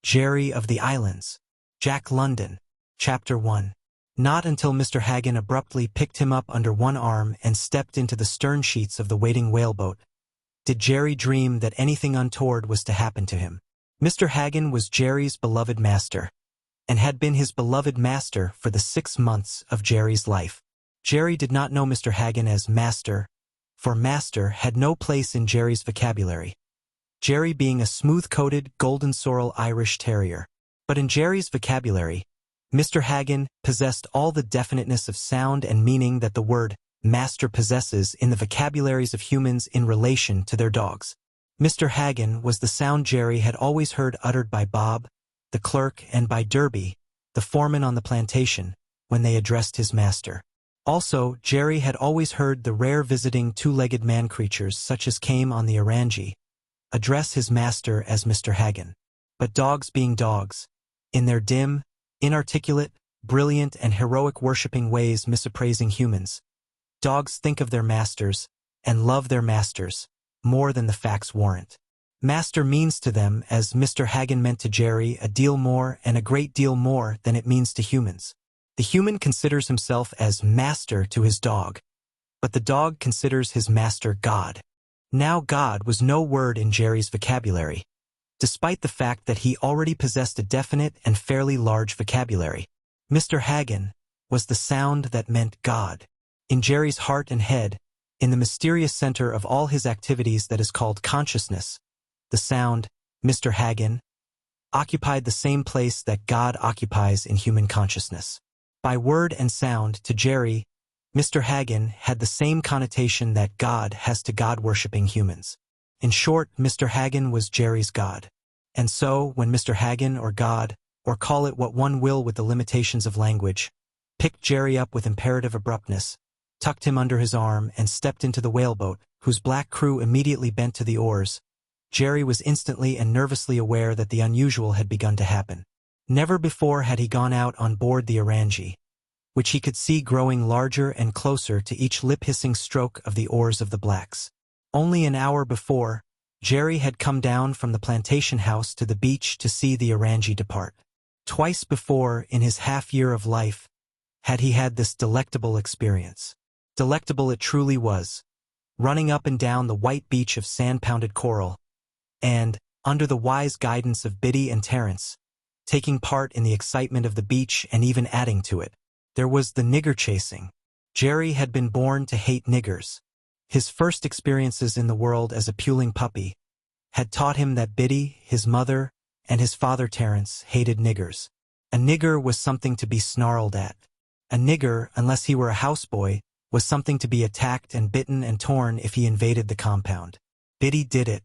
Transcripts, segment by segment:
Jerry of the Islands. Jack London. Chapter 1. Not until Mr. Hagen abruptly picked him up under one arm and stepped into the stern sheets of the waiting whaleboat did Jerry dream that anything untoward was to happen to him. Mr. Hagen was Jerry's beloved master, and had been his beloved master for the 6 months of Jerry's life. Jerry did not know Mr. Hagen as master, for master had no place in Jerry's vocabulary, Jerry being a smooth-coated, golden sorrel Irish Terrier. But in Jerry's vocabulary, Mr. Hagen possessed all the definiteness of sound and meaning that the word master possesses in the vocabularies of humans in relation to their dogs. Mr. Hagen was the sound Jerry had always heard uttered by Bob, the clerk, and by Derby, the foreman on the plantation, when they addressed his master. Also, Jerry had always heard the rare visiting two-legged man-creatures such as came on the Orangi address his master as Mr. Hagen. But dogs being dogs, in their dim, inarticulate, brilliant, and heroic worshipping ways misappraising humans, dogs think of their masters, and love their masters, more than the facts warrant. Master means to them, as Mr. Hagen meant to Jerry, a deal more and a great deal more than it means to humans. The human considers himself as master to his dog, but the dog considers his master God. Now God was no word in Jerry's vocabulary, despite the fact that he already possessed a definite and fairly large vocabulary. Mr. Hagen was the sound that meant God. In Jerry's heart and head, in the mysterious center of all his activities that is called consciousness, the sound, Mr. Hagen, occupied the same place that God occupies in human consciousness. By word and sound, to Jerry, Mr. Hagen had the same connotation that God has to God-worshipping humans. In short, Mr. Hagen was Jerry's God. And so, when Mr. Hagen or God, or call it what one will with the limitations of language, picked Jerry up with imperative abruptness, tucked him under his arm, and stepped into the whaleboat, whose black crew immediately bent to the oars, Jerry was instantly and nervously aware that the unusual had begun to happen. Never before had he gone out on board the Orangi, which he could see growing larger and closer to each lip-hissing stroke of the oars of the blacks. Only an hour before, Jerry had come down from the plantation house to the beach to see the Orangi depart. Twice before, in his half-year of life, had he had this delectable experience. Delectable it truly was, running up and down the white beach of sand-pounded coral, and, under the wise guidance of Biddy and Terence, taking part in the excitement of the beach and even adding to it. There was the nigger chasing. Jerry had been born to hate niggers. His first experiences in the world as a puling puppy had taught him that Biddy, his mother, and his father Terence hated niggers. A nigger was something to be snarled at. A nigger, unless he were a houseboy, was something to be attacked and bitten and torn if he invaded the compound. Biddy did it.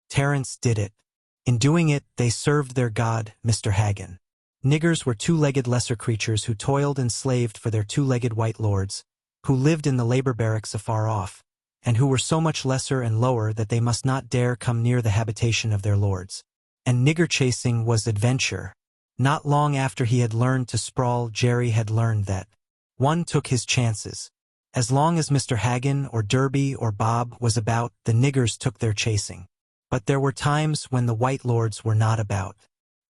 Terence did it. In doing it, they served their god, Mr. Hagen. Niggers were two-legged lesser creatures who toiled and slaved for their two-legged white lords, who lived in the labor barracks afar off, and who were so much lesser and lower that they must not dare come near the habitation of their lords. And nigger chasing was adventure. Not long after he had learned to sprawl, Jerry had learned that one took his chances. As long as Mr. Hagen or Derby or Bob was about, the niggers took their chasing. But there were times when the white lords were not about.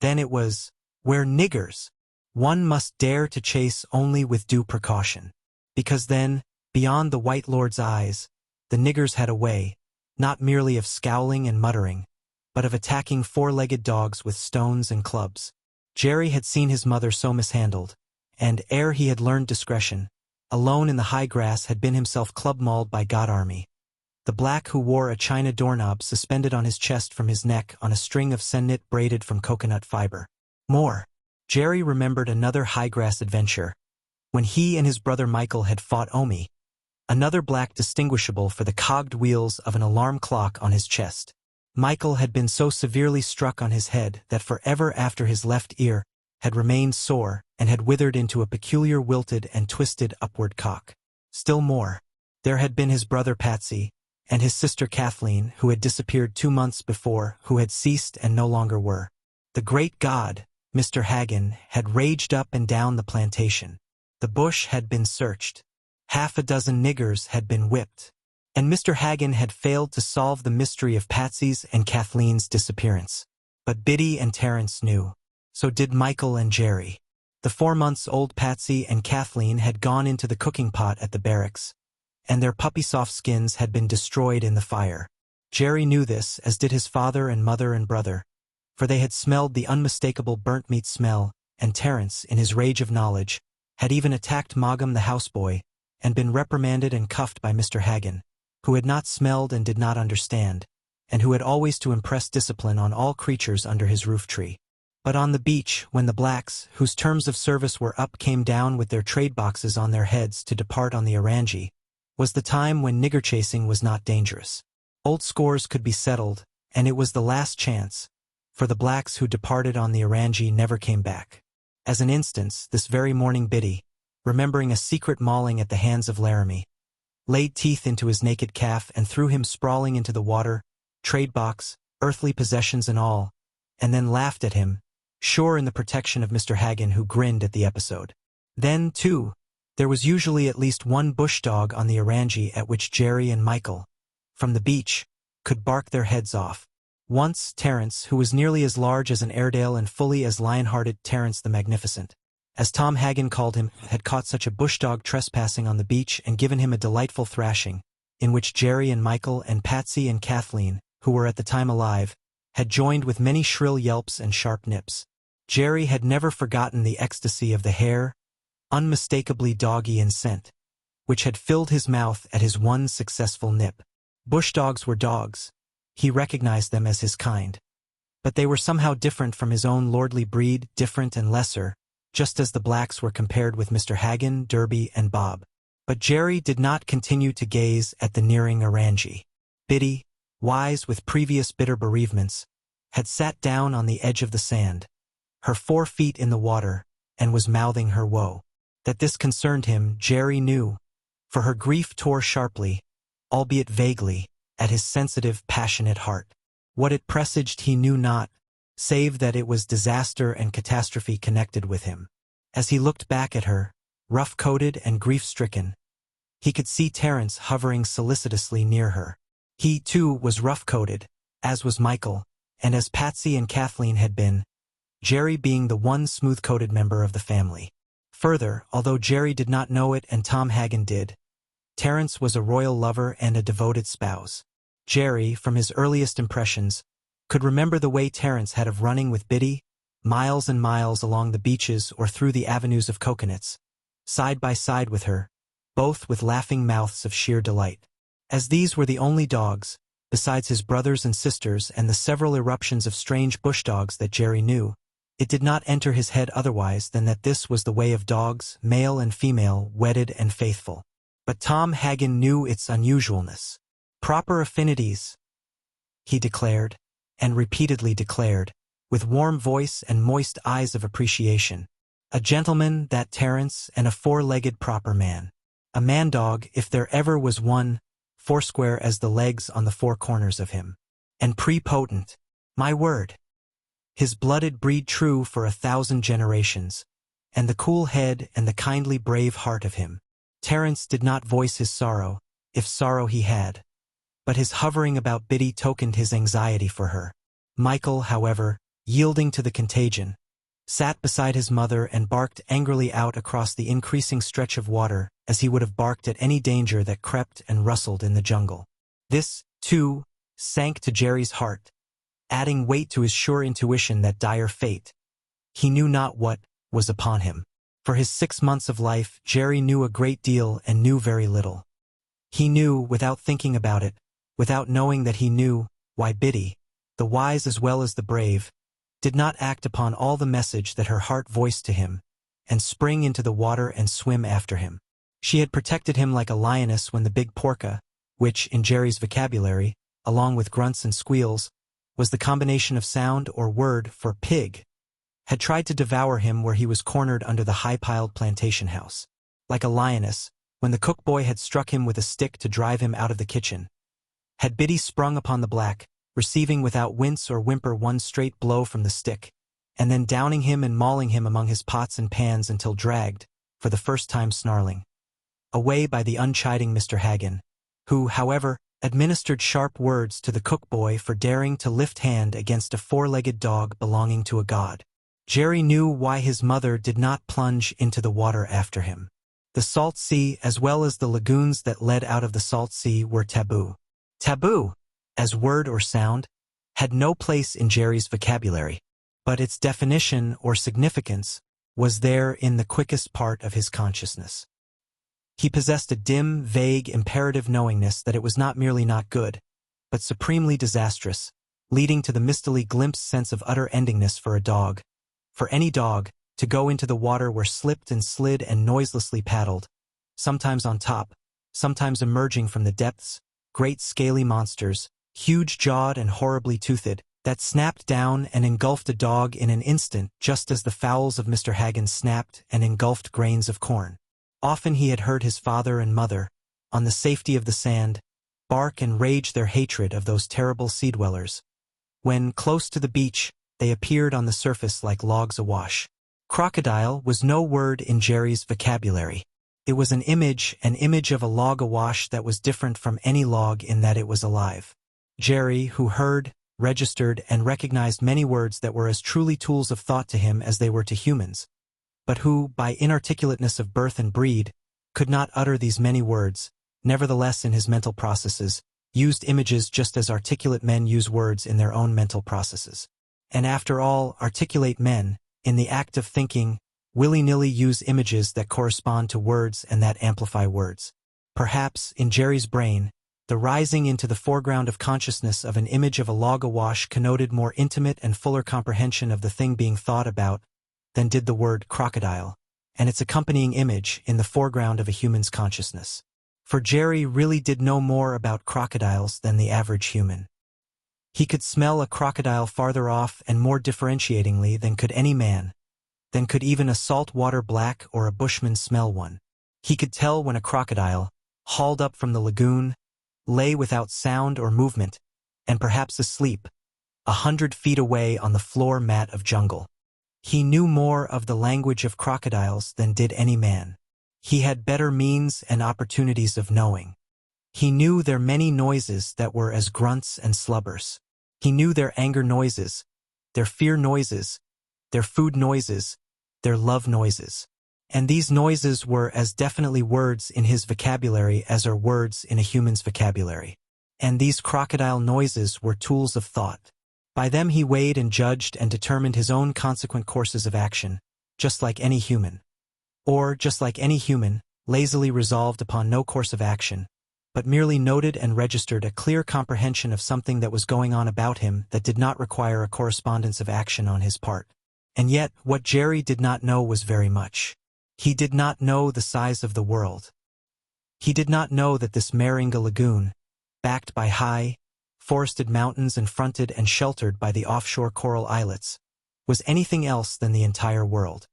Then it was, "We're niggers." One must dare to chase only with due precaution. Because then, beyond the white lord's eyes, the niggers had a way, not merely of scowling and muttering, but of attacking four-legged dogs with stones and clubs. Jerry had seen his mother so mishandled, and, ere he had learned discretion, alone in the high grass had been himself club-mauled by God Army, the black who wore a china doorknob suspended on his chest from his neck on a string of senknit braided from coconut fiber. More. Jerry remembered another high-grass adventure, when he and his brother Michael had fought Omi, another black distinguishable for the cogged wheels of an alarm clock on his chest. Michael had been so severely struck on his head that forever after his left ear had remained sore and had withered into a peculiar wilted and twisted upward cock. Still more. There had been his brother Patsy, and his sister Kathleen, who had disappeared 2 months before, who had ceased and no longer were. The great god, Mr. Hagen, had raged up and down the plantation. The bush had been searched. 6 niggers had been whipped. And Mr. Hagen had failed to solve the mystery of Patsy's and Kathleen's disappearance. But Biddy and Terence knew. So did Michael and Jerry. The 4-month-old Patsy and Kathleen had gone into the cooking pot at the barracks, and their puppy-soft skins had been destroyed in the fire. Jerry knew this, as did his father and mother and brother, for they had smelled the unmistakable burnt meat smell, and Terence, in his rage of knowledge, had even attacked Mogham the houseboy, and been reprimanded and cuffed by Mr. Hagan, who had not smelled and did not understand, and who had always to impress discipline on all creatures under his roof-tree. But on the beach, when the blacks, whose terms of service were up, came down with their trade boxes on their heads to depart on the Orangi, was the time when nigger chasing was not dangerous. Old scores could be settled, and it was the last chance, for the blacks who departed on the Orangi never came back. As an instance, this very morning Biddy, remembering a secret mauling at the hands of Laramie, laid teeth into his naked calf and threw him sprawling into the water, trade box, earthly possessions and all, and then laughed at him, sure in the protection of Mr. Hagan, who grinned at the episode. Then, too, there was usually at least one bush dog on the Orangi at which Jerry and Michael, from the beach, could bark their heads off. Once, Terence, who was nearly as large as an Airedale and fully as lion-hearted Terence the Magnificent, as Tom Hagan called him, had caught such a bush dog trespassing on the beach and given him a delightful thrashing, in which Jerry and Michael and Patsy and Kathleen, who were at the time alive, had joined with many shrill yelps and sharp nips. Jerry had never forgotten the ecstasy of the hair, unmistakably doggy in scent, which had filled his mouth at his one successful nip. Bush dogs were dogs. He recognized them as his kind. But they were somehow different from his own lordly breed, different and lesser, just as the blacks were compared with Mr. Hagan, Derby, and Bob. But Jerry did not continue to gaze at the nearing Orangi. Biddy, wise with previous bitter bereavements, had sat down on the edge of the sand, her 4 feet in the water, and was mouthing her woe. That this concerned him, Jerry knew, for her grief tore sharply, albeit vaguely, at his sensitive, passionate heart. What it presaged he knew not, save that it was disaster and catastrophe connected with him. As he looked back at her, rough-coated and grief-stricken, he could see Terence hovering solicitously near her. He, too, was rough-coated, as was Michael, and as Patsy and Kathleen had been, Jerry being the one smooth-coated member of the family. Further, although Jerry did not know it and Tom Hagan did, Terence was a royal lover and a devoted spouse. Jerry, from his earliest impressions, could remember the way Terence had of running with Biddy, miles and miles along the beaches or through the avenues of coconuts, side by side with her, both with laughing mouths of sheer delight. As these were the only dogs, besides his brothers and sisters and the several eruptions of strange bush dogs that Jerry knew, it did not enter his head otherwise than that this was the way of dogs, male and female, wedded and faithful. But Tom Hagan knew its unusualness. Proper affinities, he declared, and repeatedly declared, with warm voice and moist eyes of appreciation. A gentleman, that Terence, and a 4-legged proper man. A man-dog, if there ever was one, foursquare as the legs on the 4 corners of him. And prepotent. My word! His blooded breed true for 1,000 generations, and the cool head and the kindly brave heart of him. Terence did not voice his sorrow, if sorrow he had, but his hovering about Biddy tokened his anxiety for her. Michael, however, yielding to the contagion, sat beside his mother and barked angrily out across the increasing stretch of water as he would have barked at any danger that crept and rustled in the jungle. This, too, sank to Jerry's heart, adding weight to his sure intuition that dire fate, he knew not what, was upon him. For his 6 months of life, Jerry knew a great deal and knew very little. He knew, without thinking about it, without knowing that he knew, why Biddy, the wise as well as the brave, did not act upon all the message that her heart voiced to him, and spring into the water and swim after him. She had protected him like a lioness when the big porka, which, in Jerry's vocabulary, along with grunts and squeals, was the combination of sound or word for pig, had tried to devour him where he was cornered under the high-piled plantation house. Like a lioness, when the cook-boy had struck him with a stick to drive him out of the kitchen, had Biddy sprung upon the black, receiving without wince or whimper one straight blow from the stick, and then downing him and mauling him among his pots and pans until dragged, for the first time snarling, away by the unchiding Mr. Hagan, who, however, administered sharp words to the cook-boy for daring to lift hand against a 4-legged dog belonging to a god. Jerry knew why his mother did not plunge into the water after him. The salt sea, as well as the lagoons that led out of the salt sea, were taboo. Taboo, as word or sound, had no place in Jerry's vocabulary, but its definition or significance was there in the quickest part of his consciousness. He possessed a dim, vague, imperative knowingness that it was not merely not good, but supremely disastrous, leading to the mistily glimpsed sense of utter endingness for a dog. For any dog, to go into the water where slipped and slid and noiselessly paddled, sometimes on top, sometimes emerging from the depths, great scaly monsters, huge-jawed and horribly toothed, that snapped down and engulfed a dog in an instant, just as the fowls of Mr. Hagen snapped and engulfed grains of corn. Often he had heard his father and mother, on the safety of the sand, bark and rage their hatred of those terrible sea-dwellers. When, close to the beach, they appeared on the surface like logs awash. Crocodile was no word in Jerry's vocabulary. It was an image of a log awash that was different from any log in that it was alive. Jerry, who heard, registered, and recognized many words that were as truly tools of thought to him as they were to humans, but who, by inarticulateness of birth and breed, could not utter these many words, nevertheless in his mental processes, used images just as articulate men use words in their own mental processes. And after all, articulate men, in the act of thinking, willy-nilly use images that correspond to words and that amplify words. Perhaps, in Jerry's brain, the rising into the foreground of consciousness of an image of a log awash connoted more intimate and fuller comprehension of the thing being thought about than did the word crocodile, and its accompanying image in the foreground of a human's consciousness. For Jerry really did know more about crocodiles than the average human. He could smell a crocodile farther off and more differentiatingly than could any man, than could even a saltwater black or a bushman smell one. He could tell when a crocodile, hauled up from the lagoon, lay without sound or movement, and perhaps asleep, 100 feet away on the floor mat of jungle. He knew more of the language of crocodiles than did any man. He had better means and opportunities of knowing. He knew their many noises that were as grunts and slubbers. He knew their anger noises, their fear noises, their food noises, their love noises. And these noises were as definitely words in his vocabulary as are words in a human's vocabulary. And these crocodile noises were tools of thought. By them he weighed and judged and determined his own consequent courses of action, just like any human. Or, just like any human, lazily resolved upon no course of action, but merely noted and registered a clear comprehension of something that was going on about him that did not require a correspondence of action on his part. And yet, what Jerry did not know was very much. He did not know the size of the world. He did not know that this Meringa lagoon, backed by high, forested mountains and fronted and sheltered by the offshore coral islets, was anything else than the entire world.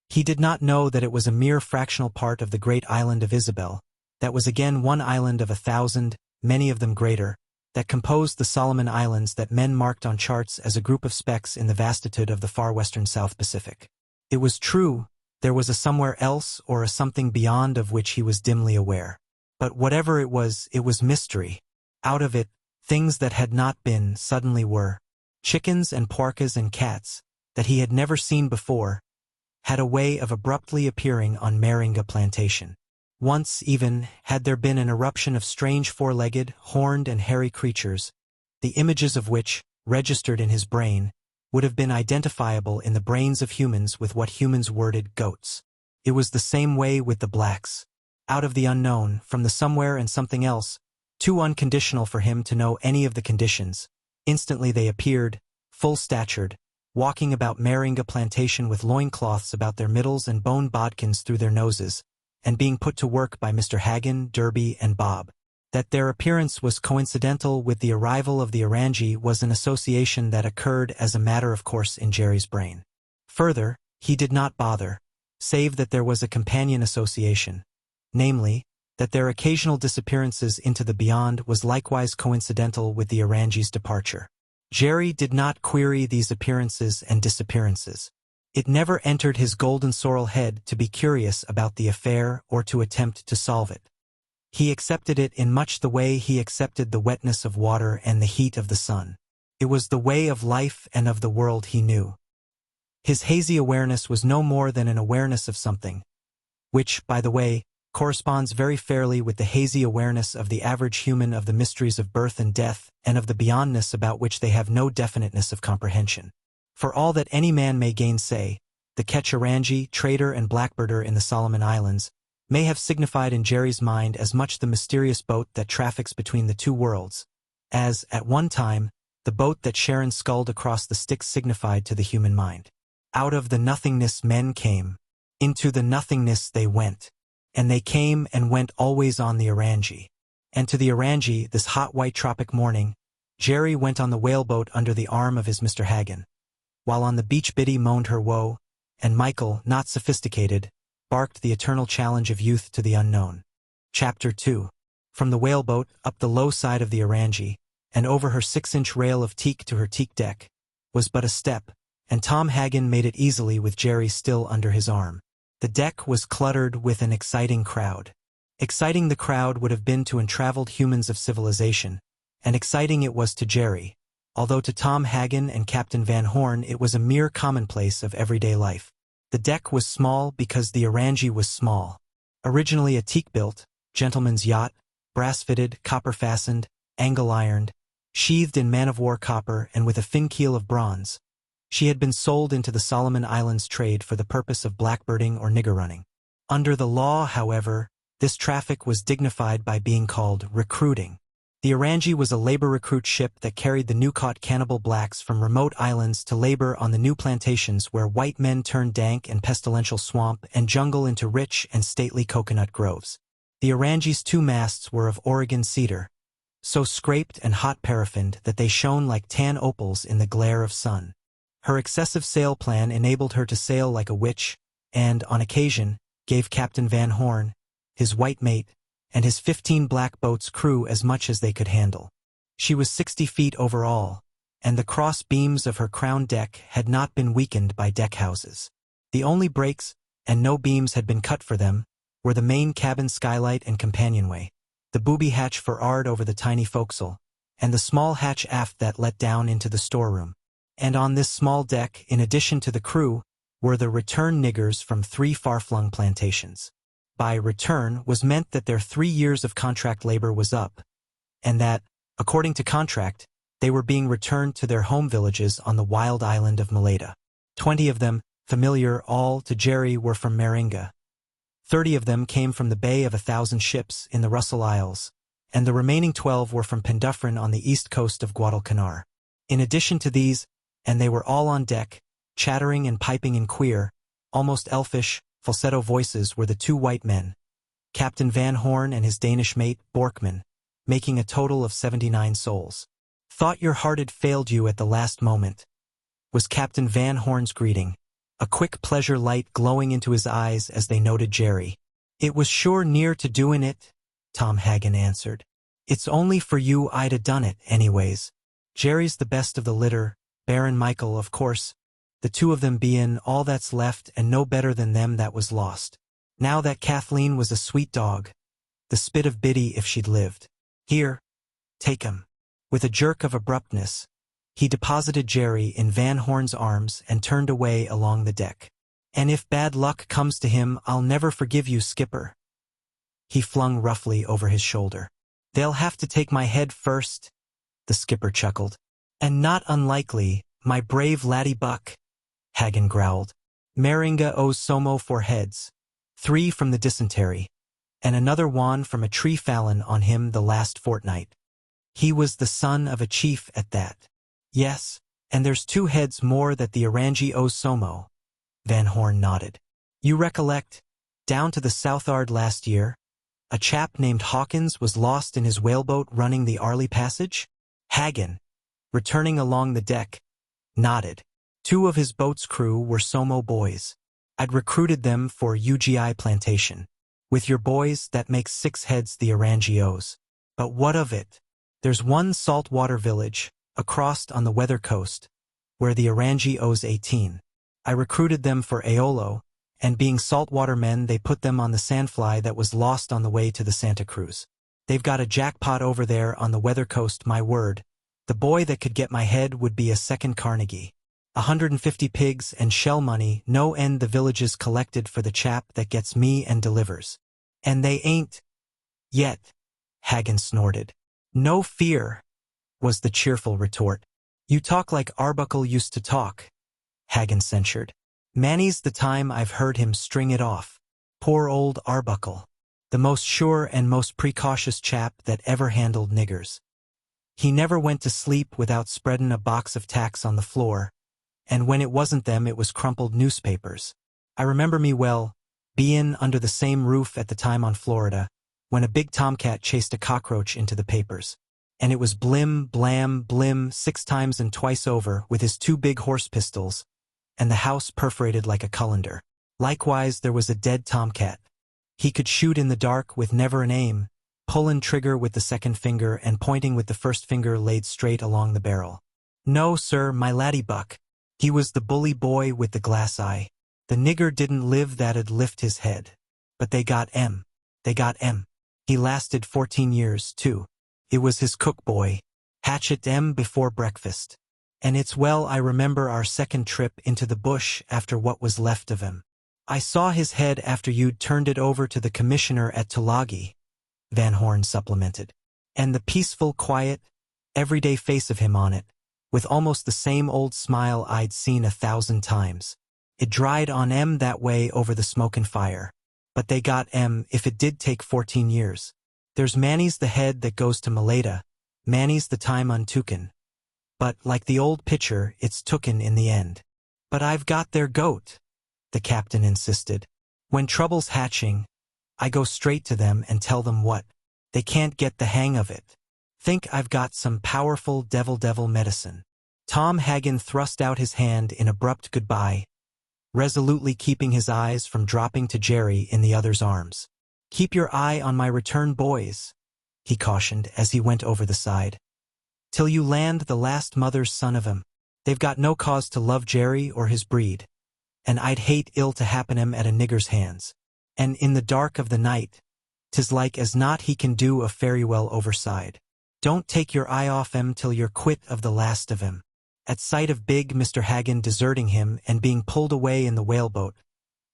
He did not know that it was a mere fractional part of the great island of Isabel, that was again one island of 1,000, many of them greater, that composed the Solomon Islands that men marked on charts as a group of specks in the vastitude of the far western South Pacific. It was true, there was a somewhere else or a something beyond of which he was dimly aware. But whatever it was mystery. Out of it, things that had not been suddenly were. Chickens and porcas and cats, that he had never seen before, had a way of abruptly appearing on Meringa plantation. Once, even, had there been an eruption of strange four-legged, horned and hairy creatures, the images of which, registered in his brain, would have been identifiable in the brains of humans with what humans worded goats. It was the same way with the blacks. Out of the unknown, from the somewhere and something else, too unconditional for him to know any of the conditions, instantly they appeared, full-statured, walking about Meringa plantation with loincloths about their middles and bone bodkins through their noses, and being put to work by Mr. Hagen, Derby, and Bob. That their appearance was coincidental with the arrival of the Orangi was an association that occurred as a matter of course in Jerry's brain. Further, he did not bother, save that there was a companion association, namely, that their occasional disappearances into the beyond was likewise coincidental with the Orangi's departure. Jerry did not query these appearances and disappearances. It never entered his golden sorrel head to be curious about the affair or to attempt to solve it. He accepted it in much the way he accepted the wetness of water and the heat of the sun. It was the way of life and of the world he knew. His hazy awareness was no more than an awareness of something, which, by the way, corresponds very fairly with the hazy awareness of the average human of the mysteries of birth and death and of the beyondness about which they have no definiteness of comprehension. For all that any man may gainsay, the Ketcharangi, trader and blackbirder in the Solomon Islands, may have signified in Jerry's mind as much the mysterious boat that traffics between the two worlds, as, at one time, the boat that Sharon sculled across the Styx signified to the human mind. Out of the nothingness men came, into the nothingness they went. And they came and went always on the Orangi. And to the Orangi, this hot white tropic morning, Jerry went on the whaleboat under the arm of his Mr. Hagen, while on the beach Biddy moaned her woe, and Michael, not sophisticated, barked the eternal challenge of youth to the unknown. Chapter 2. From the whaleboat, up the low side of the Orangi, and over her 6-inch rail of teak to her teak deck, was but a step, and Tom Hagen made it easily with Jerry still under his arm. The deck was cluttered with an exciting crowd. Exciting the crowd would have been to untraveled humans of civilization, and exciting it was to Jerry, although to Tom Hagen and Captain Van Horn it was a mere commonplace of everyday life. The deck was small because the Orangi was small. Originally a teak-built, gentleman's yacht, brass-fitted, copper-fastened, angle-ironed, sheathed in man-of-war copper and with a fin keel of bronze, she had been sold into the Solomon Islands trade for the purpose of blackbirding or nigger-running. Under the law, however, this traffic was dignified by being called recruiting. The Orangi was a labor recruit ship that carried the new-caught cannibal blacks from remote islands to labor on the new plantations where white men turned dank and pestilential swamp and jungle into rich and stately coconut groves. The Orangi's 2 masts were of Oregon cedar, so scraped and hot paraffined that they shone like tan opals in the glare of sun. Her excessive sail plan enabled her to sail like a witch, and, on occasion, gave Captain Van Horn, his white mate, and his 15 black boat's crew as much as they could handle. She was 60 feet over all, and the cross beams of her crown deck had not been weakened by deck houses. The only breaks, and no beams had been cut for them, were the main cabin skylight and companionway, the booby hatch for'ard over the tiny forecastle, and the small hatch aft that let down into the storeroom. And on this small deck, in addition to the crew, were the return niggers from 3 far-flung plantations. By return was meant that their 3 years of contract labor was up, and that, according to contract, they were being returned to their home villages on the wild island of Malaita. 20 of them, familiar all to Jerry, were from Meringa. 30 of them came from the Bay of 1,000 Ships in the Russell Isles, and the remaining 12 were from Penduffryn on the east coast of Guadalcanar. In addition to these, and they were all on deck, chattering and piping in queer, almost elfish, falsetto voices were the 2 white men, Captain Van Horn and his Danish mate, Borkman, making a total of 79 souls. "Thought your heart had failed you at the last moment," was Captain Van Horn's greeting, a quick pleasure light glowing into his eyes as they noted Jerry. "It was sure near to doing it," Tom Hagen answered. "It's only for you I'd 'a done it, anyways. Jerry's the best of the litter, Baron Michael, of course, the 2 of them bein' all that's left and no better than them that was lost. Now that Kathleen was a sweet dog, the spit of Biddy if she'd lived. Here, take 'em." With a jerk of abruptness, he deposited Jerry in Van Horn's arms and turned away along the deck. "And if bad luck comes to him, I'll never forgive you, Skipper," he flung roughly over his shoulder. "They'll have to take my head first," the skipper chuckled. "And not unlikely, my brave laddie buck," Hagen growled. "Meringa owes Somo 4 heads, 3 from the dysentery, and another one from a tree fallen on him the last fortnight. He was the son of a chief at that. Yes, and there's 2 heads more that the Orangi owes Somo." Van Horn nodded. "You recollect, down to the Southard last year, a chap named Hawkins was lost in his whaleboat running the Arley Passage?" Hagen, returning along the deck, nodded. 2 of his boat's crew were Somo boys. I'd recruited them for UGI plantation. With your boys, that makes 6 heads the Orangi owes. But what of it? There's one saltwater village, across on the weather coast, where the Orangi owes 18. I recruited them for Aolo, and being saltwater men they put them on the sandfly that was lost on the way to the Santa Cruz. They've got a jackpot over there on the weather coast, my word. The boy that could get my head would be a second Carnegie. 150 pigs and shell money, no end the villages collected for the chap that gets me and delivers. And they ain't yet, Hagen snorted. No fear, was the cheerful retort. You talk like Arbuckle used to talk, Hagen censured. Many's the time I've heard him string it off. Poor old Arbuckle. The most sure and most precautious chap that ever handled niggers. He never went to sleep without spreadin' a box of tacks on the floor, and when it wasn't them it was crumpled newspapers. I remember me well, bein' under the same roof at the time on Florida, when a big tomcat chased a cockroach into the papers. And it was blim, blam, blim 6 times and twice over with his 2 big horse pistols, and the house perforated like a colander. Likewise there was a dead tomcat. He could shoot in the dark with never an aim, pullin' trigger with the second finger and pointing with the first finger laid straight along the barrel. No, sir, my laddie buck. He was the bully boy with the glass eye. The nigger didn't live that'd lift his head. But they got M. They got M. He lasted 14 years, too. It was his cook boy. Hatchet M before breakfast. And it's well I remember our second trip into the bush after what was left of him. I saw his head after you'd turned it over to the commissioner at Tulagi, Van Horn supplemented. And the peaceful, quiet, everyday face of him on it, with almost the same old smile I'd seen 1,000 times. It dried on M that way over the smoke and fire. But they got M if it did take 14 years. There's Manny's the head that goes to Maleta, Manny's the time untooken. But, like the old pitcher, it's tooken in the end. But I've got their goat, the captain insisted. When trouble's hatching, I go straight to them and tell them what. They can't get the hang of it. Think I've got some powerful devil medicine. Tom Hagen thrust out his hand in abrupt goodbye, resolutely keeping his eyes from dropping to Jerry in the other's arms. Keep your eye on my return, boys, he cautioned as he went over the side. Till you land the last mother's son of 'em. They've got no cause to love Jerry or his breed. And I'd hate ill to happen 'em at a nigger's hands. And in the dark of the night, 'tis like as not he can do a fairy well overside. Don't take your eye off 'em till you're quit of the last of 'em. At sight of big Mr. Hagen deserting him and being pulled away in the whaleboat,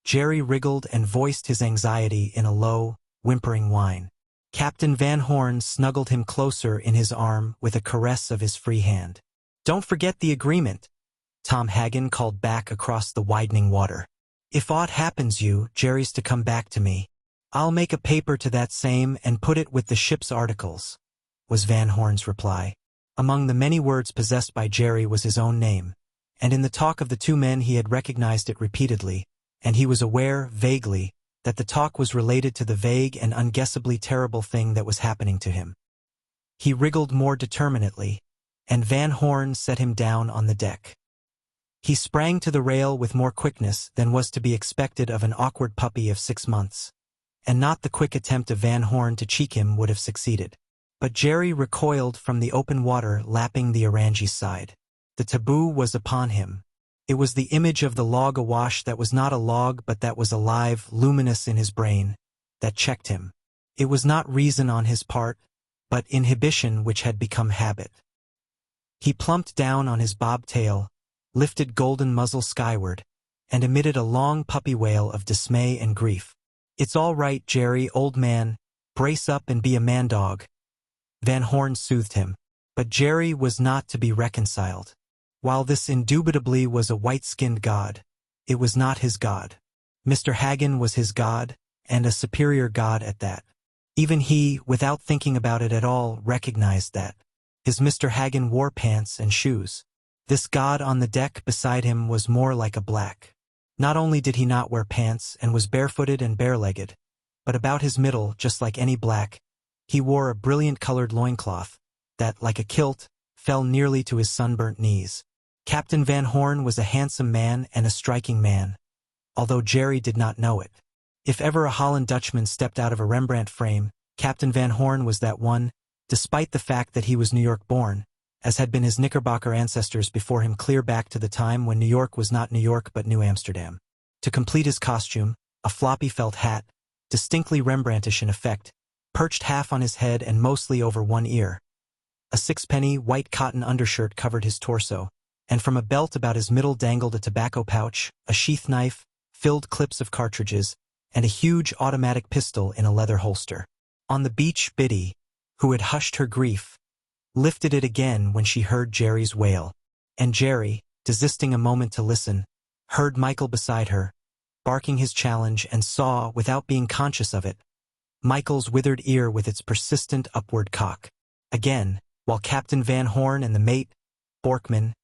Jerry wriggled and voiced his anxiety in a low, whimpering whine. Captain Van Horn snuggled him closer in his arm with a caress of his free hand. Don't forget the agreement, Tom Hagen called back across the widening water. If aught happens you, Jerry's to come back to me. I'll make a paper to that same and put it with the ship's articles, was Van Horn's reply. Among the many words possessed by Jerry was his own name, and in the talk of the 2 men he had recognized it repeatedly, and he was aware, vaguely, that the talk was related to the vague and unguessably terrible thing that was happening to him. He wriggled more determinately, and Van Horn set him down on the deck. He sprang to the rail with more quickness than was to be expected of an awkward puppy of 6 months, and not the quick attempt of Van Horn to cheek him would have succeeded. But Jerry recoiled from the open water lapping the Orange's side. The taboo was upon him. It was the image of the log awash that was not a log but that was alive, luminous in his brain, that checked him. It was not reason on his part, but inhibition which had become habit. He plumped down on his bobtail, lifted golden muzzle skyward, and emitted a long puppy wail of dismay and grief. It's all right, Jerry, old man. Brace up and be a man-dog. Van Horn soothed him, but Jerry was not to be reconciled. While this indubitably was a white-skinned god, it was not his god. Mr. Hagen was his god, and a superior god at that. Even he, without thinking about it at all, recognized that. His Mr. Hagen wore pants and shoes. This god on the deck beside him was more like a black. Not only did he not wear pants and was barefooted and bare-legged, but about his middle, just like any black, he wore a brilliant-colored loincloth that, like a kilt, fell nearly to his sunburnt knees. Captain Van Horn was a handsome man and a striking man, although Jerry did not know it. If ever a Holland Dutchman stepped out of a Rembrandt frame, Captain Van Horn was that one, despite the fact that he was New York-born, as had been his Knickerbocker ancestors before him clear back to the time when New York was not New York but New Amsterdam. To complete his costume, a floppy felt hat, distinctly Rembrandtish in effect, perched half on his head and mostly over one ear. A 6-penny white cotton undershirt covered his torso, and from a belt about his middle dangled a tobacco pouch, a sheath knife, filled clips of cartridges, and a huge automatic pistol in a leather holster. On the beach, Biddy, who had hushed her grief, lifted it again when she heard Jerry's wail. And Jerry, desisting a moment to listen, heard Michael beside her, barking his challenge, and saw, without being conscious of it, Michael's withered ear with its persistent upward cock. Again, while Captain Van Horn and the mate, Borkman,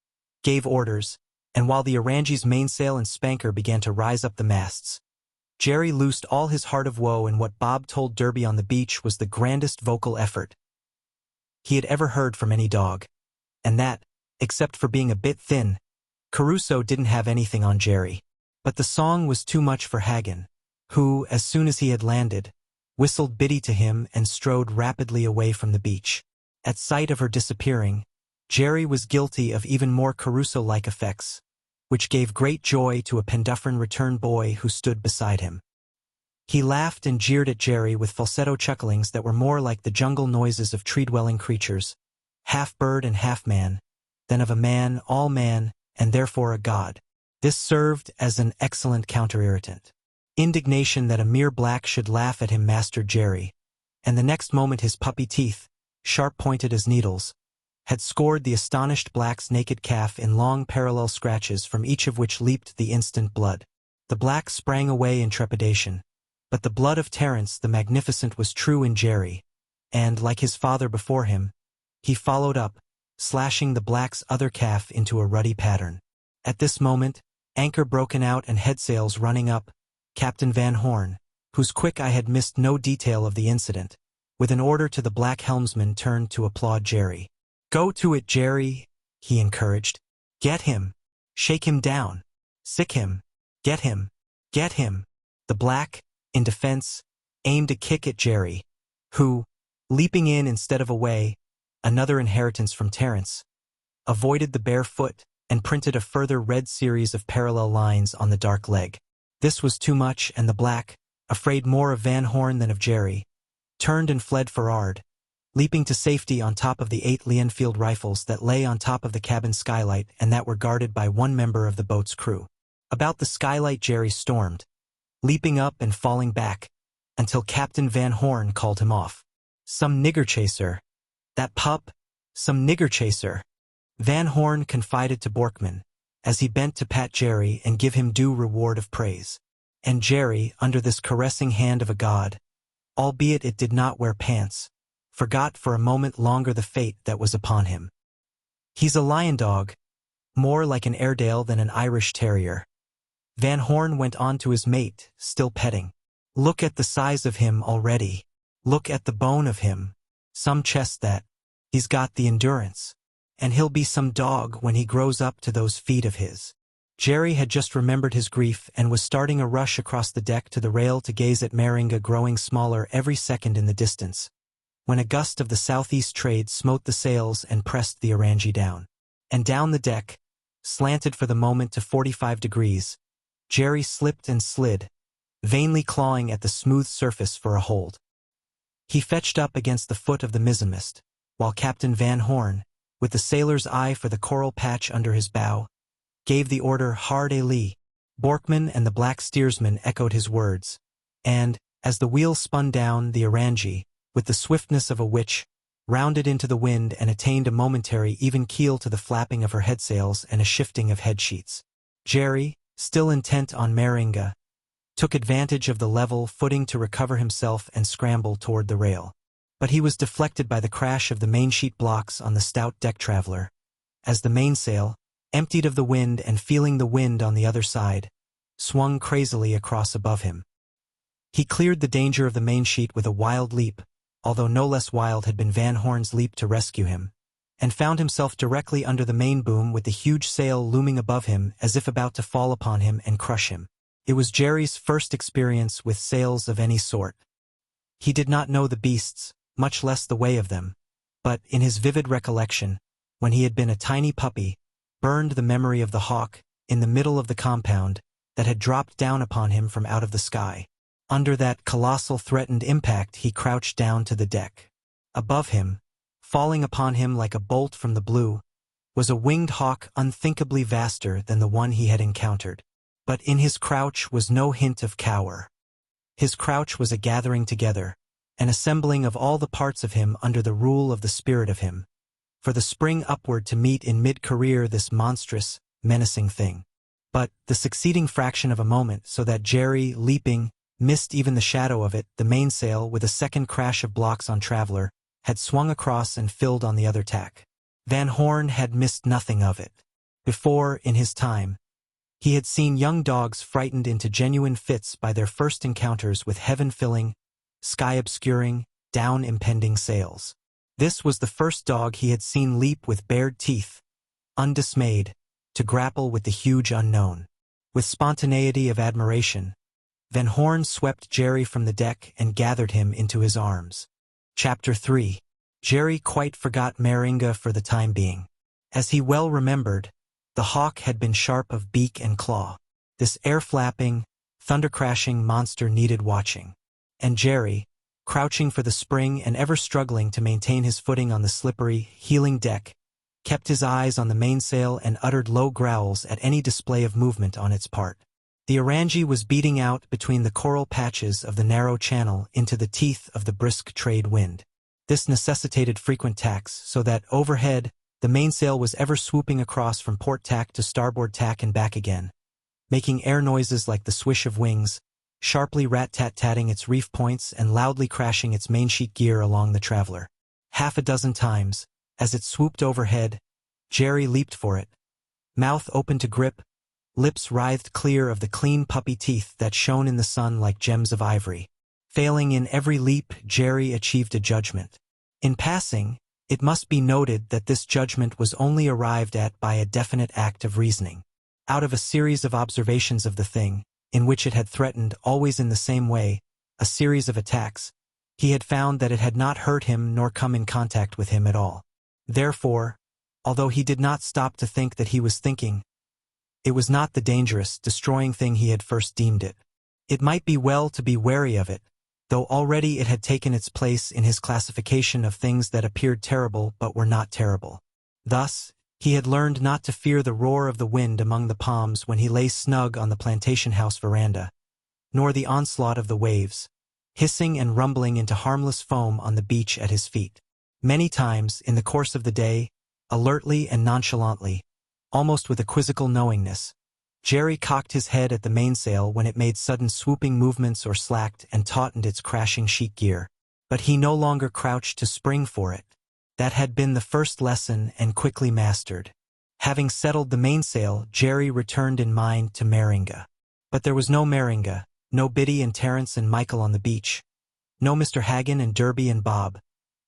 gave orders, and while the Orange's mainsail and spanker began to rise up the masts, Jerry loosed all his heart of woe in what Bob told Derby on the beach was the grandest vocal effort he had ever heard from any dog, and that, except for being a bit thin, Caruso didn't have anything on Jerry. But the song was too much for Hagen, who, as soon as he had landed, whistled Biddy to him and strode rapidly away from the beach. At sight of her disappearing, Jerry was guilty of even more Caruso-like effects, which gave great joy to a Penduffryn return boy who stood beside him. He laughed and jeered at Jerry with falsetto chucklings that were more like the jungle noises of tree-dwelling creatures, half bird and half man, than of a man, all man, and therefore a god. This served as an excellent counter-irritant. Indignation that a mere black should laugh at him mastered Jerry, and the next moment his puppy teeth, sharp-pointed as needles, had scored the astonished black's naked calf in long parallel scratches from each of which leaped the instant blood. The black sprang away in trepidation, but the blood of Terence the Magnificent was true in Jerry, and, like his father before him, he followed up, slashing the black's other calf into a ruddy pattern. At this moment, anchor broken out and headsails running up, Captain Van Horn, whose quick eye had missed no detail of the incident, with an order to the black helmsman turned to applaud Jerry. "Go to it, Jerry," he encouraged. "Get him. Shake him down. Sick him. Get him. Get him." The black, in defense, aimed a kick at Jerry, who, leaping in instead of away, another inheritance from Terence, avoided the bare foot and printed a further red series of parallel lines on the dark leg. This was too much, and the black, afraid more of Van Horn than of Jerry, turned and fled for Ard, leaping to safety on top of the 8 Lee-Enfield rifles that lay on top of the cabin skylight and that were guarded by one member of the boat's crew. About the skylight Jerry stormed, leaping up and falling back, until Captain Van Horn called him off. "Some nigger chaser. That pup, some nigger chaser," Van Horn confided to Borkman, as he bent to pat Jerry and give him due reward of praise. And Jerry, under this caressing hand of a god, albeit it did not wear pants, forgot for a moment longer the fate that was upon him. "He's a lion dog, more like an Airedale than an Irish Terrier," Van Horn went on to his mate, still petting. "Look at the size of him already. Look at the bone of him. Some chest that. He's got the endurance. And he'll be some dog when he grows up to those feet of his." Jerry had just remembered his grief and was starting a rush across the deck to the rail to gaze at Meringa growing smaller every second in the distance, when a gust of the southeast trade smote the sails and pressed the Orange down. And down the deck, slanted for the moment to 45 degrees, Jerry slipped and slid, vainly clawing at the smooth surface for a hold. He fetched up against the foot of the mizzenmast, while Captain Van Horn, with the sailor's eye for the coral patch under his bow, gave the order hard a lee. Borkman and the black steersman echoed his words, and, as the wheel spun down, the Orange, with the swiftness of a witch, rounded into the wind and attained a momentary even keel to the flapping of her headsails and a shifting of headsheets. Jerry, still intent on Meringa, took advantage of the level footing to recover himself and scramble toward the rail. But he was deflected by the crash of the mainsheet blocks on the stout deck traveler, as the mainsail, emptied of the wind and feeling the wind on the other side, swung crazily across above him. He cleared the danger of the mainsheet with a wild leap, although no less wild had been Van Horn's leap to rescue him, and found himself directly under the main boom with the huge sail looming above him as if about to fall upon him and crush him. It was Jerry's first experience with sails of any sort. He did not know the beasts, much less the way of them, but, in his vivid recollection, when he had been a tiny puppy, burned the memory of the hawk, in the middle of the compound, that had dropped down upon him from out of the sky. Under that colossal threatened impact he crouched down to the deck. Above him, falling upon him like a bolt from the blue, was a winged hawk unthinkably vaster than the one he had encountered. But in his crouch was no hint of cower. His crouch was a gathering together, an assembling of all the parts of him under the rule of the spirit of him, for the spring upward to meet in mid-career this monstrous, menacing thing. But the succeeding fraction of a moment, so that Jerry, leaping, missed even the shadow of it, the mainsail, with a second crash of blocks on Traveler, had swung across and filled on the other tack. Van Horn had missed nothing of it. Before, in his time, he had seen young dogs frightened into genuine fits by their first encounters with heaven-filling, sky-obscuring, down-impending sails. This was the first dog he had seen leap with bared teeth, undismayed, to grapple with the huge unknown. With spontaneity of admiration, Van Horn swept Jerry from the deck and gathered him into his arms. Chapter 3. Jerry quite forgot Meringa for the time being. As he well remembered, the hawk had been sharp of beak and claw. This air-flapping, thunder-crashing monster needed watching. And Jerry, crouching for the spring and ever struggling to maintain his footing on the slippery, heeling deck, kept his eyes on the mainsail and uttered low growls at any display of movement on its part. The Orangi was beating out between the coral patches of the narrow channel into the teeth of the brisk trade wind. This necessitated frequent tacks, so that, overhead, the mainsail was ever swooping across from port tack to starboard tack and back again, making air noises like the swish of wings, sharply rat-tat-tatting its reef points and loudly crashing its mainsheet gear along the Traveler. Half a dozen times, as it swooped overhead, Jerry leaped for it, mouth open to grip, lips writhed clear of the clean puppy teeth that shone in the sun like gems of ivory. Failing in every leap, Jerry achieved a judgment. In passing, it must be noted that this judgment was only arrived at by a definite act of reasoning. Out of a series of observations of the thing, in which it had threatened, always in the same way, a series of attacks, he had found that it had not hurt him nor come in contact with him at all. Therefore, although he did not stop to think that he was thinking, it was not the dangerous, destroying thing he had first deemed it. It might be well to be wary of it, though already it had taken its place in his classification of things that appeared terrible but were not terrible. Thus, he had learned not to fear the roar of the wind among the palms when he lay snug on the plantation house veranda, nor the onslaught of the waves, hissing and rumbling into harmless foam on the beach at his feet. Many times, in the course of the day, alertly and nonchalantly, almost with a quizzical knowingness, Jerry cocked his head at the mainsail when it made sudden swooping movements or slacked and tautened its crashing sheet gear. But he no longer crouched to spring for it. That had been the first lesson and quickly mastered. Having settled the mainsail, Jerry returned in mind to Meringa. But there was no Meringa, no Biddy and Terence and Michael on the beach, no Mr. Hagen and Derby and Bob,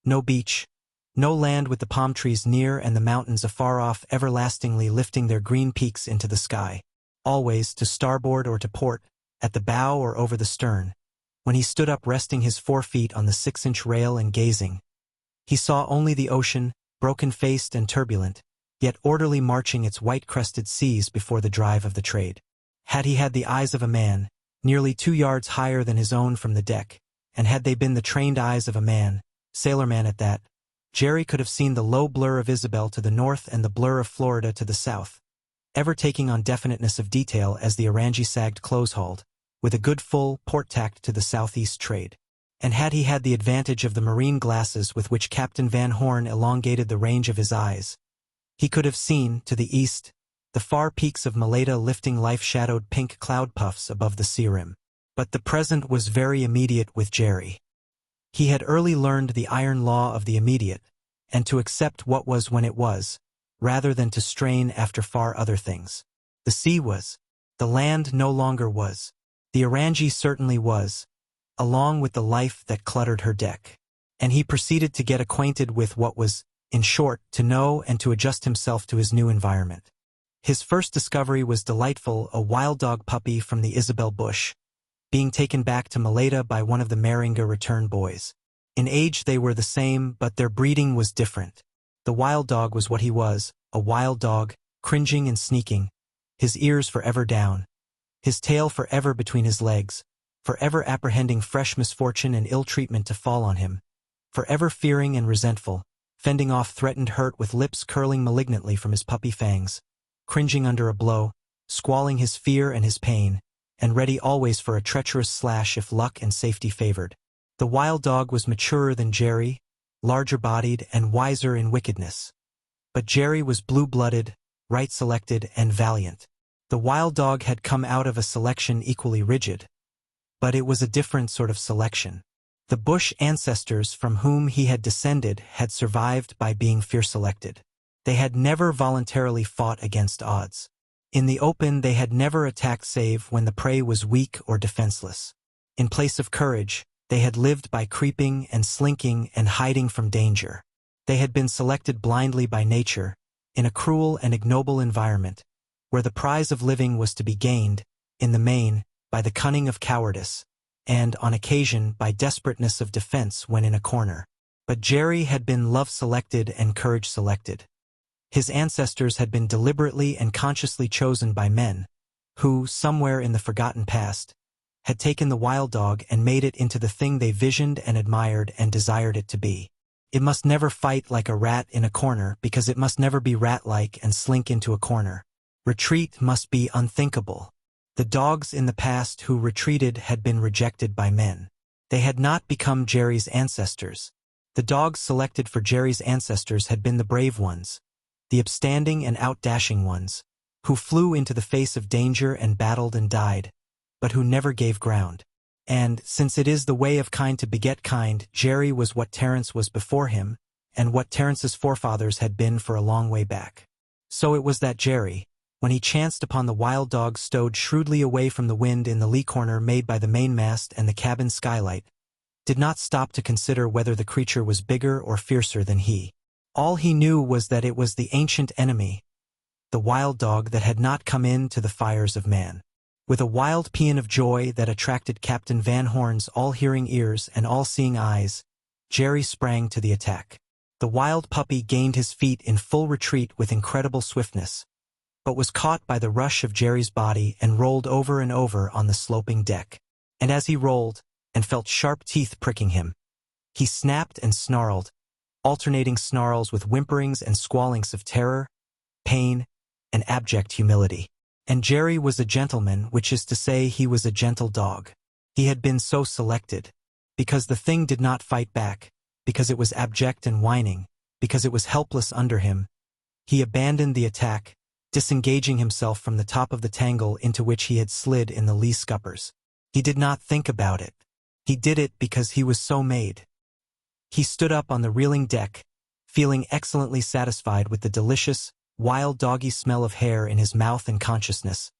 no beach, no land with the palm trees near and the mountains afar off everlastingly lifting their green peaks into the sky. Always, to starboard or to port, at the bow or over the stern, when he stood up resting his 4 feet on the 6-inch rail and gazing, he saw only the ocean, broken-faced and turbulent, yet orderly marching its white-crested seas before the drive of the trade. Had he had the eyes of a man, nearly 2 yards higher than his own from the deck, and had they been the trained eyes of a man, sailorman at that, Jerry could have seen the low blur of Isabel to the north and the blur of Florida to the south, ever taking on definiteness of detail as the Orangi sagged close-hauled, with a good full port tacked to the southeast trade. And had he had the advantage of the marine glasses with which Captain Van Horn elongated the range of his eyes, he could have seen, to the east, the far peaks of Malaita lifting life-shadowed pink cloud puffs above the sea rim. But the present was very immediate with Jerry. He had early learned the iron law of the immediate, and to accept what was when it was, rather than to strain after far other things. The sea was. The land no longer was. The Orangi certainly was, along with the life that cluttered her deck. And he proceeded to get acquainted with what was, in short, to know and to adjust himself to his new environment. His first discovery was delightful, a wild dog puppy from the Isabel bush, being taken back to Malaita by one of the Meringa return boys. In age they were the same, but their breeding was different. The wild dog was what he was, a wild dog, cringing and sneaking, his ears forever down, his tail forever between his legs, forever apprehending fresh misfortune and ill-treatment to fall on him, forever fearing and resentful, fending off threatened hurt with lips curling malignantly from his puppy fangs, cringing under a blow, squalling his fear and his pain, and ready always for a treacherous slash if luck and safety favored. The wild dog was maturer than Jerry, larger-bodied and wiser in wickedness. But Jerry was blue-blooded, right-selected, and valiant. The wild dog had come out of a selection equally rigid, but it was a different sort of selection. The bush ancestors from whom he had descended had survived by being fear-selected. They had never voluntarily fought against odds. In the open, they had never attacked save when the prey was weak or defenseless. In place of courage, they had lived by creeping and slinking and hiding from danger. They had been selected blindly by nature, in a cruel and ignoble environment, where the prize of living was to be gained, in the main, by the cunning of cowardice, and, on occasion, by desperateness of defense when in a corner. But Jerry had been love-selected and courage-selected. His ancestors had been deliberately and consciously chosen by men, who, somewhere in the forgotten past, had taken the wild dog and made it into the thing they visioned and admired and desired it to be. It must never fight like a rat in a corner because it must never be rat-like and slink into a corner. Retreat must be unthinkable. The dogs in the past who retreated had been rejected by men. They had not become Jerry's ancestors. The dogs selected for Jerry's ancestors had been the brave ones, the upstanding and outdashing ones, who flew into the face of danger and battled and died, but who never gave ground. And, since it is the way of kind to beget kind, Jerry was what Terence was before him, and what Terence's forefathers had been for a long way back. So it was that Jerry, when he chanced upon the wild dog stowed shrewdly away from the wind in the lee corner made by the mainmast and the cabin skylight, did not stop to consider whether the creature was bigger or fiercer than he. All he knew was that it was the ancient enemy, the wild dog that had not come in to the fires of man. With a wild paean of joy that attracted Captain Van Horn's all-hearing ears and all-seeing eyes, Jerry sprang to the attack. The wild puppy gained his feet in full retreat with incredible swiftness, but was caught by the rush of Jerry's body and rolled over and over on the sloping deck. And as he rolled, and felt sharp teeth pricking him, he snapped and snarled, alternating snarls with whimperings and squallings of terror, pain, and abject humility. And Jerry was a gentleman, which is to say he was a gentle dog. He had been so selected, because the thing did not fight back, because it was abject and whining, because it was helpless under him. He abandoned the attack, disengaging himself from the top of the tangle into which he had slid in the lee scuppers. He did not think about it. He did it because he was so made. He stood up on the reeling deck, feeling excellently satisfied with the delicious, wild doggy smell of hair in his mouth and consciousness,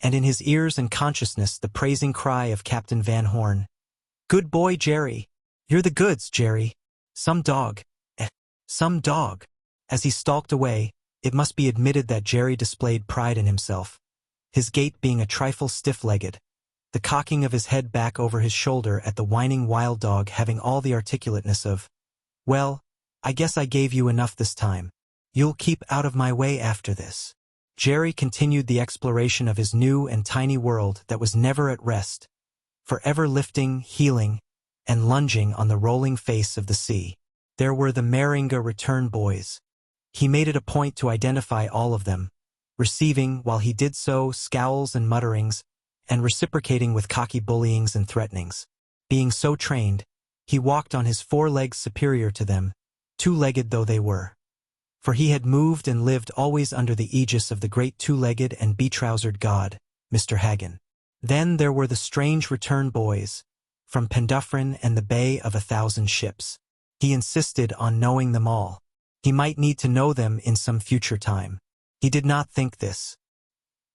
and in his ears and consciousness the praising cry of Captain Van Horn. "Good boy, Jerry. You're the goods, Jerry. Some dog. Some dog." As he stalked away, it must be admitted that Jerry displayed pride in himself, his gait being a trifle stiff-legged, the cocking of his head back over his shoulder at the whining wild dog having all the articulateness of, "Well, I guess I gave you enough this time. You'll keep out of my way after this." Jerry continued the exploration of his new and tiny world that was never at rest, forever lifting, heeling, and lunging on the rolling face of the sea. There were the Meringa return boys. He made it a point to identify all of them, receiving, while he did so, scowls and mutterings, and reciprocating with cocky bullyings and threatenings. Being so trained, he walked on his 4 legs superior to them, 2-legged though they were. For he had moved and lived always under the aegis of the great 2-legged and betrousered god, Mr. Hagen. Then there were the strange return boys, from Penduffryn and the Bay of 1,000 Ships. He insisted on knowing them all. He might need to know them in some future time. He did not think this.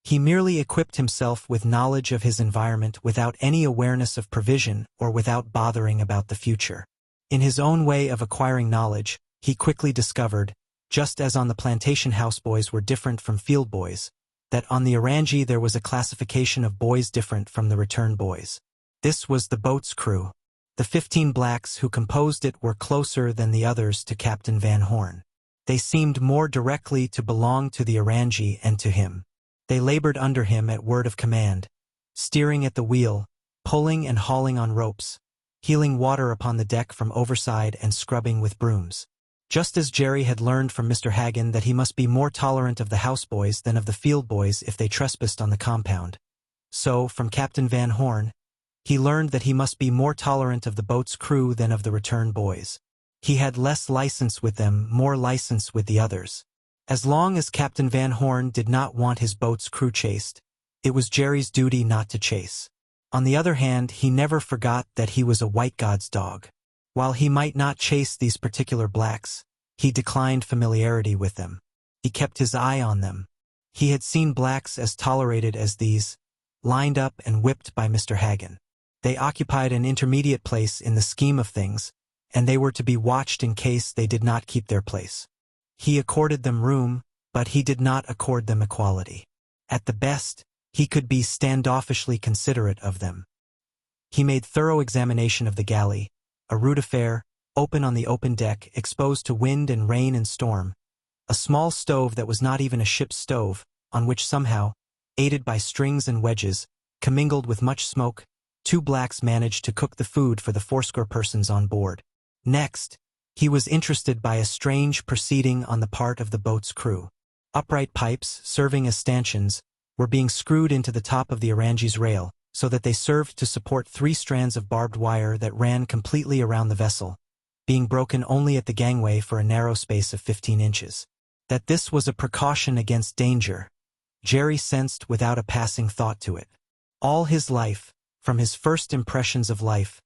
He merely equipped himself with knowledge of his environment without any awareness of provision or without bothering about the future. In his own way of acquiring knowledge, he quickly discovered, just as on the plantation houseboys were different from field boys, that on the Orangie there was a classification of boys different from the return boys. This was the boat's crew. The 15 blacks who composed it were closer than the others to Captain Van Horn. They seemed more directly to belong to the Orangie and to him. They labored under him at word of command, steering at the wheel, pulling and hauling on ropes, heeling water upon the deck from overside and scrubbing with brooms. Just as Jerry had learned from Mr. Hagen that he must be more tolerant of the houseboys than of the field boys if they trespassed on the compound, so, from Captain Van Horn, he learned that he must be more tolerant of the boat's crew than of the return boys. He had less license with them, more license with the others. As long as Captain Van Horn did not want his boat's crew chased, it was Jerry's duty not to chase. On the other hand, he never forgot that he was a white god's dog. While he might not chase these particular blacks, he declined familiarity with them. He kept his eye on them. He had seen blacks as tolerated as these, lined up and whipped by Mr. Hagen. They occupied an intermediate place in the scheme of things, and they were to be watched in case they did not keep their place. He accorded them room, but he did not accord them equality. At the best, he could be standoffishly considerate of them. He made thorough examination of the galley, a rude affair, open on the open deck, exposed to wind and rain and storm, a small stove that was not even a ship's stove, on which somehow, aided by strings and wedges, commingled with much smoke, 2 blacks managed to cook the food for the 40 persons on board. Next, he was interested by a strange proceeding on the part of the boat's crew. Upright pipes, serving as stanchions, were being screwed into the top of the Orange's rail, so that they served to support 3 strands of barbed wire that ran completely around the vessel, being broken only at the gangway for a narrow space of 15 inches. That this was a precaution against danger, Jerry sensed without a passing thought to it. All his life, from his first impressions of life,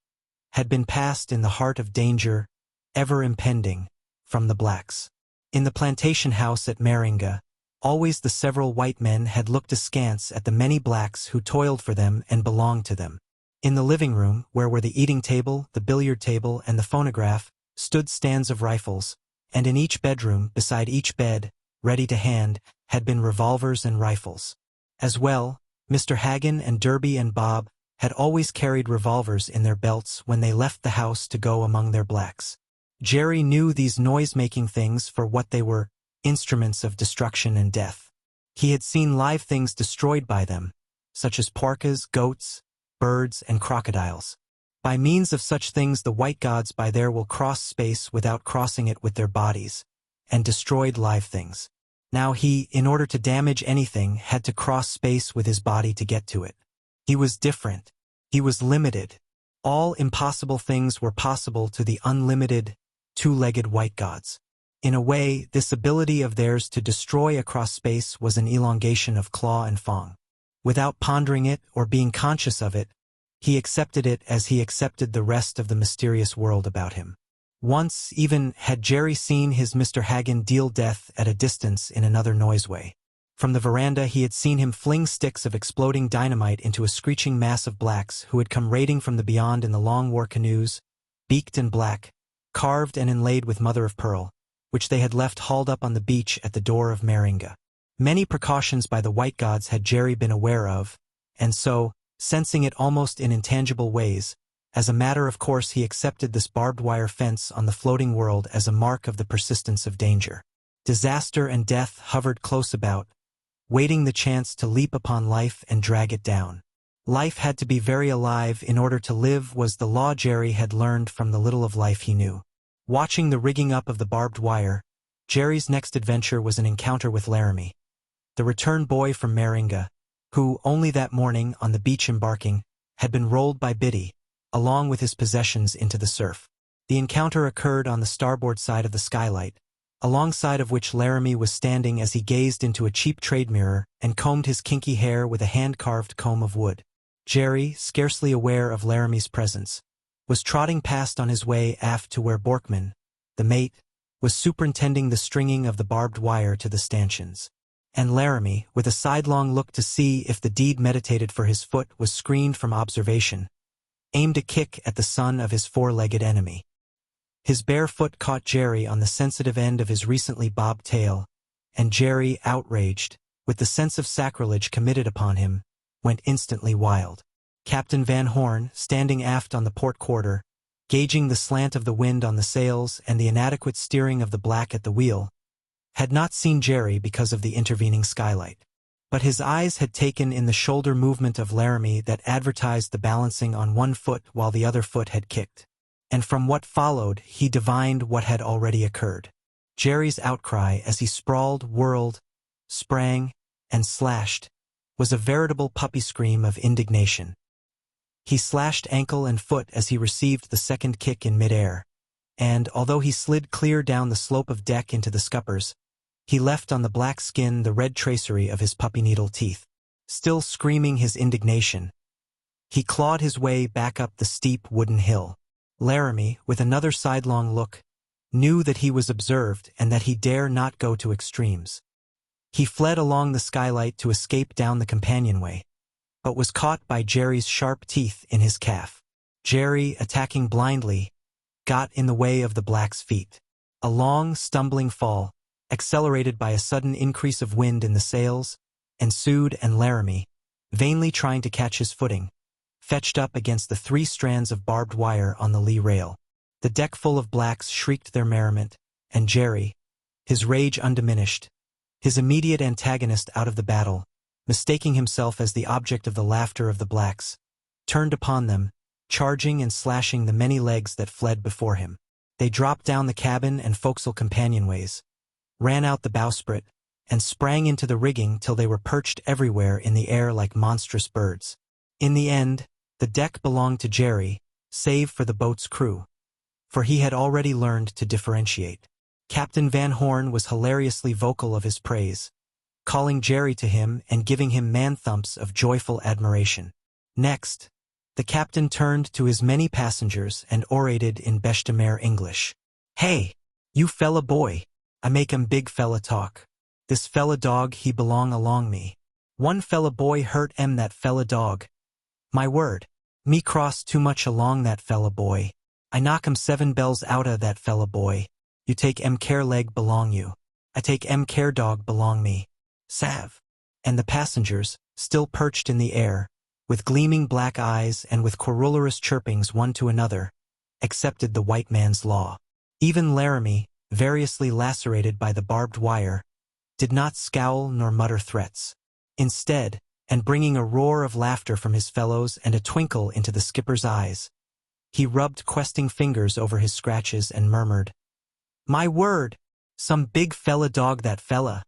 had been passed in the heart of danger, ever impending, from the blacks. In the plantation house at Meringa, always the several white men had looked askance at the many blacks who toiled for them and belonged to them. In the living room, where were the eating table, the billiard table, and the phonograph, stood stands of rifles, and in each bedroom, beside each bed, ready to hand, had been revolvers and rifles. As well, Mr. Hagen and Derby and Bob had always carried revolvers in their belts when they left the house to go among their blacks. Jerry knew these noise-making things for what they were, instruments of destruction and death. He had seen live things destroyed by them, such as porcas, goats, birds, and crocodiles. By means of such things the white gods by there will cross space without crossing it with their bodies, and destroyed live things. Now he, in order to damage anything, had to cross space with his body to get to it. He was different. He was limited. All impossible things were possible to the unlimited, 2-legged white gods. In a way, this ability of theirs to destroy across space was an elongation of Claw and Fong. Without pondering it or being conscious of it, he accepted it as he accepted the rest of the mysterious world about him. Once, even, had Jerry seen his Mr. Hagen deal death at a distance in another noiseway. From the veranda he had seen him fling sticks of exploding dynamite into a screeching mass of blacks who had come raiding from the beyond in the long war canoes, beaked and black, carved and inlaid with mother of pearl, which they had left hauled up on the beach at the door of Meringa. Many precautions by the white gods had Jerry been aware of, and so, sensing it almost in intangible ways, as a matter of course he accepted this barbed wire fence on the floating world as a mark of the persistence of danger. Disaster and death hovered close about, waiting the chance to leap upon life and drag it down. Life had to be very alive in order to live was the law Jerry had learned from the little of life he knew. Watching the rigging up of the barbed wire, Jerry's next adventure was an encounter with Laramie, the return boy from Meringa, who, only that morning, on the beach embarking, had been rolled by Biddy, along with his possessions, into the surf. The encounter occurred on the starboard side of the skylight, alongside of which Laramie was standing as he gazed into a cheap trade mirror and combed his kinky hair with a hand-carved comb of wood. Jerry, scarcely aware of Laramie's presence, was trotting past on his way aft to where Borkman, the mate, was superintending the stringing of the barbed wire to the stanchions. And Laramie, with a sidelong look to see if the deed meditated for his foot was screened from observation, aimed a kick at the son of his 4-legged enemy. His bare foot caught Jerry on the sensitive end of his recently bobbed tail, and Jerry, outraged, with the sense of sacrilege committed upon him, went instantly wild. Captain Van Horn, standing aft on the port quarter, gauging the slant of the wind on the sails and the inadequate steering of the black at the wheel, had not seen Jerry because of the intervening skylight. But his eyes had taken in the shoulder movement of Laramie that advertised the balancing on one foot while the other foot had kicked. and from what followed he divined what had already occurred. Jerry's outcry as he sprawled, whirled, sprang, and slashed was a veritable puppy scream of indignation. He slashed ankle and foot as he received the second kick in midair, and, although he slid clear down the slope of deck into the scuppers, he left on the black skin the red tracery of his puppy needle teeth. Still screaming his indignation, he clawed his way back up the steep wooden hill. Laramie, with another sidelong look, knew that he was observed and that he dare not go to extremes. He fled along the skylight to escape down the companionway, but was caught by Jerry's sharp teeth in his calf. Jerry, attacking blindly, got in the way of the black's feet. A long, stumbling fall, accelerated by a sudden increase of wind in the sails, ensued, and Laramie, vainly trying to catch his footing, fetched up against the 3 strands of barbed wire on the lee rail. The deck full of blacks shrieked their merriment, and Jerry, his rage undiminished, his immediate antagonist out of the battle, mistaking himself as the object of the laughter of the blacks, turned upon them, charging and slashing the many legs that fled before him. They dropped down the cabin and forecastle companionways, ran out the bowsprit, and sprang into the rigging till they were perched everywhere in the air like monstrous birds. In the end, the deck belonged to Jerry, save for the boat's crew, for he had already learned to differentiate. Captain Van Horn was hilariously vocal of his praise, calling Jerry to him and giving him man-thumps of joyful admiration. Next, the captain turned to his many passengers and orated in bêche de mer English. "Hey, you fella boy, I make big fella talk. This fella dog he belong along me. One fella boy hurt that fella dog. My word, me cross too much along that fella boy. I knock 7 bells outta that fella boy. You take care leg belong you. I take care dog belong me. Sav." And the passengers, still perched in the air, with gleaming black eyes and with querulous chirpings one to another, accepted the white man's law. Even Laramie, variously lacerated by the barbed wire, did not scowl nor mutter threats. Instead, and bringing a roar of laughter from his fellows and a twinkle into the skipper's eyes, he rubbed questing fingers over his scratches and murmured, "My word, some big fella dog that fella."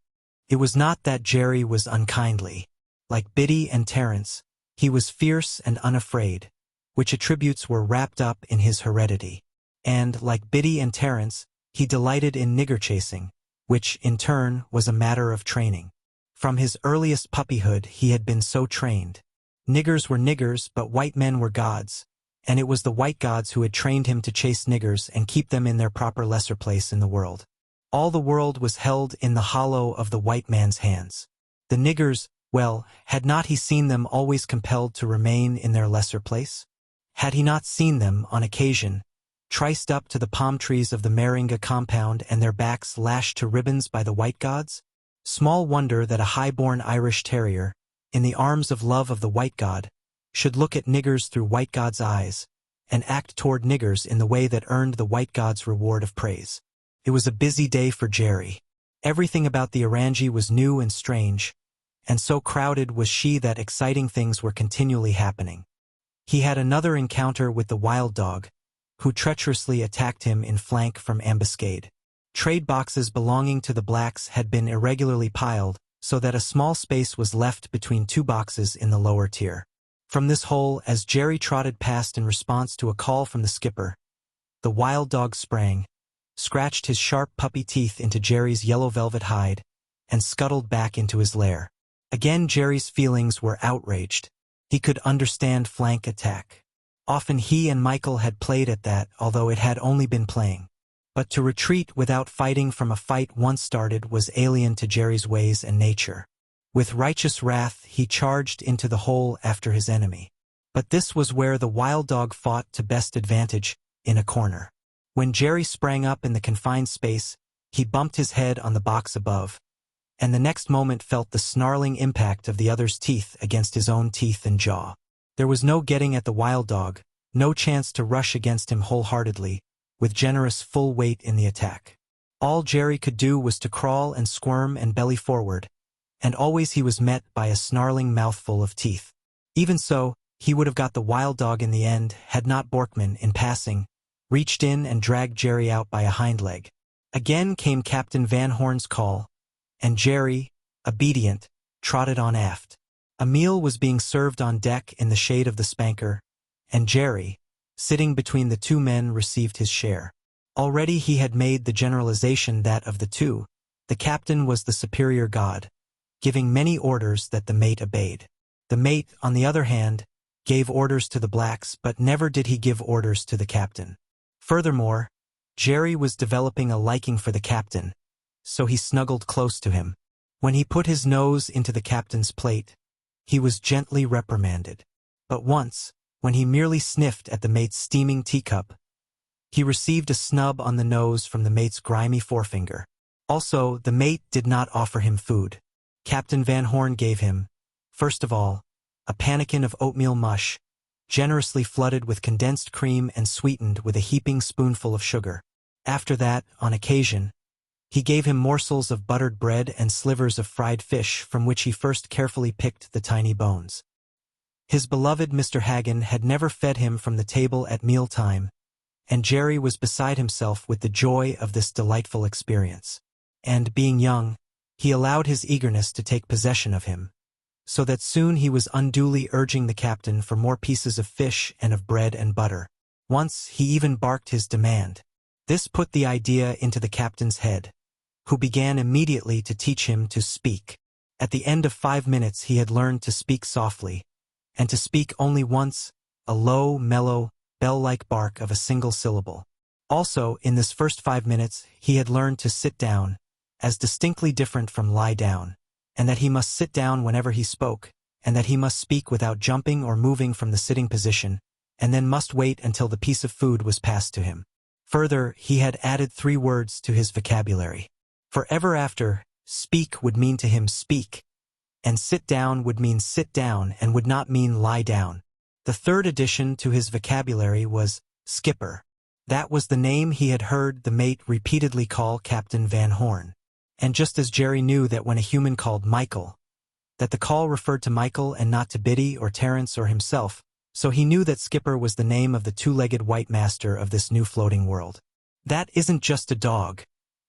It was not that Jerry was unkindly. Like Biddy and Terence, he was fierce and unafraid, which attributes were wrapped up in his heredity. And, like Biddy and Terence, he delighted in nigger chasing, which, in turn, was a matter of training. From his earliest puppyhood he had been so trained. Niggers were niggers, but white men were gods, and it was the white gods who had trained him to chase niggers and keep them in their proper lesser place in the world. All the world was held in the hollow of the white man's hands. The niggers, well, had not he seen them always compelled to remain in their lesser place? Had he not seen them, on occasion, triced up to the palm trees of the Meringa compound and their backs lashed to ribbons by the white gods? Small wonder that a high-born Irish Terrier, in the arms of love of the white god, should look at niggers through white god's eyes, and act toward niggers in the way that earned the white god's reward of praise. It was a busy day for Jerry. Everything about the Orangie was new and strange, and so crowded was she that exciting things were continually happening. He had another encounter with the wild dog, who treacherously attacked him in flank from ambuscade. Trade boxes belonging to the blacks had been irregularly piled, so that a small space was left between 2 boxes in the lower tier. From this hole, as Jerry trotted past in response to a call from the skipper, the wild dog sprang, scratched his sharp puppy teeth into Jerry's yellow velvet hide, and scuttled back into his lair. Again Jerry's feelings were outraged. He could understand flank attack. Often he and Michael had played at that, although it had only been playing. But to retreat without fighting from a fight once started was alien to Jerry's ways and nature. With righteous wrath he charged into the hole after his enemy. But this was where the wild dog fought to best advantage, in a corner. When Jerry sprang up in the confined space, he bumped his head on the box above, and the next moment felt the snarling impact of the other's teeth against his own teeth and jaw. There was no getting at the wild dog, no chance to rush against him wholeheartedly, with generous full weight in the attack. All Jerry could do was to crawl and squirm and belly forward, and always he was met by a snarling mouthful of teeth. Even so, he would have got the wild dog in the end had not Borkman, in passing, reached in and dragged Jerry out by a hind leg. Again came Captain Van Horn's call, and Jerry, obedient, trotted on aft. A meal was being served on deck in the shade of the spanker, and Jerry, sitting between the two men, received his share. Already he had made the generalization that of the two, the captain was the superior god, giving many orders that the mate obeyed. The mate, on the other hand, gave orders to the blacks, but never did he give orders to the captain. Furthermore, Jerry was developing a liking for the captain, so he snuggled close to him. When he put his nose into the captain's plate, he was gently reprimanded. But once, when he merely sniffed at the mate's steaming teacup, he received a snub on the nose from the mate's grimy forefinger. Also, the mate did not offer him food. Captain Van Horn gave him, first of all, a pannikin of oatmeal mush, generously flooded with condensed cream and sweetened with a heaping spoonful of sugar. After that, on occasion, he gave him morsels of buttered bread and slivers of fried fish from which he first carefully picked the tiny bones. His beloved Mr. Hagen had never fed him from the table at mealtime, and Jerry was beside himself with the joy of this delightful experience. And, being young, he allowed his eagerness to take possession of him, so that soon he was unduly urging the captain for more pieces of fish and of bread and butter. Once he even barked his demand. This put the idea into the captain's head, who began immediately to teach him to speak. At the end of 5 minutes he had learned to speak softly, and to speak only once, a low, mellow, bell-like bark of a single syllable. Also, in this first 5 minutes, he had learned to sit down, as distinctly different from lie down, and that he must sit down whenever he spoke, and that he must speak without jumping or moving from the sitting position, and then must wait until the piece of food was passed to him. Further, he had added 3 words to his vocabulary. For ever after, speak would mean to him speak, and sit down would mean sit down and would not mean lie down. The 3rd addition to his vocabulary was skipper. That was the name he had heard the mate repeatedly call Captain Van Horn. And just as Jerry knew that when a human called Michael, that the call referred to Michael and not to Biddy or Terence or himself, so he knew that Skipper was the name of the 2-legged white master of this new floating world. That isn't just a dog,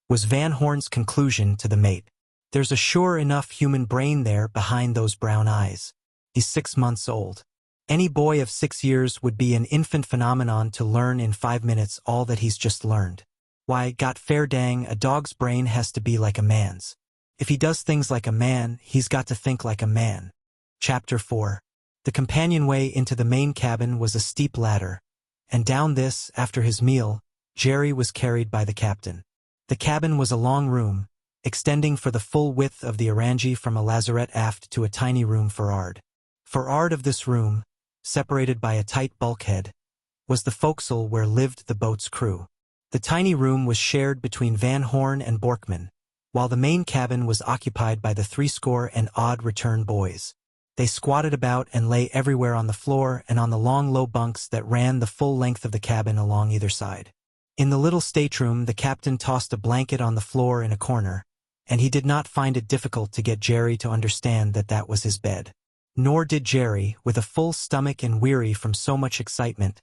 was Van Horn's conclusion to the mate. There's a sure enough human brain there behind those brown eyes. He's 6 months old. Any boy of 6 years would be an infant phenomenon to learn in 5 minutes all that he's just learned. Why, got fair dang, a dog's brain has to be like a man's. If he does things like a man, he's got to think like a man. Chapter 4. The companionway into the main cabin was a steep ladder, and down this, after his meal, Jerry was carried by the captain. The cabin was a long room, extending for the full width of the orangie from a lazarette aft to a tiny room for'ard. For'ard of this room, separated by a tight bulkhead, was the forecastle where lived the boat's crew. The tiny room was shared between Van Horn and Borkman, while the main cabin was occupied by the 80 return boys. They squatted about and lay everywhere on the floor and on the long low bunks that ran the full length of the cabin along either side. In the little stateroom the captain tossed a blanket on the floor in a corner, and he did not find it difficult to get Jerry to understand that that was his bed. Nor did Jerry, with a full stomach and weary from so much excitement,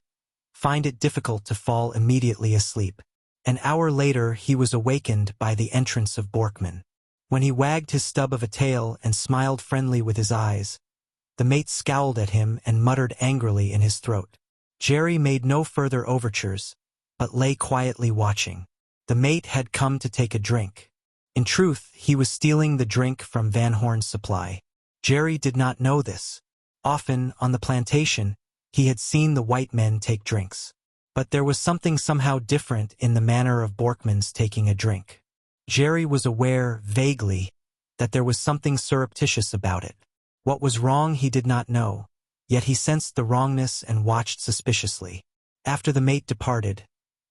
find it difficult to fall immediately asleep. An hour later he was awakened by the entrance of Borkman. When he wagged his stub of a tail and smiled friendly with his eyes, the mate scowled at him and muttered angrily in his throat. Jerry made no further overtures, but lay quietly watching. The mate had come to take a drink. In truth, he was stealing the drink from Van Horn's supply. Jerry did not know this. Often, on the plantation, he had seen the white men take drinks. But there was something somehow different in the manner of Borkman's taking a drink. Jerry was aware, vaguely, that there was something surreptitious about it. What was wrong he did not know, yet he sensed the wrongness and watched suspiciously. After the mate departed,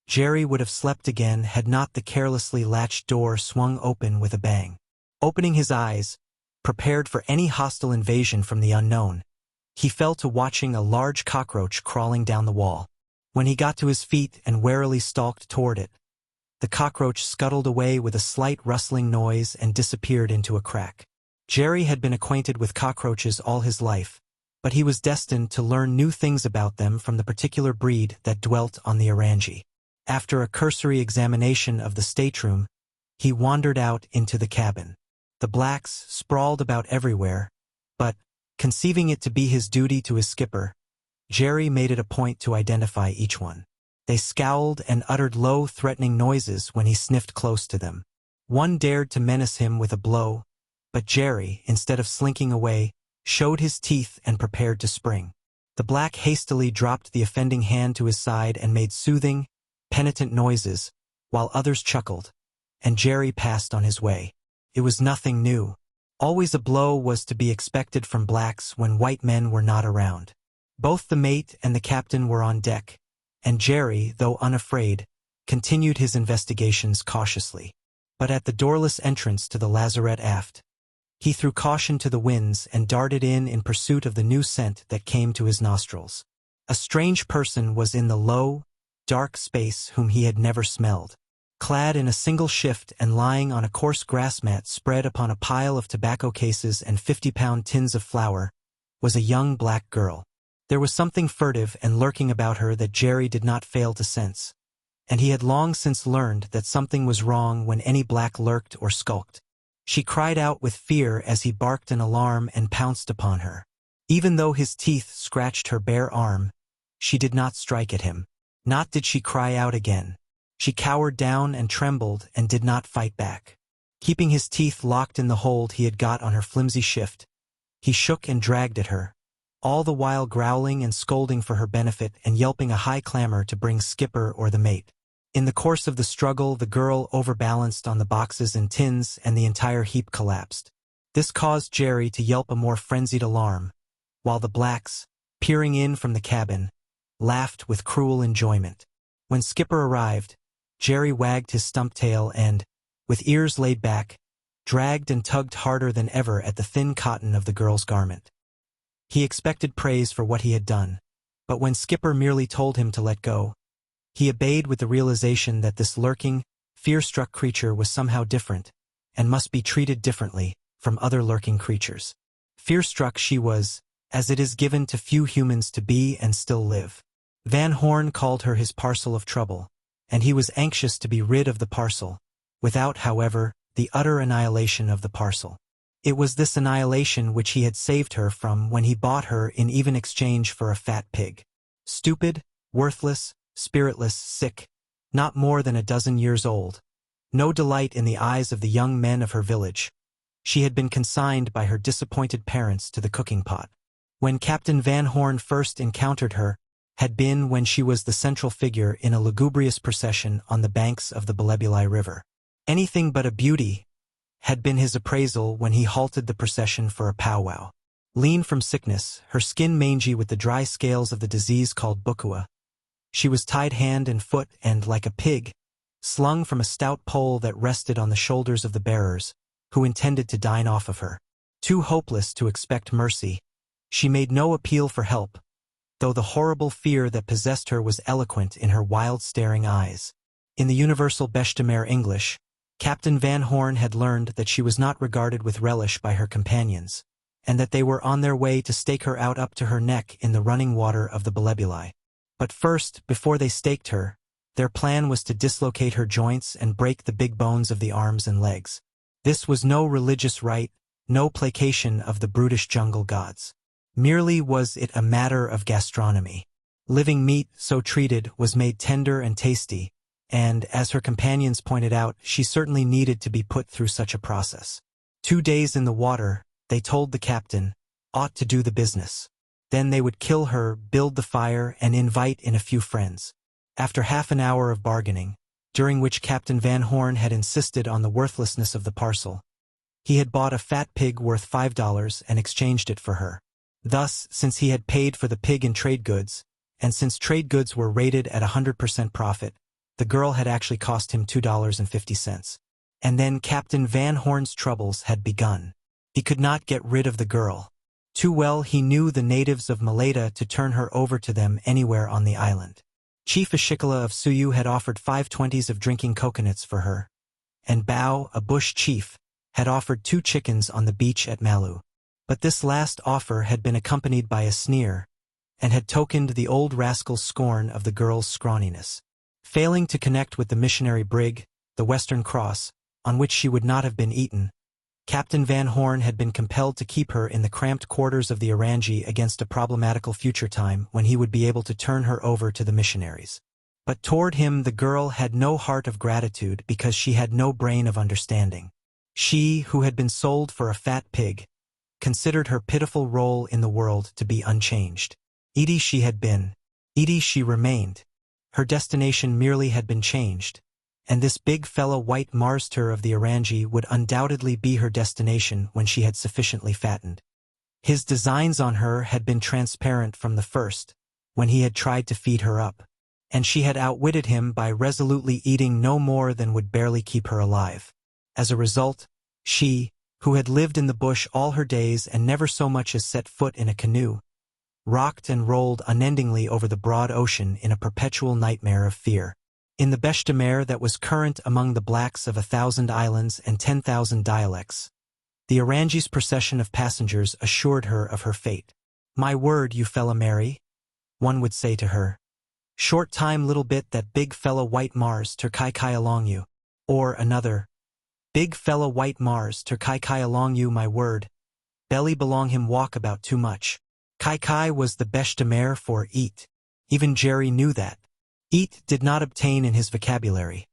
Jerry would have slept again had not the carelessly latched door swung open with a bang. Opening his eyes, prepared for any hostile invasion from the unknown, he fell to watching a large cockroach crawling down the wall. When he got to his feet and warily stalked toward it, the cockroach scuttled away with a slight rustling noise and disappeared into a crack. Jerry had been acquainted with cockroaches all his life, but he was destined to learn new things about them from the particular breed that dwelt on the orangie. After a cursory examination of the stateroom, he wandered out into the cabin. The blacks sprawled about everywhere, but, conceiving it to be his duty to his skipper, Jerry made it a point to identify each one. They scowled and uttered low, threatening noises when he sniffed close to them. One dared to menace him with a blow, but Jerry, instead of slinking away, showed his teeth and prepared to spring. The black hastily dropped the offending hand to his side and made soothing, penitent noises, while others chuckled, and Jerry passed on his way. It was nothing new. Always a blow was to be expected from blacks when white men were not around. Both the mate and the captain were on deck, and Jerry, though unafraid, continued his investigations cautiously. But at the doorless entrance to the lazarette aft, he threw caution to the winds and darted in pursuit of the new scent that came to his nostrils. A strange person was in the low, dark space whom he had never smelled. Clad in a single shift and lying on a coarse grass mat spread upon a pile of tobacco cases and 50-pound tins of flour, was a young black girl. There was something furtive and lurking about her that Jerry did not fail to sense, and he had long since learned that something was wrong when any black lurked or skulked. She cried out with fear as he barked an alarm and pounced upon her. Even though his teeth scratched her bare arm, she did not strike at him. Not did she cry out again. She cowered down and trembled and did not fight back. Keeping his teeth locked in the hold he had got on her flimsy shift, he shook and dragged at her, all the while growling and scolding for her benefit and yelping a high clamor to bring skipper or the mate. In the course of the struggle, the girl overbalanced on the boxes and tins and the entire heap collapsed. This caused Jerry to yelp a more frenzied alarm, while the blacks, peering in from the cabin, laughed with cruel enjoyment. When skipper arrived, Jerry wagged his stump tail and, with ears laid back, dragged and tugged harder than ever at the thin cotton of the girl's garment. He expected praise for what he had done, but when skipper merely told him to let go, he obeyed with the realization that this lurking, fear-struck creature was somehow different, and must be treated differently from other lurking creatures. Fear-struck she was, as it is given to few humans to be and still live. Van Horn called her his parcel of trouble, and he was anxious to be rid of the parcel, without, however, the utter annihilation of the parcel. It was this annihilation which he had saved her from when he bought her in even exchange for a fat pig. Stupid, worthless, spiritless, sick, not more than a dozen years old, no delight in the eyes of the young men of her village, she had been consigned by her disappointed parents to the cooking pot. When Captain Van Horn first encountered her, had been when she was the central figure in a lugubrious procession on the banks of the Belebuli River. Anything but a beauty had been his appraisal when he halted the procession for a powwow. Lean from sickness, her skin mangy with the dry scales of the disease called bukua, she was tied hand and foot and, like a pig, slung from a stout pole that rested on the shoulders of the bearers, who intended to dine off of her. Too hopeless to expect mercy, she made no appeal for help, though the horrible fear that possessed her was eloquent in her wild staring eyes. In the universal bêche de mer English, Captain Van Horn had learned that she was not regarded with relish by her companions, and that they were on their way to stake her out up to her neck in the running water of the Belebuli. But first, before they staked her, their plan was to dislocate her joints and break the big bones of the arms and legs. This was no religious rite, no placation of the brutish jungle gods. Merely was it a matter of gastronomy. Living meat, so treated, was made tender and tasty, and, as her companions pointed out, she certainly needed to be put through such a process. 2 days in the water, they told the captain, ought to do the business. Then they would kill her, build the fire, and invite in a few friends. After half an hour of bargaining, during which Captain Van Horn had insisted on the worthlessness of the parcel, he had bought a fat pig worth $5 and exchanged it for her. Thus, since he had paid for the pig in trade goods, and since trade goods were rated at 100% profit, the girl had actually cost him $2.50. And then Captain Van Horn's troubles had begun. He could not get rid of the girl. Too well he knew the natives of Maleta to turn her over to them anywhere on the island. Chief Ashikala of Suyu had offered 5/20s of drinking coconuts for her, and Bao, a bush chief, had offered 2 chickens on the beach at Malu. But this last offer had been accompanied by a sneer, and had tokened the old rascal's scorn of the girl's scrawniness. Failing to connect with the missionary brig, the Western Cross, on which she would not have been eaten, Captain Van Horn had been compelled to keep her in the cramped quarters of the Orangie against a problematical future time when he would be able to turn her over to the missionaries. But toward him the girl had no heart of gratitude because she had no brain of understanding. She, who had been sold for a fat pig, considered her pitiful role in the world to be unchanged. Edie she had been. Edie she remained. Her destination merely had been changed, and this big fellow white Marster of the Orangie would undoubtedly be her destination when she had sufficiently fattened. His designs on her had been transparent from the first, when he had tried to feed her up, and she had outwitted him by resolutely eating no more than would barely keep her alive. As a result, she, who had lived in the bush all her days and never so much as set foot in a canoe, rocked and rolled unendingly over the broad ocean in a perpetual nightmare of fear. In the bêche de mer that was current among the blacks of 1,000 islands and 10,000 dialects, the Orangie's procession of passengers assured her of her fate. "My word, you fella Mary," one would say to her. "Short time little bit that big fella white Mars ter kai along you." Or another, "Big fella white Mars ter kai along you, my word. Belly belong him walk about too much." Kai was the bêche de mer for eat. Even Jerry knew that. Eat did not obtain in his vocabulary,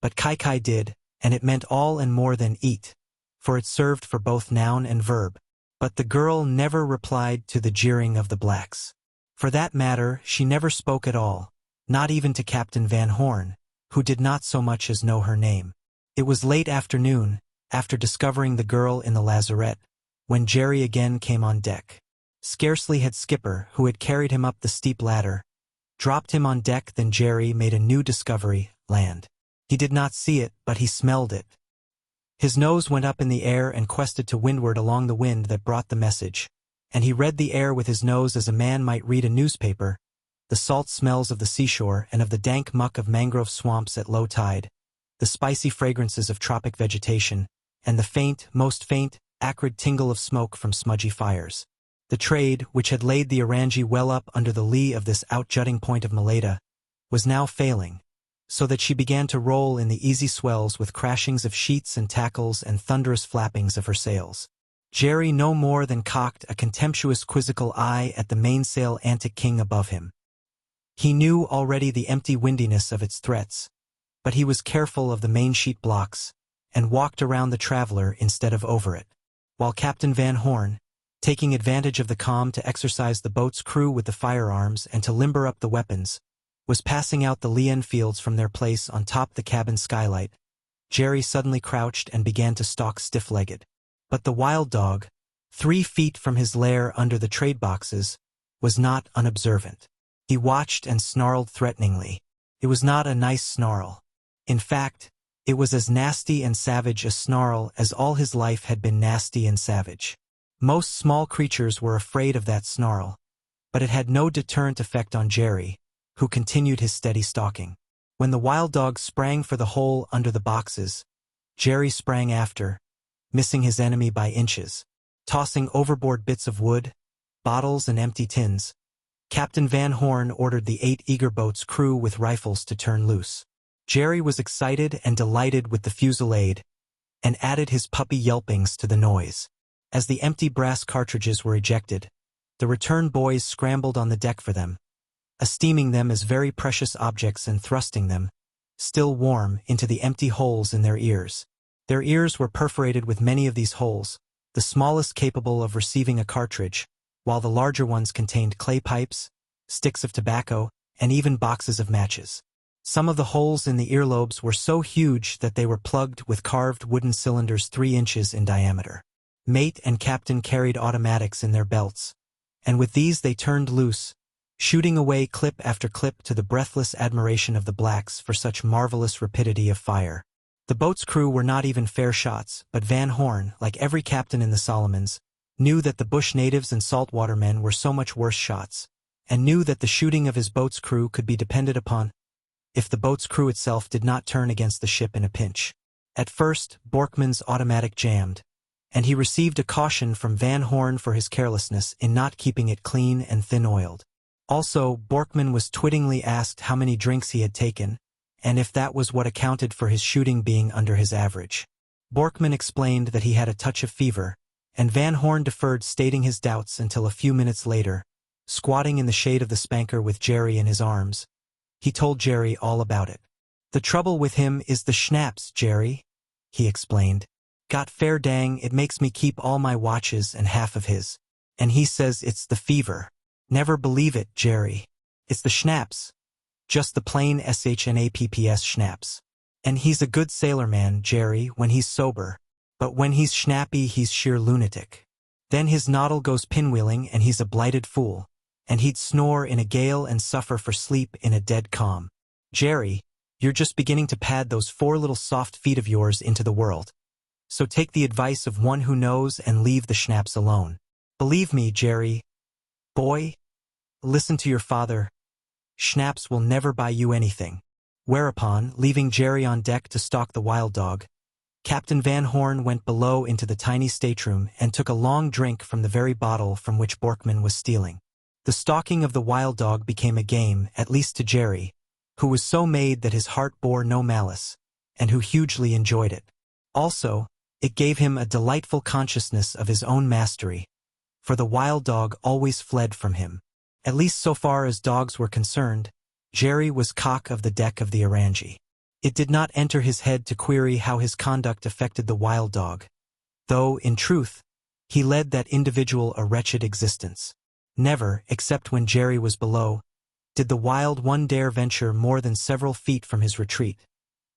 but kai did, and it meant all and more than eat, for it served for both noun and verb. But the girl never replied to the jeering of the blacks. For that matter, she never spoke at all, not even to Captain Van Horn, who did not so much as know her name. It was late afternoon, after discovering the girl in the lazarette, when Jerry again came on deck. Scarcely had Skipper, who had carried him up the steep ladder, dropped him on deck than Jerry made a new discovery: land. He did not see it, but he smelled it. His nose went up in the air and quested to windward along the wind that brought the message, and he read the air with his nose as a man might read a newspaper, the salt smells of the seashore and of the dank muck of mangrove swamps at low tide, the spicy fragrances of tropic vegetation, and the faint, most faint, acrid tingle of smoke from smudgy fires. The trade, which had laid the Orangie well up under the lee of this outjutting point of Maleta, was now failing, so that she began to roll in the easy swells with crashings of sheets and tackles and thunderous flappings of her sails. Jerry no more than cocked a contemptuous quizzical eye at the mainsail antic king above him. He knew already the empty windiness of its threats, but he was careful of the mainsheet blocks, and walked around the traveler instead of over it, while Captain Van Horn, taking advantage of the calm to exercise the boat's crew with the firearms and to limber up the weapons, was passing out the lee Enfields from their place on top the cabin skylight. Jerry suddenly crouched and began to stalk stiff-legged. But the wild dog, 3 feet from his lair under the trade boxes, was not unobservant. He watched and snarled threateningly. It was not a nice snarl. In fact, it was as nasty and savage a snarl as all his life had been nasty and savage. Most small creatures were afraid of that snarl, but it had no deterrent effect on Jerry, who continued his steady stalking. When the wild dog sprang for the hole under the boxes, Jerry sprang after, missing his enemy by inches. Tossing overboard bits of wood, bottles and empty tins, Captain Van Horn ordered the 8 eager boat's crew with rifles to turn loose. Jerry was excited and delighted with the fusillade, and added his puppy yelpings to the noise. As the empty brass cartridges were ejected, the return boys scrambled on the deck for them, esteeming them as very precious objects and thrusting them, still warm, into the empty holes in their ears. Their ears were perforated with many of these holes, the smallest capable of receiving a cartridge, while the larger ones contained clay pipes, sticks of tobacco, and even boxes of matches. Some of the holes in the earlobes were so huge that they were plugged with carved wooden cylinders 3 inches in diameter. Mate and captain carried automatics in their belts, and with these they turned loose, shooting away clip after clip to the breathless admiration of the blacks for such marvelous rapidity of fire. The boat's crew were not even fair shots, but Van Horn, like every captain in the Solomons, knew that the bush natives and saltwater men were so much worse shots, and knew that the shooting of his boat's crew could be depended upon if the boat's crew itself did not turn against the ship in a pinch. At first, Borkman's automatic jammed, and he received a caution from Van Horn for his carelessness in not keeping it clean and thin-oiled. Also, Borkman was twittingly asked how many drinks he had taken, and if that was what accounted for his shooting being under his average. Borkman explained that he had a touch of fever, and Van Horn deferred, stating his doubts until a few minutes later, squatting in the shade of the spanker with Jerry in his arms. He told Jerry all about it. "The trouble with him is the schnapps, Jerry," he explained. "Got fair dang, it makes me keep all my watches and half of his. And he says it's the fever. Never believe it, Jerry. It's the schnapps. Just the plain SHNAPPS schnapps. And he's a good sailorman, Jerry, when he's sober. But when he's schnappy, he's sheer lunatic. Then his noddle goes pinwheeling and he's a blighted fool. And he'd snore in a gale and suffer for sleep in a dead calm. Jerry, you're just beginning to pad those 4 little soft feet of yours into the world. So take the advice of one who knows and leave the schnapps alone. Believe me, Jerry. Boy, listen to your father. Schnapps will never buy you anything." Whereupon, leaving Jerry on deck to stalk the wild dog, Captain Van Horn went below into the tiny stateroom and took a long drink from the very bottle from which Borkman was stealing. The stalking of the wild dog became a game, at least to Jerry, who was so made that his heart bore no malice, and who hugely enjoyed it. Also, it gave him a delightful consciousness of his own mastery, for the wild dog always fled from him. At least so far as dogs were concerned, Jerry was cock of the deck of the Orange. It did not enter his head to query how his conduct affected the wild dog, though, in truth, he led that individual a wretched existence. Never, except when Jerry was below, did the wild one dare venture more than several feet from his retreat,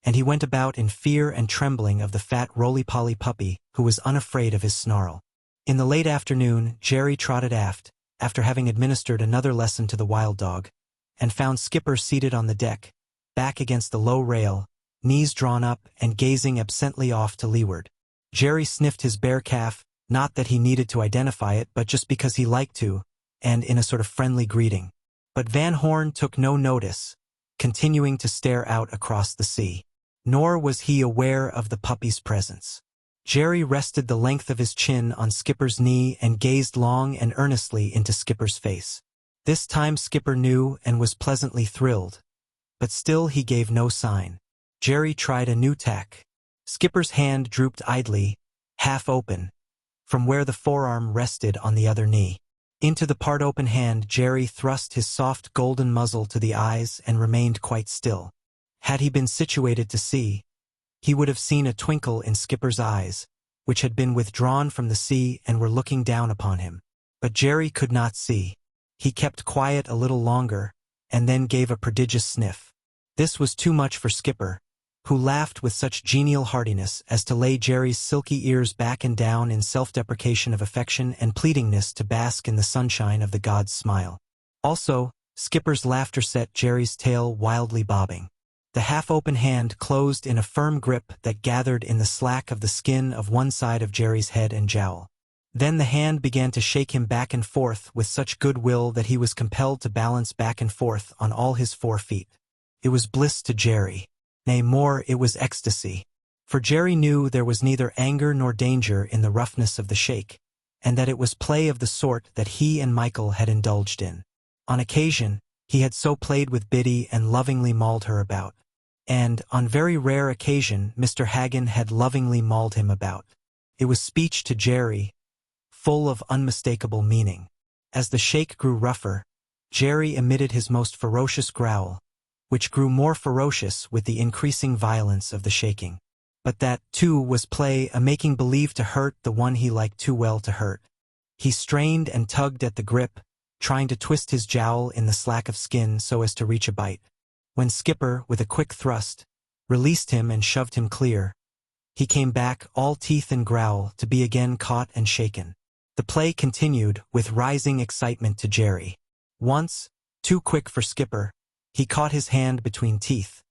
and he went about in fear and trembling of the fat roly-poly puppy who was unafraid of his snarl. In the late afternoon, Jerry trotted aft, after having administered another lesson to the wild dog, and found Skipper seated on the deck, back against the low rail, knees drawn up and gazing absently off to leeward. Jerry sniffed his bare calf, not that he needed to identify it but just because he liked to, and in a sort of friendly greeting. But Van Horn took no notice, continuing to stare out across the sea. Nor was he aware of the puppy's presence. Jerry rested the length of his chin on Skipper's knee and gazed long and earnestly into Skipper's face. This time Skipper knew and was pleasantly thrilled, but still he gave no sign. Jerry tried a new tack. Skipper's hand drooped idly, half open, from where the forearm rested on the other knee. Into the part-open hand Jerry thrust his soft golden muzzle to the eyes and remained quite still. Had he been situated to see, he would have seen a twinkle in Skipper's eyes, which had been withdrawn from the sea and were looking down upon him. But Jerry could not see. He kept quiet a little longer, and then gave a prodigious sniff. This was too much for Skipper, who laughed with such genial heartiness as to lay Jerry's silky ears back and down in self-deprecation of affection and pleadingness to bask in the sunshine of the god's smile. Also, Skipper's laughter set Jerry's tail wildly bobbing. The half-open hand closed in a firm grip that gathered in the slack of the skin of one side of Jerry's head and jowl. Then the hand began to shake him back and forth with such good will that he was compelled to balance back and forth on all his 4 feet. It was bliss to Jerry. Nay, more, it was ecstasy. For Jerry knew there was neither anger nor danger in the roughness of the shake, and that it was play of the sort that he and Michael had indulged in. On occasion, he had so played with Biddy and lovingly mauled her about. And, on very rare occasion, Mr. Hagan had lovingly mauled him about. It was speech to Jerry, full of unmistakable meaning. As the shake grew rougher, Jerry emitted his most ferocious growl, which grew more ferocious with the increasing violence of the shaking. But that, too, was play, a making believe to hurt the one he liked too well to hurt. He strained and tugged at the grip, trying to twist his jowl in the slack of skin so as to reach a bite. When Skipper, with a quick thrust, released him and shoved him clear, he came back, all teeth and growl, to be again caught and shaken. The play continued, with rising excitement to Jerry. Once, too quick for Skipper, he caught his hand between teeth,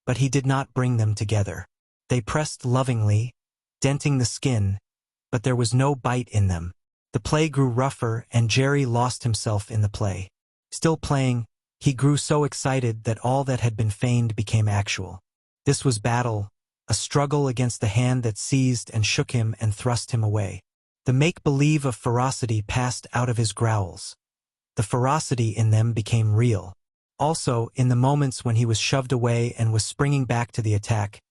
but he did not bring them together. They pressed lovingly, denting the skin, but there was no bite in them. The play grew rougher and Jerry lost himself in the play. Still playing, he grew so excited that all that had been feigned became actual. This was battle, a struggle against the hand that seized and shook him and thrust him away. The make-believe of ferocity passed out of his growls. The ferocity in them became real. Also, in the moments when he was shoved away and was springing back to the attack,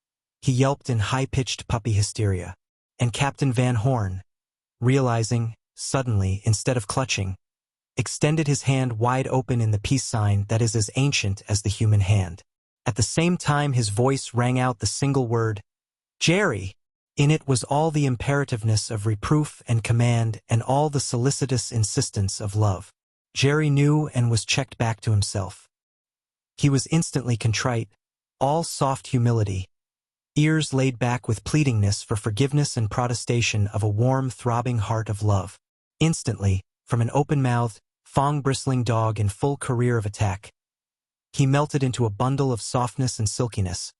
he yelped in high-pitched puppy hysteria. And Captain Van Horn, realizing, suddenly, instead of clutching, extended his hand wide open in the peace sign that is as ancient as the human hand. At the same time his voice rang out the single word, "Jerry!" In it was all the imperativeness of reproof and command and all the solicitous insistence of love. Jerry knew and was checked back to himself. He was instantly contrite, all soft humility, ears laid back with pleadingness for forgiveness and protestation of a warm, throbbing heart of love. Instantly, from an open-mouthed, fang-bristling dog in full career of attack, he melted into a bundle of softness and silkiness,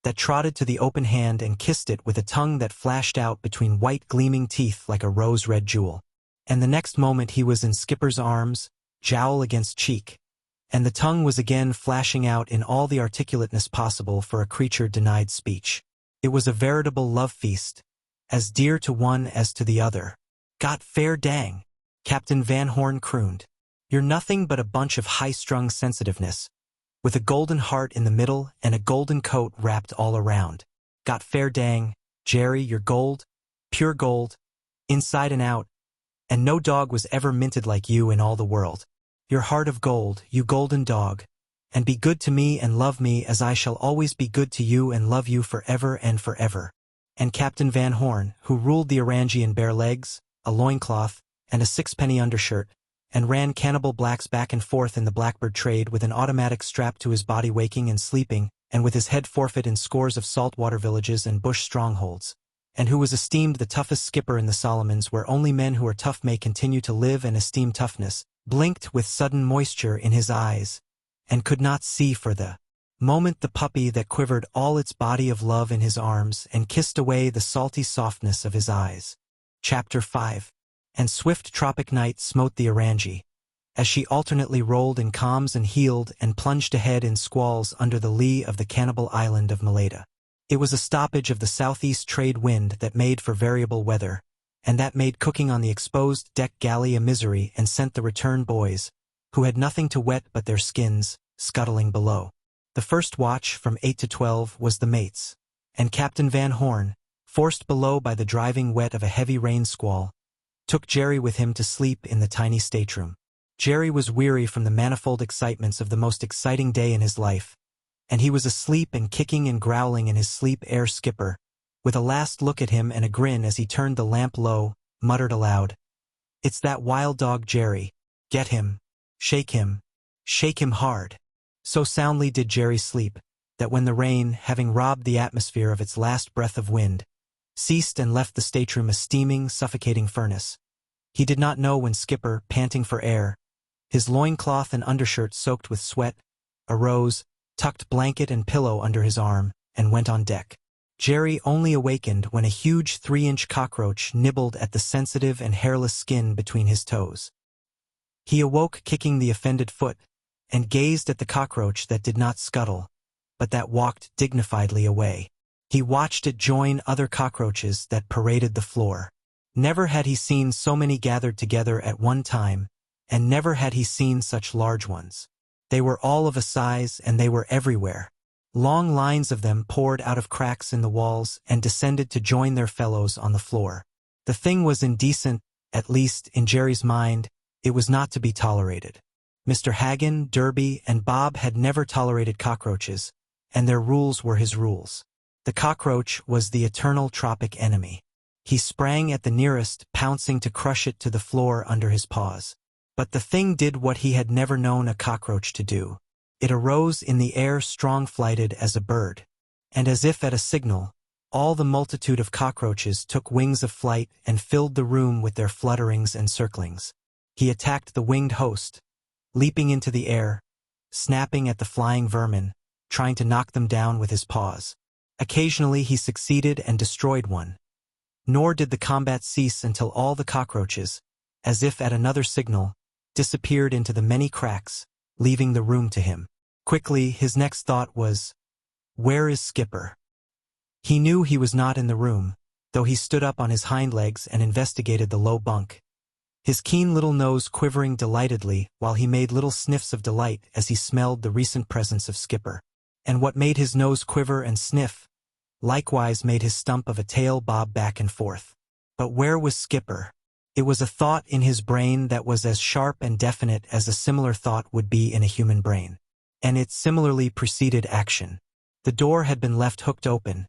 that trotted to the open hand and kissed it with a tongue that flashed out between white gleaming teeth like a rose-red jewel. And the next moment he was in Skipper's arms, jowl against cheek, and the tongue was again flashing out in all the articulateness possible for a creature denied speech. It was a veritable love feast, as dear to one as to the other. "Got fair dang," Captain Van Horn crooned. "You're nothing but a bunch of high-strung sensitiveness, with a golden heart in the middle and a golden coat wrapped all around. Got fair dang, Jerry, you're gold, pure gold, inside and out, and no dog was ever minted like you in all the world. Your heart of gold, you golden dog, and be good to me and love me as I shall always be good to you and love you forever and forever." And Captain Van Horn, who ruled the Orangie in bare legs, a loincloth, and a sixpenny undershirt, and ran cannibal blacks back and forth in the blackbird trade with an automatic strapped to his body waking and sleeping, and with his head forfeit in scores of saltwater villages and bush strongholds, and who was esteemed the toughest skipper in the Solomons where only men who are tough may continue to live and esteem toughness, blinked with sudden moisture in his eyes, and could not see for the moment the puppy that quivered all its body of love in his arms and kissed away the salty softness of his eyes. Chapter 5. And swift tropic night smote the Orangie, as she alternately rolled in calms and heeled and plunged ahead in squalls under the lee of the cannibal island of Maleta. It was a stoppage of the southeast trade wind that made for variable weather, and that made cooking on the exposed deck galley a misery and sent the return boys, who had nothing to wet but their skins, scuttling below. The first watch, from 8 to 12, was the mate's, and Captain Van Horn, forced below by the driving wet of a heavy rain squall, took Jerry with him to sleep in the tiny stateroom. Jerry was weary from the manifold excitements of the most exciting day in his life, and he was asleep and kicking and growling in his sleep ere Skipper, with a last look at him and a grin as he turned the lamp low, muttered aloud, "It's that wild dog Jerry. Get him. Shake him. Shake him hard." So soundly did Jerry sleep, that when the rain, having robbed the atmosphere of its last breath of wind, ceased and left the stateroom a steaming, suffocating furnace, he did not know when Skipper, panting for air, his loincloth and undershirt soaked with sweat, arose, tucked blanket and pillow under his arm, and went on deck. Jerry only awakened when a huge 3-inch cockroach nibbled at the sensitive and hairless skin between his toes. He awoke kicking the offended foot, and gazed at the cockroach that did not scuttle, but that walked dignifiedly away. He watched it join other cockroaches that paraded the floor. Never had he seen so many gathered together at one time, and never had he seen such large ones. They were all of a size and they were everywhere. Long lines of them poured out of cracks in the walls and descended to join their fellows on the floor. The thing was indecent, at least in Jerry's mind. It was not to be tolerated. Mr. Hagen, Derby, and Bob had never tolerated cockroaches, and their rules were his rules. The cockroach was the eternal tropic enemy. He sprang at the nearest, pouncing to crush it to the floor under his paws. But the thing did what he had never known a cockroach to do. It arose in the air strong-flighted as a bird, and as if at a signal, all the multitude of cockroaches took wings of flight and filled the room with their flutterings and circlings. He attacked the winged host, leaping into the air, snapping at the flying vermin, trying to knock them down with his paws. Occasionally he succeeded and destroyed one. Nor did the combat cease until all the cockroaches, as if at another signal, disappeared into the many cracks, leaving the room to him. Quickly, his next thought was, "Where is Skipper?" He knew he was not in the room, though he stood up on his hind legs and investigated the low bunk. his keen little nose quivering delightedly while he made little sniffs of delight as he smelled the recent presence of Skipper. And what made his nose quiver and sniff, likewise made his stump of a tail bob back and forth. But where was Skipper? It was a thought in his brain that was as sharp and definite as a similar thought would be in a human brain. And it similarly preceded action. The door had been left hooked open,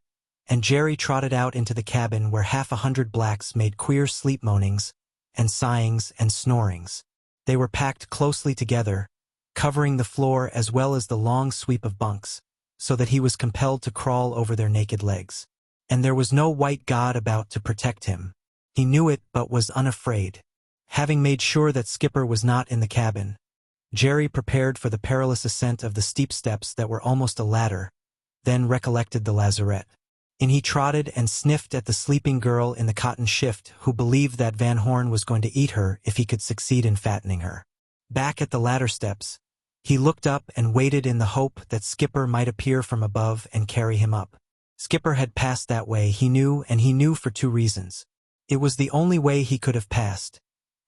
and Jerry trotted out into the cabin where 100 blacks made queer sleep moanings, and sighings and snorings. They were packed closely together, covering the floor as well as the long sweep of bunks, so that he was compelled to crawl over their naked legs. And there was no white god about to protect him. He knew it but was unafraid. Having made sure that Skipper was not in the cabin, Jerry prepared for the perilous ascent of the steep steps that were almost a ladder, then recollected the lazarette. In he trotted and sniffed at the sleeping girl in the cotton shift who believed that Van Horn was going to eat her if he could succeed in fattening her. Back at the ladder steps, he looked up and waited in the hope that Skipper might appear from above and carry him up. Skipper had passed that way, he knew, and he knew for 2 reasons. It was the only way he could have passed,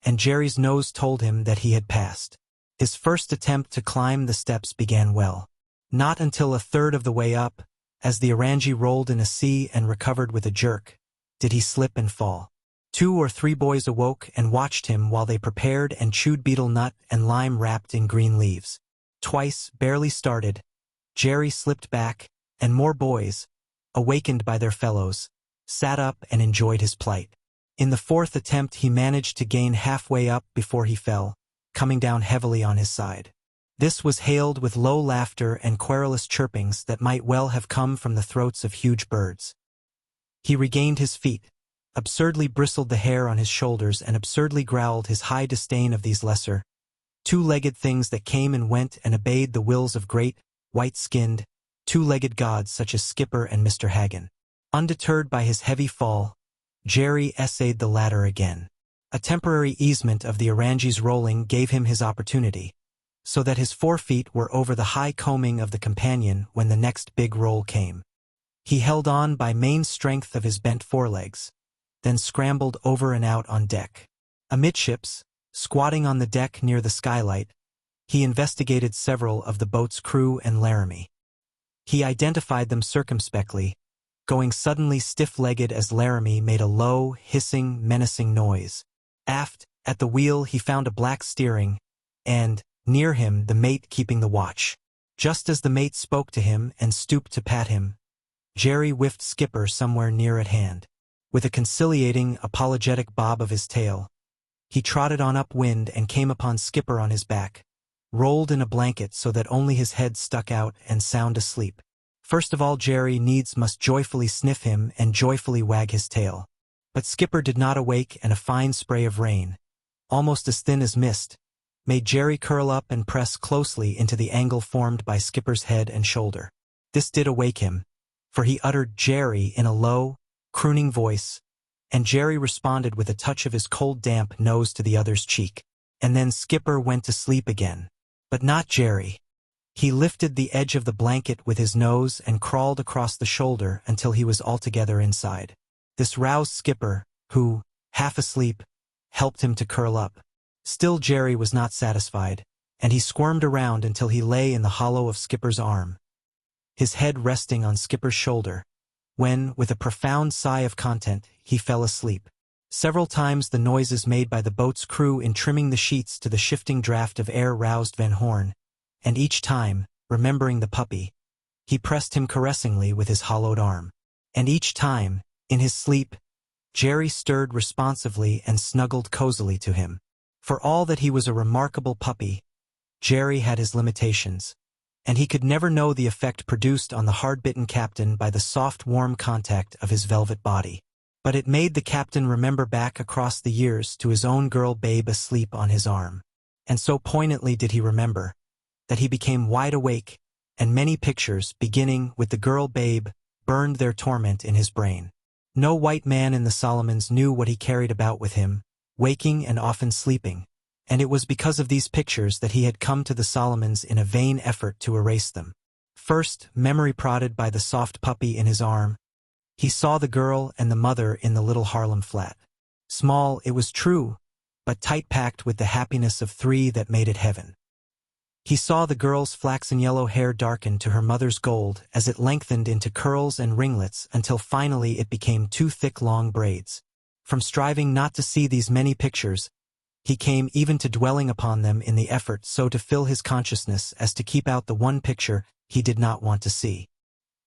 and Jerry's nose told him that he had passed. His first attempt to climb the steps began well. Not until a third of the way up, as the Orangie rolled in a sea and recovered with a jerk, did he slip and fall. 2 or 3 boys awoke and watched him while they prepared and chewed betel nut and lime wrapped in green leaves. Twice, barely started, Jerry slipped back, and more boys, awakened by their fellows, sat up and enjoyed his plight. In the 4th attempt he managed to gain halfway up before he fell, coming down heavily on his side. This was hailed with low laughter and querulous chirpings that might well have come from the throats of huge birds. He regained his feet, absurdly bristled the hair on his shoulders and absurdly growled his high disdain of these lesser, 2-legged things that came and went and obeyed the wills of great, white-skinned, 2-legged gods such as Skipper and Mr. Hagen. Undeterred by his heavy fall, Jerry essayed the ladder again. A temporary easement of the Orangie's rolling gave him his opportunity, so that his 4 feet were over the high combing of the companion when the next big roll came. He held on by main strength of his bent forelegs, then scrambled over and out on deck. Amidships, squatting on the deck near the skylight, he investigated several of the boat's crew and Laramie. He identified them circumspectly, going suddenly stiff-legged as Laramie made a low, hissing, menacing noise. Aft, at the wheel he found a black steering, and, near him, the mate keeping the watch. Just as the mate spoke to him and stooped to pat him, Jerry whiffed Skipper somewhere near at hand. With a conciliating, apologetic bob of his tail, he trotted on upwind and came upon Skipper on his back, rolled in a blanket so that only his head stuck out and sound asleep. First of all, Jerry needs must joyfully sniff him and joyfully wag his tail. But Skipper did not awake, and a fine spray of rain, almost as thin as mist, made Jerry curl up and press closely into the angle formed by Skipper's head and shoulder. This did awake him, for he uttered "Jerry" in a low, crooning voice, and Jerry responded with a touch of his cold damp nose to the other's cheek. And then Skipper went to sleep again. But not Jerry. He lifted the edge of the blanket with his nose and crawled across the shoulder until he was altogether inside. This roused Skipper, who, half asleep, helped him to curl up. Still Jerry was not satisfied, and he squirmed around until he lay in the hollow of Skipper's arm, his head resting on Skipper's shoulder, when, with a profound sigh of content, he fell asleep. Several times the noises made by the boat's crew in trimming the sheets to the shifting draft of air roused Van Horn, and each time, remembering the puppy, he pressed him caressingly with his hollowed arm. And each time, in his sleep, Jerry stirred responsively and snuggled cozily to him. For all that he was a remarkable puppy, Jerry had his limitations, and he could never know the effect produced on the hard-bitten captain by the soft, warm contact of his velvet body. But it made the captain remember back across the years to his own girl babe asleep on his arm. And so poignantly did he remember, that he became wide awake, and many pictures, beginning with the girl babe, burned their torment in his brain. No white man in the Solomons knew what he carried about with him, waking and often sleeping, and it was because of these pictures that he had come to the Solomons in a vain effort to erase them. First, memory prodded by the soft puppy in his arm, he saw the girl and the mother in the little Harlem flat. Small, it was true, but tight-packed with the happiness of 3 that made it heaven. He saw the girl's flaxen yellow hair darken to her mother's gold as it lengthened into curls and ringlets until finally it became 2 thick long braids. From striving not to see these many pictures, he came even to dwelling upon them in the effort so to fill his consciousness as to keep out the one picture he did not want to see.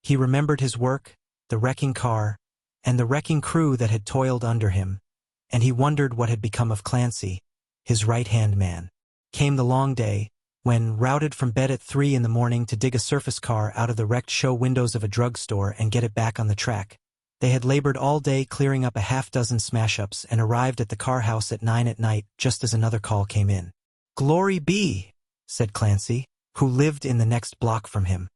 He remembered his work, the wrecking car, and the wrecking crew that had toiled under him, and he wondered what had become of Clancy, his right-hand man. Came the long day, when, routed from bed at 3 in the morning to dig a surface car out of the wrecked show windows of a drugstore and get it back on the track, they had labored all day clearing up a half-dozen smash-ups and arrived at the car house at 9 at night just as another call came in. "Glory be," said Clancy, who lived in the next block from him.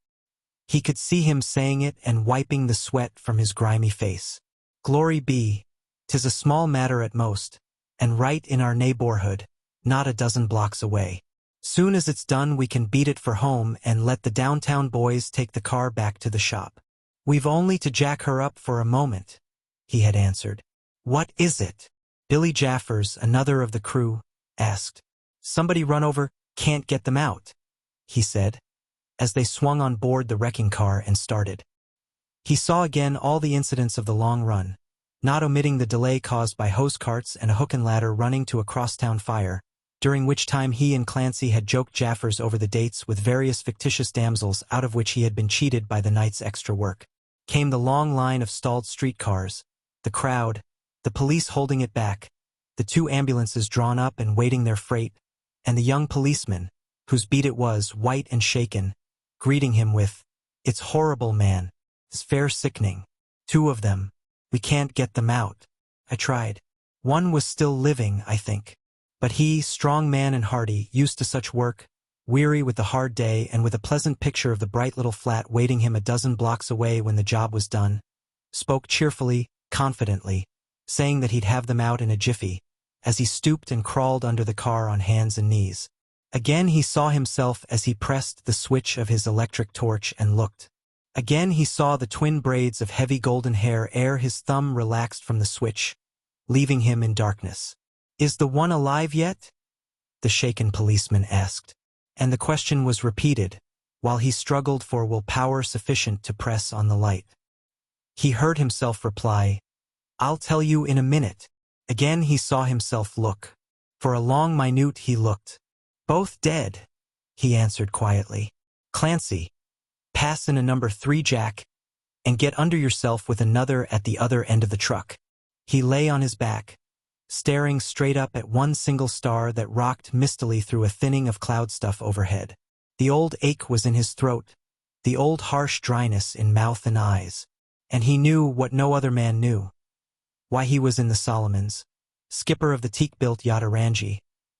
He could see him saying it and wiping the sweat from his grimy face. "Glory be, 'tis a small matter at most, and right in our neighborhood, not a dozen blocks away. Soon as it's done we can beat it for home and let the downtown boys take the car back to the shop. We've only to jack her up for a moment," he had answered. "What is it?" Billy Jaffers, another of the crew, asked. "Somebody run over, can't get them out," he said, as they swung on board the wrecking car and started. He saw again all the incidents of the long run, not omitting the delay caused by hose carts and a hook and ladder running to a crosstown fire, during which time he and Clancy had joked Jaffers over the dates with various fictitious damsels out of which he had been cheated by the night's extra work. Came the long line of stalled streetcars, the crowd, the police holding it back, the 2 ambulances drawn up and waiting their freight, and the young policeman, whose beat it was, white and shaken, greeting him with, "It's horrible, man. It's fair sickening. 2 of them. We can't get them out. I tried. One was still living, I think. But he, strong man and hearty, used to such work, weary with the hard day and with a pleasant picture of the bright little flat waiting him a dozen blocks away when the job was done, spoke cheerfully, confidently, saying that he'd have them out in a jiffy, as he stooped and crawled under the car on hands and knees. Again he saw himself as he pressed the switch of his electric torch and looked. Again he saw the twin braids of heavy golden hair ere his thumb relaxed from the switch, leaving him in darkness. "Is the one alive yet?" the shaken policeman asked, and the question was repeated, while he struggled for willpower sufficient to press on the light. He heard himself reply, "I'll tell you in a minute." Again he saw himself look. For a long minute he looked. "Both dead," he answered quietly. "Clancy, pass in a number 3 jack, and get under yourself with another at the other end of the truck." He lay on his back, staring straight up at one single star that rocked mistily through a thinning of cloud stuff overhead. The old ache was in his throat, the old harsh dryness in mouth and eyes, and he knew what no other man knew. Why he was in the Solomons, skipper of the teak-built yacht Orangi,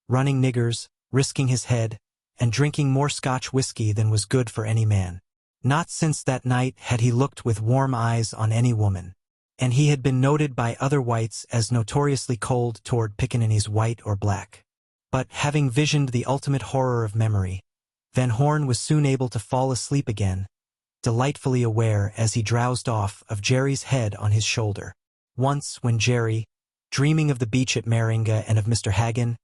running niggers, risking his head, and drinking more Scotch whiskey than was good for any man. Not since that night had he looked with warm eyes on any woman, and he had been noted by other whites as notoriously cold toward pickaninnies white or black. But, having visioned the ultimate horror of memory, Van Horn was soon able to fall asleep again, delightfully aware as he drowsed off of Jerry's head on his shoulder. Once, when Jerry, dreaming of the beach at Meringa and of Mr. Hagen,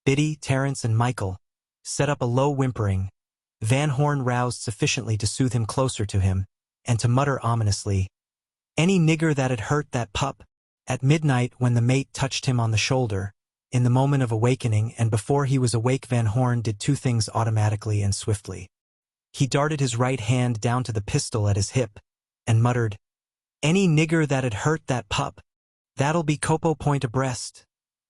Biddy, Terence, and Michael, set up a low whimpering, Van Horn roused sufficiently to soothe him closer to him, and to mutter ominously, "Any nigger that'd hurt that pup." At midnight, when the mate touched him on the shoulder, in the moment of awakening and before he was awake, Van Horn did 2 things automatically and swiftly. He darted his right hand down to the pistol at his hip, and muttered, "Any nigger that'd hurt that pup, that'll be Copo Point abreast,"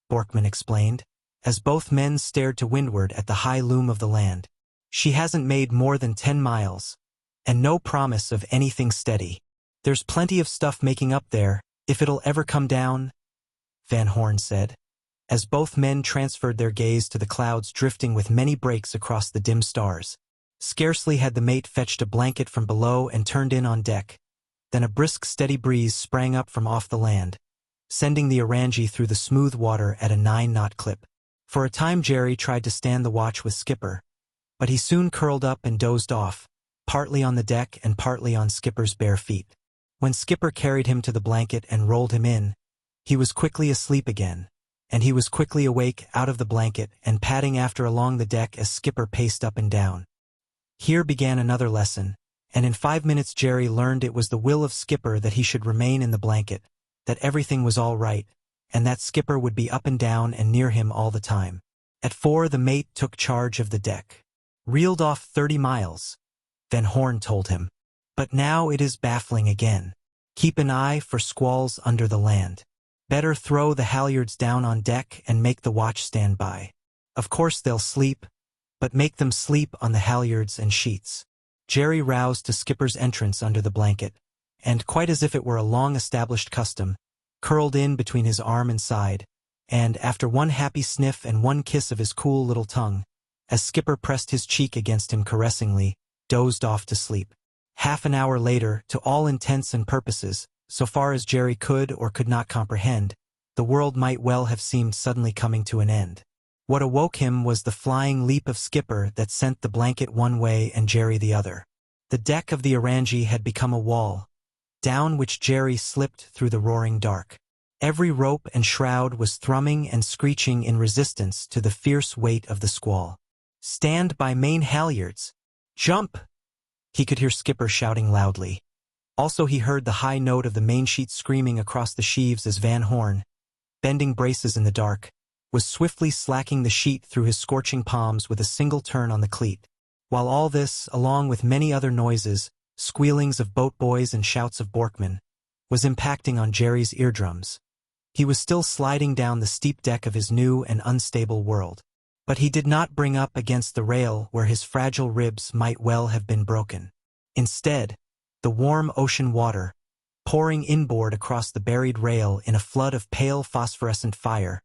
Borkman explained, as both men stared to windward at the high loom of the land. "She hasn't made more than 10 miles, and no promise of anything steady. There's plenty of stuff making up there, if it'll ever come down," Van Horn said, as both men transferred their gaze to the clouds drifting with many breaks across the dim stars. Scarcely had the mate fetched a blanket from below and turned in on deck, then a brisk steady breeze sprang up from off the land, sending the Orangi through the smooth water at a 9-knot clip. For a time Jerry tried to stand the watch with Skipper, but he soon curled up and dozed off, partly on the deck and partly on Skipper's bare feet. When Skipper carried him to the blanket and rolled him in, he was quickly asleep again, and he was quickly awake out of the blanket and padding after along the deck as Skipper paced up and down. Here began another lesson, and in 5 minutes Jerry learned it was the will of Skipper that he should remain in the blanket, that everything was all right, and that Skipper would be up and down and near him all the time. At 4 the mate took charge of the deck. Reeled off 30 miles, Van Horn told him. But now it is baffling again. Keep an eye for squalls under the land. Better throw the halyards down on deck and make the watch stand by. Of course they'll sleep, but make them sleep on the halyards and sheets. Jerry roused to Skipper's entrance under the blanket, and quite as if it were a long-established custom, curled in between his arm and side, and after one happy sniff and one kiss of his cool little tongue, as Skipper pressed his cheek against him caressingly, dozed off to sleep. Half an hour later, to all intents and purposes, so far as Jerry could or could not comprehend, the world might well have seemed suddenly coming to an end. What awoke him was the flying leap of Skipper that sent the blanket one way and Jerry the other. The deck of the Orangie had become a wall, down which Jerry slipped through the roaring dark. Every rope and shroud was thrumming and screeching in resistance to the fierce weight of the squall. "Stand by main halyards! Jump!" He could hear Skipper shouting loudly. Also he heard the high note of the mainsheet screaming across the sheaves as Van Horn, bending braces in the dark, was swiftly slacking the sheet through his scorching palms with a single turn on the cleat. While all this, along with many other noises, squealings of boat boys and shouts of Borkman, was impacting on Jerry's eardrums. He was still sliding down the steep deck of his new and unstable world. But he did not bring up against the rail where his fragile ribs might well have been broken. Instead, the warm ocean water, pouring inboard across the buried rail in a flood of pale phosphorescent fire,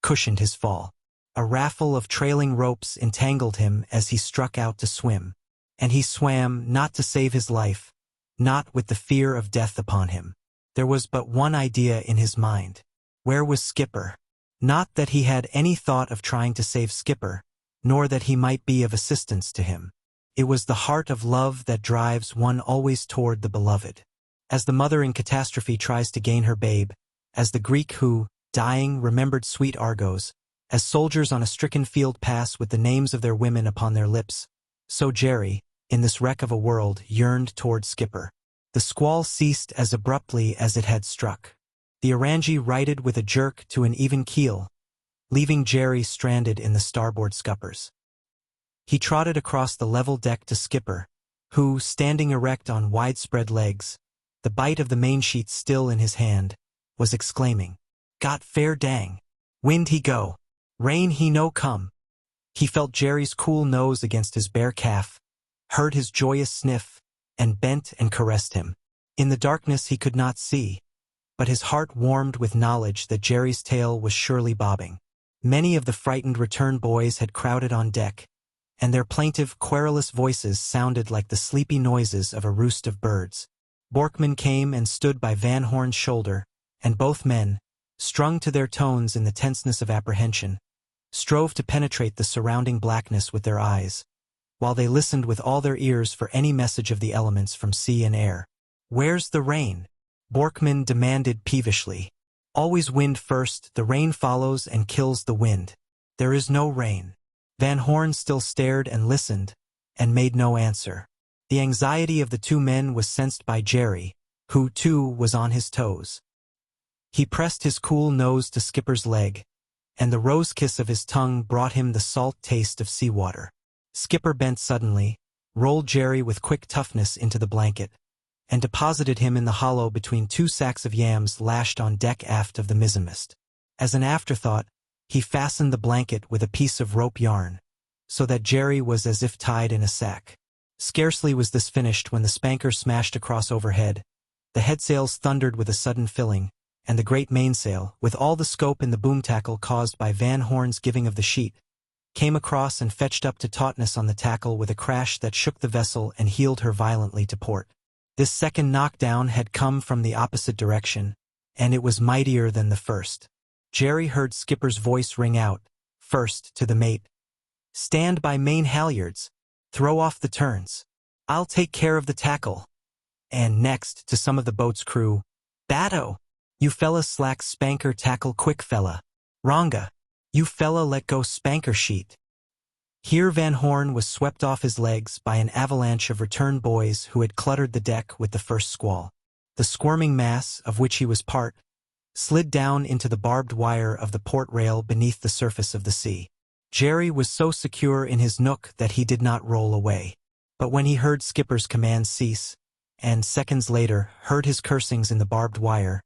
cushioned his fall. A raffle of trailing ropes entangled him as he struck out to swim. And he swam not to save his life, not with the fear of death upon him. There was but one idea in his mind. Where was Skipper? Not that he had any thought of trying to save Skipper, nor that he might be of assistance to him. It was the heart of love that drives one always toward the beloved. As the mother in catastrophe tries to gain her babe, as the Greek who, dying, remembered sweet Argos, as soldiers on a stricken field pass with the names of their women upon their lips, so Jerry, in this wreck of a world, yearned toward Skipper. The squall ceased as abruptly as it had struck. The Orangie righted with a jerk to an even keel, leaving Jerry stranded in the starboard scuppers. He trotted across the level deck to Skipper, who, standing erect on widespread legs, the bight of the mainsheet still in his hand, was exclaiming, "Got fair dang! Wind he go! Rain he no come!" He felt Jerry's cool nose against his bare calf, heard his joyous sniff, and bent and caressed him. In the darkness he could not see, but his heart warmed with knowledge that Jerry's tail was surely bobbing. Many of the frightened return boys had crowded on deck, and their plaintive, querulous voices sounded like the sleepy noises of a roost of birds. Borkman came and stood by Van Horn's shoulder, and both men, strung to their tones in the tenseness of apprehension, strove to penetrate the surrounding blackness with their eyes, while they listened with all their ears for any message of the elements from sea and air. "Where's the rain?" Borkman demanded peevishly. "Always wind first, the rain follows and kills the wind. There is no rain." Van Horn still stared and listened, and made no answer. The anxiety of the two men was sensed by Jerry, who, too, was on his toes. He pressed his cool nose to Skipper's leg, and the rose kiss of his tongue brought him the salt taste of seawater. Skipper bent suddenly, rolled Jerry with quick toughness into the blanket, and deposited him in the hollow between 2 sacks of yams lashed on deck aft of the mizzenmast. As an afterthought, he fastened the blanket with a piece of rope yarn, so that Jerry was as if tied in a sack. Scarcely was this finished when the spanker smashed across overhead, the headsails thundered with a sudden filling, and the great mainsail, with all the scope in the boom tackle caused by Van Horn's giving of the sheet, came across and fetched up to tautness on the tackle with a crash that shook the vessel and heeled her violently to port. This second knockdown had come from the opposite direction, and it was mightier than the first. Jerry heard Skipper's voice ring out, first to the mate, "Stand by main halyards, throw off the turns. I'll take care of the tackle." And next to some of the boat's crew, "Batto! You fellas slack spanker tackle quick fella. "Ranga, you fella let go spanker sheet." Here Van Horn was swept off his legs by an avalanche of returned boys who had cluttered the deck with the first squall. The squirming mass, of which he was part, slid down into the barbed wire of the port rail beneath the surface of the sea. Jerry was so secure in his nook that he did not roll away. But when he heard Skipper's command cease, and seconds later heard his cursings in the barbed wire,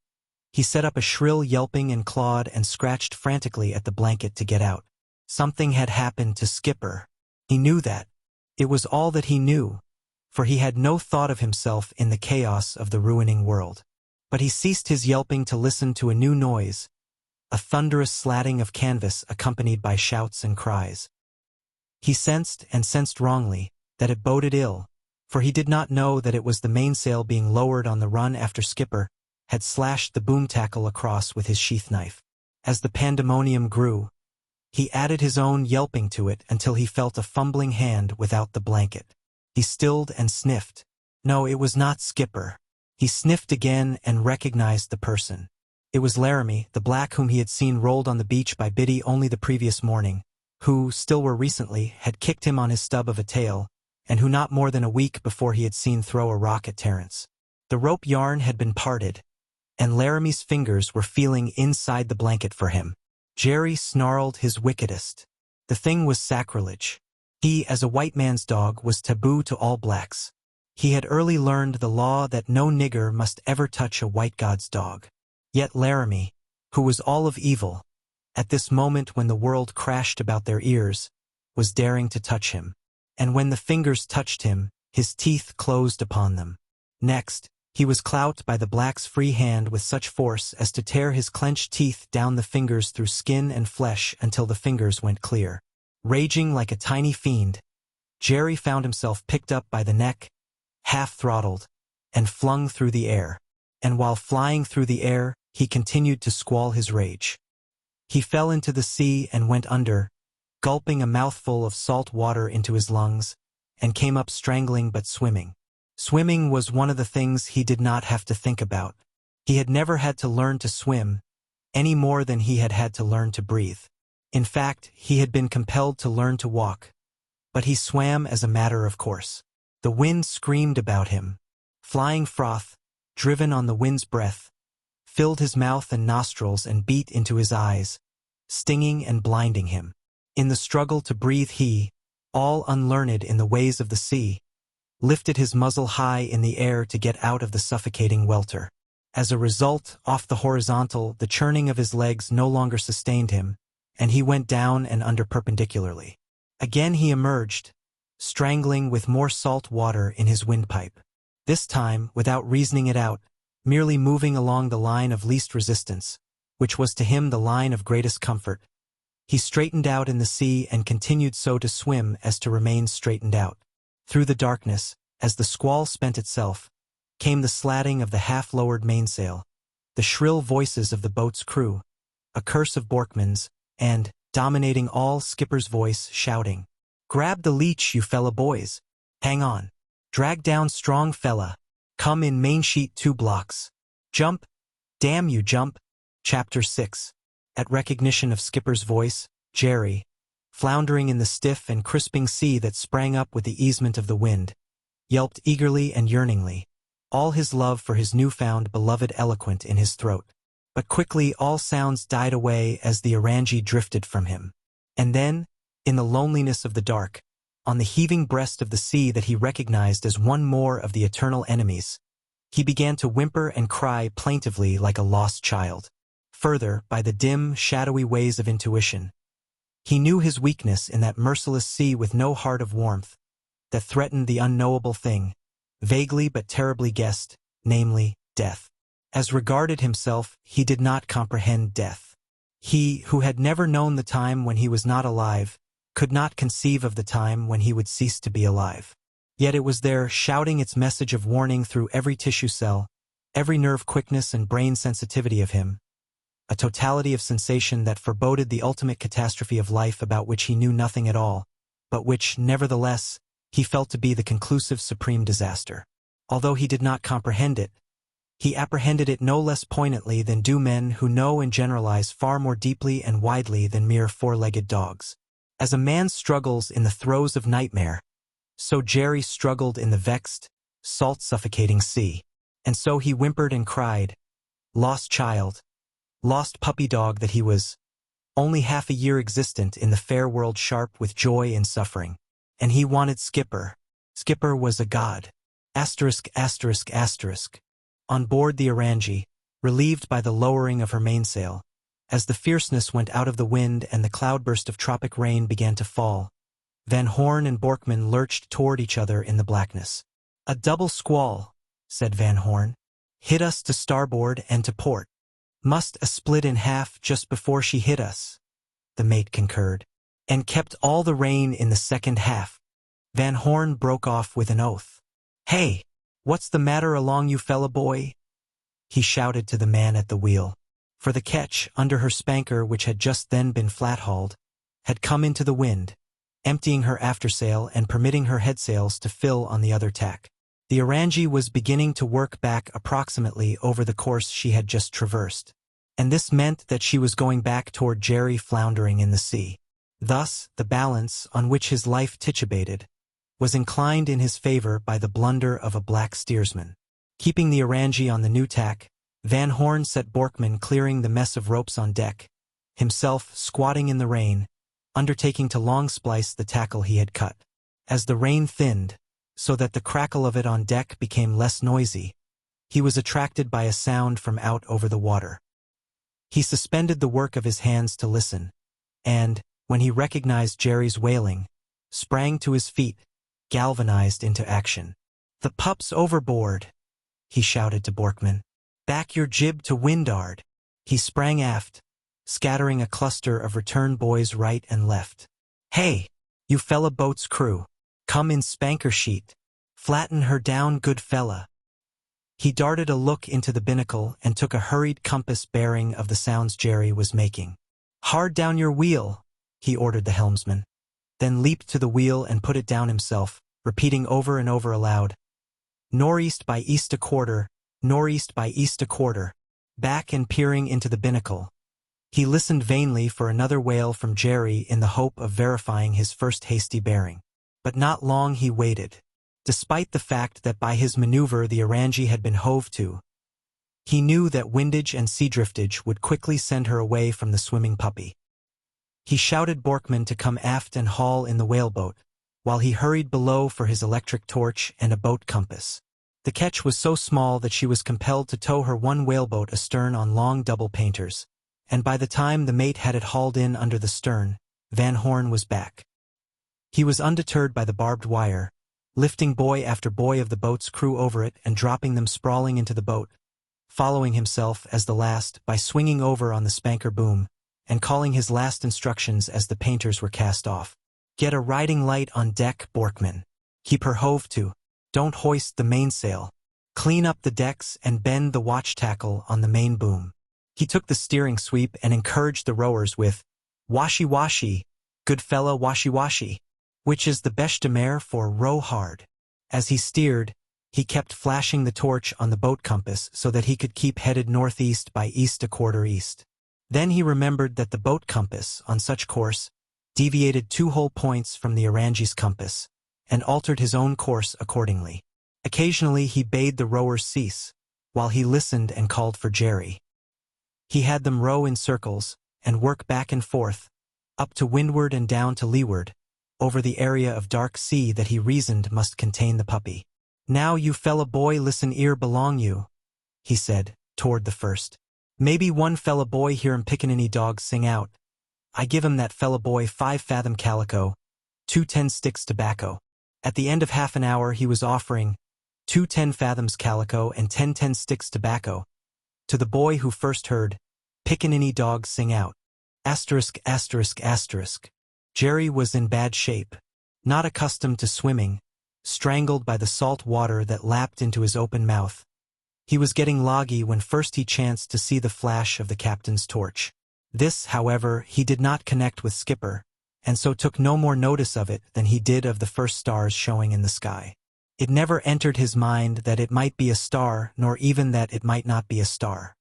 he set up a shrill yelping and clawed and scratched frantically at the blanket to get out. Something had happened to Skipper. He knew that. It was all that he knew, for he had no thought of himself in the chaos of the ruining world. But he ceased his yelping to listen to a new noise, a thunderous slatting of canvas accompanied by shouts and cries. He sensed, and sensed wrongly, that it boded ill, for he did not know that it was the mainsail being lowered on the run after Skipper had slashed the boom tackle across with his sheath knife. As the pandemonium grew, he added his own yelping to it until he felt a fumbling hand without the blanket. He stilled and sniffed. No, it was not Skipper. He sniffed again and recognized the person. It was Laramie, the black whom he had seen rolled on the beach by Biddy only the previous morning, who, still were recently, had kicked him on his stub of a tail, and who not more than a week before he had seen throw a rock at Terence. The rope yarn had been parted, and Laramie's fingers were feeling inside the blanket for him. Jerry snarled his wickedest. The thing was sacrilege. He, as a white man's dog, was taboo to all blacks. He had early learned the law that no nigger must ever touch a white god's dog. Yet Laramie, who was all of evil, at this moment when the world crashed about their ears, was daring to touch him. And when the fingers touched him, his teeth closed upon them. Next, he was clout by the black's free hand with such force as to tear his clenched teeth down the fingers through skin and flesh until the fingers went clear. Raging like a tiny fiend, Jerry found himself picked up by the neck, half-throttled, and flung through the air. And while flying through the air, he continued to squall his rage. He fell into the sea and went under, gulping a mouthful of salt water into his lungs, and came up strangling but swimming. Swimming was one of the things he did not have to think about. He had never had to learn to swim, any more than he had had to learn to breathe. In fact, he had been compelled to learn to walk, but he swam as a matter of course. The wind screamed about him. Flying froth, driven on the wind's breath, filled his mouth and nostrils and beat into his eyes, stinging and blinding him. In the struggle to breathe he, all unlearned in the ways of the sea, lifted his muzzle high in the air to get out of the suffocating welter. As a result, off the horizontal, the churning of his legs no longer sustained him, and he went down and under perpendicularly. Again he emerged, strangling with more salt water in his windpipe. This time, without reasoning it out, merely moving along the line of least resistance, which was to him the line of greatest comfort, he straightened out in the sea and continued so to swim as to remain straightened out. Through the darkness, as the squall spent itself, came the slatting of the half-lowered mainsail, the shrill voices of the boat's crew, a curse of Borkman's, and, dominating all, Skipper's voice shouting, "Grab the leech, you fella boys! Hang on! Drag down strong fella! Come in main sheet 2 blocks! Jump! Damn you, jump!" Chapter 6. At recognition of Skipper's voice, Jerry, floundering in the stiff and crisping sea that sprang up with the easement of the wind, yelped eagerly and yearningly, all his love for his newfound beloved eloquent in his throat. But quickly all sounds died away as the Orangi drifted from him. And then, in the loneliness of the dark, on the heaving breast of the sea that he recognized as one more of the eternal enemies, he began to whimper and cry plaintively like a lost child. Further, by the dim, shadowy ways of intuition, he knew his weakness in that merciless sea with no heart of warmth, that threatened the unknowable thing, vaguely but terribly guessed, namely, death. As regarded himself, he did not comprehend death. He, who had never known the time when he was not alive, could not conceive of the time when he would cease to be alive. Yet it was there, shouting its message of warning through every tissue cell, every nerve quickness and brain sensitivity of him, a totality of sensation that foreboded the ultimate catastrophe of life about which he knew nothing at all, but which, nevertheless, he felt to be the conclusive supreme disaster. Although he did not comprehend it, He apprehended it no less poignantly than do men who know and generalize far more deeply and widely than mere four-legged dogs. As a man struggles in the throes of nightmare, so Jerry struggled in the vexed, salt-suffocating sea. And so he whimpered and cried, lost child, lost puppy dog that he was, only half a year existent in the fair world sharp with joy and suffering. And he wanted Skipper. Skipper was a god. Asterisk, asterisk, asterisk. On board the Orange, relieved by the lowering of her mainsail, as the fierceness went out of the wind and the cloudburst of tropic rain began to fall, Van Horn and Borkman lurched toward each other in the blackness. A double squall, said Van Horn. Hit us to starboard and to port. Must a split in half just before she hit us, the mate concurred. And kept all the rain in the second half. Van Horn broke off with an oath. Hey! What's the matter along you fella boy? He shouted to the man at the wheel. For the ketch, under her spanker which had just then been flat-hauled, had come into the wind, emptying her aftersail and permitting her headsails to fill on the other tack. The Orange was beginning to work back approximately over the course she had just traversed, and this meant that she was going back toward Jerry floundering in the sea. Thus, the balance on which his life titubated was inclined in his favor by the blunder of a black steersman. Keeping the Orange on the new tack, Van Horn set Borkman clearing the mess of ropes on deck, himself squatting in the rain, undertaking to long-splice the tackle he had cut. As the rain thinned, so that the crackle of it on deck became less noisy, he was attracted by a sound from out over the water. He suspended the work of his hands to listen, and, when he recognized Jerry's wailing, sprang to his feet, galvanized into action. The pup's overboard, he shouted to Borkman. Back your jib to wind'ard. He sprang aft, scattering a cluster of return boys right and left. Hey, you fella boat's crew, come in spanker sheet. Flatten her down, good fella. He darted a look into the binnacle and took a hurried compass bearing of the sounds Jerry was making. Hard down your wheel, he ordered the helmsman, then leaped to the wheel and put it down himself, repeating over and over aloud, northeast by east a quarter, northeast by east a quarter. Back and peering into the binnacle, he listened vainly for another wail from Jerry in the hope of verifying his first hasty bearing. But not long he waited. Despite the fact that by his maneuver the Orange had been hove to, he knew that windage and sea driftage would quickly send her away from the swimming puppy. He shouted Borkman to come aft and haul in the whaleboat, while he hurried below for his electric torch and a boat compass. The ketch was so small that she was compelled to tow her one whaleboat astern on long double painters, and by the time the mate had it hauled in under the stern, Van Horn was back. He was undeterred by the barbed wire, lifting boy after boy of the boat's crew over it and dropping them sprawling into the boat, following himself as the last by swinging over on the spanker boom, and calling his last instructions as the painters were cast off. Get a riding light on deck, Borkman. Keep her hove to. Don't hoist the mainsail. Clean up the decks and bend the watch tackle on the main boom. He took the steering sweep and encouraged the rowers with, Washy washy, good fella washy washy, which is the bêche de mer for row hard. As he steered, he kept flashing the torch on the boat compass so that he could keep headed northeast by east a quarter east. Then he remembered that the boat compass, on such course, deviated 2 whole points from the Orange's compass, and altered his own course accordingly. Occasionally he bade the rowers cease, while he listened and called for Jerry. He had them row in circles, and work back and forth, up to windward and down to leeward, over the area of dark sea that he reasoned must contain the puppy. Now you fella boy listen ear belong you, he said, toward the first. Maybe one fella boy hear him pickaninny dogs sing out. I give him that fella boy 5 fathom calico, 2 10 sticks tobacco. At the end of half an hour he was offering 2 10 fathoms calico and 10 10 sticks tobacco to the boy who first heard pickaninny dogs sing out. Asterisk, asterisk, asterisk. Jerry was in bad shape, not accustomed to swimming, strangled by the salt water that lapped into his open mouth. He was getting loggy when first he chanced to see the flash of the captain's torch. This, however, he did not connect with Skipper, and so took no more notice of it than he did of the first stars showing in the sky. It never entered his mind that it might be a star, nor even that it might not be a star.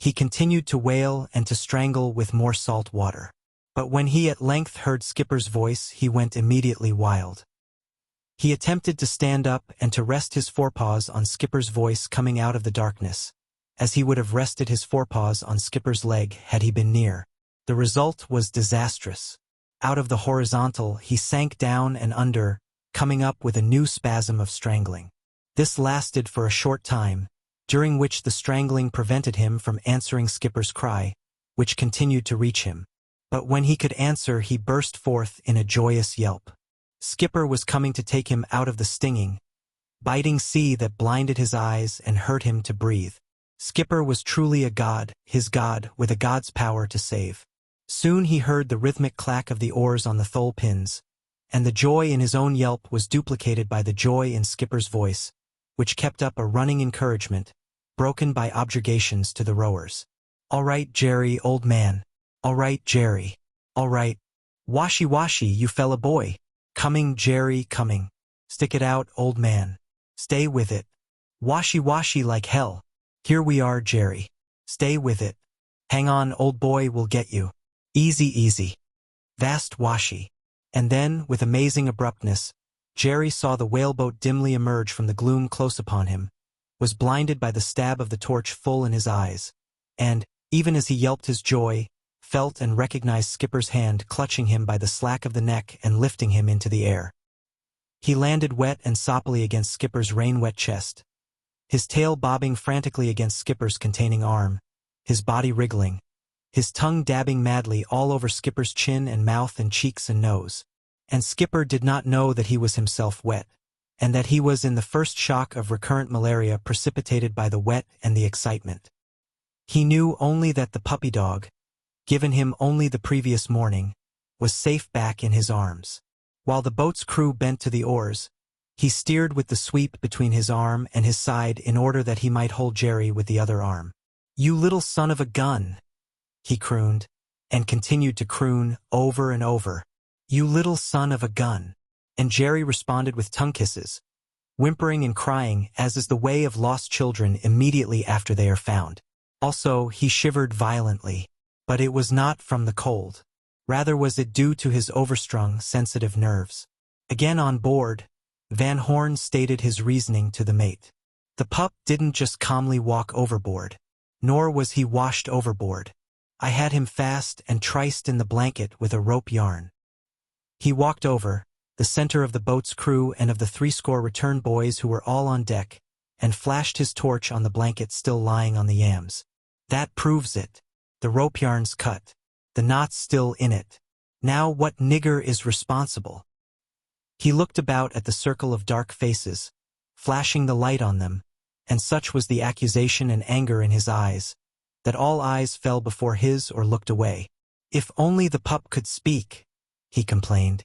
He continued to wail and to strangle with more salt water. But when he at length heard Skipper's voice, he went immediately wild. He attempted to stand up and to rest his forepaws on Skipper's voice coming out of the darkness, as he would have rested his forepaws on Skipper's leg had he been near. The result was disastrous. Out of the horizontal, he sank down and under, coming up with a new spasm of strangling. This lasted for a short time, during which the strangling prevented him from answering Skipper's cry, which continued to reach him. But when he could answer, he burst forth in a joyous yelp. Skipper was coming to take him out of the stinging, biting sea that blinded his eyes and hurt him to breathe. Skipper was truly a god, his god, with a god's power to save. Soon he heard the rhythmic clack of the oars on the thole pins, and the joy in his own yelp was duplicated by the joy in Skipper's voice, which kept up a running encouragement, broken by objurgations to the rowers. "All right, Jerry, old man. All right, Jerry. All right. Washy washy, you fella boy. Coming, Jerry, coming. Stick it out, old man. Stay with it. Washy washy like hell. Here we are, Jerry. Stay with it. Hang on, old boy, we'll get you. Easy, easy." Vast washy. And then, with amazing abruptness, Jerry saw the whaleboat dimly emerge from the gloom close upon him, was blinded by the stab of the torch full in his eyes, and, even as he yelped his joy, felt and recognized Skipper's hand clutching him by the slack of the neck and lifting him into the air. He landed wet and soppily against Skipper's rain-wet chest, his tail bobbing frantically against Skipper's containing arm, his body wriggling, his tongue dabbing madly all over Skipper's chin and mouth and cheeks and nose. And Skipper did not know that he was himself wet, and that he was in the first shock of recurrent malaria precipitated by the wet and the excitement. He knew only that the puppy dog, given him only the previous morning, was safe back in his arms. While the boat's crew bent to the oars, he steered with the sweep between his arm and his side in order that he might hold Jerry with the other arm. "You little son of a gun," he crooned, and continued to croon over and over. "You little son of a gun." And Jerry responded with tongue kisses, whimpering and crying as is the way of lost children immediately after they are found. Also, he shivered violently. But it was not from the cold. Rather was it due to his overstrung, sensitive nerves. Again on board, Van Horn stated his reasoning to the mate. The pup didn't just calmly walk overboard, nor was he washed overboard. I had him fast and triced in the blanket with a rope yarn. He walked over, the center of the boat's crew and of the 60 return boys who were all on deck, and flashed his torch on the blanket still lying on the yams. "That proves it. The rope yarn's cut. The knot's still in it. Now what nigger is responsible?" He looked about at the circle of dark faces, flashing the light on them, and such was the accusation and anger in his eyes, that all eyes fell before his or looked away. "If only the pup could speak," he complained.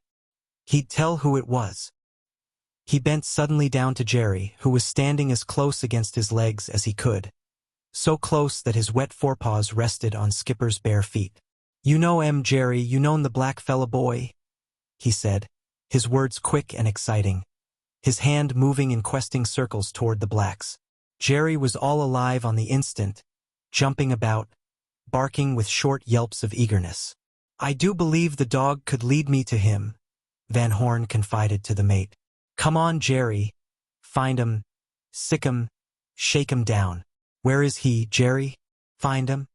"He'd tell who it was." He bent suddenly down to Jerry, who was standing as close against his legs as he could, so close that his wet forepaws rested on Skipper's bare feet. "You know Jerry, you known the black fella boy," he said, his words quick and exciting, his hand moving in questing circles toward the blacks. Jerry was all alive on the instant, jumping about, barking with short yelps of eagerness. "I do believe the dog could lead me to him," Van Horn confided to the mate. "Come on, Jerry. Find him, sick him, shake him down. Where is he, Jerry? Find him.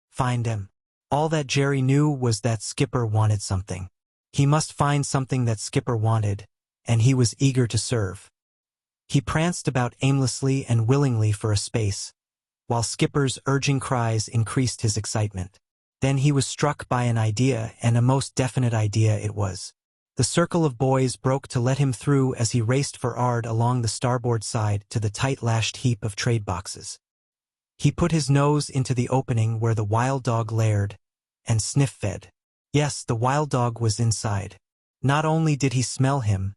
Find him." All that Jerry knew was that Skipper wanted something. He must find something that Skipper wanted, and he was eager to serve. He pranced about aimlessly and willingly for a space, while Skipper's urging cries increased his excitement. Then he was struck by an idea, and a most definite idea it was. The circle of boys broke to let him through as he raced for Ard along the starboard side to the tight-lashed heap of trade boxes. He put his nose into the opening where the wild dog laired, and sniff-fed. Yes, the wild dog was inside. Not only did he smell him,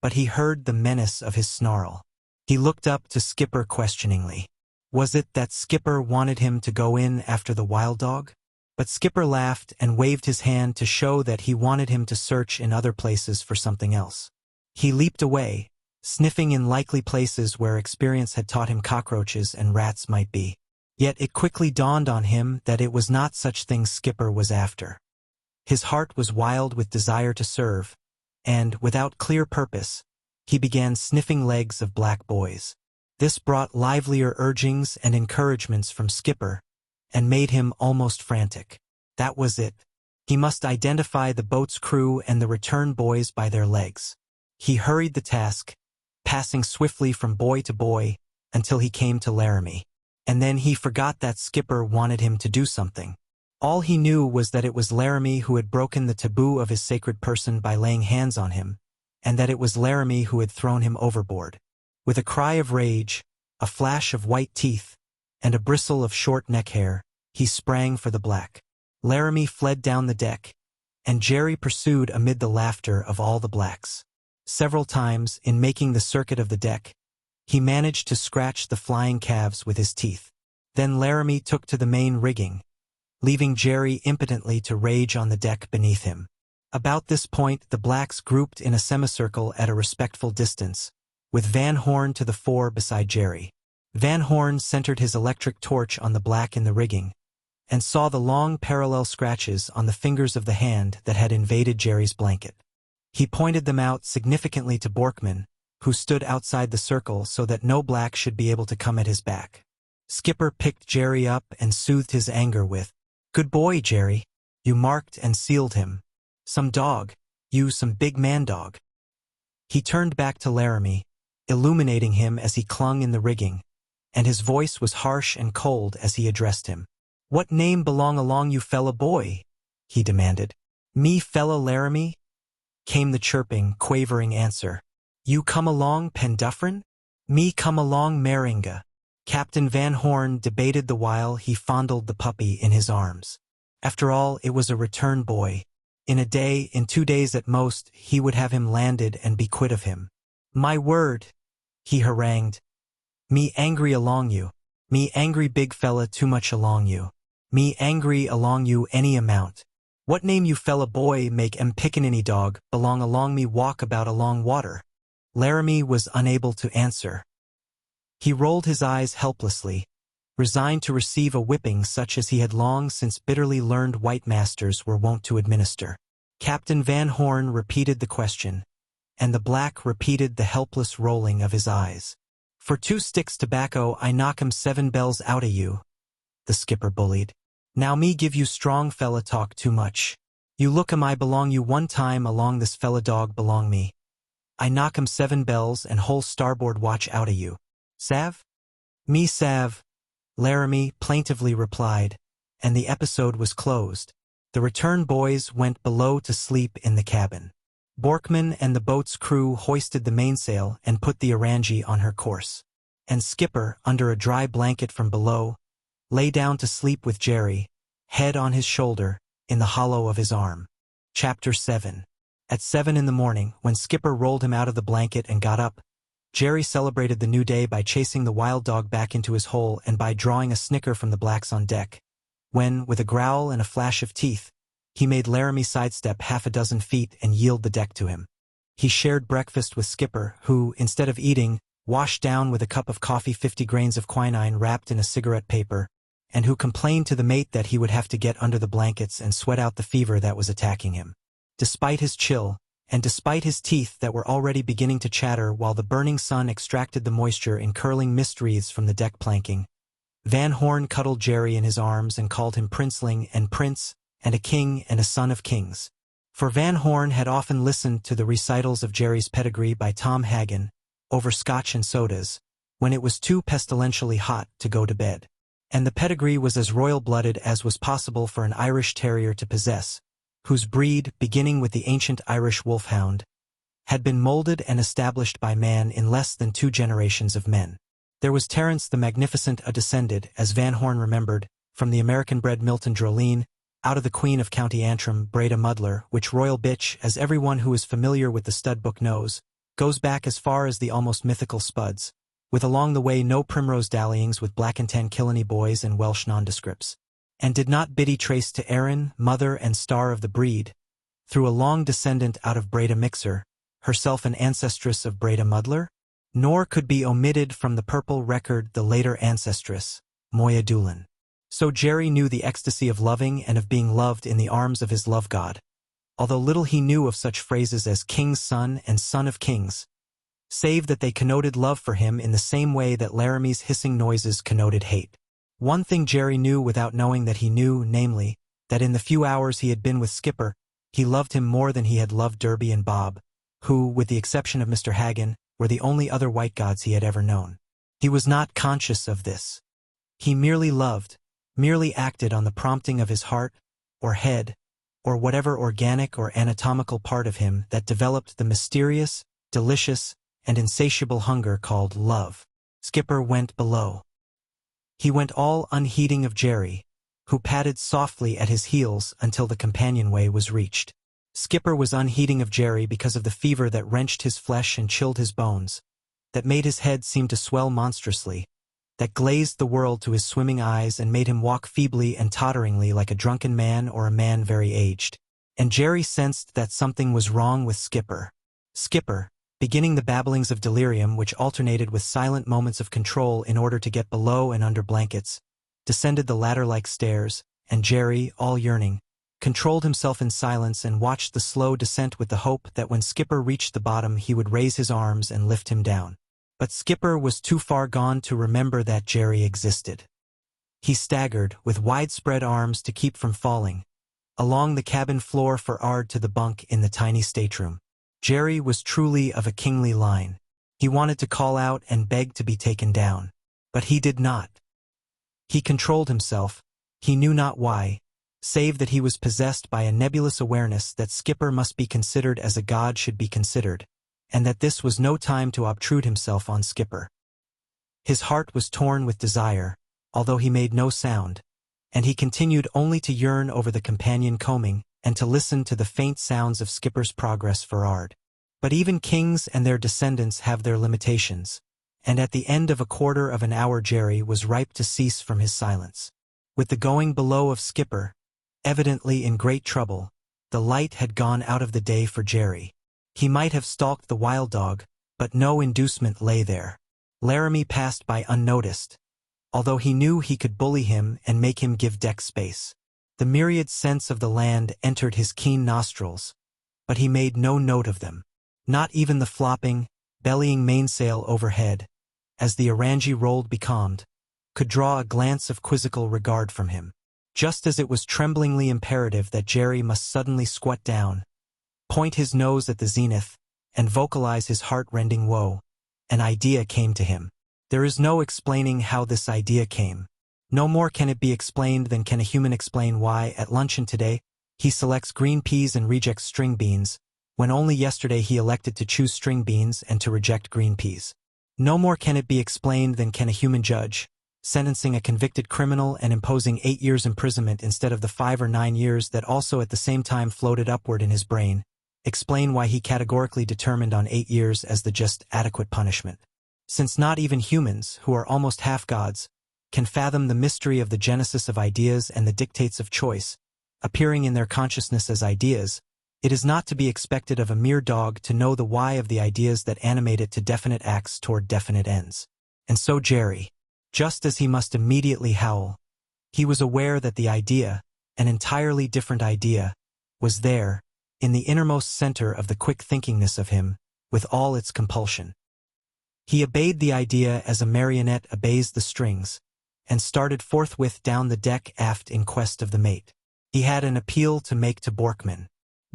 but he heard the menace of his snarl. He looked up to Skipper questioningly. Was it that Skipper wanted him to go in after the wild dog? But Skipper laughed and waved his hand to show that he wanted him to search in other places for something else. He leaped away, sniffing in likely places where experience had taught him cockroaches and rats might be. Yet it quickly dawned on him that it was not such things Skipper was after. His heart was wild with desire to serve, and, without clear purpose, he began sniffing legs of black boys. This brought livelier urgings and encouragements from Skipper, and made him almost frantic. That was it. He must identify the boat's crew and the return boys by their legs. He hurried the task, passing swiftly from boy to boy, until he came to Laramie. And then he forgot that Skipper wanted him to do something. All he knew was that it was Laramie who had broken the taboo of his sacred person by laying hands on him, and that it was Laramie who had thrown him overboard. With a cry of rage, a flash of white teeth, and a bristle of short neck hair, he sprang for the black. Laramie fled down the deck, and Jerry pursued amid the laughter of all the blacks. Several times, in making the circuit of the deck, he managed to scratch the flying calves with his teeth. Then Laramie took to the main rigging, leaving Jerry impotently to rage on the deck beneath him. About this point the blacks grouped in a semicircle at a respectful distance, with Van Horn to the fore beside Jerry. Van Horn centered his electric torch on the black in the rigging, and saw the long parallel scratches on the fingers of the hand that had invaded Jerry's blanket. He pointed them out significantly to Borkman, who stood outside the circle so that no black should be able to come at his back. Skipper picked Jerry up and soothed his anger with, "Good boy, Jerry. You marked and sealed him. Some dog. You some big man dog." He turned back to Laramie, illuminating him as he clung in the rigging, and his voice was harsh and cold as he addressed him. "What name belong along you fella boy?" he demanded. "Me fella Laramie," came the chirping, quavering answer. "You come along Penduffrin? Me come along Meringa." Captain Van Horn debated the while he fondled the puppy in his arms. After all, it was a return boy. In a day, in 2 days at most, he would have him landed and be quit of him. "My word," he harangued. "Me angry along you. Me angry big fella too much along you. Me angry along you any amount. What name you fella boy make pickaninny dog belong along me walk about along water?" Laramie was unable to answer. He rolled his eyes helplessly, resigned to receive a whipping such as he had long since bitterly learned white masters were wont to administer. Captain Van Horn repeated the question, and the black repeated the helpless rolling of his eyes. "For 2 sticks tobacco I knock 'em 7 bells out of you," the skipper bullied. "Now me give you strong fella talk too much. You look 'em I belong you one time along this fella dog belong me. I knock 'em 7 bells and whole starboard watch out of you. Sav?" "Me sav," Laramie plaintively replied, and the episode was closed. The return boys went below to sleep in the cabin. Borkman and the boat's crew hoisted the mainsail and put the Orangie on her course. And Skipper, under a dry blanket from below, lay down to sleep with Jerry, head on his shoulder, in the hollow of his arm. Chapter 7. At 7 in the morning, when Skipper rolled him out of the blanket and got up, Jerry celebrated the new day by chasing the wild dog back into his hole and by drawing a snicker from the blacks on deck, when, with a growl and a flash of teeth, he made Laramie sidestep 6 feet and yield the deck to him. He shared breakfast with Skipper, who, instead of eating, washed down with a cup of coffee 50 grains of quinine wrapped in a cigarette paper, and who complained to the mate that he would have to get under the blankets and sweat out the fever that was attacking him. Despite his chill, and despite his teeth that were already beginning to chatter while the burning sun extracted the moisture in curling mist wreaths from the deck planking, Van Horn cuddled Jerry in his arms and called him princeling and prince, and a king and a son of kings. For Van Horn had often listened to the recitals of Jerry's pedigree by Tom Hagen, over scotch and sodas, when it was too pestilentially hot to go to bed. And the pedigree was as royal-blooded as was possible for an Irish Terrier to possess, whose breed, beginning with the ancient Irish wolfhound, had been molded and established by man in less than 2 generations of men. There was Terence the Magnificent, a descended, as Van Horn remembered, from the American-bred Milton Droline, out of the Queen of County Antrim, Breda Muddler, which royal bitch, as everyone who is familiar with the stud book knows, goes back as far as the almost mythical Spuds, with along the way no primrose dallyings with black and tan Killenny boys and Welsh nondescripts. And did not Biddy trace to Erin, mother and star of the breed, through a long descendant out of Breda Mixer, herself an ancestress of Breda Muddler? nor could be omitted from the purple record the later ancestress, Moya Doolan. So Jerry knew the ecstasy of loving and of being loved in the arms of his love god, although little he knew of such phrases as king's son and son of kings, save that they connoted love for him in the same way that Laramie's hissing noises connoted hate. One thing Jerry knew without knowing that he knew, namely, that in the few hours he had been with Skipper, he loved him more than he had loved Derby and Bob, who, with the exception of Mr. Hagan, were the only other white gods he had ever known. He was not conscious of this. He merely loved, merely acted on the prompting of his heart, or head, or whatever organic or anatomical part of him that developed the mysterious, delicious, and insatiable hunger called love. Skipper went below. He went all unheeding of Jerry, who padded softly at his heels until the companionway was reached. Skipper was unheeding of Jerry because of the fever that wrenched his flesh and chilled his bones, that made his head seem to swell monstrously, that glazed the world to his swimming eyes and made him walk feebly and totteringly like a drunken man or a man very aged. And Jerry sensed that something was wrong with Skipper. Skipper, beginning the babblings of delirium which alternated with silent moments of control in order to get below and under blankets, descended the ladder-like stairs, and Jerry, all yearning, controlled himself in silence and watched the slow descent with the hope that when Skipper reached the bottom he would raise his arms and lift him down. But Skipper was too far gone to remember that Jerry existed. He staggered, with widespread arms to keep from falling, along the cabin floor for'ard to the bunk in the tiny stateroom. Jerry was truly of a kingly line. He wanted to call out and beg to be taken down. But he did not. He controlled himself, he knew not why, save that he was possessed by a nebulous awareness that Skipper must be considered as a god should be considered, and that this was no time to obtrude himself on Skipper. His heart was torn with desire, although he made no sound, and he continued only to yearn over the companion combing and to listen to the faint sounds of Skipper's progress for'ard. But even kings and their descendants have their limitations, and at the end of a quarter of an hour Jerry was ripe to cease from his silence. With the going below of Skipper, evidently in great trouble, the light had gone out of the day for Jerry. He might have stalked the wild dog, but no inducement lay there. Laramie passed by unnoticed, although he knew he could bully him and make him give deck space. The myriad scents of the land entered his keen nostrils, but he made no note of them. Not even the flopping, bellying mainsail overhead, as the Orangi rolled becalmed, could draw a glance of quizzical regard from him. Just as it was tremblingly imperative that Jerry must suddenly squat down, point his nose at the zenith, and vocalize his heart-rending woe, an idea came to him. There is no explaining how this idea came. No more can it be explained than can a human explain why, at luncheon today, he selects green peas and rejects string beans, when only yesterday he elected to choose string beans and to reject green peas. No more can it be explained than can a human judge, sentencing a convicted criminal and imposing 8 years imprisonment instead of the 5 or 9 years that also at the same time floated upward in his brain, explain why he categorically determined on 8 years as the just adequate punishment. Since not even humans, who are almost half gods, can fathom the mystery of the genesis of ideas and the dictates of choice, appearing in their consciousness as ideas, it is not to be expected of a mere dog to know the why of the ideas that animate it to definite acts toward definite ends. And so Jerry, just as he must immediately howl, he was aware that the idea, an entirely different idea, was there, in the innermost center of the quick thinkingness of him, with all its compulsion. He obeyed the idea as a marionette obeys the strings, and started forthwith down the deck aft in quest of the mate. He had an appeal to make to Borkman.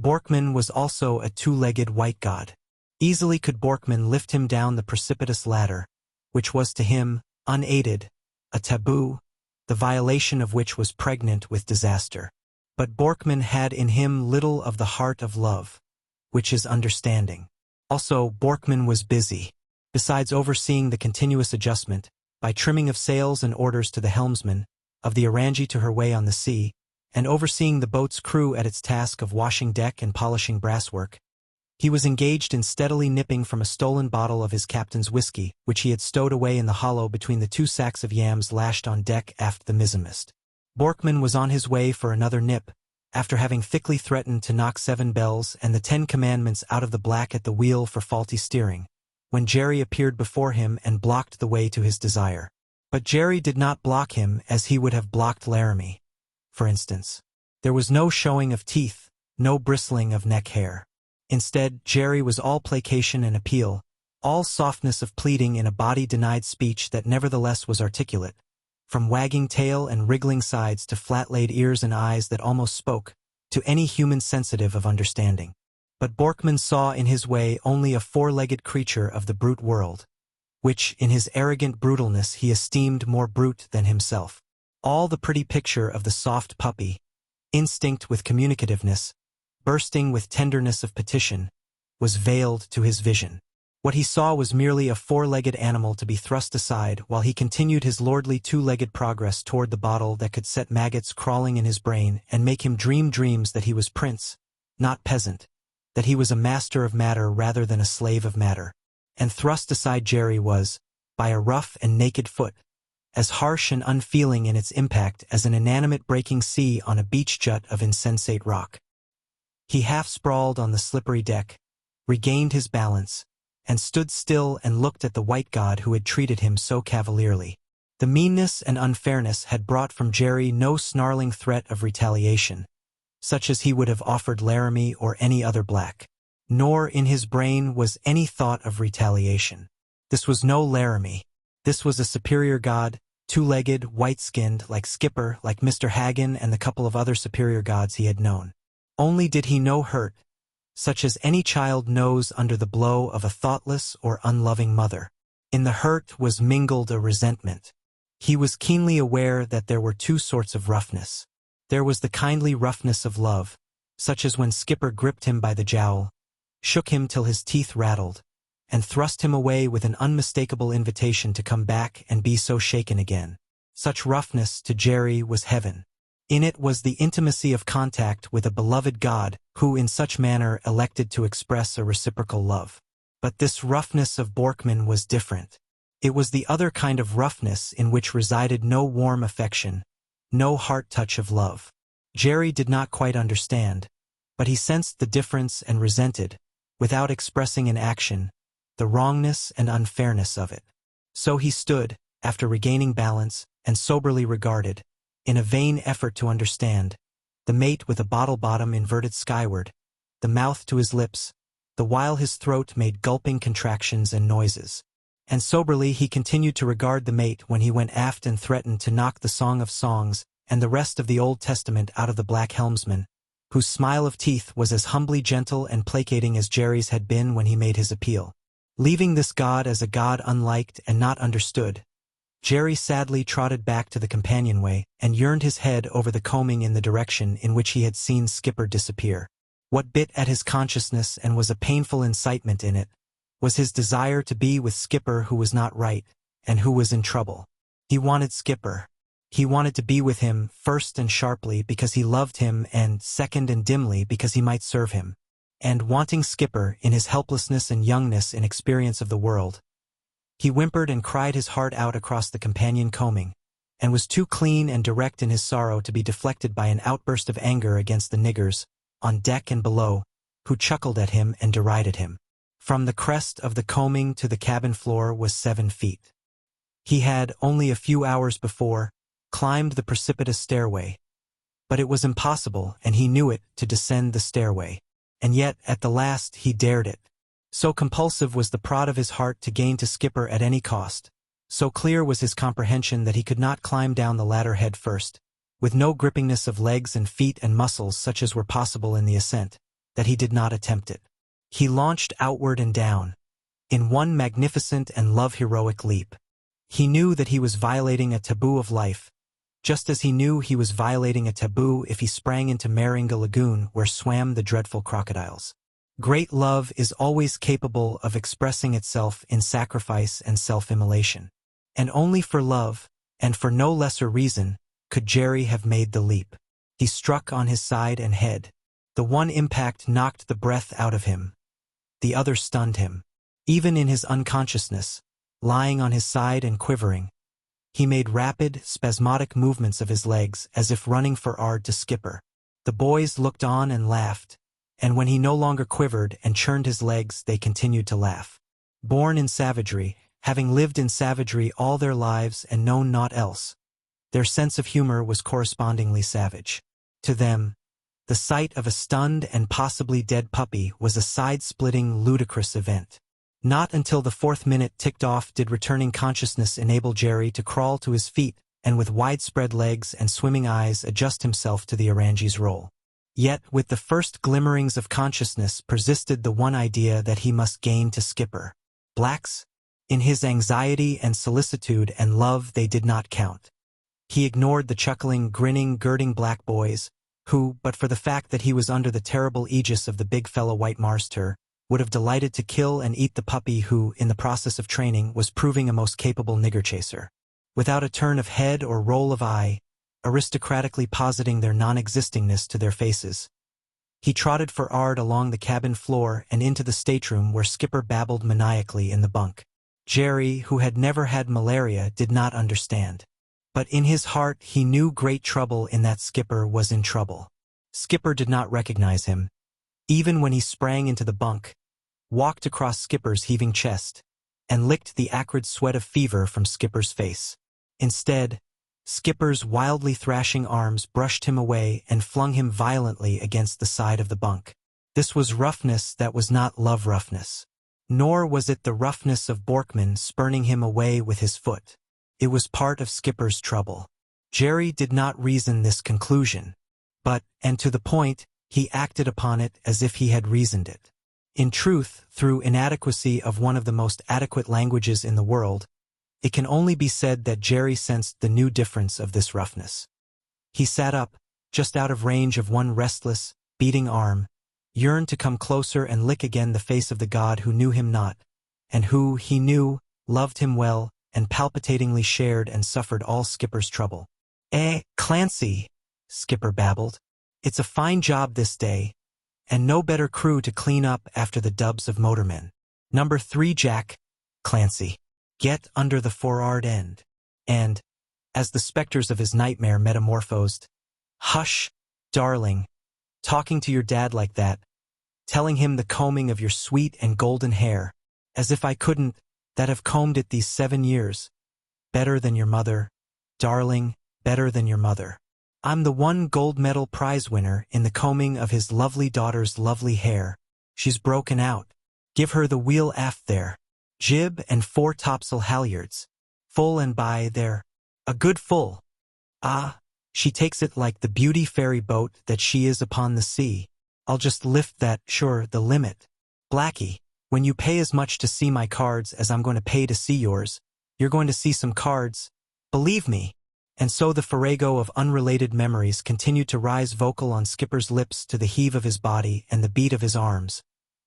Borkman was also a two-legged white god. Easily could Borkman lift him down the precipitous ladder, which was to him, unaided, a taboo, the violation of which was pregnant with disaster. But Borkman had in him little of the heart of love, which is understanding. Also, Borkman was busy, besides overseeing the continuous adjustment, by trimming of sails and orders to the helmsman, of the Orangi to her way on the sea, and overseeing the boat's crew at its task of washing deck and polishing brasswork. He was engaged in steadily nipping from a stolen bottle of his captain's whiskey, which he had stowed away in the hollow between the 2 sacks of yams lashed on deck aft the mizzenmast. Borkman was on his way for another nip, after having thickly threatened to knock 7 bells and the 10 commandments out of the black at the wheel for faulty steering, when Jerry appeared before him and blocked the way to his desire. But Jerry did not block him as he would have blocked Laramie, for instance. There was no showing of teeth, no bristling of neck hair. Instead, Jerry was all placation and appeal, all softness of pleading in a body-denied speech that nevertheless was articulate, from wagging tail and wriggling sides to flat-laid ears and eyes that almost spoke, to any human sensitive of understanding. But Borkman saw in his way only a four-legged creature of the brute world, which, in his arrogant brutalness, he esteemed more brute than himself. All the pretty picture of the soft puppy, instinct with communicativeness, bursting with tenderness of petition, was veiled to his vision. What he saw was merely a four-legged animal to be thrust aside while he continued his lordly two-legged progress toward the bottle that could set maggots crawling in his brain and make him dream dreams that he was prince, not peasant, that he was a master of matter rather than a slave of matter. And thrust aside Jerry was, by a rough and naked foot, as harsh and unfeeling in its impact as an inanimate breaking sea on a beach jut of insensate rock. He half sprawled on the slippery deck, regained his balance, and stood still and looked at the white god who had treated him so cavalierly. The meanness and unfairness had brought from Jerry no snarling threat of retaliation, such as he would have offered Laramie or any other black. Nor in his brain was any thought of retaliation. This was no Laramie. This was a superior god, two-legged, white-skinned, like Skipper, like Mr. Hagen and the couple of other superior gods he had known. Only did he know hurt, such as any child knows under the blow of a thoughtless or unloving mother. In the hurt was mingled a resentment. He was keenly aware that there were two sorts of roughness. There was the kindly roughness of love, such as when Skipper gripped him by the jowl, shook him till his teeth rattled, and thrust him away with an unmistakable invitation to come back and be so shaken again. Such roughness to Jerry was heaven. In it was the intimacy of contact with a beloved god who in such manner elected to express a reciprocal love. But this roughness of Borkman was different. It was the other kind of roughness in which resided no warm affection, no heart touch of love. Jerry did not quite understand, but he sensed the difference and resented, without expressing in action, the wrongness and unfairness of it. So he stood, after regaining balance, and soberly regarded, in a vain effort to understand, the mate with a bottle bottom inverted skyward, the mouth to his lips, the while his throat made gulping contractions and noises. And soberly he continued to regard the mate when he went aft and threatened to knock the Song of Songs and the rest of the Old Testament out of the black helmsman, whose smile of teeth was as humbly gentle and placating as Jerry's had been when he made his appeal. Leaving this god as a god unliked and not understood, Jerry sadly trotted back to the companionway and yearned his head over the combing in the direction in which he had seen Skipper disappear. What bit at his consciousness and was a painful incitement in it was his desire to be with Skipper who was not right and who was in trouble. He wanted Skipper. He wanted to be with him first and sharply because he loved him and second and dimly because he might serve him. And wanting Skipper in his helplessness and youngness in experience of the world, he whimpered and cried his heart out across the companion combing, and was too clean and direct in his sorrow to be deflected by an outburst of anger against the niggers, on deck and below, who chuckled at him and derided him. From the crest of the combing to the cabin floor was 7 feet. He had, only a few hours before, climbed the precipitous stairway, but it was impossible, and he knew it, to descend the stairway. And yet, at the last, he dared it. So compulsive was the prod of his heart to gain to Skipper at any cost, so clear was his comprehension that he could not climb down the ladder head first, with no grippingness of legs and feet and muscles such as were possible in the ascent, that he did not attempt it. He launched outward and down, in one magnificent and love-heroic leap. He knew that he was violating a taboo of life, just as he knew he was violating a taboo if he sprang into Meringa Lagoon where swam the dreadful crocodiles. Great love is always capable of expressing itself in sacrifice and self-immolation. And only for love, and for no lesser reason, could Jerry have made the leap. He struck on his side and head. The one impact knocked the breath out of him. The other stunned him. Even in his unconsciousness, lying on his side and quivering, he made rapid, spasmodic movements of his legs as if running for Ard to Skipper. The boys looked on and laughed, and when he no longer quivered and churned his legs they continued to laugh. Born in savagery, having lived in savagery all their lives and known naught else, their sense of humor was correspondingly savage. To them, the sight of a stunned and possibly dead puppy was a side-splitting, ludicrous event. Not until the 4th minute ticked off did returning consciousness enable Jerry to crawl to his feet and with widespread legs and swimming eyes adjust himself to the Orange's role. Yet, with the first glimmerings of consciousness persisted the one idea that he must gain to Skipper. Blacks? In his anxiety and solicitude and love they did not count. He ignored the chuckling, grinning, girding black boys, who, but for the fact that he was under the terrible aegis of the big fellow white Marster, would have delighted to kill and eat the puppy who, in the process of training, was proving a most capable nigger chaser. Without a turn of head or roll of eye, aristocratically positing their non-existingness to their faces, he trotted for ard along the cabin floor and into the stateroom where Skipper babbled maniacally in the bunk. Jerry, who had never had malaria, did not understand. But in his heart he knew great trouble in that Skipper was in trouble. Skipper did not recognize him, even when he sprang into the bunk, walked across Skipper's heaving chest, and licked the acrid sweat of fever from Skipper's face. Instead, Skipper's wildly thrashing arms brushed him away and flung him violently against the side of the bunk. This was roughness that was not love roughness. Nor was it the roughness of Borkman spurning him away with his foot. It was part of Skipper's trouble. Jerry did not reason this conclusion, but, and to the point, he acted upon it as if he had reasoned it. In truth, through inadequacy of one of the most adequate languages in the world, it can only be said that Jerry sensed the new difference of this roughness. He sat up, just out of range of one restless, beating arm, yearned to come closer and lick again the face of the god who knew him not, and who, he knew, loved him well, and palpitatingly shared and suffered all Skipper's trouble. Clancy, Skipper babbled. It's a fine job this day, and no better crew to clean up after the dubs of motormen. Number 3 Jack, Clancy. Get under the for'ard end. And, as the specters of his nightmare metamorphosed, hush, darling, talking to your dad like that, telling him the combing of your sweet and golden hair, as if I couldn't, that have combed it these 7 years. Better than your mother, darling, better than your mother. I'm the one gold medal prize winner in the combing of his lovely daughter's lovely hair. She's broken out. Give her the wheel aft there. Jib and 4 topsail halyards. Full and by there. A good full. Ah, she takes it like the beauty ferry boat that she is upon the sea. I'll just lift that, sure, the limit. Blackie, when you pay as much to see my cards as I'm going to pay to see yours, you're going to see some cards. Believe me. And so the farrago of unrelated memories continued to rise vocal on Skipper's lips to the heave of his body and the beat of his arms,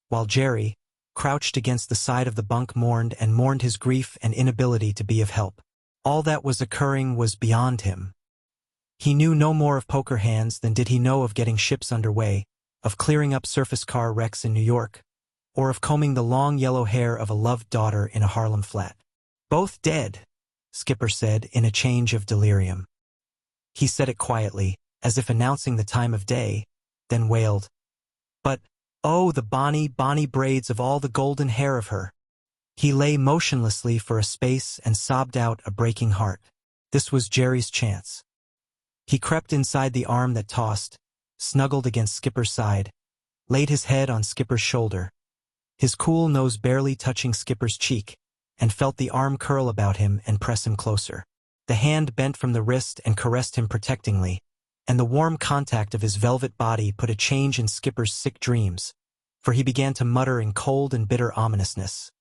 while Jerry, crouched against the side of the bunk, mourned and mourned his grief and inability to be of help. All that was occurring was beyond him. He knew no more of poker hands than did he know of getting ships underway, of clearing up surface car wrecks in New York, or of combing the long yellow hair of a loved daughter in a Harlem flat. Both dead, Skipper said in a change of delirium. He said it quietly, as if announcing the time of day, then wailed, "But, oh, the bonny, bonny braids of all the golden hair of her." He lay motionlessly for a space and sobbed out a breaking heart. This was Jerry's chance. He crept inside the arm that tossed, snuggled against Skipper's side, laid his head on Skipper's shoulder, his cool nose barely touching Skipper's cheek, and felt the arm curl about him and press him closer. The hand bent from the wrist and caressed him protectingly, and the warm contact of his velvet body put a change in Skipper's sick dreams, for he began to mutter in cold and bitter ominousness.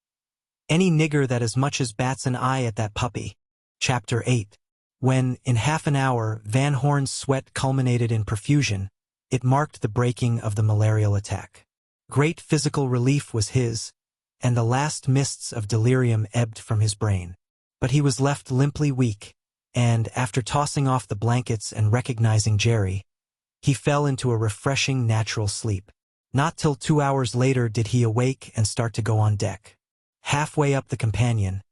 Any nigger that as much as bats an eye at that puppy. Chapter 8. When, in half an hour, Van Horn's sweat culminated in profusion, it marked the breaking of the malarial attack. Great physical relief was his, and the last mists of delirium ebbed from his brain. But he was left limply weak, and, after tossing off the blankets and recognizing Jerry, he fell into a refreshing natural sleep. Not till 2 hours later did he awake and start to go on deck. Halfway up the companion,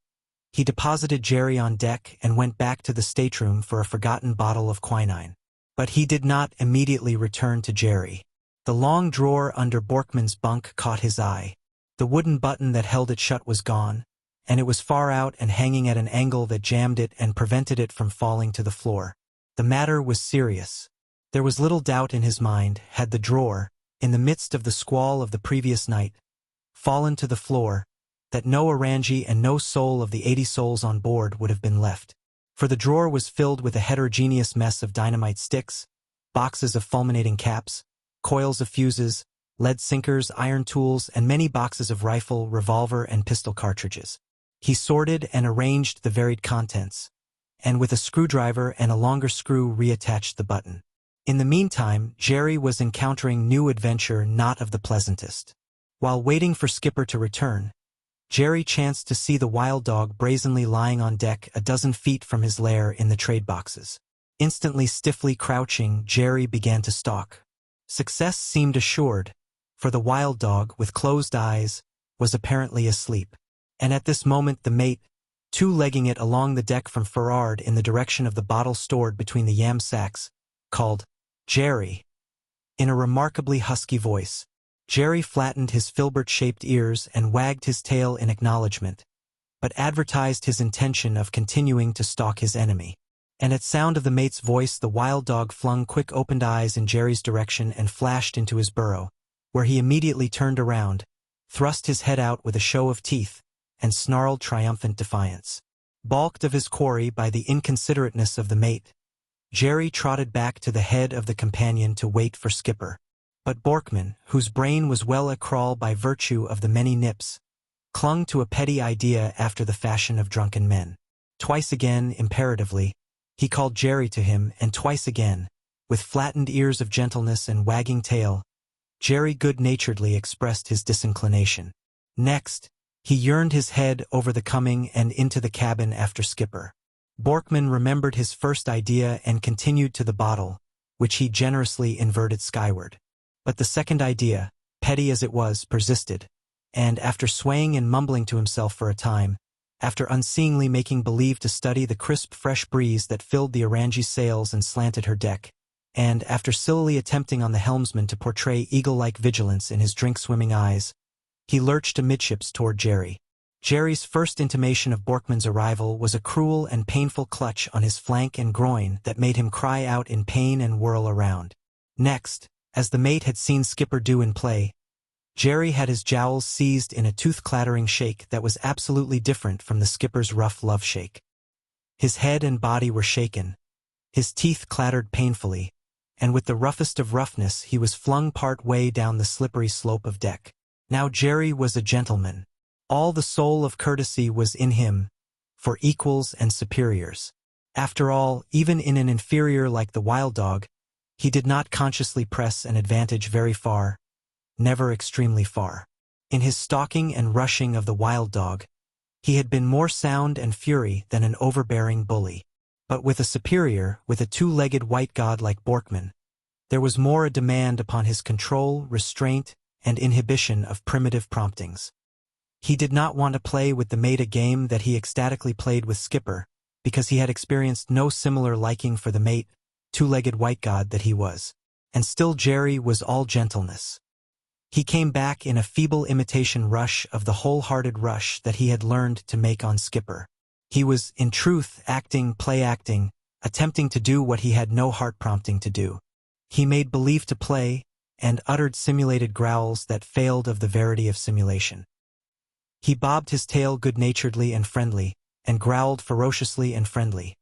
he deposited Jerry on deck and went back to the stateroom for a forgotten bottle of quinine. But he did not immediately return to Jerry. The long drawer under Borkman's bunk caught his eye. The wooden button that held it shut was gone, and it was far out and hanging at an angle that jammed it and prevented it from falling to the floor. The matter was serious. There was little doubt in his mind, had the drawer, in the midst of the squall of the previous night, fallen to the floor, that no Orangi and no soul of the 80 souls on board would have been left. For the drawer was filled with a heterogeneous mess of dynamite sticks, boxes of fulminating caps, coils of fuses, lead sinkers, iron tools, and many boxes of rifle, revolver, and pistol cartridges. He sorted and arranged the varied contents, and with a screwdriver and a longer screw reattached the button. In the meantime, Jerry was encountering new adventure not of the pleasantest. While waiting for Skipper to return, Jerry chanced to see the wild dog brazenly lying on deck a dozen feet from his lair in the trade boxes. Instantly stiffly crouching, Jerry began to stalk. Success seemed assured, for the wild dog, with closed eyes, was apparently asleep. And at this moment the mate, two-legging it along the deck from for'ard in the direction of the bottle stored between the yam sacks, called, "Jerry," in a remarkably husky voice. Jerry flattened his filbert-shaped ears and wagged his tail in acknowledgement, but advertised his intention of continuing to stalk his enemy. And at sound of the mate's voice the wild dog flung quick opened eyes in Jerry's direction and flashed into his burrow, where he immediately turned around, thrust his head out with a show of teeth, and snarled triumphant defiance. Balked of his quarry by the inconsiderateness of the mate, Jerry trotted back to the head of the companion to wait for Skipper. But Borkman, whose brain was well a-crawl by virtue of the many nips, clung to a petty idea after the fashion of drunken men. Twice again, imperatively, he called Jerry to him, and twice again, with flattened ears of gentleness and wagging tail, Jerry good-naturedly expressed his disinclination. Next, he yearned his head over the coming and into the cabin after Skipper. Borkman remembered his first idea and continued to the bottle, which he generously inverted skyward. But the second idea, petty as it was, persisted, and after swaying and mumbling to himself for a time, after unseeingly making believe to study the crisp fresh breeze that filled the Orangi's sails and slanted her deck, and after sillily attempting on the helmsman to portray eagle-like vigilance in his drink-swimming eyes, he lurched amidships toward Jerry. Jerry's first intimation of Borkman's arrival was a cruel and painful clutch on his flank and groin that made him cry out in pain and whirl around. Next, as the mate had seen Skipper do in play, Jerry had his jowls seized in a tooth-clattering shake that was absolutely different from the skipper's rough love shake. His head and body were shaken, his teeth clattered painfully, and with the roughest of roughness he was flung part way down the slippery slope of deck. Now Jerry was a gentleman. All the soul of courtesy was in him, for equals and superiors. After all, even in an inferior like the wild dog, he did not consciously press an advantage very far, never extremely far. In his stalking and rushing of the wild dog, he had been more sound and fury than an overbearing bully. But with a superior, with a two-legged white god like Borkman, there was more a demand upon his control, restraint, and inhibition of primitive promptings. He did not want to play with the mate a game that he ecstatically played with Skipper, because he had experienced no similar liking for the mate, two-legged white god that he was. And still Jerry was all gentleness. He came back in a feeble imitation rush of the wholehearted rush that he had learned to make on Skipper. He was, in truth, play-acting, attempting to do what he had no heart prompting to do. He made believe to play, and uttered simulated growls that failed of the verity of simulation. He bobbed his tail good-naturedly and friendly, and growled ferociously and friendly.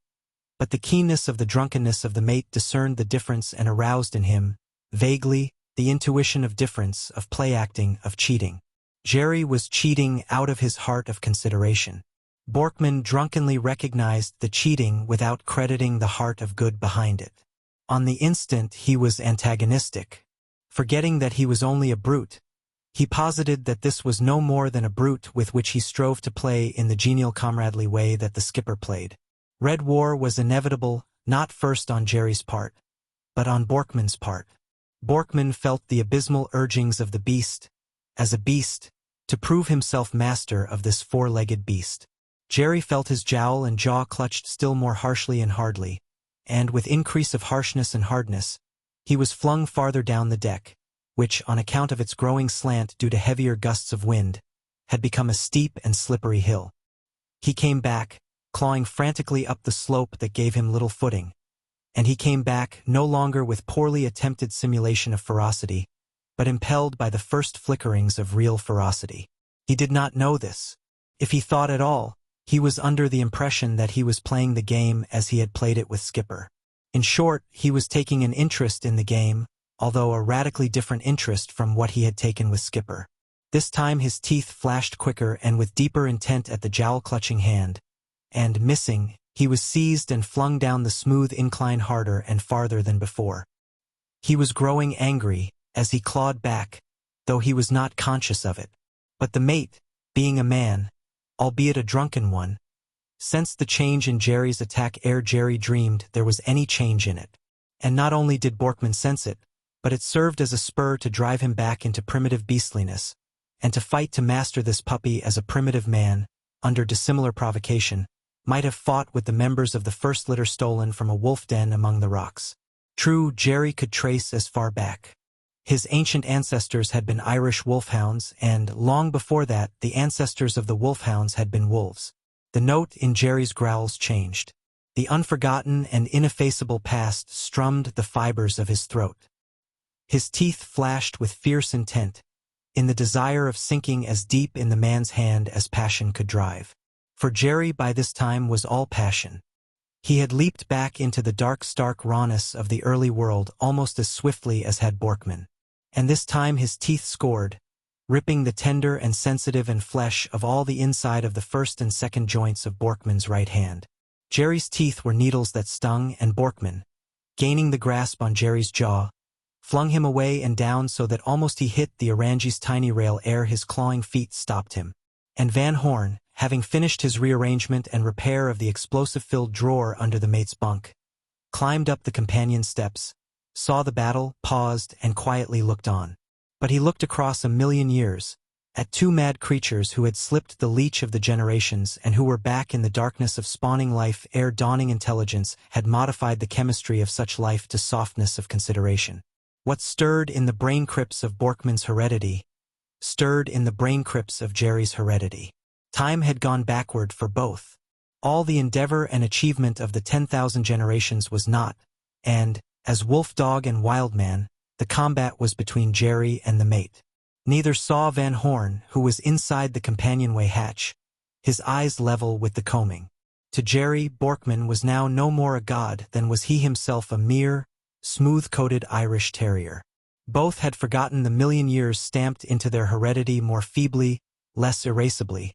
But the keenness of the drunkenness of the mate discerned the difference and aroused in him, vaguely, the intuition of difference, of play-acting, of cheating. Jerry was cheating out of his heart of consideration. Borkman drunkenly recognized the cheating without crediting the heart of good behind it. On the instant he was antagonistic. Forgetting that he was only a brute, he posited that this was no more than a brute with which he strove to play in the genial comradely way that the skipper played. Red war was inevitable, not first on Jerry's part, but on Borkman's part. Borkman felt the abysmal urgings of the beast, as a beast, to prove himself master of this four-legged beast. Jerry felt his jowl and jaw clutched still more harshly and hardly, and with increase of harshness and hardness, he was flung farther down the deck, which, on account of its growing slant due to heavier gusts of wind, had become a steep and slippery hill. He came back, clawing frantically up the slope that gave him little footing. And he came back no longer with poorly attempted simulation of ferocity, but impelled by the first flickerings of real ferocity. He did not know this. If he thought at all, he was under the impression that he was playing the game as he had played it with Skipper. In short, he was taking an interest in the game, although a radically different interest from what he had taken with Skipper. This time his teeth flashed quicker and with deeper intent at the jowl-clutching hand, and, missing, he was seized and flung down the smooth incline harder and farther than before. He was growing angry as he clawed back, though he was not conscious of it. But the mate, being a man, albeit a drunken one, sensed the change in Jerry's attack ere Jerry dreamed there was any change in it. And not only did Borkman sense it, but it served as a spur to drive him back into primitive beastliness, and to fight to master this puppy as a primitive man, under dissimilar provocation, might have fought with the members of the first litter stolen from a wolf den among the rocks. True, Jerry could trace as far back. His ancient ancestors had been Irish wolfhounds, and, long before that, the ancestors of the wolfhounds had been wolves. The note in Jerry's growls changed. The unforgotten and ineffaceable past strummed the fibers of his throat. His teeth flashed with fierce intent, in the desire of sinking as deep in the man's hand as passion could drive. For Jerry by this time was all passion. He had leaped back into the dark, stark rawness of the early world almost as swiftly as had Borkman. And this time his teeth scored, ripping the tender and sensitive and flesh of all the inside of the first and second joints of Borkman's right hand. Jerry's teeth were needles that stung, and Borkman, gaining the grasp on Jerry's jaw, flung him away and down so that almost he hit the Orange's tiny rail ere his clawing feet stopped him. And Van Horn, having finished his rearrangement and repair of the explosive-filled drawer under the mate's bunk, climbed up the companion steps, saw the battle, paused, and quietly looked on. But he looked across 1,000,000 years, at two mad creatures who had slipped the leech of the generations and who were back in the darkness of spawning life ere dawning intelligence had modified the chemistry of such life to softness of consideration. What stirred in the brain crypts of Borkman's heredity, stirred in the brain crypts of Jerry's heredity. Time had gone backward for both. All the endeavor and achievement of the 10,000 generations was not, and, as wolf-dog and wild-man, the combat was between Jerry and the mate. Neither saw Van Horn, who was inside the companionway hatch, his eyes level with the combing. To Jerry, Borkman was now no more a god than was he himself a mere, smooth-coated Irish Terrier. Both had forgotten the 1,000,000 years stamped into their heredity more feebly, less erasably,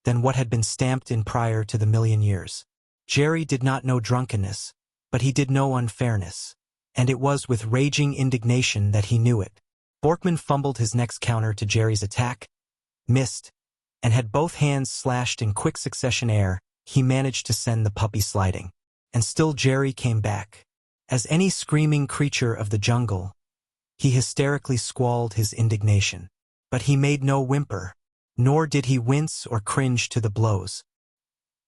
than what had been stamped in prior to the 1,000,000 years. Jerry did not know drunkenness, but he did know unfairness, and it was with raging indignation that he knew it. Borkman fumbled his next counter to Jerry's attack, missed, and had both hands slashed in quick succession ere he managed to send the puppy sliding. And still Jerry came back. As any screaming creature of the jungle, he hysterically squalled his indignation. But he made no whimper, nor did he wince or cringe to the blows.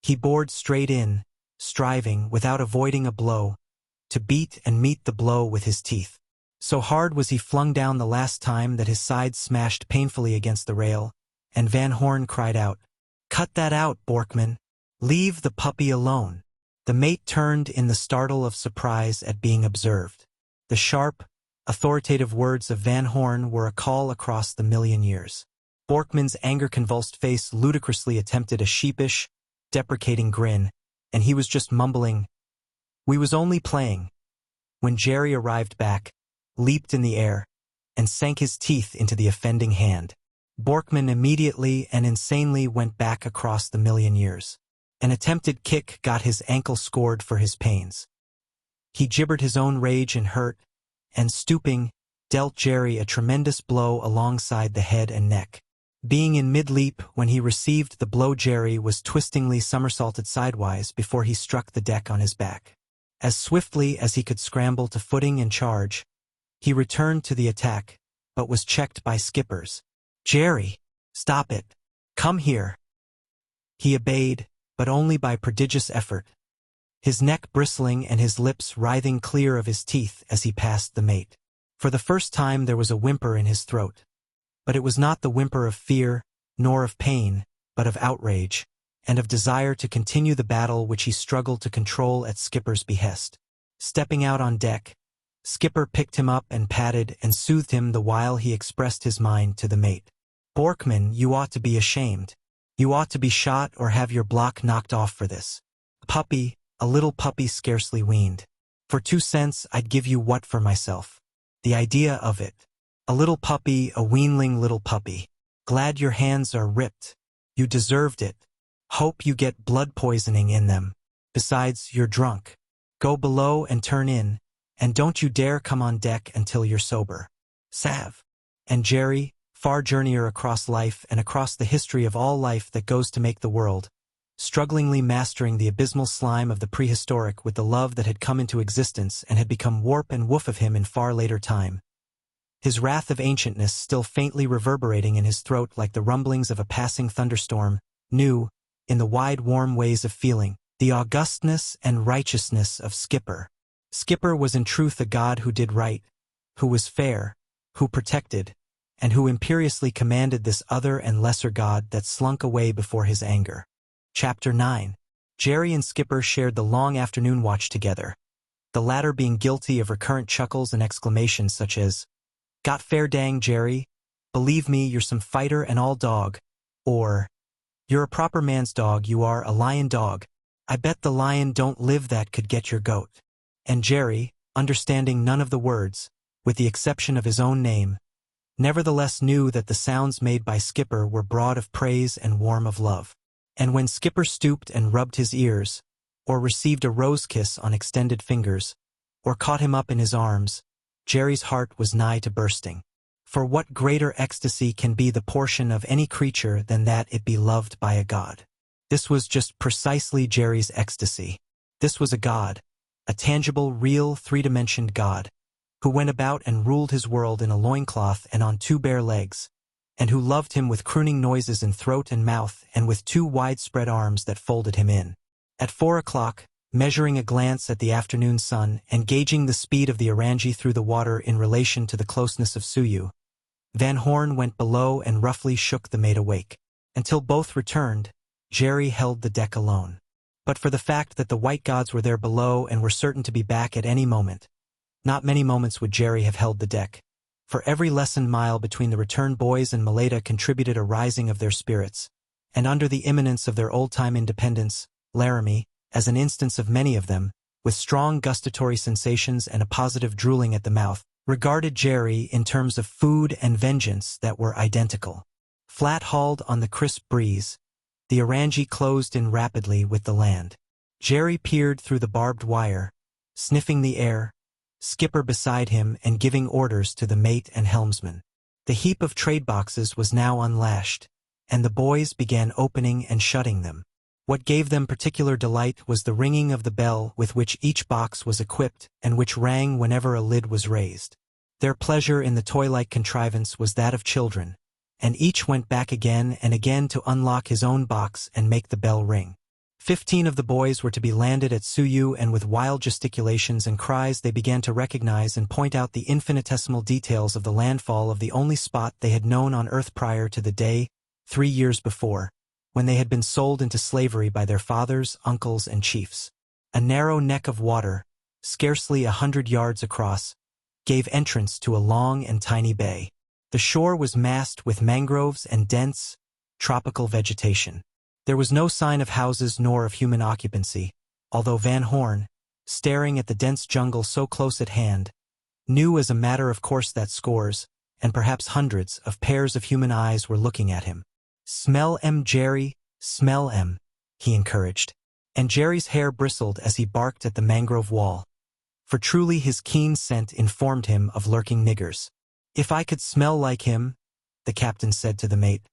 He bored straight in, striving, without avoiding a blow, to beat and meet the blow with his teeth. So hard was he flung down the last time that his side smashed painfully against the rail, and Van Horn cried out, "Cut that out, Borkman! Leave the puppy alone!" The mate turned in the startle of surprise at being observed. The sharp, authoritative words of Van Horn were a call across the 1,000,000 years. Borkman's anger-convulsed face ludicrously attempted a sheepish, deprecating grin, and he was just mumbling, "We was only playing," when Jerry arrived back, leaped in the air, and sank his teeth into the offending hand. Borkman immediately and insanely went back across the 1,000,000 years. An attempted kick got his ankle scored for his pains. He gibbered his own rage and hurt, and stooping, dealt Jerry a tremendous blow alongside the head and neck. Being in mid-leap when he received the blow, Jerry was twistingly somersaulted sidewise before he struck the deck on his back. As swiftly as he could scramble to footing and charge, he returned to the attack, but was checked by Skipper's. "Jerry, stop it. Come here." He obeyed, but only by prodigious effort, his neck bristling and his lips writhing clear of his teeth as he passed the mate. For the first time there was a whimper in his throat. But it was not the whimper of fear, nor of pain, but of outrage, and of desire to continue the battle which he struggled to control at Skipper's behest. Stepping out on deck, Skipper picked him up and patted and soothed him the while he expressed his mind to the mate. "Borkman, you ought to be ashamed. You ought to be shot or have your block knocked off for this. Puppy, a little puppy scarcely weaned. For 2 cents I'd give you what for myself. The idea of it. A little puppy, a weanling little puppy. Glad your hands are ripped. You deserved it. Hope you get blood poisoning in them. Besides, you're drunk. Go below and turn in, and don't you dare come on deck until you're sober. Salve." And Jerry, far journeyer across life and across the history of all life that goes to make the world, strugglingly mastering the abysmal slime of the prehistoric with the love that had come into existence and had become warp and woof of him in far later time, his wrath of ancientness still faintly reverberating in his throat like the rumblings of a passing thunderstorm, knew, in the wide warm ways of feeling, the augustness and righteousness of Skipper. Skipper was in truth a god who did right, who was fair, who protected, and who imperiously commanded this other and lesser god that slunk away before his anger. Chapter 9. Jerry and Skipper shared the long afternoon watch together, the latter being guilty of recurrent chuckles and exclamations such as, "Got fair dang, Jerry. Believe me, you're some fighter and all dog," or, "You're a proper man's dog, you are a lion dog. I bet the lion don't live that could get your goat." And Jerry, understanding none of the words, with the exception of his own name, nevertheless knew that the sounds made by Skipper were broad of praise and warm of love. And when Skipper stooped and rubbed his ears, or received a rose kiss on extended fingers, or caught him up in his arms, Jerry's heart was nigh to bursting. For what greater ecstasy can be the portion of any creature than that it be loved by a god? This was just precisely Jerry's ecstasy. This was a god, a tangible, real, three-dimensioned god, who went about and ruled his world in a loincloth and on 2 bare legs, and who loved him with crooning noises in throat and mouth and with 2 widespread arms that folded him in. At 4 o'clock, measuring a glance at the afternoon sun and gauging the speed of the Orangi through the water in relation to the closeness of Suyu, Van Horn went below and roughly shook the mate awake. Until both returned, Jerry held the deck alone. But for the fact that the white gods were there below and were certain to be back at any moment, not many moments would Jerry have held the deck. For every lessened mile between the returned boys and Maleta contributed a rising of their spirits, and under the imminence of their old-time independence, Laramie, as an instance of many of them, with strong gustatory sensations and a positive drooling at the mouth, regarded Jerry in terms of food and vengeance that were identical. Flat-hauled on the crisp breeze, the Orangi closed in rapidly with the land. Jerry peered through the barbed wire, sniffing the air, Skipper beside him and giving orders to the mate and helmsman. The heap of trade boxes was now unlashed, and the boys began opening and shutting them. What gave them particular delight was the ringing of the bell with which each box was equipped and which rang whenever a lid was raised. Their pleasure in the toy-like contrivance was that of children, and each went back again and again to unlock his own box and make the bell ring. 15 of the boys were to be landed at Suyu, and with wild gesticulations and cries they began to recognize and point out the infinitesimal details of the landfall of the only spot they had known on Earth prior to the day, 3 years before, when they had been sold into slavery by their fathers, uncles, and chiefs. A narrow neck of water, scarcely 100 yards across, gave entrance to a long and tiny bay. The shore was massed with mangroves and dense, tropical vegetation. There was no sign of houses nor of human occupancy, although Van Horn, staring at the dense jungle so close at hand, knew as a matter of course that scores, and perhaps hundreds, of pairs of human eyes were looking at him. "Smell 'em, Jerry, smell 'em," he encouraged, and Jerry's hair bristled as he barked at the mangrove wall, for truly his keen scent informed him of lurking niggers. "If I could smell like him," the captain said to the mate,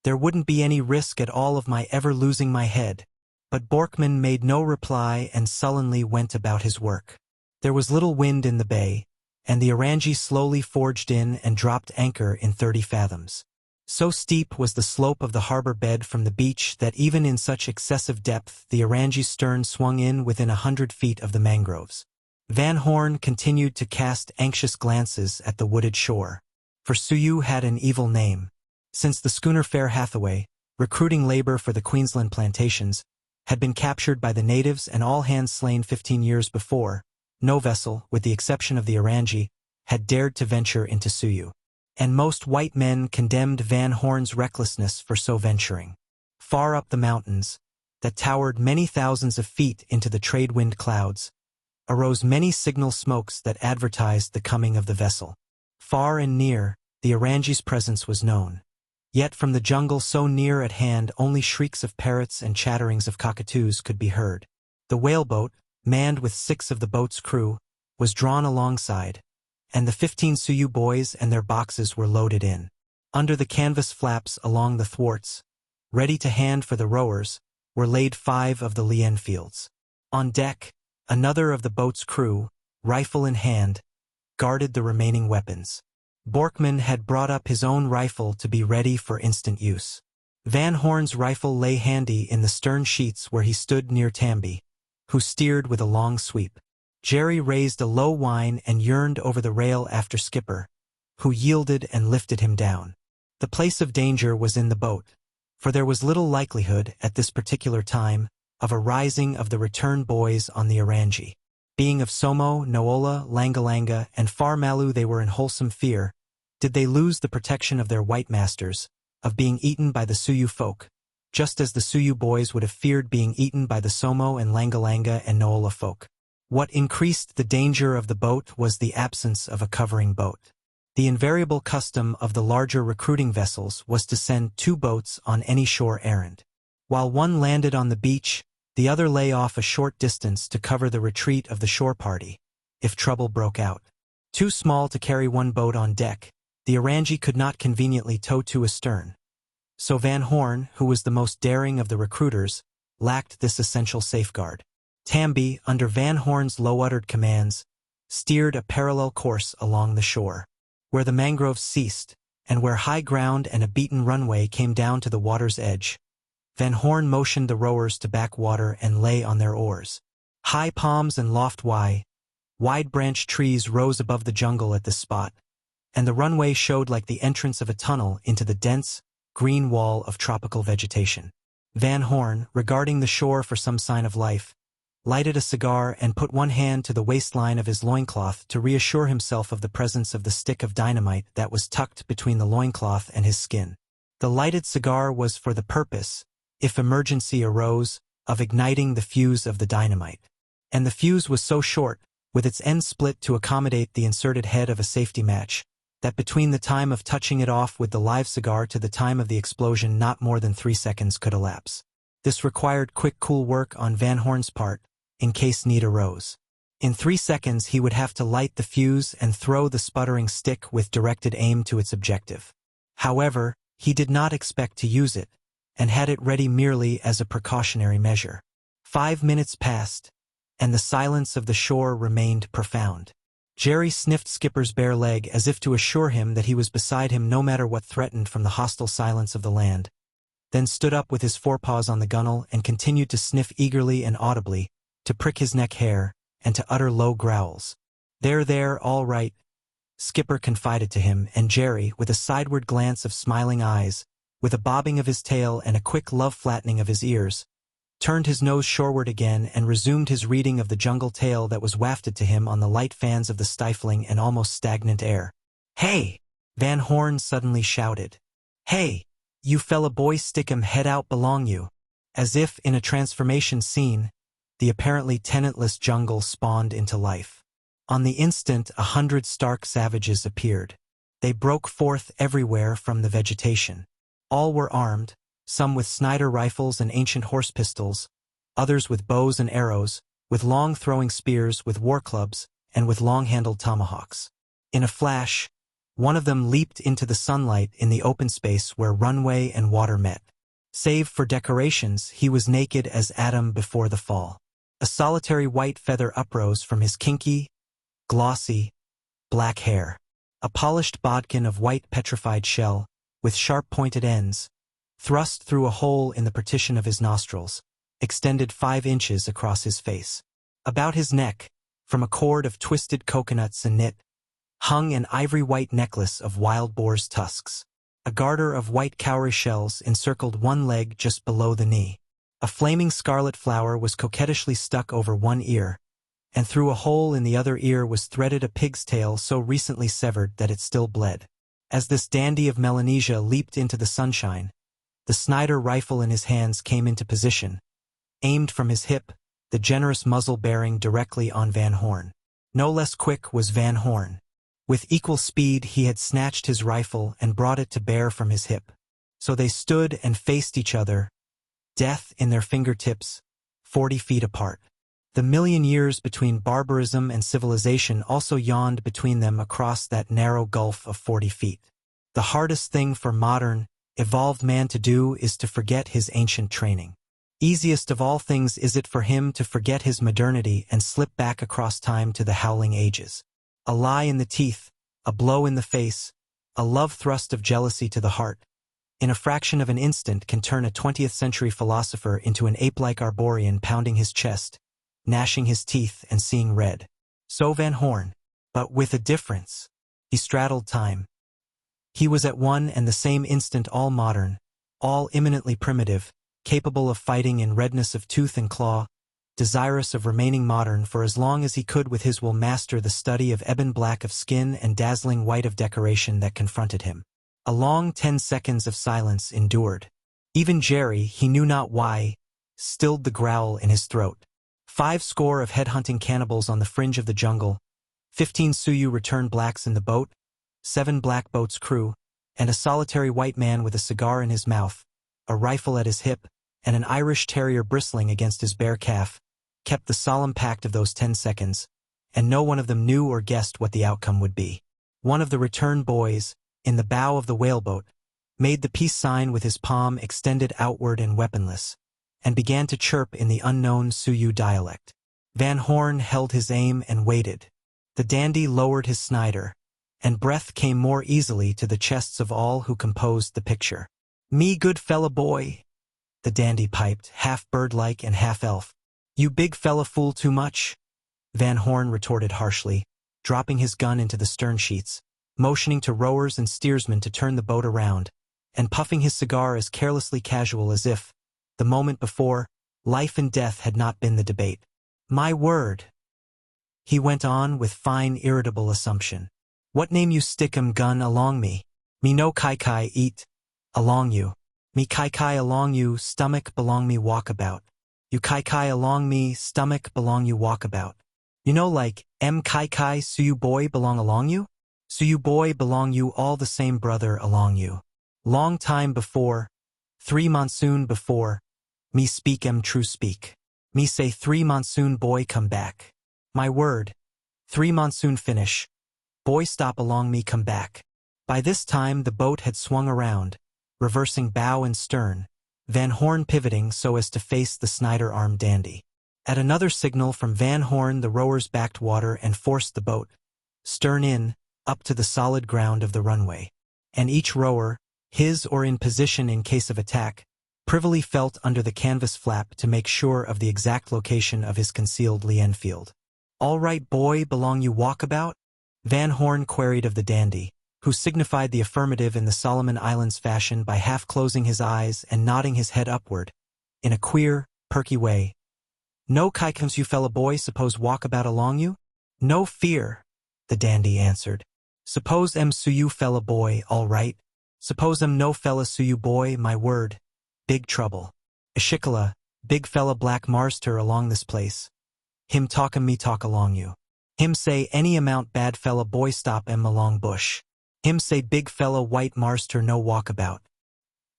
"there wouldn't be any risk at all of my ever losing my head." But Borkman made no reply and sullenly went about his work. There was little wind in the bay, and the Orangi slowly forged in and dropped anchor in 30 fathoms. So steep was the slope of the harbor bed from the beach that even in such excessive depth the Orangi's stern swung in within 100 feet of the mangroves. Van Horn continued to cast anxious glances at the wooded shore. For Suyu had an evil name. Since the schooner Fair Hathaway, recruiting labor for the Queensland plantations, had been captured by the natives and all hands slain 15 years before, no vessel, with the exception of the Orangi, had dared to venture into Suyu. And most white men condemned Van Horn's recklessness for so venturing. Far up the mountains, that towered many thousands of feet into the trade-wind clouds, arose many signal smokes that advertised the coming of the vessel. Far and near, the Orangi's presence was known. Yet from the jungle so near at hand only shrieks of parrots and chatterings of cockatoos could be heard. The whaleboat, manned with 6 of the boat's crew, was drawn alongside, and the 15 Suyu boys and their boxes were loaded in. Under the canvas flaps along the thwarts, ready to hand for the rowers, were laid 5 of the Lee Enfields. On deck, another of the boat's crew, rifle in hand, guarded the remaining weapons. Borkman had brought up his own rifle to be ready for instant use. Van Horn's rifle lay handy in the stern sheets where he stood near Tamby, who steered with a long sweep. Jerry raised a low whine and yearned over the rail after Skipper, who yielded and lifted him down. The place of danger was in the boat, for there was little likelihood, at this particular time, of a rising of the returned boys on the Orangi. Being of Somo, Noola, Langalanga, and Far Malu, they were in wholesome fear, did they lose the protection of their white masters, of being eaten by the Suyu folk, just as the Suyu boys would have feared being eaten by the Somo and Langalanga and Noola folk. What increased the danger of the boat was the absence of a covering boat. The invariable custom of the larger recruiting vessels was to send 2 boats on any shore errand. While one landed on the beach, the other lay off a short distance to cover the retreat of the shore party, if trouble broke out. Too small to carry one boat on deck, the Orangi could not conveniently tow 2 astern. So Van Horn, who was the most daring of the recruiters, lacked this essential safeguard. Tamby, under Van Horn's low-uttered commands, steered a parallel course along the shore. Where the mangroves ceased, and where high ground and a beaten runway came down to the water's edge, Van Horn motioned the rowers to back water and lay on their oars. High palms and wide-branched trees rose above the jungle at this spot, and the runway showed like the entrance of a tunnel into the dense, green wall of tropical vegetation. Van Horn, regarding the shore for some sign of life, lighted a cigar and put one hand to the waistline of his loincloth to reassure himself of the presence of the stick of dynamite that was tucked between the loincloth and his skin. The lighted cigar was for the purpose, if emergency arose, of igniting the fuse of the dynamite. And the fuse was so short, with its end split to accommodate the inserted head of a safety match, that between the time of touching it off with the live cigar to the time of the explosion not more than 3 seconds could elapse. This required quick, cool work on Van Horn's part, in case need arose. In 3 seconds he would have to light the fuse and throw the sputtering stick with directed aim to its objective. However, he did not expect to use it, and had it ready merely as a precautionary measure. 5 minutes passed, and the silence of the shore remained profound. Jerry sniffed Skipper's bare leg as if to assure him that he was beside him no matter what threatened from the hostile silence of the land, then stood up with his forepaws on the gunwale and continued to sniff eagerly and audibly, to prick his neck hair, and to utter low growls. There, all right," Skipper confided to him, and Jerry, with a sideward glance of smiling eyes, with a bobbing of his tail and a quick love-flattening of his ears, turned his nose shoreward again and resumed his reading of the jungle tale that was wafted to him on the light fans of the stifling and almost stagnant air. "Hey!" Van Horn suddenly shouted. "Hey! You fella boy, stick 'em head out belong you." As if in a transformation scene, the apparently tenantless jungle spawned into life. On the instant 100 stark savages appeared. They broke forth everywhere from the vegetation. All were armed, some with Snider rifles and ancient horse pistols, others with bows and arrows, with long throwing spears, with war clubs, and with long-handled tomahawks. In a flash, one of them leaped into the sunlight in the open space where runway and water met. Save for decorations, he was naked as Adam before the fall. A solitary white feather uprose from his kinky, glossy, black hair. A polished bodkin of white petrified shell, with sharp-pointed ends, thrust through a hole in the partition of his nostrils, extended 5 inches across his face. About his neck, from a cord of twisted coconuts and knit, hung an ivory-white necklace of wild boar's tusks. A garter of white cowrie shells encircled one leg just below the knee. A flaming scarlet flower was coquettishly stuck over one ear, and through a hole in the other ear was threaded a pig's tail so recently severed that it still bled. As this dandy of Melanesia leaped into the sunshine, the Snider rifle in his hands came into position, aimed from his hip, the generous muzzle bearing directly on Van Horn. No less quick was Van Horn. With equal speed he had snatched his rifle and brought it to bear from his hip. So they stood and faced each other, death in their fingertips, 40 feet apart. The million years between barbarism and civilization also yawned between them across that narrow gulf of 40 feet. The hardest thing for modern, evolved man to do is to forget his ancient training. Easiest of all things is it for him to forget his modernity and slip back across time to the howling ages. A lie in the teeth, a blow in the face, a love thrust of jealousy to the heart, in a fraction of an instant can turn a 20th century philosopher into an ape-like arborean pounding his chest, gnashing his teeth and seeing red. So Van Horn, but with a difference. He straddled time. He was at one and the same instant all modern, all imminently primitive, capable of fighting in redness of tooth and claw, desirous of remaining modern for as long as he could with his will master the study of ebon black of skin and dazzling white of decoration that confronted him. A long 10 seconds of silence endured. Even Jerry, he knew not why, stilled the growl in his throat. 5 score of head-hunting cannibals on the fringe of the jungle, 15 Sioux returned blacks in the boat, 7 black boat's crew, and a solitary white man with a cigar in his mouth, a rifle at his hip, and an Irish Terrier bristling against his bare calf, kept the solemn pact of those 10 seconds, and no one of them knew or guessed what the outcome would be. One of the returned boys, in the bow of the whaleboat, made the peace sign with his palm extended outward and weaponless, and began to chirp in the unknown Sioux dialect. Van Horn held his aim and waited. The dandy lowered his Snider, and breath came more easily to the chests of all who composed the picture. "Me good fella boy," the dandy piped, half bird-like and half elf. "You big fella fool too much," Van Horn retorted harshly, dropping his gun into the stern sheets, motioning to rowers and steersmen to turn the boat around, and puffing his cigar as carelessly casual as if, the moment before, life and death had not been the debate. "My word," he went on with fine irritable assumption. "What name you stick 'em gun along me? Me no kai eat along you. Me kai along you stomach belong me walkabout. You kai along me stomach belong you walkabout. You know like kai Sioux boy belong along you? Sioux boy belong you all the same brother along you. Long time before, 3 monsoon before, me speak true speak. Me say 3 monsoon boy come back. My word, 3 monsoon finish. Boy stop along me come back." By this time the boat had swung around, reversing bow and stern, Van Horn pivoting so as to face the Snider-armed dandy. At another signal from Van Horn the rowers backed water and forced the boat, stern in, up to the solid ground of the runway. And each rower, his or in position in case of attack, privily felt under the canvas flap to make sure of the exact location of his concealed lee Enfield. "All right boy belong you walkabout?" Van Horn queried of the dandy, who signified the affirmative in the Solomon Islands fashion by half closing his eyes and nodding his head upward, in a queer, perky way. "No comes you fella boy suppose walkabout along you?" "No fear," the dandy answered. "Suppose Sioux fella boy all right? Suppose no fella Sioux boy, my word, big trouble. Ishikala, big fella black marster along this place. Him talk me talk along you. Him say any amount bad fella boy stop along bush. Him say big fella white marster no walkabout.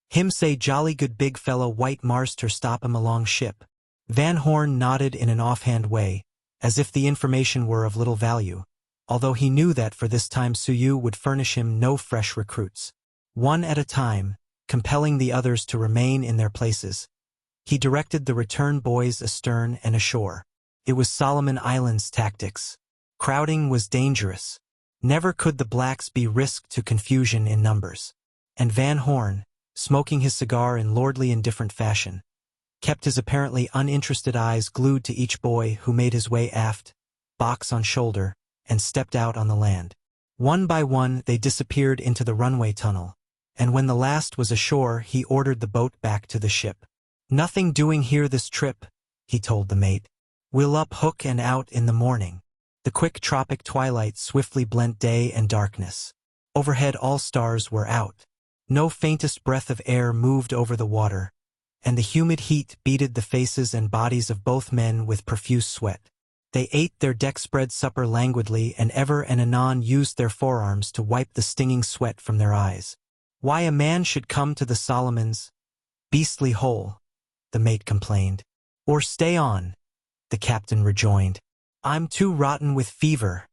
Him say jolly good big fella white marster stop along ship." Van Horn nodded in an offhand way, as if the information were of little value, although he knew that for this time Sioux would furnish him no fresh recruits. One at a time, compelling the others to remain in their places, he directed the returned boys astern and ashore. It was Solomon Islands tactics. Crowding was dangerous. Never could the blacks be risked to confusion in numbers. And Van Horn, smoking his cigar in lordly indifferent fashion, kept his apparently uninterested eyes glued to each boy who made his way aft, box on shoulder, and stepped out on the land. One by one they disappeared into the runway tunnel, and when the last was ashore he ordered the boat back to the ship. "Nothing doing here this trip," he told the mate. "We'll up hook and out in the morning." The quick tropic twilight swiftly blent day and darkness. Overhead all stars were out. No faintest breath of air moved over the water, and the humid heat beaded the faces and bodies of both men with profuse sweat. They ate their deck-spread supper languidly and ever and anon used their forearms to wipe the stinging sweat from their eyes. "Why a man should come to the Solomons, beastly hole," the mate complained. "Or stay on," the captain rejoined. "I'm too rotten with fever,"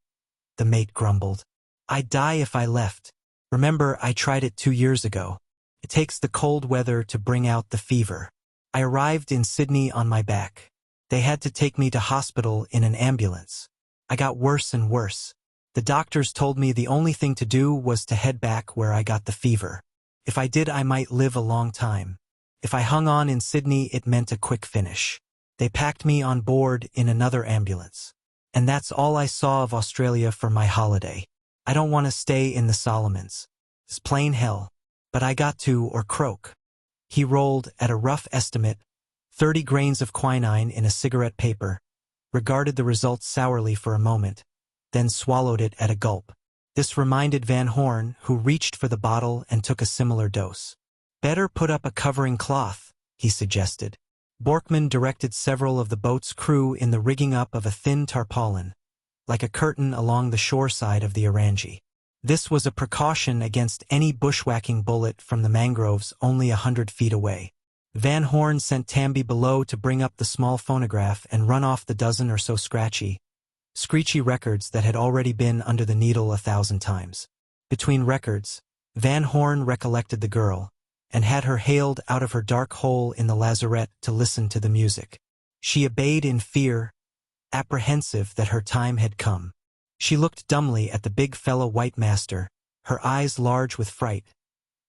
the mate grumbled. "I'd die if I left. Remember, I tried it 2 years ago. It takes the cold weather to bring out the fever. I arrived in Sydney on my back. They had to take me to hospital in an ambulance. I got worse and worse. The doctors told me the only thing to do was to head back where I got the fever. If I did, I might live a long time. If I hung on in Sydney, it meant a quick finish. They packed me on board in another ambulance. And that's all I saw of Australia for my holiday. I don't want to stay in the Solomons. It's plain hell. But I got to, or croak." He rolled, at a rough estimate, 30 grains of quinine in a cigarette paper, regarded the results sourly for a moment, then swallowed it at a gulp. This reminded Van Horn, who reached for the bottle and took a similar dose. "Better put up a covering cloth," he suggested. Borkman directed several of the boat's crew in the rigging up of a thin tarpaulin, like a curtain along the shore side of the Orangi. This was a precaution against any bushwhacking bullet from the mangroves only 100 feet away. Van Horn sent Tamby below to bring up the small phonograph and run off the dozen or so screechy records that had already been under the needle 1,000 times. Between records, Van Horn recollected the girl, and had her haled out of her dark hole in the lazarette to listen to the music. She obeyed in fear, apprehensive that her time had come. She looked dumbly at the big fellow white master, her eyes large with fright,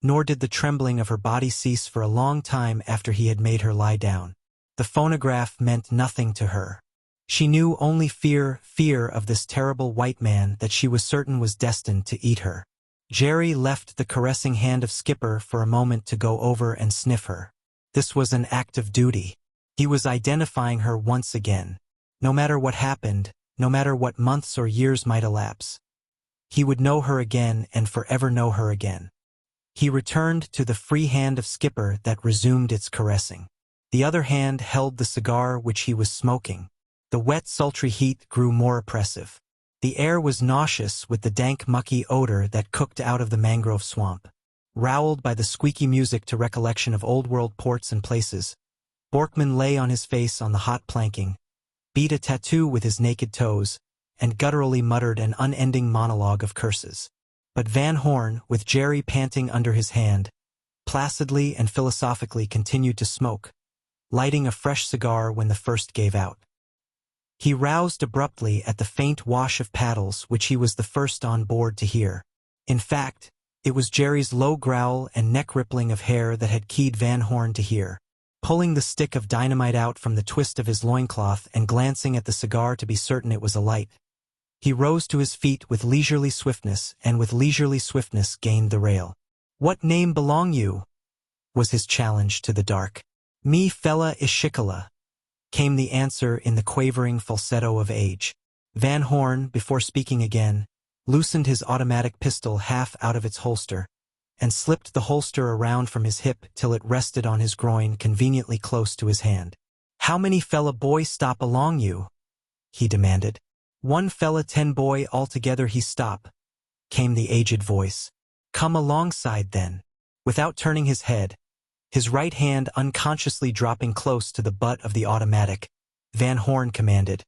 nor did the trembling of her body cease for a long time after he had made her lie down. The phonograph meant nothing to her. She knew only fear of this terrible white man that she was certain was destined to eat her. Jerry left the caressing hand of Skipper for a moment to go over and sniff her. This was an act of duty. He was identifying her once again. No matter what happened, no matter what months or years might elapse, he would know her again and forever know her again. He returned to the free hand of Skipper that resumed its caressing. The other hand held the cigar which he was smoking. The wet, sultry heat grew more oppressive. The air was nauseous with the dank, mucky odor that cooked out of the mangrove swamp. Rowelled by the squeaky music to recollection of old-world ports and places, Borkman lay on his face on the hot planking, beat a tattoo with his naked toes, and gutturally muttered an unending monologue of curses. But Van Horn, with Jerry panting under his hand, placidly and philosophically continued to smoke, lighting a fresh cigar when the first gave out. He roused abruptly at the faint wash of paddles which he was the first on board to hear. In fact, it was Jerry's low growl and neck-rippling of hair that had keyed Van Horn to hear. Pulling the stick of dynamite out from the twist of his loincloth and glancing at the cigar to be certain it was alight, he rose to his feet with leisurely swiftness and with leisurely swiftness gained the rail. "What name belong you?" was his challenge to the dark. "Me fella Ishikala," came the answer in the quavering falsetto of age. Van Horn, before speaking again, loosened his automatic pistol half out of its holster, and slipped the holster around from his hip till it rested on his groin conveniently close to his hand. "How many fella boy stop along you?" he demanded. "1 fella 10 boy altogether he stop," came the aged voice. "Come alongside then." Without turning his head, his right hand unconsciously dropping close to the butt of the automatic, Van Horn commanded,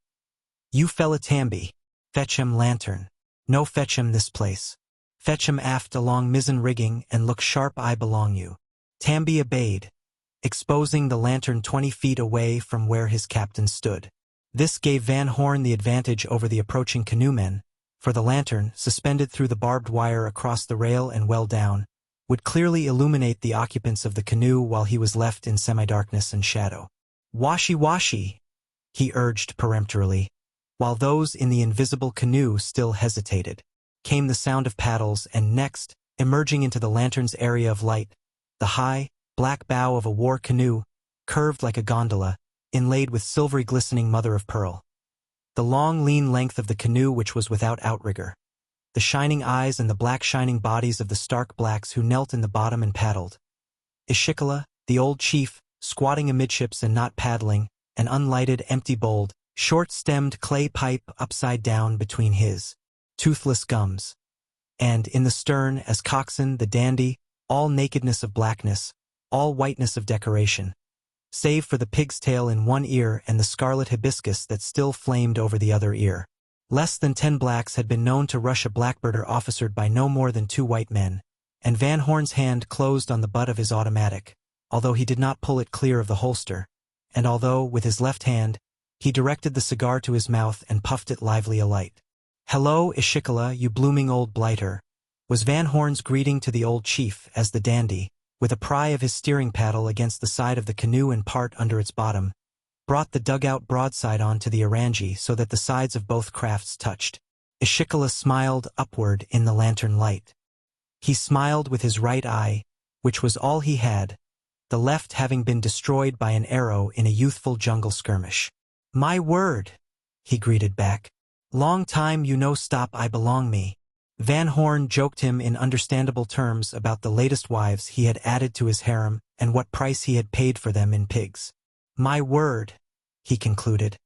"You fella Tamby, fetch him lantern. No fetch him this place. Fetch him aft along mizzen rigging and look sharp I belong you." Tamby obeyed, exposing the lantern 20 feet away from where his captain stood. This gave Van Horn the advantage over the approaching canoemen, for the lantern, suspended through the barbed wire across the rail and well down, would clearly illuminate the occupants of the canoe while he was left in semi-darkness and shadow. "Washi, he urged peremptorily, while those in the invisible canoe still hesitated. Came the sound of paddles and next, emerging into the lantern's area of light. The high, black bow of a war canoe, curved like a gondola, inlaid with silvery glistening mother of pearl. The long, lean length of the canoe which was without outrigger. The shining eyes and the black shining bodies of the stark blacks who knelt in the bottom and paddled. Ishikala, the old chief, squatting amidships and not paddling, an unlighted, empty bowled, short-stemmed clay pipe upside down between his toothless gums. And, in the stern, as coxswain, the dandy, all nakedness of blackness, all whiteness of decoration, save for the pig's tail in one ear and the scarlet hibiscus that still flamed over the other ear. Less than 10 blacks had been known to rush a blackbirder officered by no more than 2 white men, and Van Horn's hand closed on the butt of his automatic, although he did not pull it clear of the holster, and although, with his left hand, he directed the cigar to his mouth and puffed it lively alight. "Hello, Ishikala, you blooming old blighter," was Van Horn's greeting to the old chief as the dandy, with a pry of his steering paddle against the side of the canoe and part under its bottom, brought the dugout broadside on to the Orangi so that the sides of both crafts touched. Ishikala smiled upward in the lantern light. He smiled with his right eye, which was all he had, the left having been destroyed by an arrow in a youthful jungle skirmish. "My word," he greeted back. "Long time you no stop I belong me." Van Horn joked him in understandable terms about the latest wives he had added to his harem and what price he had paid for them in pigs. "My word," he concluded.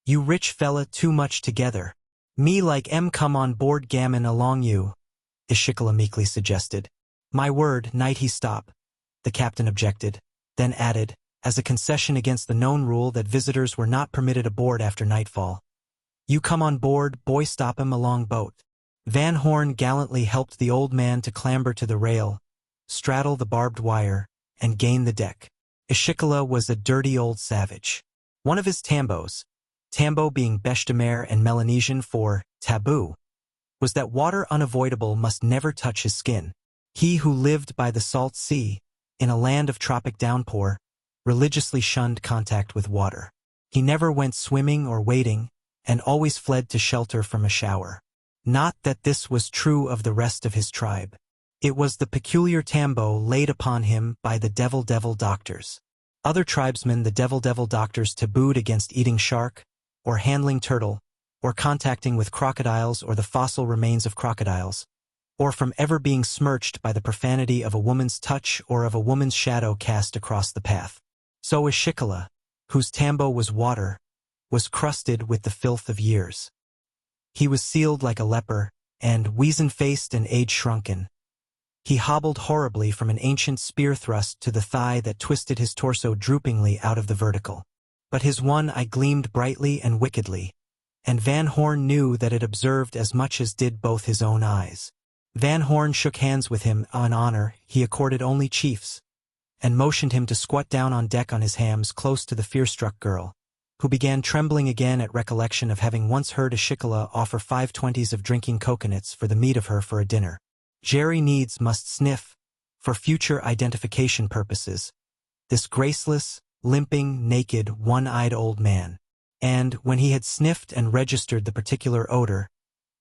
"You rich fella too much together. Me like come on board gammon along you," Ishikala meekly suggested. "My word, night he stop," the captain objected, then added, as a concession against the known rule that visitors were not permitted aboard after nightfall. "You come on board, boy stop him along boat." Van Horn gallantly helped the old man to clamber to the rail, straddle the barbed wire, and gain the deck. Ishikala was a dirty old savage. One of his tambos, tambo being Beshtamer and Melanesian for taboo, was that water unavoidable must never touch his skin. He who lived by the salt sea, in a land of tropic downpour, religiously shunned contact with water. He never went swimming or wading, and always fled to shelter from a shower. Not that this was true of the rest of his tribe. It was the peculiar tambo laid upon him by the devil doctors. Other tribesmen the devil doctors tabooed against eating shark, or handling turtle, or contacting with crocodiles or the fossil remains of crocodiles, or from ever being smirched by the profanity of a woman's touch or of a woman's shadow cast across the path. So Ishikala, whose tambo was water, was crusted with the filth of years. He was sealed like a leper, and weazen-faced and age-shrunken. He hobbled horribly from an ancient spear thrust to the thigh that twisted his torso droopingly out of the vertical. But his one eye gleamed brightly and wickedly, and Van Horn knew that it observed as much as did both his own eyes. Van Horn shook hands with him on honor he accorded only chiefs, and motioned him to squat down on deck on his hams close to the fear-struck girl, who began trembling again at recollection of having once heard Ishikala offer 5/20s of drinking coconuts for the meat of her for a dinner. Jerry needs must sniff, for future identification purposes, this graceless, limping, naked, one-eyed old man. And, when he had sniffed and registered the particular odor,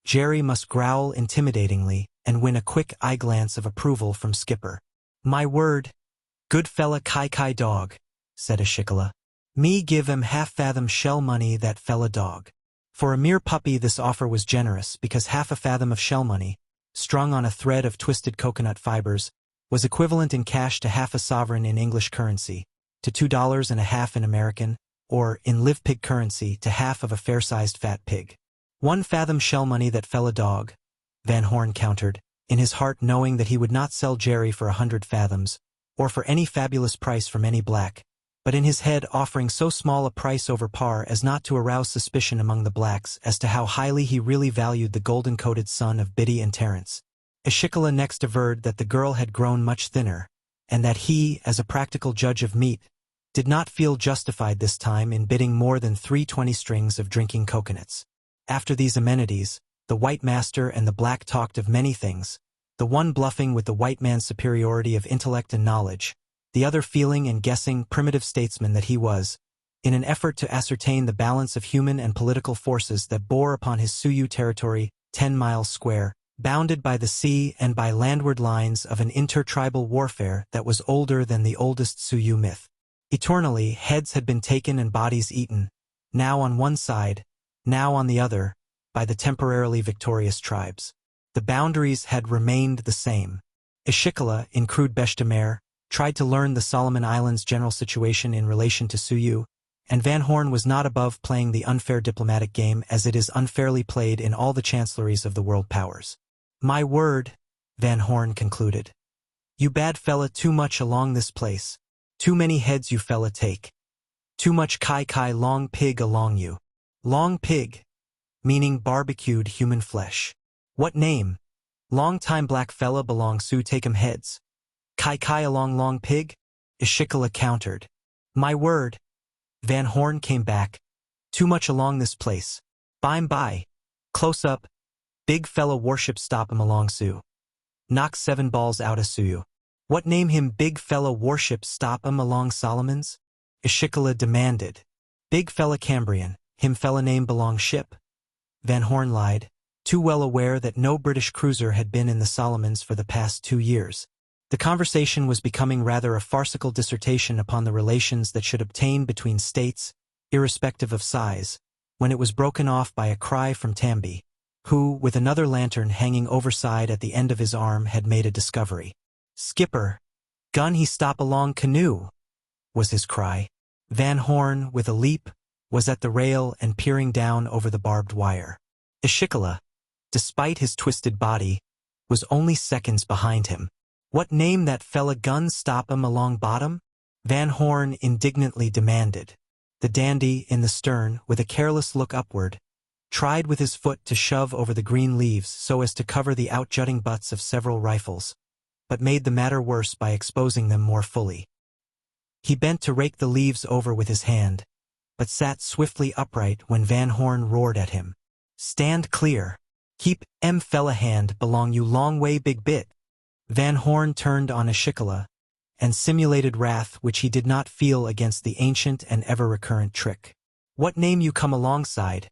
Jerry must growl intimidatingly and win a quick eye glance of approval from Skipper. "My word, good fella kai dog," said Ishikala. "Me give him half-fathom shell money that fella dog." For a mere puppy this offer was generous because half a fathom of shell money, strung on a thread of twisted coconut fibers, was equivalent in cash to half a sovereign in English currency, to $2.50 in American, or, in live pig currency, to half of a fair-sized fat pig. 1 fathom shell money that fella dog, Van Horn countered, in his heart knowing that he would not sell Jerry for 100 fathoms, or for any fabulous price from any black, but in his head offering so small a price over par as not to arouse suspicion among the blacks as to how highly he really valued the golden-coated son of Biddy and Terence. Ishikala next averred that the girl had grown much thinner, and that he, as a practical judge of meat, did not feel justified this time in bidding more than 3 strings of drinking coconuts. After these amenities, the white master and the black talked of many things, the one bluffing with the white man's superiority of intellect and knowledge, the other feeling and guessing primitive statesman that he was, in an effort to ascertain the balance of human and political forces that bore upon his Sioux territory, 10 miles square, bounded by the sea and by landward lines of an intertribal warfare that was older than the oldest Suyu myth. Eternally, heads had been taken and bodies eaten, now on one side, now on the other, by the temporarily victorious tribes. The boundaries had remained the same. Ishikala, in crude Beshtamer, tried to learn the Solomon Islands' general situation in relation to Suyu, and Van Horn was not above playing the unfair diplomatic game as it is unfairly played in all the chancelleries of the world powers. "My word," Van Horn concluded. "You bad fella too much along this place. Too many heads you fella take. Too much kai long pig along you." Long pig, meaning barbecued human flesh. "What name? Long time black fella belong Su take 'em heads. Kai along long pig?" Ishikala countered. "My word," Van Horn came back. "Too much along this place. By. Close up. Big fella warship stop him along Su. Knock 7 balls out of Suyu." "What name him big fella warship stop him along Solomon's?" Ishikala demanded. "Big fella Cambrian, him fella name belong ship." Van Horn lied, too well aware that no British cruiser had been in the Solomons for the past 2 years. The conversation was becoming rather a farcical dissertation upon the relations that should obtain between states, irrespective of size, when it was broken off by a cry from Tambi, who, with another lantern hanging overside at the end of his arm, had made a discovery. "Skipper, gun he stop along canoe," was his cry. Van Horn, with a leap, was at the rail and peering down over the barbed wire. Ishikala, despite his twisted body, was only seconds behind him. "What name that fella gun stop him along bottom?" Van Horn indignantly demanded. The dandy, in the stern, with a careless look upward, tried with his foot to shove over the green leaves so as to cover the outjutting butts of several rifles, but made the matter worse by exposing them more fully. He bent to rake the leaves over with his hand, but sat swiftly upright when Van Horn roared at him. "Stand clear. Keep fella hand belong you long way big bit." Van Horn turned on Ishikala, and simulated wrath which he did not feel against the ancient and ever-recurrent trick. "What name you come alongside?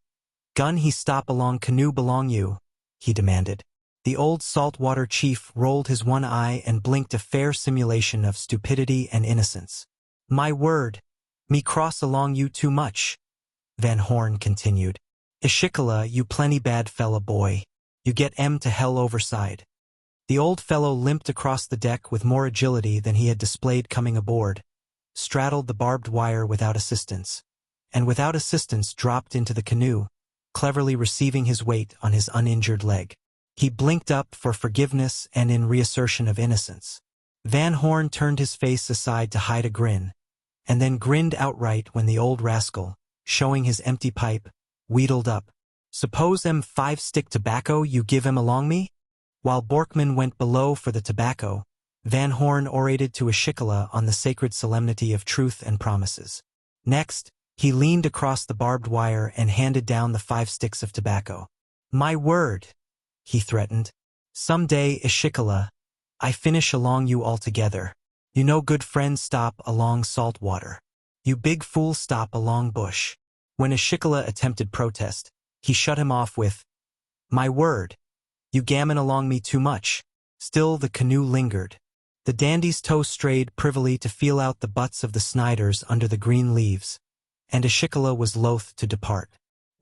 Gun he stop along canoe belong you?" he demanded. The old saltwater chief rolled his one eye and blinked a fair simulation of stupidity and innocence. "My word, me cross along you too much," Van Horn continued. "Ishikala, you plenty bad fella boy. You get to hell overside." The old fellow limped across the deck with more agility than he had displayed coming aboard, straddled the barbed wire without assistance, and without assistance dropped into the canoe, cleverly receiving his weight on his uninjured leg. He blinked up for forgiveness and in reassertion of innocence. Van Horn turned his face aside to hide a grin, and then grinned outright when the old rascal, showing his empty pipe, wheedled up. "Suppose 5-stick tobacco you give along me?" While Borkman went below for the tobacco, Van Horn orated to Ishikala on the sacred solemnity of truth and promises. Next, he leaned across the barbed wire and handed down the 5 sticks of tobacco. "My word," he threatened. "Some day, Ishikala, I finish along you altogether. You no good friend stop along salt water. You big fool stop along bush." When Ishikala attempted protest, he shut him off with, "My word, you gammon along me too much." Still the canoe lingered. The dandy's toe strayed privily to feel out the butts of the Sniders under the green leaves, and Ishikala was loath to depart.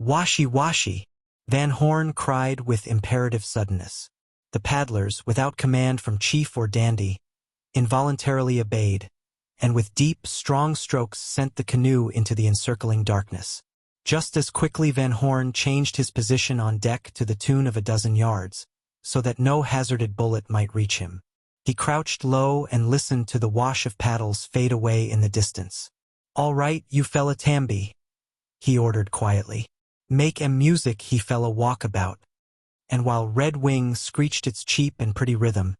"Washi," Van Horn cried with imperative suddenness. The paddlers, without command from chief or dandy, involuntarily obeyed, and with deep, strong strokes sent the canoe into the encircling darkness. Just as quickly Van Horn changed his position on deck to the tune of 12 yards, so that no hazarded bullet might reach him. He crouched low and listened to the wash of paddles fade away in the distance. "All right, you fella Tambi," he ordered quietly. "Make music he fella walk about." And while Red Wing screeched its cheap and pretty rhythm,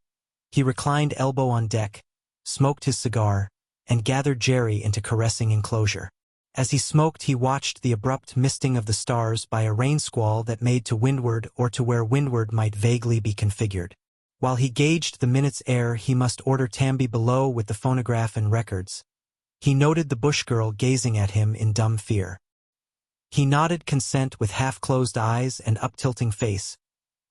he reclined elbow on deck, smoked his cigar, and gathered Jerry into caressing enclosure. As he smoked, he watched the abrupt misting of the stars by a rain squall that made to windward or to where windward might vaguely be configured. While he gauged the minute's ere he must order Tambi below with the phonograph and records, he noted the bush girl gazing at him in dumb fear. He nodded consent with half-closed eyes and up-tilting face,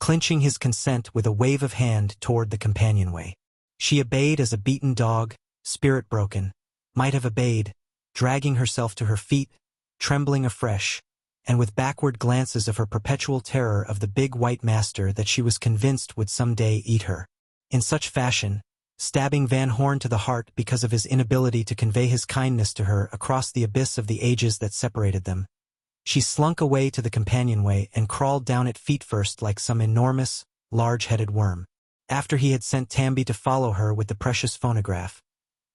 clinching his consent with a wave of hand toward the companionway. She obeyed as a beaten dog, spirit broken, might have obeyed, dragging herself to her feet, trembling afresh, and with backward glances of her perpetual terror of the big white master that she was convinced would someday eat her. In such fashion, stabbing Van Horn to the heart because of his inability to convey his kindness to her across the abyss of the ages that separated them, she slunk away to the companionway and crawled down it feet first like some enormous, large-headed worm. After he had sent Tamby to follow her with the precious phonograph,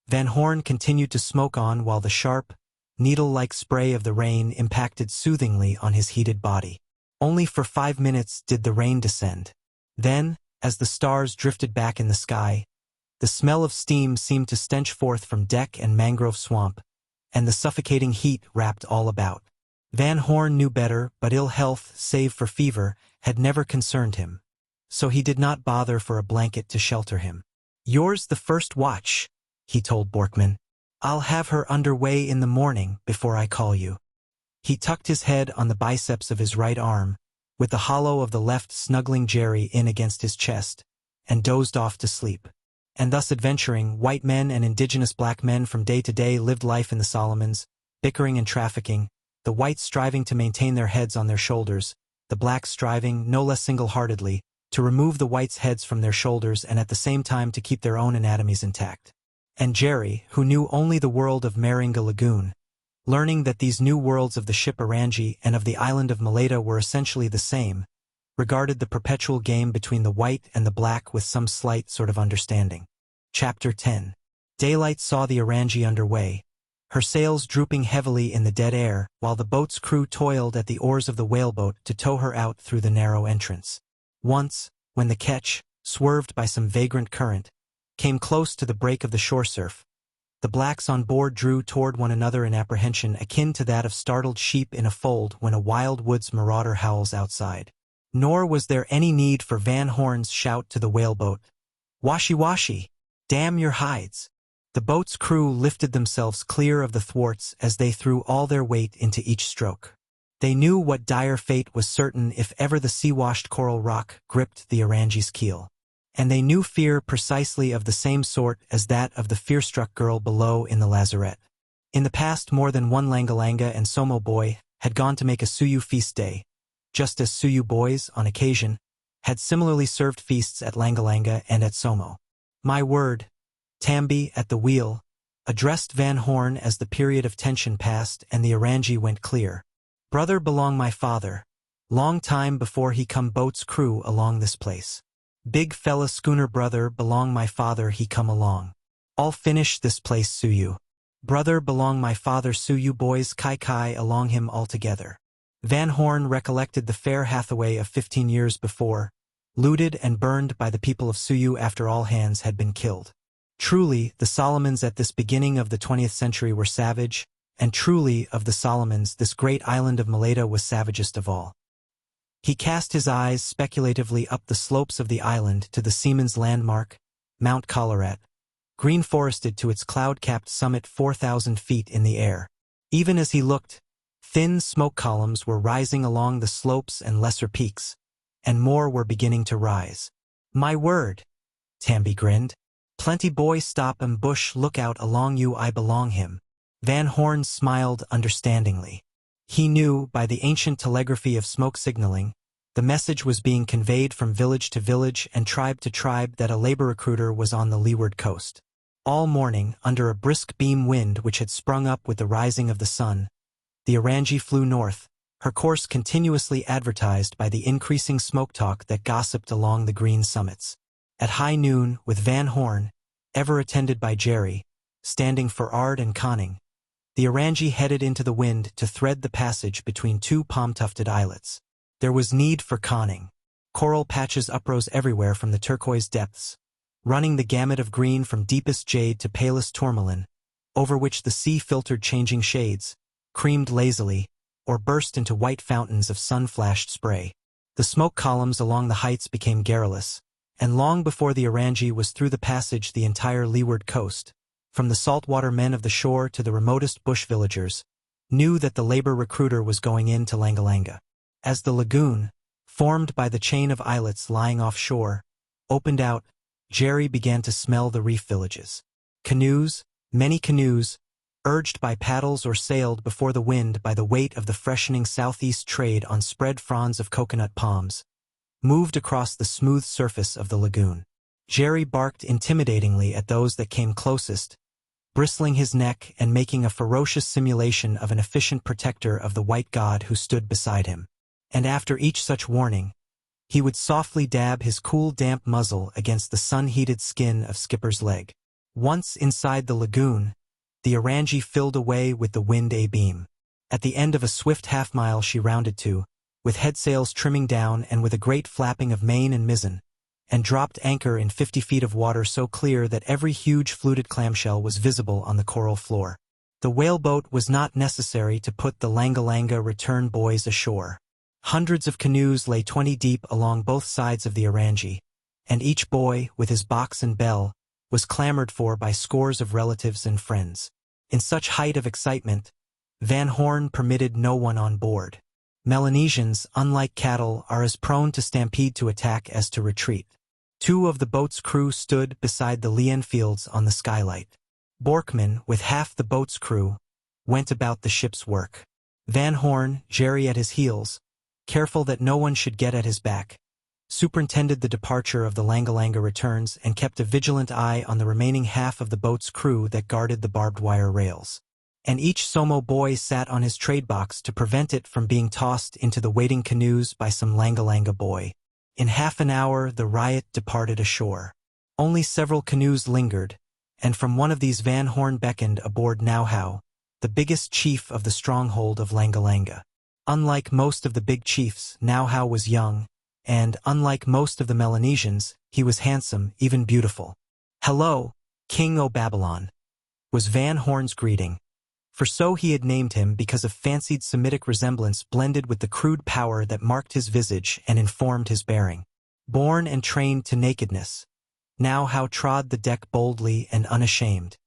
Van Horn continued to smoke on while the sharp, needle-like spray of the rain impacted soothingly on his heated body. Only for 5 minutes did the rain descend. Then, as the stars drifted back in the sky, the smell of steam seemed to stench forth from deck and mangrove swamp, and the suffocating heat wrapped all about. Van Horn knew better, but ill health, save for fever, had never concerned him, so he did not bother for a blanket to shelter him. "Yours the first watch," he told Borkman. "I'll have her under way in the morning before I call you." He tucked his head on the biceps of his right arm, with the hollow of the left snuggling Jerry in against his chest, and dozed off to sleep. And thus adventuring, white men and indigenous black men from day to day lived life in the Solomons, bickering and trafficking, the whites striving to maintain their heads on their shoulders, the blacks striving, no less single-heartedly, to remove the whites' heads from their shoulders and at the same time to keep their own anatomies intact. And Jerry, who knew only the world of Maringa Lagoon, learning that these new worlds of the ship Orangi and of the island of Maleta were essentially the same, regarded the perpetual game between the white and the black with some slight sort of understanding. Chapter 10. Daylight saw the Orangi under way, her sails drooping heavily in the dead air, while the boat's crew toiled at the oars of the whaleboat to tow her out through the narrow entrance. Once, when the ketch, swerved by some vagrant current, came close to the break of the shore surf, the blacks on board drew toward one another in apprehension akin to that of startled sheep in a fold when a wild woods marauder howls outside. Nor was there any need for Van Horn's shout to the whaleboat, "Washy washy! Damn your hides!" The boat's crew lifted themselves clear of the thwarts as they threw all their weight into each stroke. They knew what dire fate was certain if ever the sea-washed coral rock gripped the Orangi's keel. And they knew fear precisely of the same sort as that of the fear-struck girl below in the lazarette. In the past, more than one Langalanga and Somo boy had gone to make a Suyu feast day, just as Suyu boys, on occasion, had similarly served feasts at Langalanga and at Somo. "My word," Tamby, at the wheel, addressed Van Horn as the period of tension passed and the Orangi went clear. "Brother belong my father, long time before he come boat's crew along this place. Big fella schooner brother belong my father he come along. All finish this place Suyu. Brother belong my father Suyu boys kai along him altogether." Van Horn recollected the fair Hathaway of 15 years before, looted and burned by the people of Suyu after all hands had been killed. Truly, the Solomons at this beginning of the 20th century were savage, and truly, of the Solomons, this great island of Maleta was savagest of all. He cast his eyes speculatively up the slopes of the island to the seaman's landmark, Mount Colorette, green-forested to its cloud-capped summit 4,000 feet in the air. Even as he looked, thin smoke columns were rising along the slopes and lesser peaks, and more were beginning to rise. "My word," Tamby grinned. "Plenty boy stop bush look out along you I belong him." Van Horn smiled understandingly. He knew, by the ancient telegraphy of smoke signaling, the message was being conveyed from village to village and tribe to tribe that a labor recruiter was on the leeward coast. All morning, under a brisk beam wind which had sprung up with the rising of the sun, the Orangi flew north, her course continuously advertised by the increasing smoke talk that gossiped along the green summits. At high noon, with Van Horn, ever attended by Jerry, standing for Ard and conning, the Orangi headed into the wind to thread the passage between two palm-tufted islets. There was need for conning. Coral patches uprose everywhere from the turquoise depths, running the gamut of green from deepest jade to palest tourmaline, over which the sea filtered changing shades, creamed lazily, or burst into white fountains of sun-flashed spray. The smoke columns along the heights became garrulous, and long before the Orangi was through the passage the entire leeward coast, from the saltwater men of the shore to the remotest bush villagers, knew that the labor recruiter was going in to Langalanga. As the lagoon, formed by the chain of islets lying offshore, opened out. Jerry began to smell the reef villages. Canoes, many canoes, urged by paddles or sailed before the wind by the weight of the freshening southeast trade on spread fronds of coconut palms, moved across the smooth surface of the lagoon. Jerry barked intimidatingly at those that came closest, bristling his neck and making a ferocious simulation of an efficient protector of the white god who stood beside him. And after each such warning, he would softly dab his cool damp muzzle against the sun-heated skin of Skipper's leg. Once inside the lagoon, the orangie filled away with the wind abeam. At the end of a swift half-mile she rounded to, with headsails trimming down and with a great flapping of main and mizzen, and dropped anchor in 50 feet of water so clear that every huge fluted clamshell was visible on the coral floor. The whaleboat was not necessary to put the Langa-Langa return boys ashore. Hundreds of canoes lay 20 deep along both sides of the orangie, and each boy, with his box and bell, was clamored for by scores of relatives and friends. In such height of excitement, Van Horn permitted no one on board. Melanesians, unlike cattle, are as prone to stampede to attack as to retreat. 2 of the boat's crew stood beside the lee fields on the skylight. Borkman, with half the boat's crew, went about the ship's work. Van Horn, Jerry at his heels, careful that no one should get at his back, superintended the departure of the Langa-Langa returns and kept a vigilant eye on the remaining half of the boat's crew that guarded the barbed wire rails. And each Somo boy sat on his trade box to prevent it from being tossed into the waiting canoes by some Langa-Langa boy. In half an hour the riot departed ashore. Only several canoes lingered, and from one of these Van Horn beckoned aboard Nauhau, the biggest chief of the stronghold of Langa-Langa. Unlike most of the big chiefs, Nauhau was young, and, unlike most of the Melanesians, he was handsome, even beautiful. "Hello, King o' Babylon," was Van Horn's greeting. For so he had named him because of fancied Semitic resemblance blended with the crude power that marked his visage and informed his bearing. Born and trained to nakedness, Nauhau trod the deck boldly and unashamed.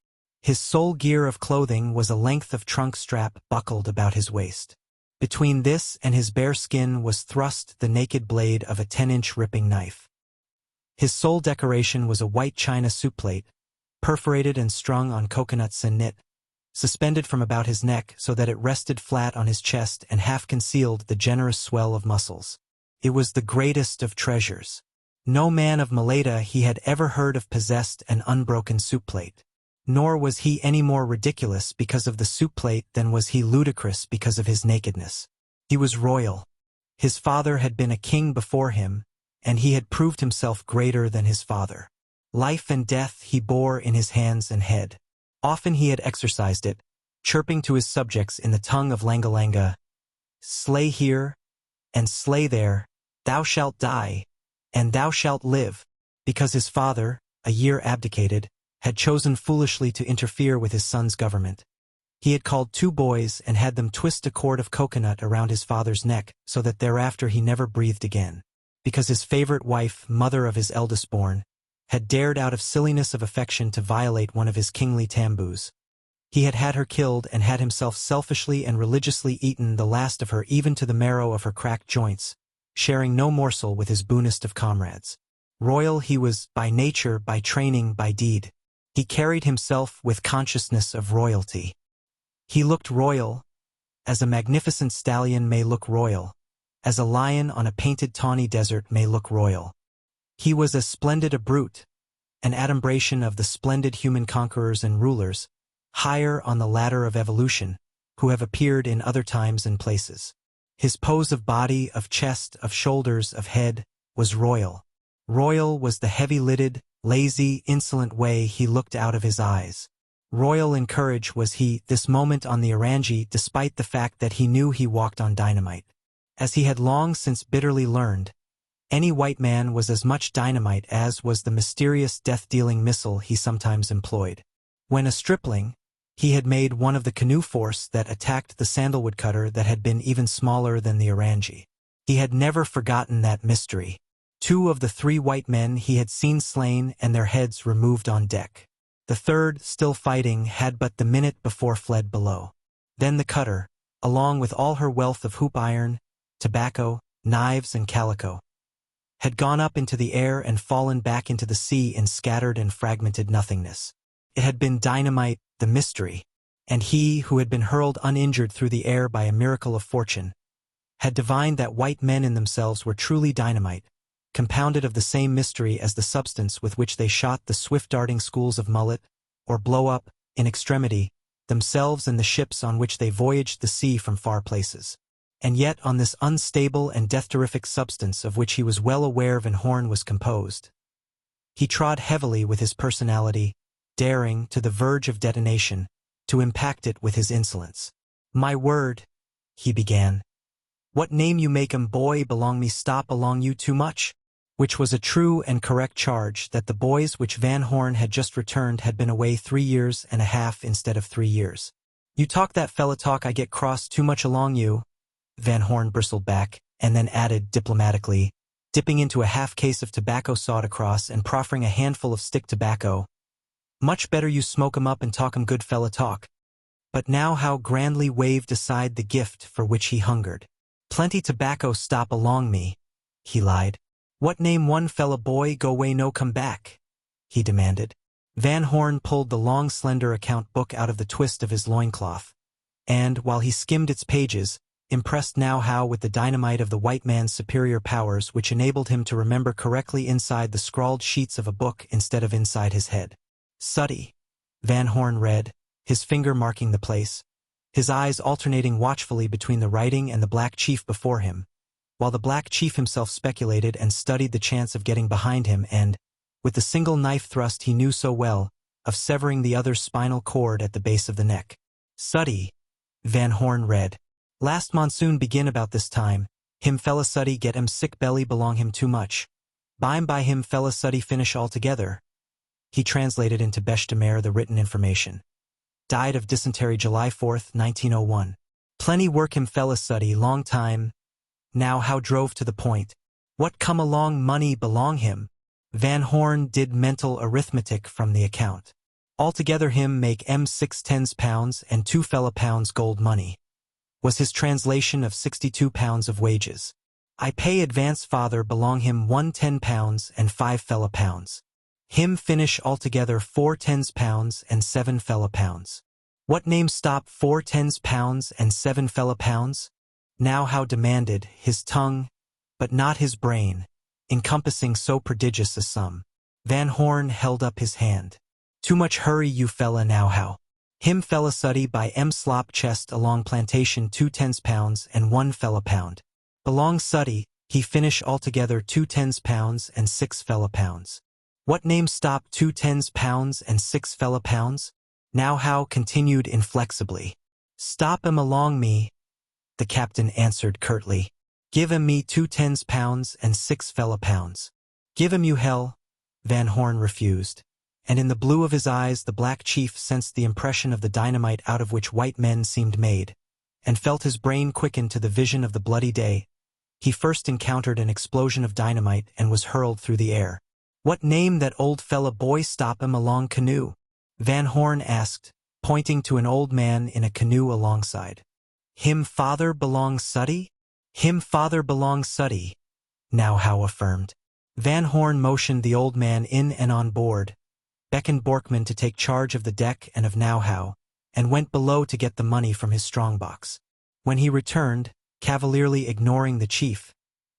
His sole gear of clothing was a length of trunk strap buckled about his waist. Between this and his bare skin was thrust the naked blade of a 10-inch ripping knife. His sole decoration was a white china soup plate, perforated and strung on coconuts and knit, suspended from about his neck so that it rested flat on his chest and half concealed the generous swell of muscles. It was the greatest of treasures. No man of Malaita he had ever heard of possessed an unbroken soup plate. Nor was he any more ridiculous because of the soup plate than was he ludicrous because of his nakedness. He was royal. His father had been a king before him, and he had proved himself greater than his father. Life and death he bore in his hands and head. Often he had exercised it, chirping to his subjects in the tongue of Langa-Langa, "Slay here, and slay there, thou shalt die, and thou shalt live," because his father, a year abdicated, had chosen foolishly to interfere with his son's government. He had called 2 boys and had them twist a cord of coconut around his father's neck so that thereafter he never breathed again. Because his favorite wife, mother of his eldest born, had dared out of silliness of affection to violate one of his kingly tamboos. He had had her killed and had himself selfishly and religiously eaten the last of her even to the marrow of her cracked joints, sharing no morsel with his boonest of comrades. Royal he was by nature, by training, by deed. He carried himself with consciousness of royalty. He looked royal, as a magnificent stallion may look royal, as a lion on a painted tawny desert may look royal. He was as splendid a brute, an adumbration of the splendid human conquerors and rulers, higher on the ladder of evolution, who have appeared in other times and places. His pose of body, of chest, of shoulders, of head, was royal. Royal was the heavy-lidded, lazy, insolent way he looked out of his eyes. Royal in courage was he, this moment on the orangie, despite the fact that he knew he walked on dynamite. As he had long since bitterly learned, any white man was as much dynamite as was the mysterious death-dealing missile he sometimes employed. When a stripling, he had made one of the canoe force that attacked the sandalwood cutter that had been even smaller than the orangie. He had never forgotten that mystery. 2 of the 3 white men he had seen slain and their heads removed on deck. The third, still fighting, had but the minute before fled below. Then the cutter, along with all her wealth of hoop iron, tobacco, knives and calico, had gone up into the air and fallen back into the sea in scattered and fragmented nothingness. It had been dynamite, the mystery, and he, who had been hurled uninjured through the air by a miracle of fortune, had divined that white men in themselves were truly dynamite, compounded of the same mystery as the substance with which they shot the swift-darting schools of mullet, or blow up, in extremity, themselves and the ships on which they voyaged the sea from far places. And yet on this unstable and death-terrific substance of which he was well aware Van Horn was composed, he trod heavily with his personality, daring, to the verge of detonation, to impact it with his insolence. "My word," he began, "what name you make 'em, boy, belong me stop along you too much?" Which was a true and correct charge that the boys which Van Horn had just returned had been away 3 years and a half instead of 3 years. "You talk that fella talk, I get cross too much along you," Van Horn bristled back, and then added diplomatically, dipping into a half-case of tobacco sawed across and proffering a handful of stick tobacco, "Much better you smoke 'em up and talk 'em good fella talk." But now how grandly waved aside the gift for which he hungered. "Plenty tobacco stop along me," he lied. "What name one fella boy go way no come back?" he demanded. Van Horn pulled the long slender account book out of the twist of his loincloth, and, while he skimmed its pages, impressed now how with the dynamite of the white man's superior powers which enabled him to remember correctly inside the scrawled sheets of a book instead of inside his head. "Suddy," Van Horn read, his finger marking the place, his eyes alternating watchfully between the writing and the black chief before him, while the black chief himself speculated and studied the chance of getting behind him and, with the single knife thrust he knew so well, of severing the other's spinal cord at the base of the neck. "Suddy," Van Horn read, "last monsoon begin about this time, him fella Suddy get sick belly belong him too much. Bime by him fella Suddy finish altogether." He translated into Beche de Mer the written information. "Died of dysentery July 4th, 1901. Plenty work him fella Suddy long time. Now how drove to the point. What come along money belong him?" Van Horn did mental arithmetic from the account. "Altogether him make 6 £10 and 2 fella pounds gold money," was his translation of 62 pounds of wages. "I pay advance father belong him 1 £10 and 5 fella pounds. Him finish altogether 4 £10 and 7 fella pounds. What name stop 4 £10 and 7 fella pounds?" Now how demanded, his tongue, but not his brain, encompassing so prodigious a sum. Van Horn held up his hand. "Too much hurry you fella now how. Him fella Suddy by slop chest along plantation 2 £10 and 1 fella pound. Belong Suddy, he finish altogether 2 £10 and 6 fella pounds. What name stop 2 £10 and 6 fella pounds?" Now how continued inflexibly. "Stop 'em along me," the captain answered curtly. "Give 'em me 2 £10 and 6 fella pounds." "Give 'em you hell," Van Horn refused, and in the blue of his eyes the black chief sensed the impression of the dynamite out of which white men seemed made, and felt his brain quicken to the vision of the bloody day. He first encountered an explosion of dynamite and was hurled through the air. "What name that old fella boy stop 'em along canoe?" Van Horn asked, pointing to an old man in a canoe alongside. "Him father belong Suddy?" "Him father belong Suddy," Now How affirmed. Van Horn motioned the old man in and on board, beckoned Borkman to take charge of the deck and of Now How, and went below to get the money from his strongbox. When he returned, cavalierly ignoring the chief,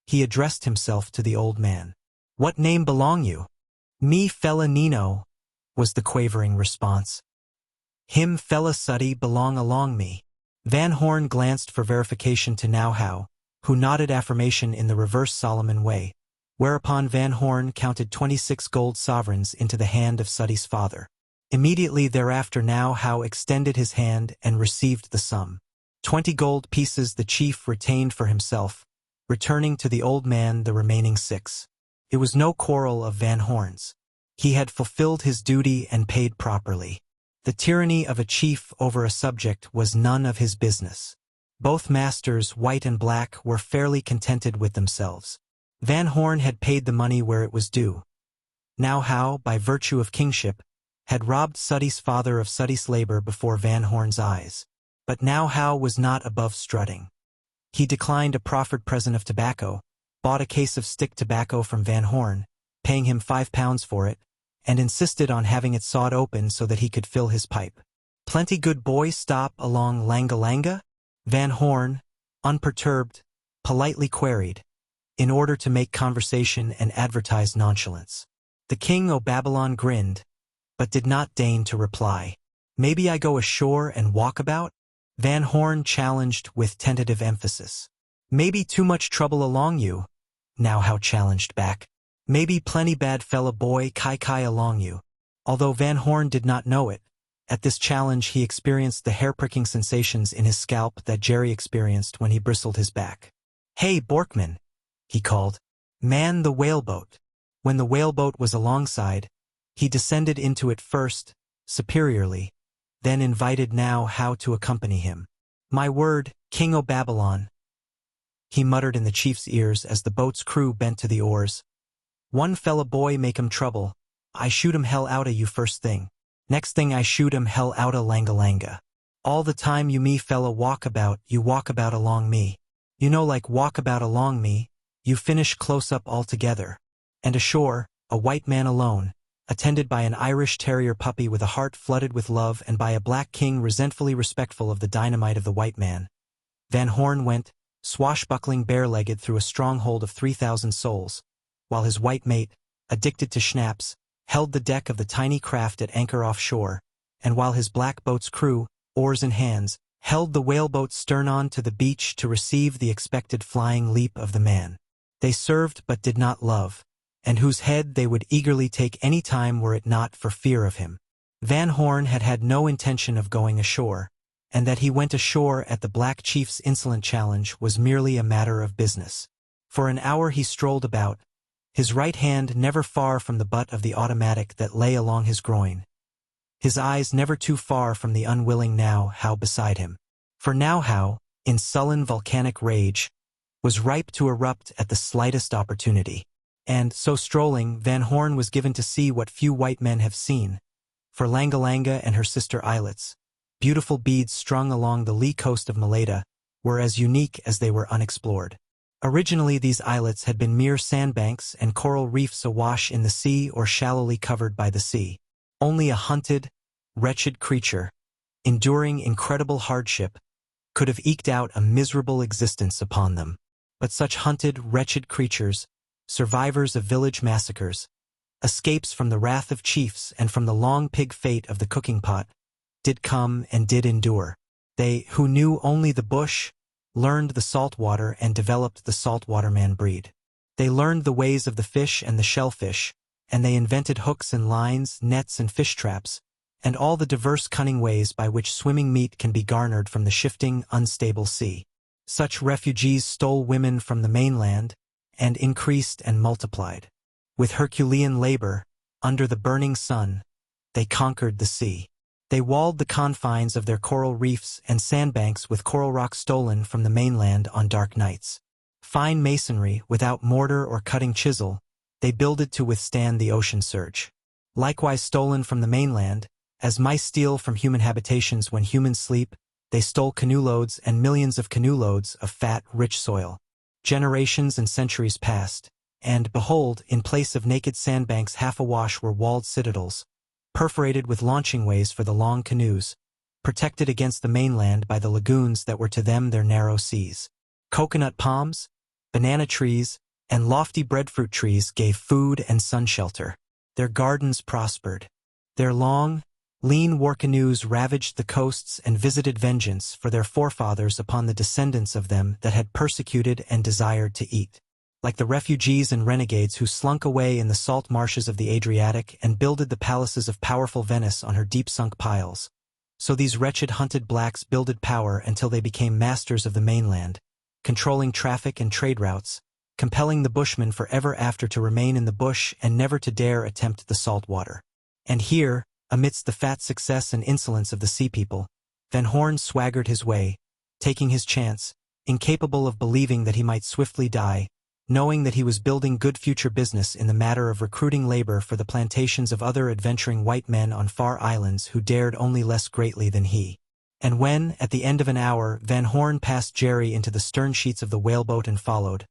he addressed himself to the old man. "What name belong you?" "Me fella Nino," was the quavering response. "Him fella Suddy belong along me." Van Horn glanced for verification to Now How, who nodded affirmation in the reverse Solomon way, whereupon Van Horn counted 26 gold sovereigns into the hand of Suddy's father. Immediately thereafter Now How extended his hand and received the sum. 20 gold pieces the chief retained for himself, returning to the old man the remaining 6. It was no quarrel of Van Horn's. He had fulfilled his duty and paid properly. The tyranny of a chief over a subject was none of his business. Both masters, white and black, were fairly contented with themselves. Van Horn had paid the money where it was due. Now How, by virtue of kingship, had robbed Suddy's father of Suddy's labor before Van Horn's eyes. But Now How was not above strutting. He declined a proffered present of tobacco, bought a case of stick tobacco from Van Horn, paying him £5 for it, and insisted on having it sawed open so that he could fill his pipe. "Plenty good boy stop along Langa Langa?" Van Horn, unperturbed, politely queried, in order to make conversation and advertise nonchalance. The king o' Babylon grinned, but did not deign to reply. "Maybe I go ashore and walk about?" Van Horn challenged with tentative emphasis. "Maybe too much trouble along you," Now How challenged back. "Maybe plenty bad fella boy kai along you." Although Van Horn did not know it, at this challenge he experienced the hair-pricking sensations in his scalp that Jerry experienced when he bristled his back. "Hey, Borkman," he called. "Man the whaleboat." When the whaleboat was alongside, he descended into it first, superiorly, then invited Now How to accompany him. "My word, King o' Babylon," he muttered in the chief's ears as the boat's crew bent to the oars. "One fella boy make 'em trouble, I shoot 'em hell outta you first thing. Next thing I shoot 'em hell outta Langa Langa. All the time you me fella you walk about along me. You know like walk about along me, you finish close up altogether." And ashore, a white man alone, attended by an Irish Terrier puppy with a heart flooded with love and by a black king resentfully respectful of the dynamite of the white man, Van Horn went, swashbuckling bare-legged through a stronghold of 3,000 souls, while his white mate, addicted to schnapps, held the deck of the tiny craft at anchor offshore, and while his black boat's crew, oars in hands, held the whaleboat stern on to the beach to receive the expected flying leap of the man they served but did not love, and whose head they would eagerly take any time were it not for fear of him. Van Horn had had no intention of going ashore, and that he went ashore at the Black Chief's insolent challenge was merely a matter of business. For an hour he strolled about, his right hand never far from the butt of the automatic that lay along his groin, his eyes never too far from the unwilling Now How beside him. For Now How, in sullen volcanic rage, was ripe to erupt at the slightest opportunity. And, so strolling, Van Horn was given to see what few white men have seen, for Langa Langa and her sister islets, beautiful beads strung along the lee coast of Malaita, were as unique as they were unexplored. Originally these islets had been mere sandbanks and coral reefs awash in the sea or shallowly covered by the sea. Only a hunted, wretched creature, enduring incredible hardship, could have eked out a miserable existence upon them. But such hunted, wretched creatures, survivors of village massacres, escapes from the wrath of chiefs and from the long pig fate of the cooking pot, did come and did endure. They, who knew only the bush, learned the saltwater and developed the saltwater man breed. They learned the ways of the fish and the shellfish, and they invented hooks and lines, nets and fish traps, and all the diverse cunning ways by which swimming meat can be garnered from the shifting, unstable sea. Such refugees stole women from the mainland, and increased and multiplied. With Herculean labor, under the burning sun, they conquered the sea. They walled the confines of their coral reefs and sandbanks with coral rock stolen from the mainland on dark nights. Fine masonry, without mortar or cutting chisel, they builded to withstand the ocean surge. Likewise stolen from the mainland, as mice steal from human habitations when humans sleep, they stole canoe loads and millions of canoe loads of fat, rich soil. Generations and centuries passed, and, behold, in place of naked sandbanks half awash were walled citadels, perforated with launching ways for the long canoes, protected against the mainland by the lagoons that were to them their narrow seas. Coconut palms, banana trees, and lofty breadfruit trees gave food and sun shelter. Their gardens prospered. Their long, lean war canoes ravaged the coasts and visited vengeance for their forefathers upon the descendants of them that had persecuted and desired to eat. Like the refugees and renegades who slunk away in the salt marshes of the Adriatic and builded the palaces of powerful Venice on her deep-sunk piles, so these wretched hunted blacks builded power until they became masters of the mainland, controlling traffic and trade routes, compelling the bushmen forever after to remain in the bush and never to dare attempt the salt water. And here, amidst the fat success and insolence of the sea people, Van Horn swaggered his way, taking his chance, incapable of believing that he might swiftly die, knowing that he was building good future business in the matter of recruiting labor for the plantations of other adventuring white men on far islands who dared only less greatly than he. And when, at the end of an hour, Van Horn passed Jerry into the stern sheets of the whaleboat and followed,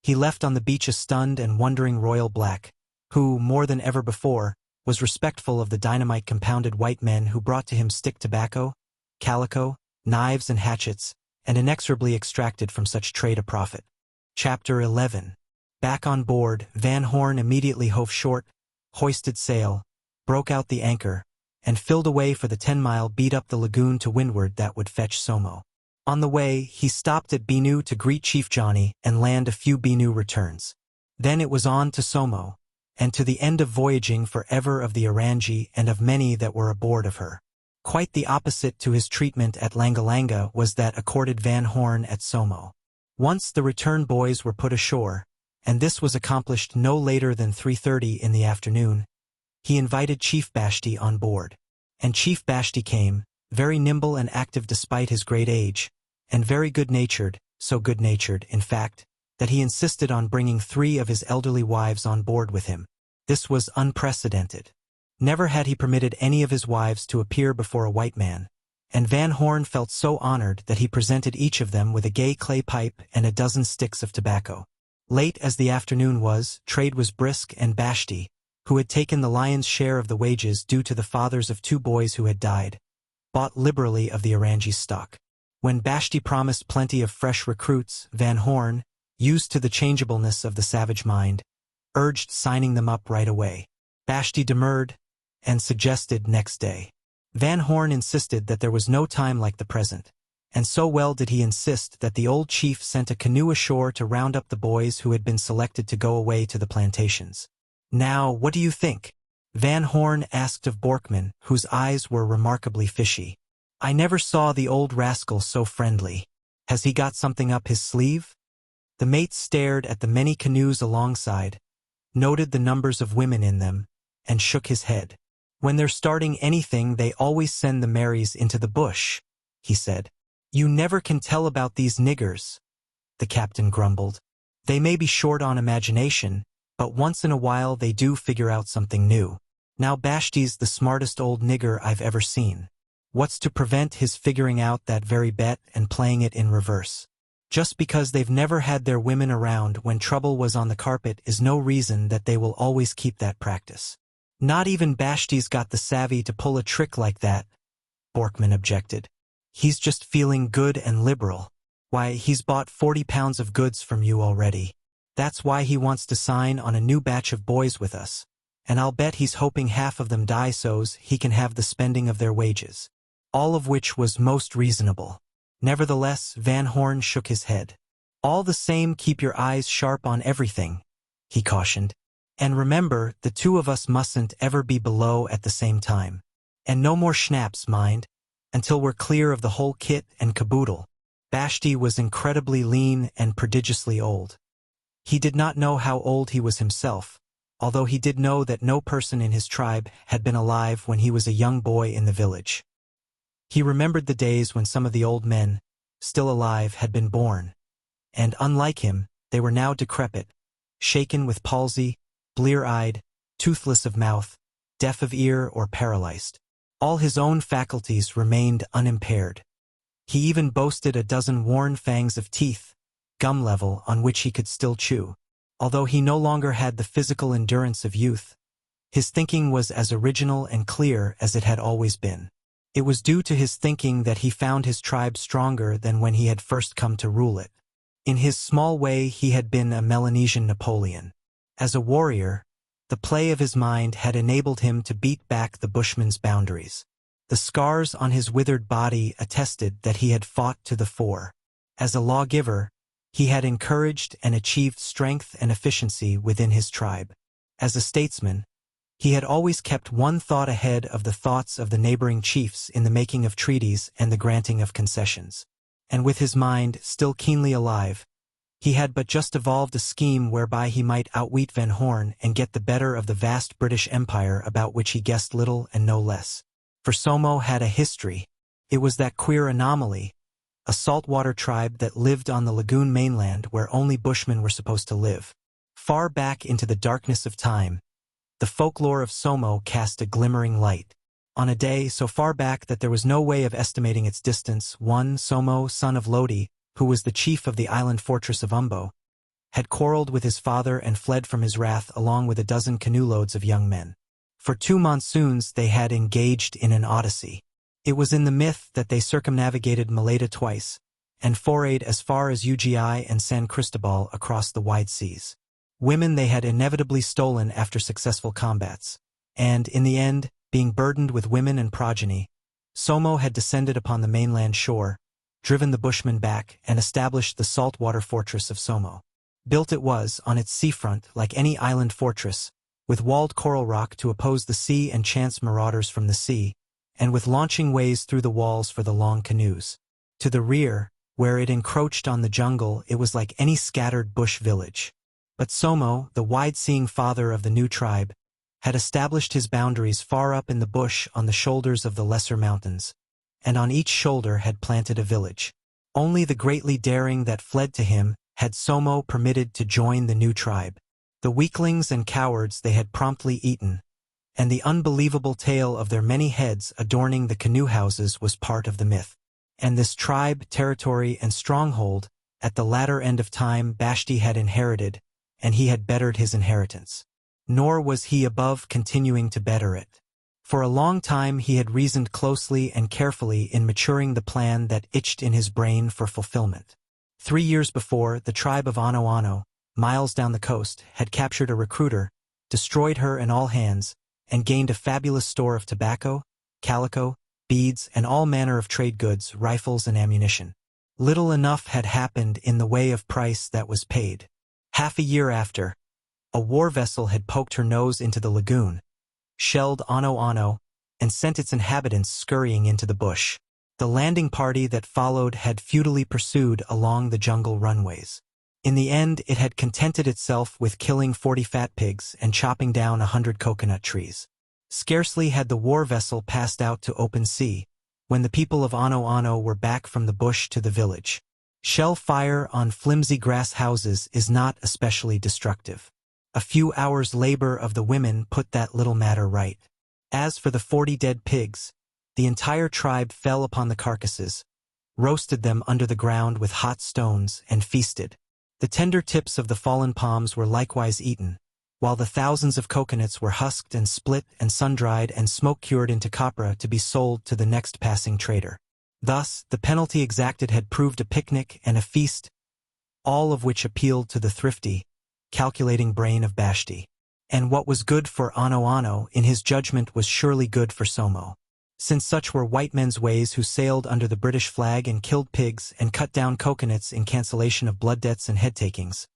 he left on the beach a stunned and wondering Royal Black, who, more than ever before, was respectful of the dynamite-compounded white men who brought to him stick tobacco, calico, knives and hatchets, and inexorably extracted from such trade a profit. Chapter 11. Back on board, Van Horn immediately hove short, hoisted sail, broke out the anchor, and filled away for the 10-mile beat up the lagoon to windward that would fetch Somo. On the way, he stopped at Binu to greet Chief Johnny and land a few Binu returns. Then it was on to Somo, and to the end of voyaging forever of the Orangi and of many that were aboard of her. Quite the opposite to his treatment at Langalanga was that accorded Van Horn at Somo. Once the return boys were put ashore, and this was accomplished no later than 3:30 in the afternoon, he invited Chief Bashti on board. And Chief Bashti came, very nimble and active despite his great age, and very good-natured, so good-natured, in fact, that he insisted on bringing 3 of his elderly wives on board with him. This was unprecedented. Never had he permitted any of his wives to appear before a white man, and Van Horn felt so honored that he presented each of them with a gay clay pipe and a dozen sticks of tobacco. Late as the afternoon was, trade was brisk, and Bashti, who had taken the lion's share of the wages due to the fathers of 2 boys who had died, bought liberally of the Orangi's stock. When Bashti promised plenty of fresh recruits, Van Horn, used to the changeableness of the savage mind, urged signing them up right away. Bashti demurred, and suggested next day. Van Horn insisted that there was no time like the present, and so well did he insist that the old chief sent a canoe ashore to round up the boys who had been selected to go away to the plantations. "Now, what do you think?" Van Horn asked of Borkman, whose eyes were remarkably fishy. "I never saw the old rascal so friendly. Has he got something up his sleeve?" The mate stared at the many canoes alongside, noted the numbers of women in them, and shook his head. "When they're starting anything they always send the Marys into the bush," he said. "You never can tell about these niggers," the captain grumbled. "They may be short on imagination, but once in a while they do figure out something new. Now Bashti's the smartest old nigger I've ever seen. What's to prevent his figuring out that very bet and playing it in reverse? Just because they've never had their women around when trouble was on the carpet is no reason that they will always keep that practice." "Not even Bashti's got the savvy to pull a trick like that," Borkman objected. "He's just feeling good and liberal. Why, he's bought 40 pounds of goods from you already. That's why he wants to sign on a new batch of boys with us, and I'll bet he's hoping half of them die so's he can have the spending of their wages." All of which was most reasonable. Nevertheless, Van Horn shook his head. "All the same, keep your eyes sharp on everything," he cautioned. "And remember, the 2 of us mustn't ever be below at the same time. And no more schnapps, mind, until we're clear of the whole kit and caboodle." Bashti was incredibly lean and prodigiously old. He did not know how old he was himself, although he did know that no person in his tribe had been alive when he was a young boy in the village. He remembered the days when some of the old men, still alive, had been born, and unlike him, they were now decrepit, shaken with palsy, blear-eyed, toothless of mouth, deaf of ear, or paralyzed. All his own faculties remained unimpaired. He even boasted a dozen worn fangs of teeth, gum level, on which he could still chew. Although he no longer had the physical endurance of youth, his thinking was as original and clear as it had always been. It was due to his thinking that he found his tribe stronger than when he had first come to rule it. In his small way he had been a Melanesian Napoleon. As a warrior, the play of his mind had enabled him to beat back the bushman's boundaries. The scars on his withered body attested that he had fought to the fore. As a lawgiver, he had encouraged and achieved strength and efficiency within his tribe. As a statesman, he had always kept one thought ahead of the thoughts of the neighboring chiefs in the making of treaties and the granting of concessions. And with his mind still keenly alive, he had but just evolved a scheme whereby he might outwit Van Horn and get the better of the vast British Empire about which he guessed little and no less. For Somo had a history. It was that queer anomaly, a saltwater tribe that lived on the lagoon mainland where only bushmen were supposed to live. Far back into the darkness of time, the folklore of Somo cast a glimmering light. On a day so far back that there was no way of estimating its distance, one Somo, son of Lodi, who was the chief of the island fortress of Umbo, had quarreled with his father and fled from his wrath along with a dozen canoe-loads of young men. For 2 monsoons they had engaged in an odyssey. It was in the myth that they circumnavigated Maleta twice, and forayed as far as Ugi and San Cristobal across the wide seas. Women they had inevitably stolen after successful combats, and, in the end, being burdened with women and progeny, Somo had descended upon the mainland shore, driven the Bushmen back, and established the saltwater fortress of Somo. Built it was, on its seafront, like any island fortress, with walled coral rock to oppose the sea and chance marauders from the sea, and with launching ways through the walls for the long canoes. To the rear, where it encroached on the jungle, it was like any scattered bush village. But Somo, the wide-seeing father of the new tribe, had established his boundaries far up in the bush on the shoulders of the lesser mountains, and on each shoulder had planted a village. Only the greatly daring that fled to him had Somo permitted to join the new tribe. The weaklings and cowards they had promptly eaten, and the unbelievable tale of their many heads adorning the canoe houses was part of the myth. And this tribe, territory, and stronghold, at the latter end of time Vashti had inherited, and he had bettered his inheritance. Nor was he above continuing to better it. For a long time he had reasoned closely and carefully in maturing the plan that itched in his brain for fulfillment. 3 years before, the tribe of Ano Ano, miles down the coast, had captured a recruiter, destroyed her and all hands, and gained a fabulous store of tobacco, calico, beads, and all manner of trade goods, rifles and ammunition. Little enough had happened in the way of price that was paid. Half a year after, a war vessel had poked her nose into the lagoon, shelled Ano Ano, and sent its inhabitants scurrying into the bush. The landing party that followed had futilely pursued along the jungle runways. In the end, it had contented itself with killing 40 fat pigs and chopping down 100 coconut trees. Scarcely had the war vessel passed out to open sea, when the people of Ano Ano were back from the bush to the village. Shell fire on flimsy grass houses is not especially destructive. A few hours' labor of the women put that little matter right. As for the 40 dead pigs, the entire tribe fell upon the carcasses, roasted them under the ground with hot stones, and feasted. The tender tips of the fallen palms were likewise eaten, while the thousands of coconuts were husked and split and sun-dried and smoke-cured into copra to be sold to the next passing trader. Thus, the penalty exacted had proved a picnic and a feast, all of which appealed to the thrifty, calculating brain of Vashti. And what was good for Ano Ano, in his judgment, was surely good for Somo. Since such were white men's ways who sailed under the British flag and killed pigs and cut down coconuts in cancellation of blood debts and head-takings,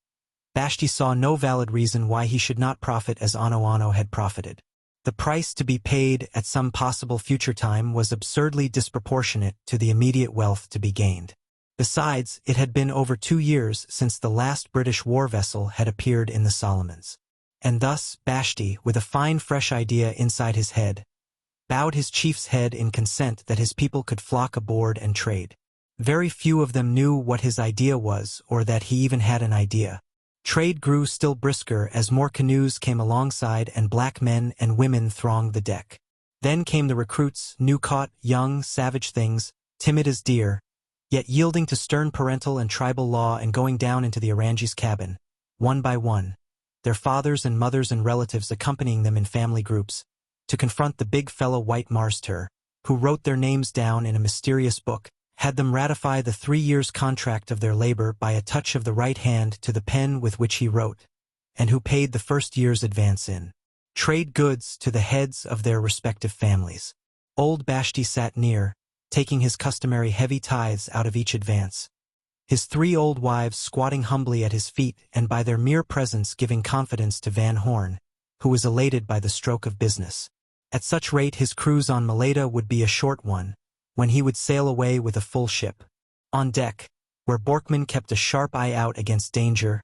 Vashti saw no valid reason why he should not profit as Ano Ano had profited. The price to be paid at some possible future time was absurdly disproportionate to the immediate wealth to be gained. Besides, it had been over 2 years since the last British war vessel had appeared in the Solomons. And thus, Vashti, with a fine fresh idea inside his head, bowed his chief's head in consent that his people could flock aboard and trade. Very few of them knew what his idea was, or that he even had an idea. Trade grew still brisker as more canoes came alongside and black men and women thronged the deck. Then came the recruits, new-caught, young, savage things, timid as deer, yet yielding to stern parental and tribal law and going down into the Orangi's cabin, one by one, their fathers and mothers and relatives accompanying them in family groups, to confront the big fellow white Marster, who wrote their names down in a mysterious book, had them ratify the 3 years' contract of their labor by a touch of the right hand to the pen with which he wrote, and who paid the first year's advance in trade goods to the heads of their respective families. Old Vashti sat near, taking his customary heavy tithes out of each advance, his 3 old wives squatting humbly at his feet and by their mere presence giving confidence to Van Horn, who was elated by the stroke of business. At such rate his cruise on Maleta would be a short one, when he would sail away with a full ship. On deck, where Borkman kept a sharp eye out against danger,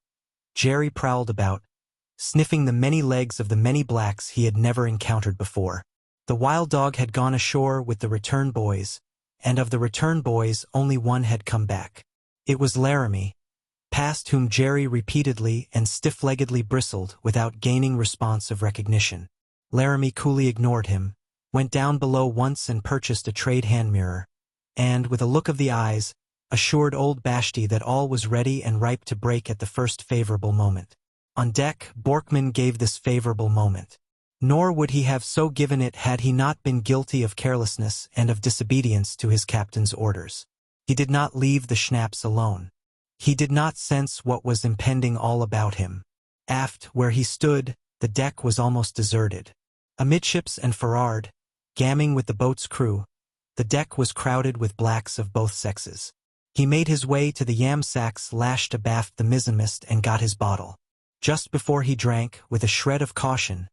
Jerry prowled about, sniffing the many legs of the many blacks he had never encountered before. The wild dog had gone ashore with the return boys, and of the return boys only one had come back. It was Laramie, past whom Jerry repeatedly and stiff-leggedly bristled without gaining response of recognition. Laramie coolly ignored him, went down below once and purchased a trade hand mirror, and, with a look of the eyes, assured old Vashti that all was ready and ripe to break at the first favorable moment. On deck, Borkman gave this favorable moment. Nor would he have so given it had he not been guilty of carelessness and of disobedience to his captain's orders. He did not leave the schnapps alone. He did not sense what was impending all about him. Aft, where he stood, the deck was almost deserted. Amidships and for'ard, gamming with the boat's crew, the deck was crowded with blacks of both sexes. He made his way to the yam sacks lashed abaft the mizzenmast and got his bottle. Just before he drank, with a shred of caution,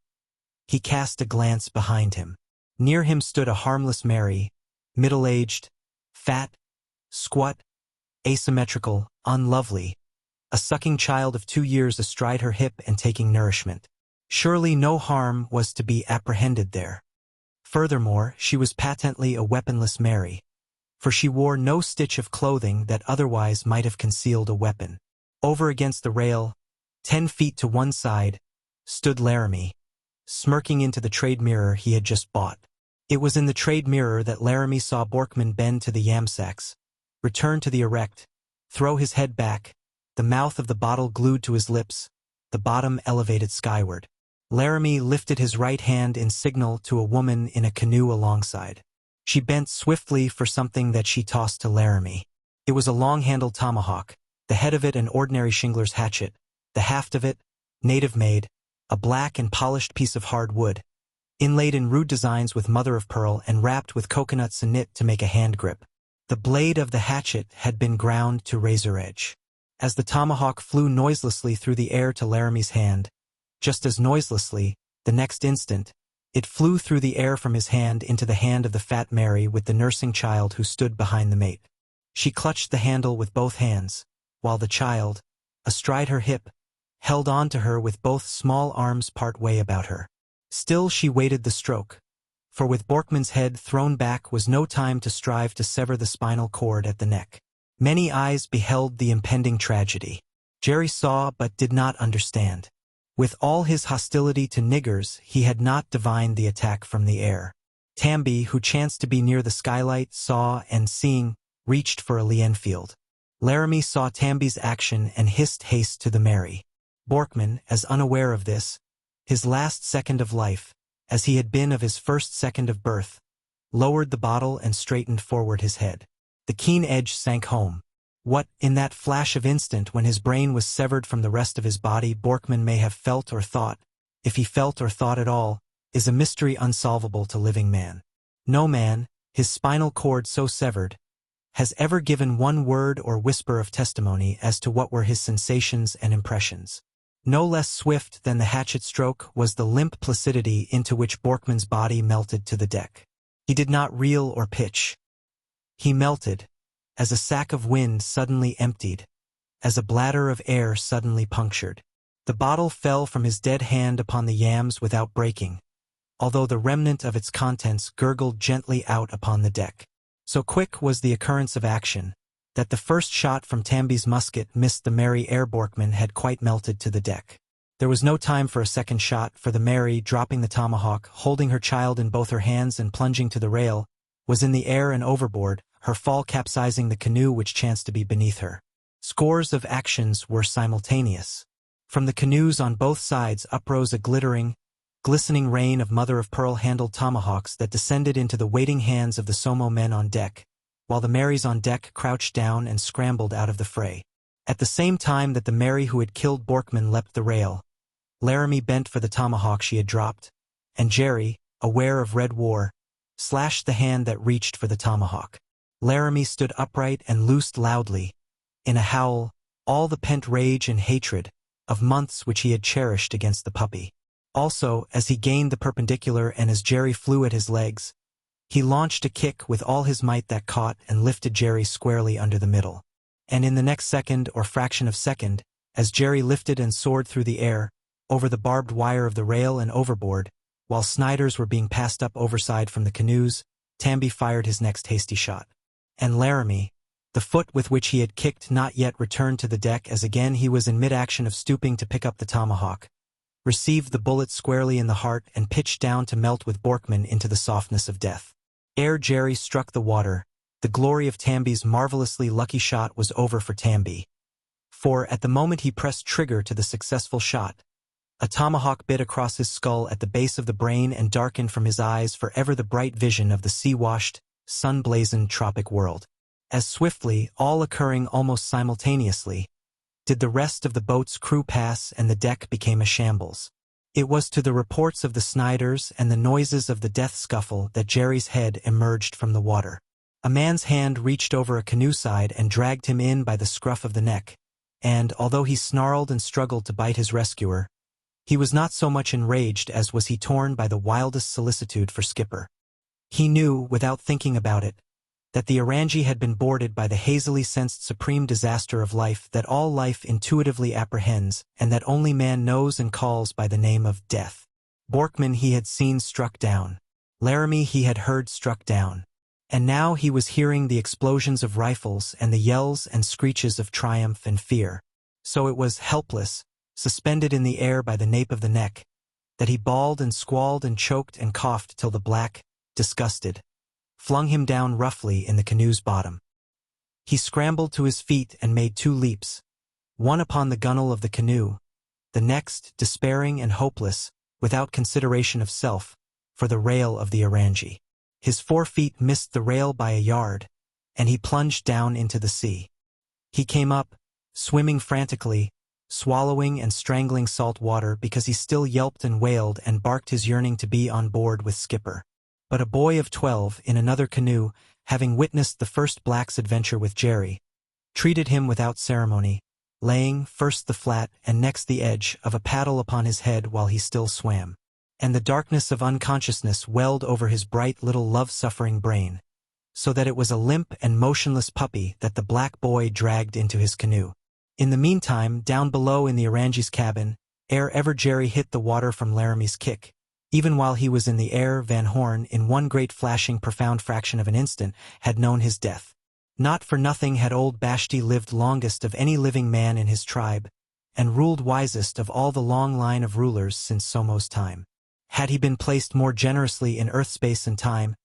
he cast a glance behind him. Near him stood a harmless Mary, middle-aged, fat, squat, asymmetrical, unlovely, a sucking child of 2 years astride her hip and taking nourishment. Surely no harm was to be apprehended there. Furthermore, she was patently a weaponless Mary, for she wore no stitch of clothing that otherwise might have concealed a weapon. Over against the rail, 10 feet to one side, stood Laramie, smirking into the trade mirror he had just bought. It was in the trade mirror that Laramie saw Borkman bend to the yam sacks, return to the erect, throw his head back, the mouth of the bottle glued to his lips, the bottom elevated skyward. Laramie lifted his right hand in signal to a woman in a canoe alongside. She bent swiftly for something that she tossed to Laramie. It was a long-handled tomahawk, the head of it an ordinary shingler's hatchet, the haft of it, native-made, a black and polished piece of hard wood, inlaid in rude designs with mother-of-pearl and wrapped with coconuts and knit to make a hand grip. The blade of the hatchet had been ground to razor edge. As the tomahawk flew noiselessly through the air to Laramie's hand, just as noiselessly, the next instant, it flew through the air from his hand into the hand of the fat Mary with the nursing child who stood behind the mate. She clutched the handle with both hands, while the child, astride her hip, held on to her with both small arms part way about her. Still she waited the stroke, for with Borkman's head thrown back was no time to strive to sever the spinal cord at the neck. Many eyes beheld the impending tragedy. Jerry saw but did not understand. With all his hostility to niggers, he had not divined the attack from the air. Tamby, who chanced to be near the skylight, saw and, seeing, reached for a Lee Enfield. Laramie saw Tamby's action and hissed haste to the Mary. Borkman, as unaware of this, his last second of life, as he had been of his first second of birth, lowered the bottle and straightened forward his head. The keen edge sank home. What, in that flash of instant when his brain was severed from the rest of his body, Borkman may have felt or thought, if he felt or thought at all, is a mystery unsolvable to living man. No man, his spinal cord so severed, has ever given one word or whisper of testimony as to what were his sensations and impressions. No less swift than the hatchet stroke was the limp placidity into which Borkman's body melted to the deck. He did not reel or pitch. He melted, as a sack of wind suddenly emptied, as a bladder of air suddenly punctured. The bottle fell from his dead hand upon the yams without breaking, although the remnant of its contents gurgled gently out upon the deck. So quick was the occurrence of action, that the first shot from Tamby's musket missed the Mary ere Borkman had quite melted to the deck. There was no time for a second shot, for the Mary, dropping the tomahawk, holding her child in both her hands and plunging to the rail, was in the air and overboard, her fall capsizing the canoe which chanced to be beneath her. Scores of actions were simultaneous. From the canoes on both sides uprose a glistening rain of mother-of-pearl handled tomahawks that descended into the waiting hands of the Somo men on deck, while the Marys on deck crouched down and scrambled out of the fray. At the same time that the Mary who had killed Borkman leapt the rail, Laramie bent for the tomahawk she had dropped, and Jerry, aware of red war, slashed the hand that reached for the tomahawk. Laramie stood upright and loosed loudly, in a howl, all the pent rage and hatred of months which he had cherished against the puppy. Also, as he gained the perpendicular and as Jerry flew at his legs, he launched a kick with all his might that caught and lifted Jerry squarely under the middle. And in the next second or fraction of second, as Jerry lifted and soared through the air, over the barbed wire of the rail and overboard, while Sniders were being passed up overside from the canoes, Tamby fired his next hasty shot. And Laramie, the foot with which he had kicked not yet returned to the deck as again he was in mid-action of stooping to pick up the tomahawk, received the bullet squarely in the heart and pitched down to melt with Borkman into the softness of death. Ere Jerry struck the water, the glory of Tamby's marvelously lucky shot was over for Tamby. For, at the moment he pressed trigger to the successful shot, a tomahawk bit across his skull at the base of the brain and darkened from his eyes forever the bright vision of the sea-washed, sun-blazoned tropic world. As swiftly, all occurring almost simultaneously, did the rest of the boat's crew pass and the deck became a shambles. It was to the reports of the Snyders and the noises of the death scuffle that Jerry's head emerged from the water. A man's hand reached over a canoe side and dragged him in by the scruff of the neck, and, although he snarled and struggled to bite his rescuer, he was not so much enraged as was he torn by the wildest solicitude for Skipper. He knew, without thinking about it, that the Orangie had been boarded by the hazily sensed supreme disaster of life that all life intuitively apprehends and that only man knows and calls by the name of death. Borkman he had seen struck down. Laramie he had heard struck down. And now he was hearing the explosions of rifles and the yells and screeches of triumph and fear. So it was helpless, suspended in the air by the nape of the neck, that he bawled and squalled and choked and coughed till the black, disgusted, flung him down roughly in the canoe's bottom. He scrambled to his feet and made 2 leaps, one upon the gunwale of the canoe, the next, despairing and hopeless, without consideration of self, for the rail of the Orangie. His 4 feet missed the rail by a yard, and he plunged down into the sea. He came up, swimming frantically, swallowing and strangling salt water because he still yelped and wailed and barked his yearning to be on board with Skipper. But a boy of 12, in another canoe, having witnessed the first black's adventure with Jerry, treated him without ceremony, laying first the flat and next the edge of a paddle upon his head while he still swam. And the darkness of unconsciousness welled over his bright little love-suffering brain, so that it was a limp and motionless puppy that the black boy dragged into his canoe. In the meantime, down below in the Orangie's cabin, ere ever Jerry hit the water from Laramie's kick, even while he was in the air, Van Horn, in one great flashing profound fraction of an instant, had known his death. Not for nothing had old Bashti lived longest of any living man in his tribe, and ruled wisest of all the long line of rulers since Somo's time. Had he been placed more generously in earth space and time,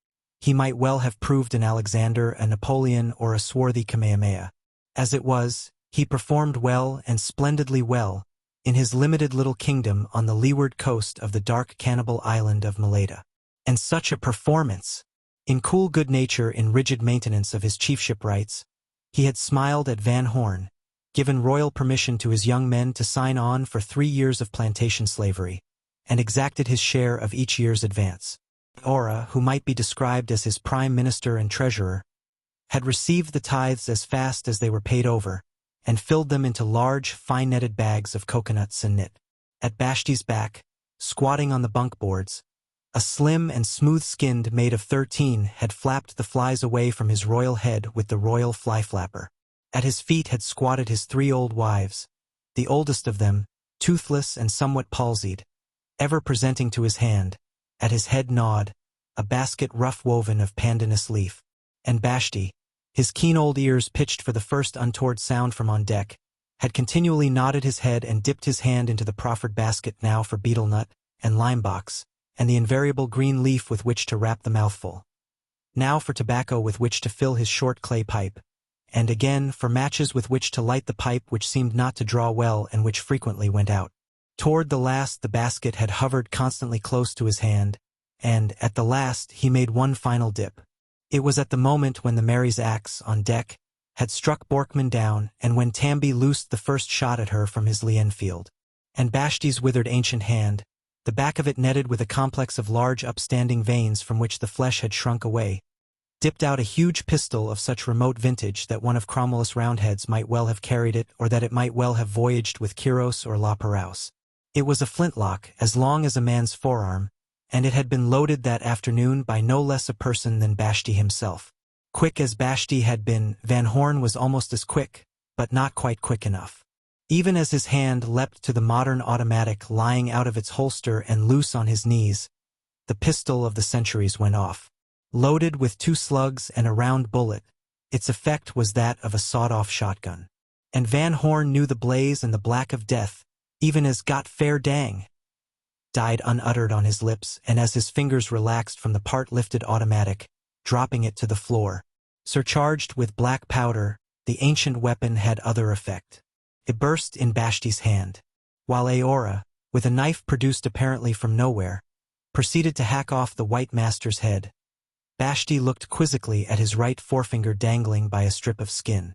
he might well have proved an Alexander, a Napoleon, or a swarthy Kamehameha. As it was, he performed well and splendidly well in his limited little kingdom on the leeward coast of the dark cannibal island of Malaita. And such a performance! In cool good nature, in rigid maintenance of his chiefship rights, he had smiled at Van Horn, given royal permission to his young men to sign on for 3 years of plantation slavery, and exacted his share of each year's advance. Ora, who might be described as his prime minister and treasurer, had received the tithes as fast as they were paid over, and filled them into large, fine-netted bags of coconuts and knit. At Bashti's back, squatting on the bunk boards, a slim and smooth-skinned maid of 13 had flapped the flies away from his royal head with the royal fly-flapper. At his feet had squatted his 3 old wives, the oldest of them, toothless and somewhat palsied, ever presenting to his hand, at his head gnawed, a basket rough-woven of pandanus leaf. And Bashti, his keen old ears pitched for the first untoward sound from on deck, had continually nodded his head and dipped his hand into the proffered basket now for betel nut and lime box, and the invariable green leaf with which to wrap the mouthful, now for tobacco with which to fill his short clay pipe, and again for matches with which to light the pipe which seemed not to draw well and which frequently went out. Toward the last the basket had hovered constantly close to his hand, and, at the last, he made one final dip. It was at the moment when the Mary's axe, on deck, had struck Borkman down, and when Tamby loosed the first shot at her from his Lee Enfield. And Bashti's withered ancient hand, the back of it netted with a complex of large upstanding veins from which the flesh had shrunk away, dipped out a huge pistol of such remote vintage that one of Cromwell's Roundheads might well have carried it, or that it might well have voyaged with Quiros or La Perouse. It was a flintlock, as long as a man's forearm, and it had been loaded that afternoon by no less a person than Bashti himself. Quick as Bashti had been, Van Horn was almost as quick, but not quite quick enough. Even as his hand leapt to the modern automatic lying out of its holster and loose on his knees, the pistol of the centuries went off. Loaded with 2 slugs and a round bullet, its effect was that of a sawed-off shotgun. And Van Horn knew the blaze and the black of death, even as "Got fair dang," died unuttered on his lips, and as his fingers relaxed from the part-lifted automatic, dropping it to the floor. Surcharged with black powder, the ancient weapon had other effect. It burst in Vashti's hand, while Aora, with a knife produced apparently from nowhere, proceeded to hack off the White Master's head. Vashti looked quizzically at his right forefinger dangling by a strip of skin.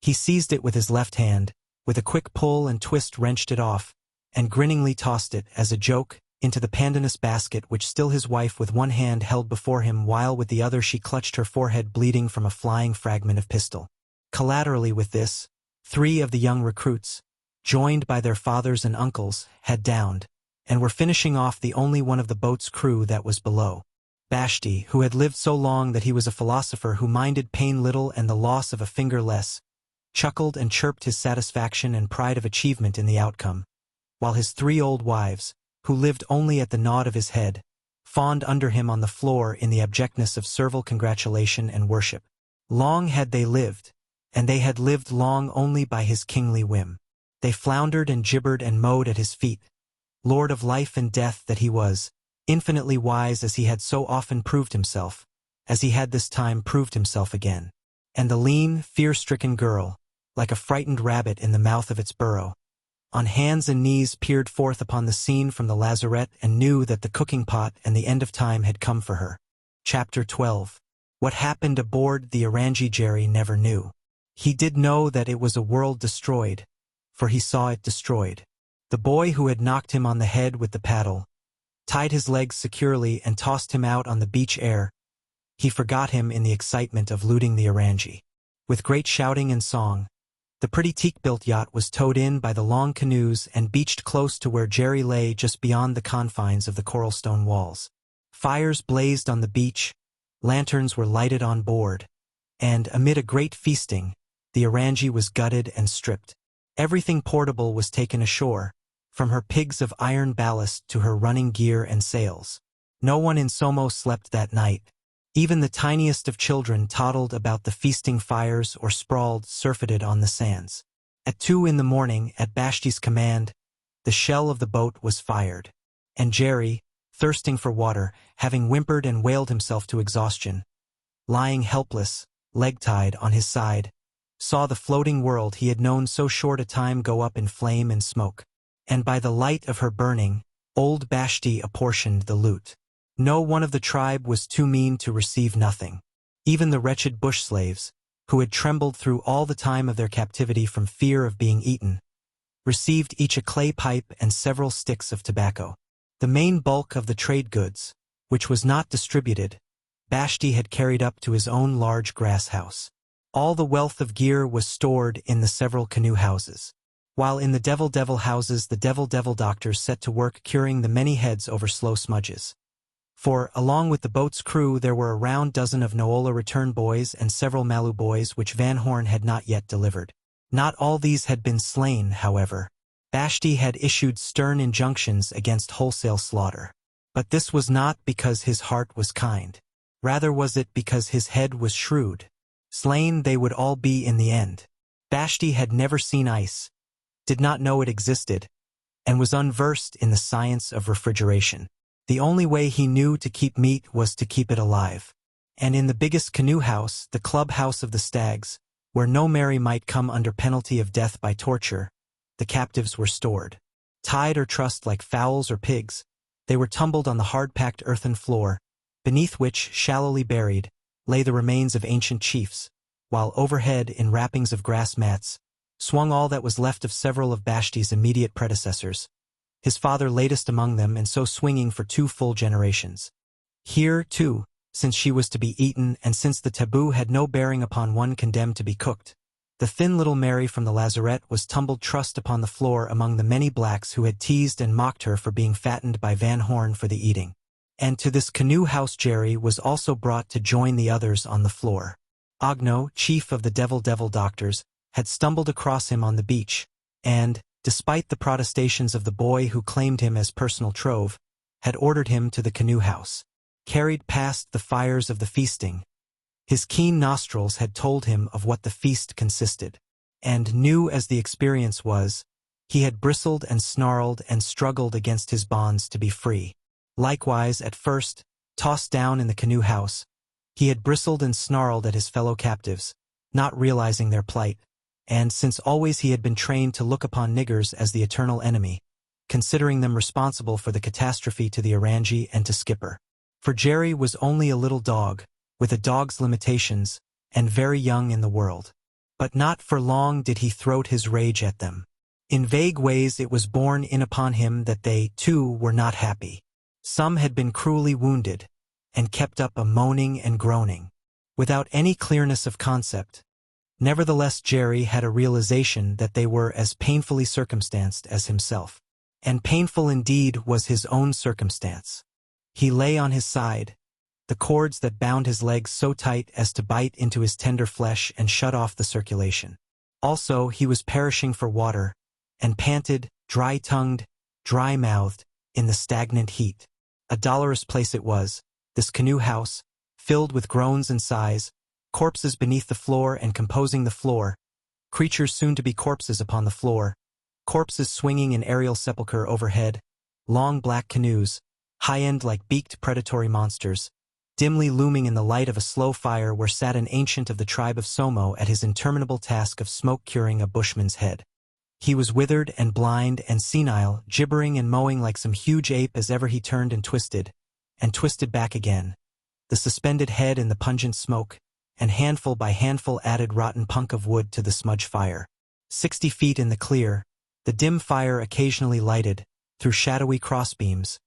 He seized it with his left hand, with a quick pull and twist wrenched it off, and grinningly tossed it, as a joke, into the pandanus basket which still his wife with one hand held before him while with the other she clutched her forehead bleeding from a flying fragment of pistol. Collaterally with this, 3 of the young recruits, joined by their fathers and uncles, had downed, and were finishing off the only one of the boat's crew that was below. Vashti, who had lived so long that he was a philosopher who minded pain little and the loss of a finger less, chuckled and chirped his satisfaction and pride of achievement in the outcome, while his 3 old wives, who lived only at the nod of his head, fawned under him on the floor in the abjectness of servile congratulation and worship. Long had they lived, and they had lived long only by his kingly whim. They floundered and gibbered and mowed at his feet, lord of life and death that he was, infinitely wise as he had so often proved himself, as he had this time proved himself again. And the lean, fear-stricken girl, like a frightened rabbit in the mouth of its burrow, on hands and knees peered forth upon the scene from the lazarette and knew that the cooking pot and the end of time had come for her. Chapter 12. What happened aboard the Orangi Jerry never knew. He did know that it was a world destroyed, for he saw it destroyed. The boy who had knocked him on the head with the paddle, tied his legs securely and tossed him out on the beach air. He forgot him in the excitement of looting the Orangi. With great shouting and song, the pretty teak-built yacht was towed in by the long canoes and beached close to where Jerry lay just beyond the confines of the coral stone walls. Fires blazed on the beach, lanterns were lighted on board, and, amid a great feasting, the Orangi was gutted and stripped. Everything portable was taken ashore, from her pigs of iron ballast to her running gear and sails. No one in Somo slept that night. Even the tiniest of children toddled about the feasting fires or sprawled surfeited on the sands. At 2 in the morning, at Vashti's command, the shell of the boat was fired, and Jerry, thirsting for water, having whimpered and wailed himself to exhaustion, lying helpless, leg-tied on his side, saw the floating world he had known so short a time go up in flame and smoke. And by the light of her burning, old Vashti apportioned the loot. No one of the tribe was too mean to receive nothing. Even the wretched bush slaves, who had trembled through all the time of their captivity from fear of being eaten, received each a clay pipe and several sticks of tobacco. The main bulk of the trade goods, which was not distributed, Vashti had carried up to his own large grass house. All the wealth of gear was stored in the several canoe houses, while in the devil houses the devil doctors set to work curing the many heads over slow smudges. For, along with the boat's crew, there were a round dozen of Noola return boys and several Malu boys which Van Horn had not yet delivered. Not all these had been slain, however. Vashti had issued stern injunctions against wholesale slaughter. But this was not because his heart was kind. Rather was it because his head was shrewd. Slain they would all be in the end. Vashti had never seen ice, did not know it existed, and was unversed in the science of refrigeration. The only way he knew to keep meat was to keep it alive. And in the biggest canoe house, the club house of the Stags, where no Mary might come under penalty of death by torture, the captives were stored. Tied or trussed like fowls or pigs, they were tumbled on the hard-packed earthen floor, beneath which, shallowly buried, lay the remains of ancient chiefs, while overhead, in wrappings of grass mats, swung all that was left of several of Vashti's immediate predecessors, his father latest among them, and so swinging for 2 full generations. Here, too, since she was to be eaten and since the taboo had no bearing upon one condemned to be cooked, the thin little Mary from the lazarette was tumbled trussed upon the floor among the many blacks who had teased and mocked her for being fattened by Van Horn for the eating. And to this canoe house Jerry was also brought to join the others on the floor. Ogno, chief of the devil doctors, had stumbled across him on the beach, and, despite the protestations of the boy who claimed him as personal trove, had ordered him to the canoe house. Carried past the fires of the feasting, his keen nostrils had told him of what the feast consisted, and, new as the experience was, He had bristled and snarled and struggled against his bonds to be free. Likewise, at first, tossed down in the canoe house, he had bristled and snarled at his fellow captives, not realizing their plight, and since always he had been trained to look upon niggers as the eternal enemy, considering them responsible for the catastrophe to the Orangie and to Skipper. For Jerry was only a little dog, with a dog's limitations, and very young in the world. But not for long did he throat his rage at them. In vague ways it was borne in upon him that they, too, were not happy. Some had been cruelly wounded, and kept up a moaning and groaning, without any clearness of concept. Nevertheless, Jerry had a realization that they were as painfully circumstanced as himself. And painful indeed was his own circumstance. He lay on his side, the cords that bound his legs so tight as to bite into his tender flesh and shut off the circulation. Also, he was perishing for water, and panted, dry-tongued, dry-mouthed, in the stagnant heat. A dolorous place it was, this canoe house, filled with groans and sighs, corpses beneath the floor and composing the floor, creatures soon to be corpses upon the floor, corpses swinging in aerial sepulchre overhead, long black canoes, high-end like beaked predatory monsters, dimly looming in the light of a slow fire where sat an ancient of the tribe of Somo at his interminable task of smoke-curing a bushman's head. He was withered and blind and senile, gibbering and mowing like some huge ape as ever he turned and twisted back again, the suspended head in the pungent smoke, and handful by handful added rotten punk of wood to the smudge fire. 60 feet in the clear, the dim fire occasionally lighted, through shadowy crossbeams,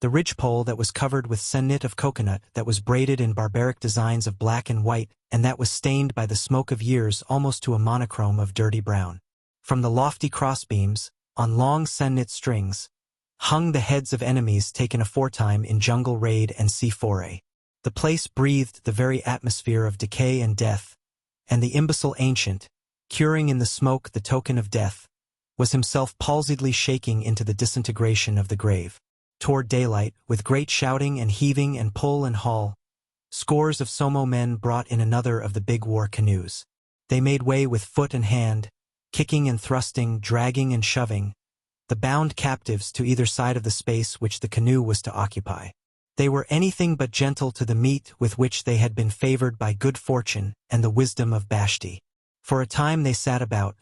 the ridgepole that was covered with sennit of coconut that was braided in barbaric designs of black and white and that was stained by the smoke of years almost to a monochrome of dirty brown. From the lofty crossbeams, on long sennit strings, hung the heads of enemies taken aforetime in jungle raid and sea foray. The place breathed the very atmosphere of decay and death, and the imbecile ancient, curing in the smoke the token of death, was himself palsiedly shaking into the disintegration of the grave. Toward daylight, with great shouting and heaving and pull and haul, scores of Somo men brought in another of the big war canoes. They made way with foot and hand, kicking and thrusting, dragging and shoving, the bound captives to either side of the space which the canoe was to occupy. They were anything but gentle to the meat with which they had been favored by good fortune and the wisdom of Vashti. For a time they sat about,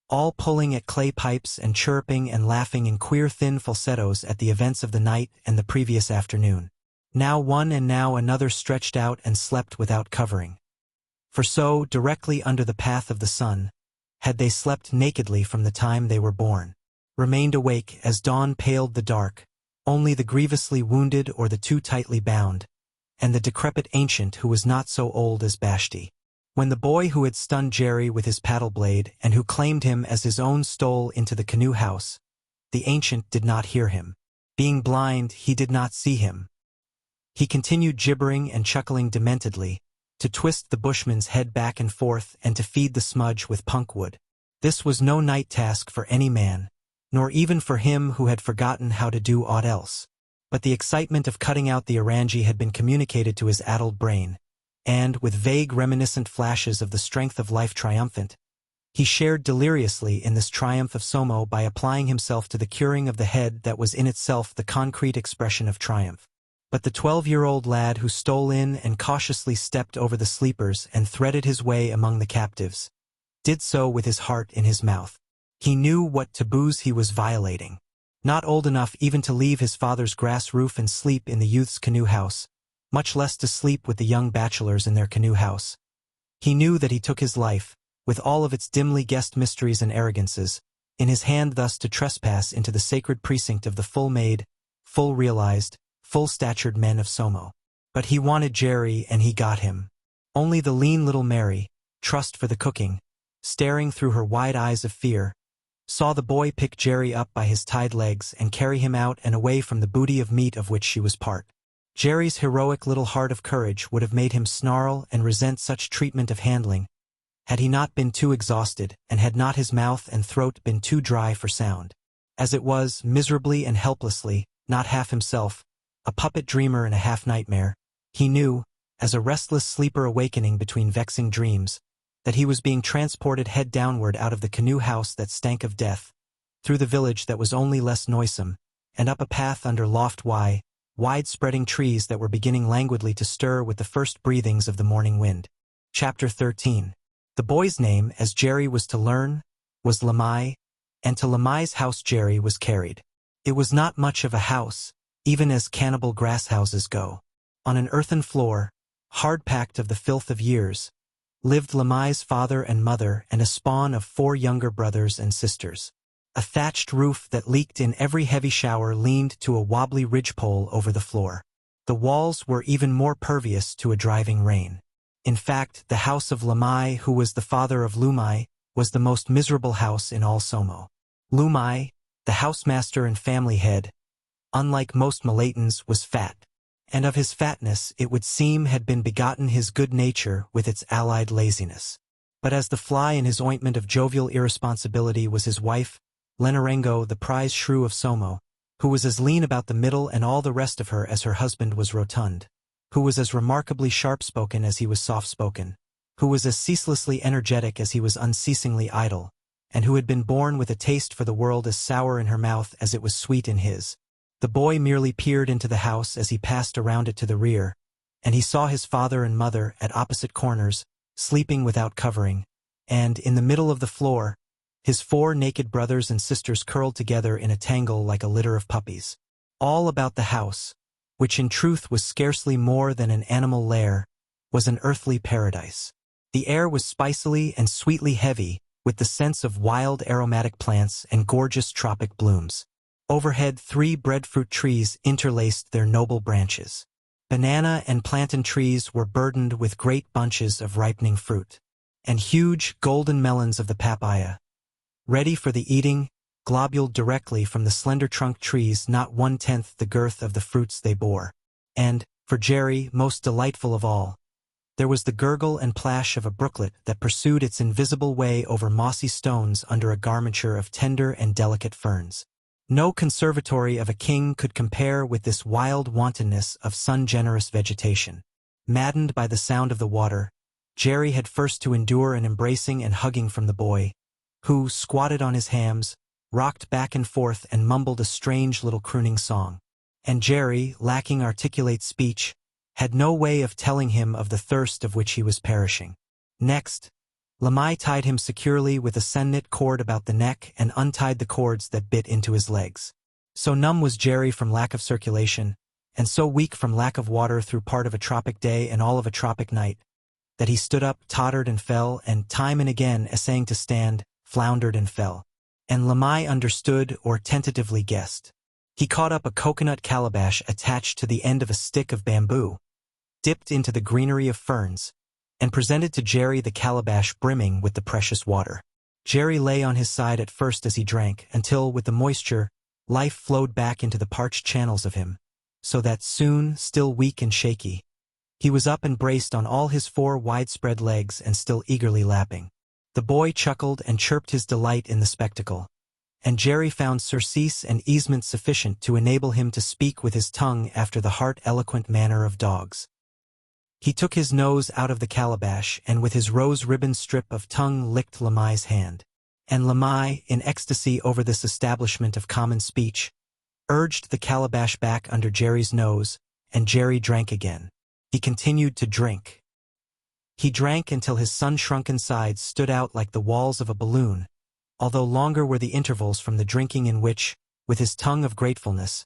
all pulling at clay pipes and chirruping and laughing in queer thin falsettos at the events of the night and the previous afternoon. Now one and now another stretched out and slept without covering. For so, directly under the path of the sun, had they slept nakedly from the time they were born. Remained awake as dawn paled the dark, only the grievously wounded or the too tightly bound, and the decrepit ancient who was not so old as Vashti. When the boy who had stunned Jerry with his paddle blade and who claimed him as his own stole into the canoe house, the ancient did not hear him. Being blind, he did not see him. He continued gibbering and chuckling dementedly, to twist the bushman's head back and forth and to feed the smudge with punk wood. This was no night task for any man, nor even for him who had forgotten how to do aught else. But the excitement of cutting out the Orangie had been communicated to his addled brain, and, with vague reminiscent flashes of the strength of life triumphant, he shared deliriously in this triumph of Somo by applying himself to the curing of the head that was in itself the concrete expression of triumph. But the 12-year-old lad who stole in and cautiously stepped over the sleepers and threaded his way among the captives, did so with his heart in his mouth. He knew what taboos he was violating. Not old enough even to leave his father's grass roof and sleep in the youth's canoe house, much less to sleep with the young bachelors in their canoe house. He knew that he took his life, with all of its dimly guessed mysteries and arrogances, in his hand thus to trespass into the sacred precinct of the full-made, full-realized, full-statured men of Somo. But he wanted Jerry and he got him. Only the lean little Mary, trussed for the cooking, staring through her wide eyes of fear, saw the boy pick Jerry up by his tied legs and carry him out and away from the booty of meat of which she was part. Jerry's heroic little heart of courage would have made him snarl and resent such treatment of handling, had he not been too exhausted and had not his mouth and throat been too dry for sound. As it was, miserably and helplessly, not half himself, a puppet dreamer and a half-nightmare, he knew, as a restless sleeper awakening between vexing dreams, that he was being transported head downward out of the canoe house that stank of death, through the village that was only less noisome, and up a path under wide-spreading trees that were beginning languidly to stir with the first breathings of the morning wind. Chapter 13. The boy's name, as Jerry was to learn, was Lamai, and to Lamai's house Jerry was carried. It was not much of a house, even as cannibal grass houses go. On an earthen floor, hard-packed of the filth of years, lived Lamai's father and mother and a spawn of 4 younger brothers and sisters. A thatched roof that leaked in every heavy shower leaned to a wobbly ridgepole over the floor. The walls were even more pervious to a driving rain. In fact, the house of Lamai, who was the father of Lumai, was the most miserable house in all Somo. Lumai, the housemaster and family head, unlike most Malaytons, was fat, and of his fatness it would seem had been begotten his good nature with its allied laziness. But as the fly in his ointment of jovial irresponsibility was his wife, Lenarengo, the prize shrew of Somo, who was as lean about the middle and all the rest of her as her husband was rotund, who was as remarkably sharp-spoken as he was soft-spoken, who was as ceaselessly energetic as he was unceasingly idle, and who had been born with a taste for the world as sour in her mouth as it was sweet in his. The boy merely peered into the house as he passed around it to the rear, and he saw his father and mother at opposite corners, sleeping without covering, and, in the middle of the floor, his 4 naked brothers and sisters curled together in a tangle like a litter of puppies. All about the house, which in truth was scarcely more than an animal lair, was an earthly paradise. The air was spicily and sweetly heavy, with the scents of wild aromatic plants and gorgeous tropic blooms. Overhead 3 breadfruit trees interlaced their noble branches. Banana and plantain trees were burdened with great bunches of ripening fruit, and huge golden melons of the papaya, ready for the eating, globuled directly from the slender trunk trees not 1/10 the girth of the fruits they bore. And, for Jerry, most delightful of all, there was the gurgle and plash of a brooklet that pursued its invisible way over mossy stones under a garmenture of tender and delicate ferns. No conservatory of a king could compare with this wild wantonness of sun-generous vegetation. Maddened by the sound of the water, Jerry had first to endure an embracing and hugging from the boy, who, squatted on his hams, rocked back and forth and mumbled a strange little crooning song. And Jerry, lacking articulate speech, had no way of telling him of the thirst of which he was perishing. Next, Lamai tied him securely with a senknit cord about the neck and untied the cords that bit into his legs. So numb was Jerry from lack of circulation, and so weak from lack of water through part of a tropic day and all of a tropic night, that he stood up, tottered and fell, and time and again essaying to stand, floundered and fell. And Lamai understood or tentatively guessed. He caught up a coconut calabash attached to the end of a stick of bamboo, dipped into the greenery of ferns, and presented to Jerry the calabash brimming with the precious water. Jerry lay on his side at first as he drank, until, with the moisture, life flowed back into the parched channels of him, so that soon, still weak and shaky, he was up and braced on all his 4 widespread legs and still eagerly lapping. The boy chuckled and chirped his delight in the spectacle, and Jerry found surcease and easement sufficient to enable him to speak with his tongue after the heart-eloquent manner of dogs. He took his nose out of the calabash and with his rose-ribbon strip of tongue licked Lamai's hand. And Lamai, in ecstasy over this establishment of common speech, urged the calabash back under Jerry's nose, and Jerry drank again. He continued to drink. He drank until his sun-shrunken sides stood out like the walls of a balloon, although longer were the intervals from the drinking in which, with his tongue of gratefulness,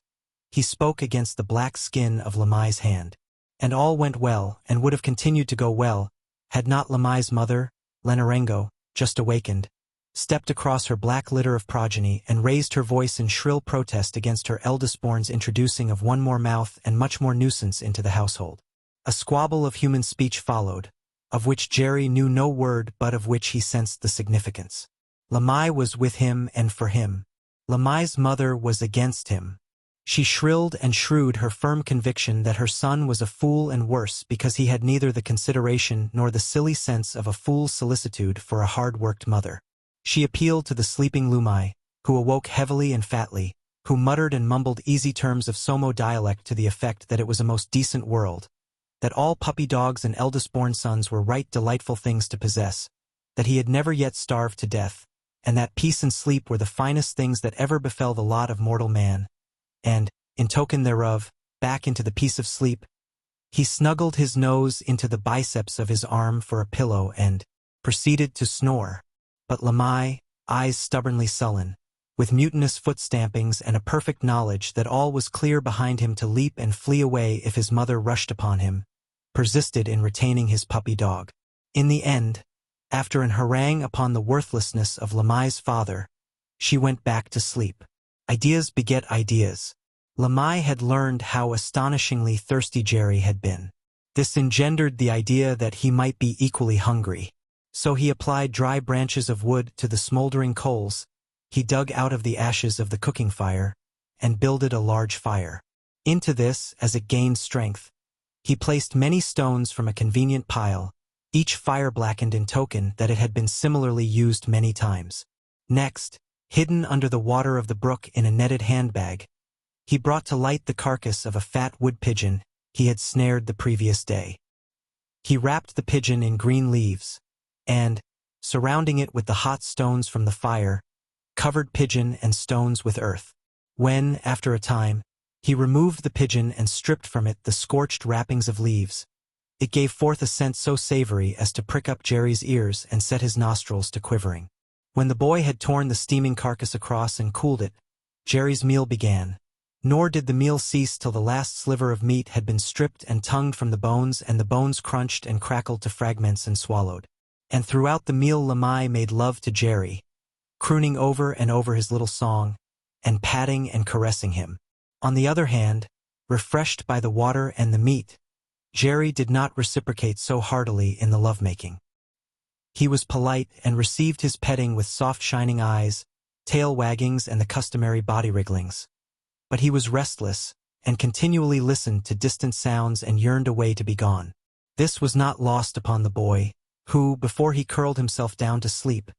he spoke against the black skin of Lamai's hand. And all went well, and would have continued to go well, had not Lamai's mother, Lenarengo, just awakened, stepped across her black litter of progeny and raised her voice in shrill protest against her eldest-born's introducing of one more mouth and much more nuisance into the household. A squabble of human speech followed, of which Jerry knew no word but of which he sensed the significance. Lamai was with him and for him. Lamai's mother was against him. She shrilled and shrewd her firm conviction that her son was a fool and worse because he had neither the consideration nor the silly sense of a fool's solicitude for a hard-worked mother. She appealed to the sleeping Lumai, who awoke heavily and fatly, who muttered and mumbled easy terms of Somo dialect to the effect that it was a most decent world, that all puppy dogs and eldest-born sons were right delightful things to possess, that he had never yet starved to death, and that peace and sleep were the finest things that ever befell the lot of mortal man. And, in token thereof, back into the peace of sleep, he snuggled his nose into the biceps of his arm for a pillow and proceeded to snore. But Lamai, eyes stubbornly sullen, with mutinous foot-stampings and a perfect knowledge that all was clear behind him to leap and flee away if his mother rushed upon him, persisted in retaining his puppy dog. In the end, after an harangue upon the worthlessness of Lamai's father, she went back to sleep. Ideas beget ideas. Lamai had learned how astonishingly thirsty Jerry had been. This engendered the idea that he might be equally hungry. So he applied dry branches of wood to the smoldering coals, he dug out of the ashes of the cooking fire, and builded a large fire. Into this, as it gained strength, he placed many stones from a convenient pile, each fire blackened in token that it had been similarly used many times. Next, hidden under the water of the brook in a netted handbag, he brought to light the carcass of a fat wood pigeon he had snared the previous day. He wrapped the pigeon in green leaves, and, surrounding it with the hot stones from the fire, covered pigeon and stones with earth. When, after a time, he removed the pigeon and stripped from it the scorched wrappings of leaves, it gave forth a scent so savory as to prick up Jerry's ears and set his nostrils to quivering. When the boy had torn the steaming carcass across and cooled it, Jerry's meal began. Nor did the meal cease till the last sliver of meat had been stripped and tongued from the bones and the bones crunched and crackled to fragments and swallowed. And throughout the meal Lamai made love to Jerry, crooning over and over his little song, and patting and caressing him. On the other hand, refreshed by the water and the meat, Jerry did not reciprocate so heartily in the lovemaking. He was polite and received his petting with soft shining eyes, tail waggings and the customary body wrigglings. But he was restless, and continually listened to distant sounds and yearned away to be gone. This was not lost upon the boy, who, before he curled himself down to sleep,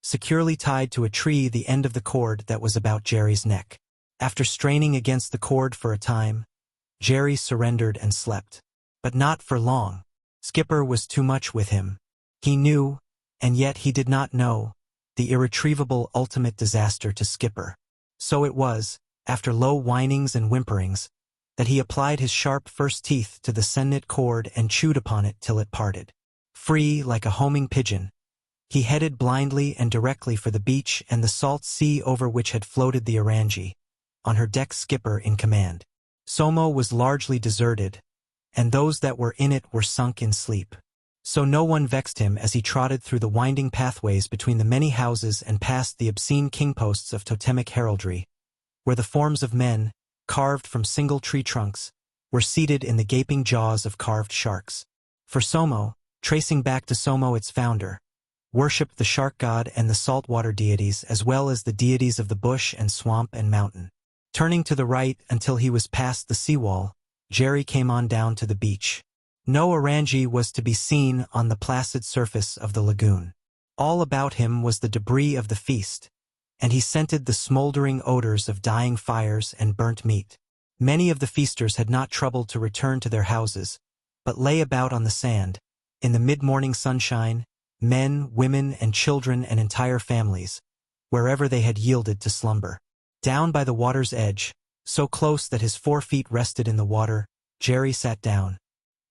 securely tied to a tree the end of the cord that was about Jerry's neck. After straining against the cord for a time, Jerry surrendered and slept. But not for long. Skipper was too much with him. He knew, and yet he did not know, the irretrievable ultimate disaster to Skipper. So it was, after low whinings and whimperings, that he applied his sharp first teeth to the senknit cord and chewed upon it till it parted. Free like a homing pigeon, he headed blindly and directly for the beach and the salt sea over which had floated the Orangie, on her deck Skipper in command. Somo was largely deserted, and those that were in it were sunk in sleep. So no one vexed him as he trotted through the winding pathways between the many houses and past the obscene king-posts of totemic heraldry, where the forms of men, carved from single tree trunks, were seated in the gaping jaws of carved sharks. For Somo, tracing back to Somo its founder, worshipped the shark god and the saltwater deities as well as the deities of the bush and swamp and mountain. Turning to the right until he was past the seawall, Jerry came on down to the beach. No Orangie was to be seen on the placid surface of the lagoon. All about him was the debris of the feast, and he scented the smoldering odors of dying fires and burnt meat. Many of the feasters had not troubled to return to their houses, but lay about on the sand, in the mid-morning sunshine, men, women, and children and entire families, wherever they had yielded to slumber. Down by the water's edge, so close that his 4 feet rested in the water, Jerry sat down.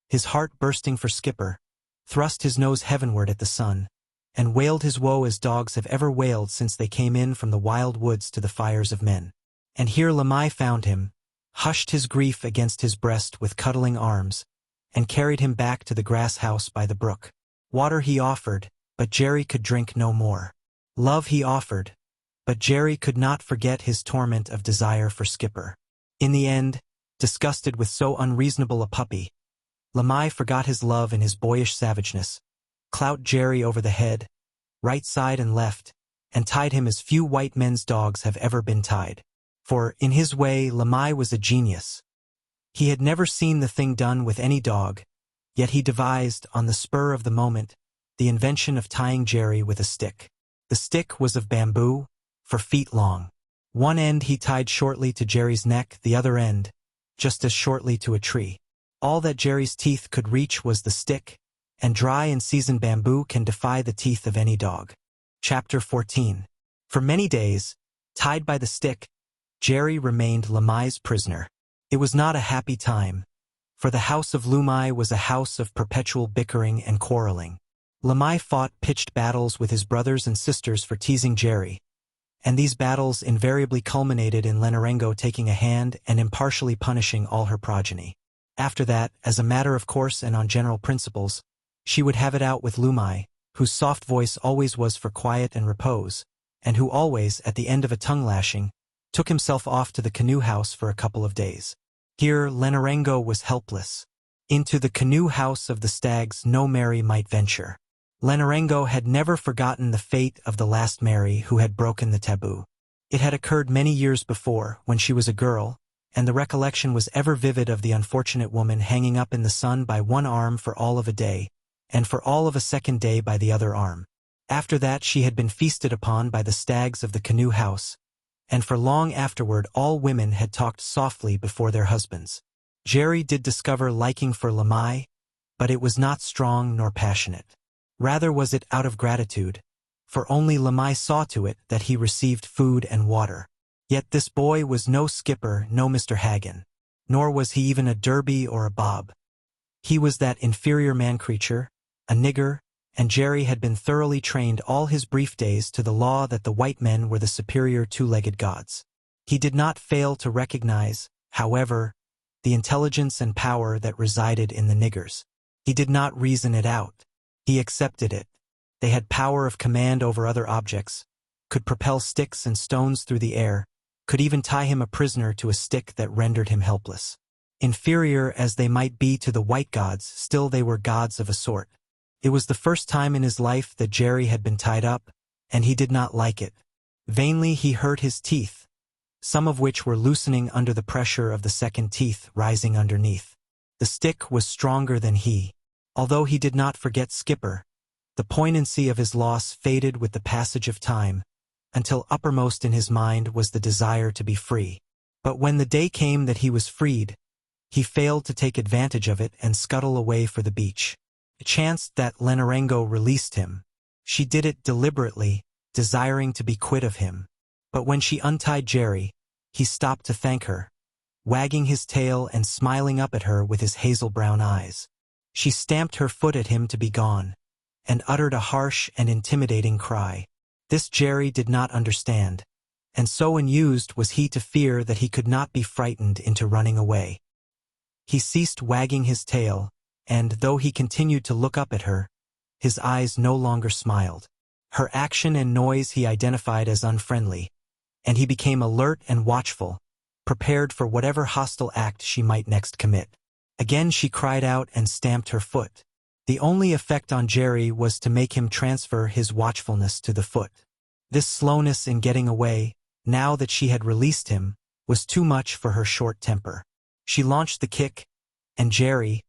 His heart bursting for Skipper, thrust his nose heavenward at the sun, and wailed his woe as dogs have ever wailed since they came in from the wild woods to the fires of men. And here Lamai found him, hushed his grief against his breast with cuddling arms, and carried him back to the grass house by the brook. Water he offered, but Jerry could drink no more. Love he offered, but Jerry could not forget his torment of desire for Skipper. In the end, disgusted with so unreasonable a puppy, Lamai forgot his love in his boyish savageness, clout Jerry over the head, right side and left, and tied him as few white men's dogs have ever been tied. For, in his way, Lamai was a genius. He had never seen the thing done with any dog, yet he devised, on the spur of the moment, the invention of tying Jerry with a stick. The stick was of bamboo, 4 feet long. One end he tied shortly to Jerry's neck, the other end, just as shortly to a tree. All that Jerry's teeth could reach was the stick, and dry and seasoned bamboo can defy the teeth of any dog. Chapter 14. For many days, tied by the stick, Jerry remained Lemai's prisoner. It was not a happy time, for the house of Lemai was a house of perpetual bickering and quarreling. Lemai fought pitched battles with his brothers and sisters for teasing Jerry, and these battles invariably culminated in Lenarengo taking a hand and impartially punishing all her progeny. After that, as a matter of course and on general principles, she would have it out with Lemai, whose soft voice always was for quiet and repose, and who always, at the end of a tongue-lashing, took himself off to the canoe house for a couple of days. Here Lenarengo was helpless. Into the canoe house of the stags no Mary might venture. Lenarengo had never forgotten the fate of the last Mary who had broken the taboo. It had occurred many years before, when she was a girl, and the recollection was ever vivid of the unfortunate woman hanging up in the sun by one arm for all of a day, and for all of a second day by the other arm. After that she had been feasted upon by the stags of the canoe house, and for long afterward all women had talked softly before their husbands. Jerry did discover liking for Lemai, but it was not strong nor passionate. Rather was it out of gratitude, for only Lemai saw to it that he received food and water. Yet this boy was no skipper, no Mr. Hagen, nor was he even a derby or a bob. He was that inferior man-creature, a nigger, and Jerry had been thoroughly trained all his brief days to the law that the white men were the superior two-legged gods. He did not fail to recognize, however, the intelligence and power that resided in the niggers. He did not reason it out. He accepted it. They had power of command over other objects, could propel sticks and stones through the air, could even tie him a prisoner to a stick that rendered him helpless. Inferior as they might be to the white gods, still they were gods of a sort. It was the first time in his life that Jerry had been tied up, and he did not like it. Vainly he hurt his teeth, some of which were loosening under the pressure of the second teeth rising underneath. The stick was stronger than he. Although he did not forget Skipper, the poignancy of his loss faded with the passage of time, until uppermost in his mind was the desire to be free. But when the day came that he was freed, he failed to take advantage of it and scuttle away for the beach. It chanced that Lenarengo released him. She did it deliberately, desiring to be quit of him. But when she untied Jerry, he stopped to thank her, wagging his tail and smiling up at her with his hazel-brown eyes. She stamped her foot at him to be gone, and uttered a harsh and intimidating cry. This Jerry did not understand, and so unused was he to fear that he could not be frightened into running away. He ceased wagging his tail, and, though he continued to look up at her, his eyes no longer smiled. Her action and noise he identified as unfriendly, and he became alert and watchful, prepared for whatever hostile act she might next commit. Again she cried out and stamped her foot. The only effect on Jerry was to make him transfer his watchfulness to the foot. This slowness in getting away, now that she had released him, was too much for her short temper. She launched the kick, and Jerry,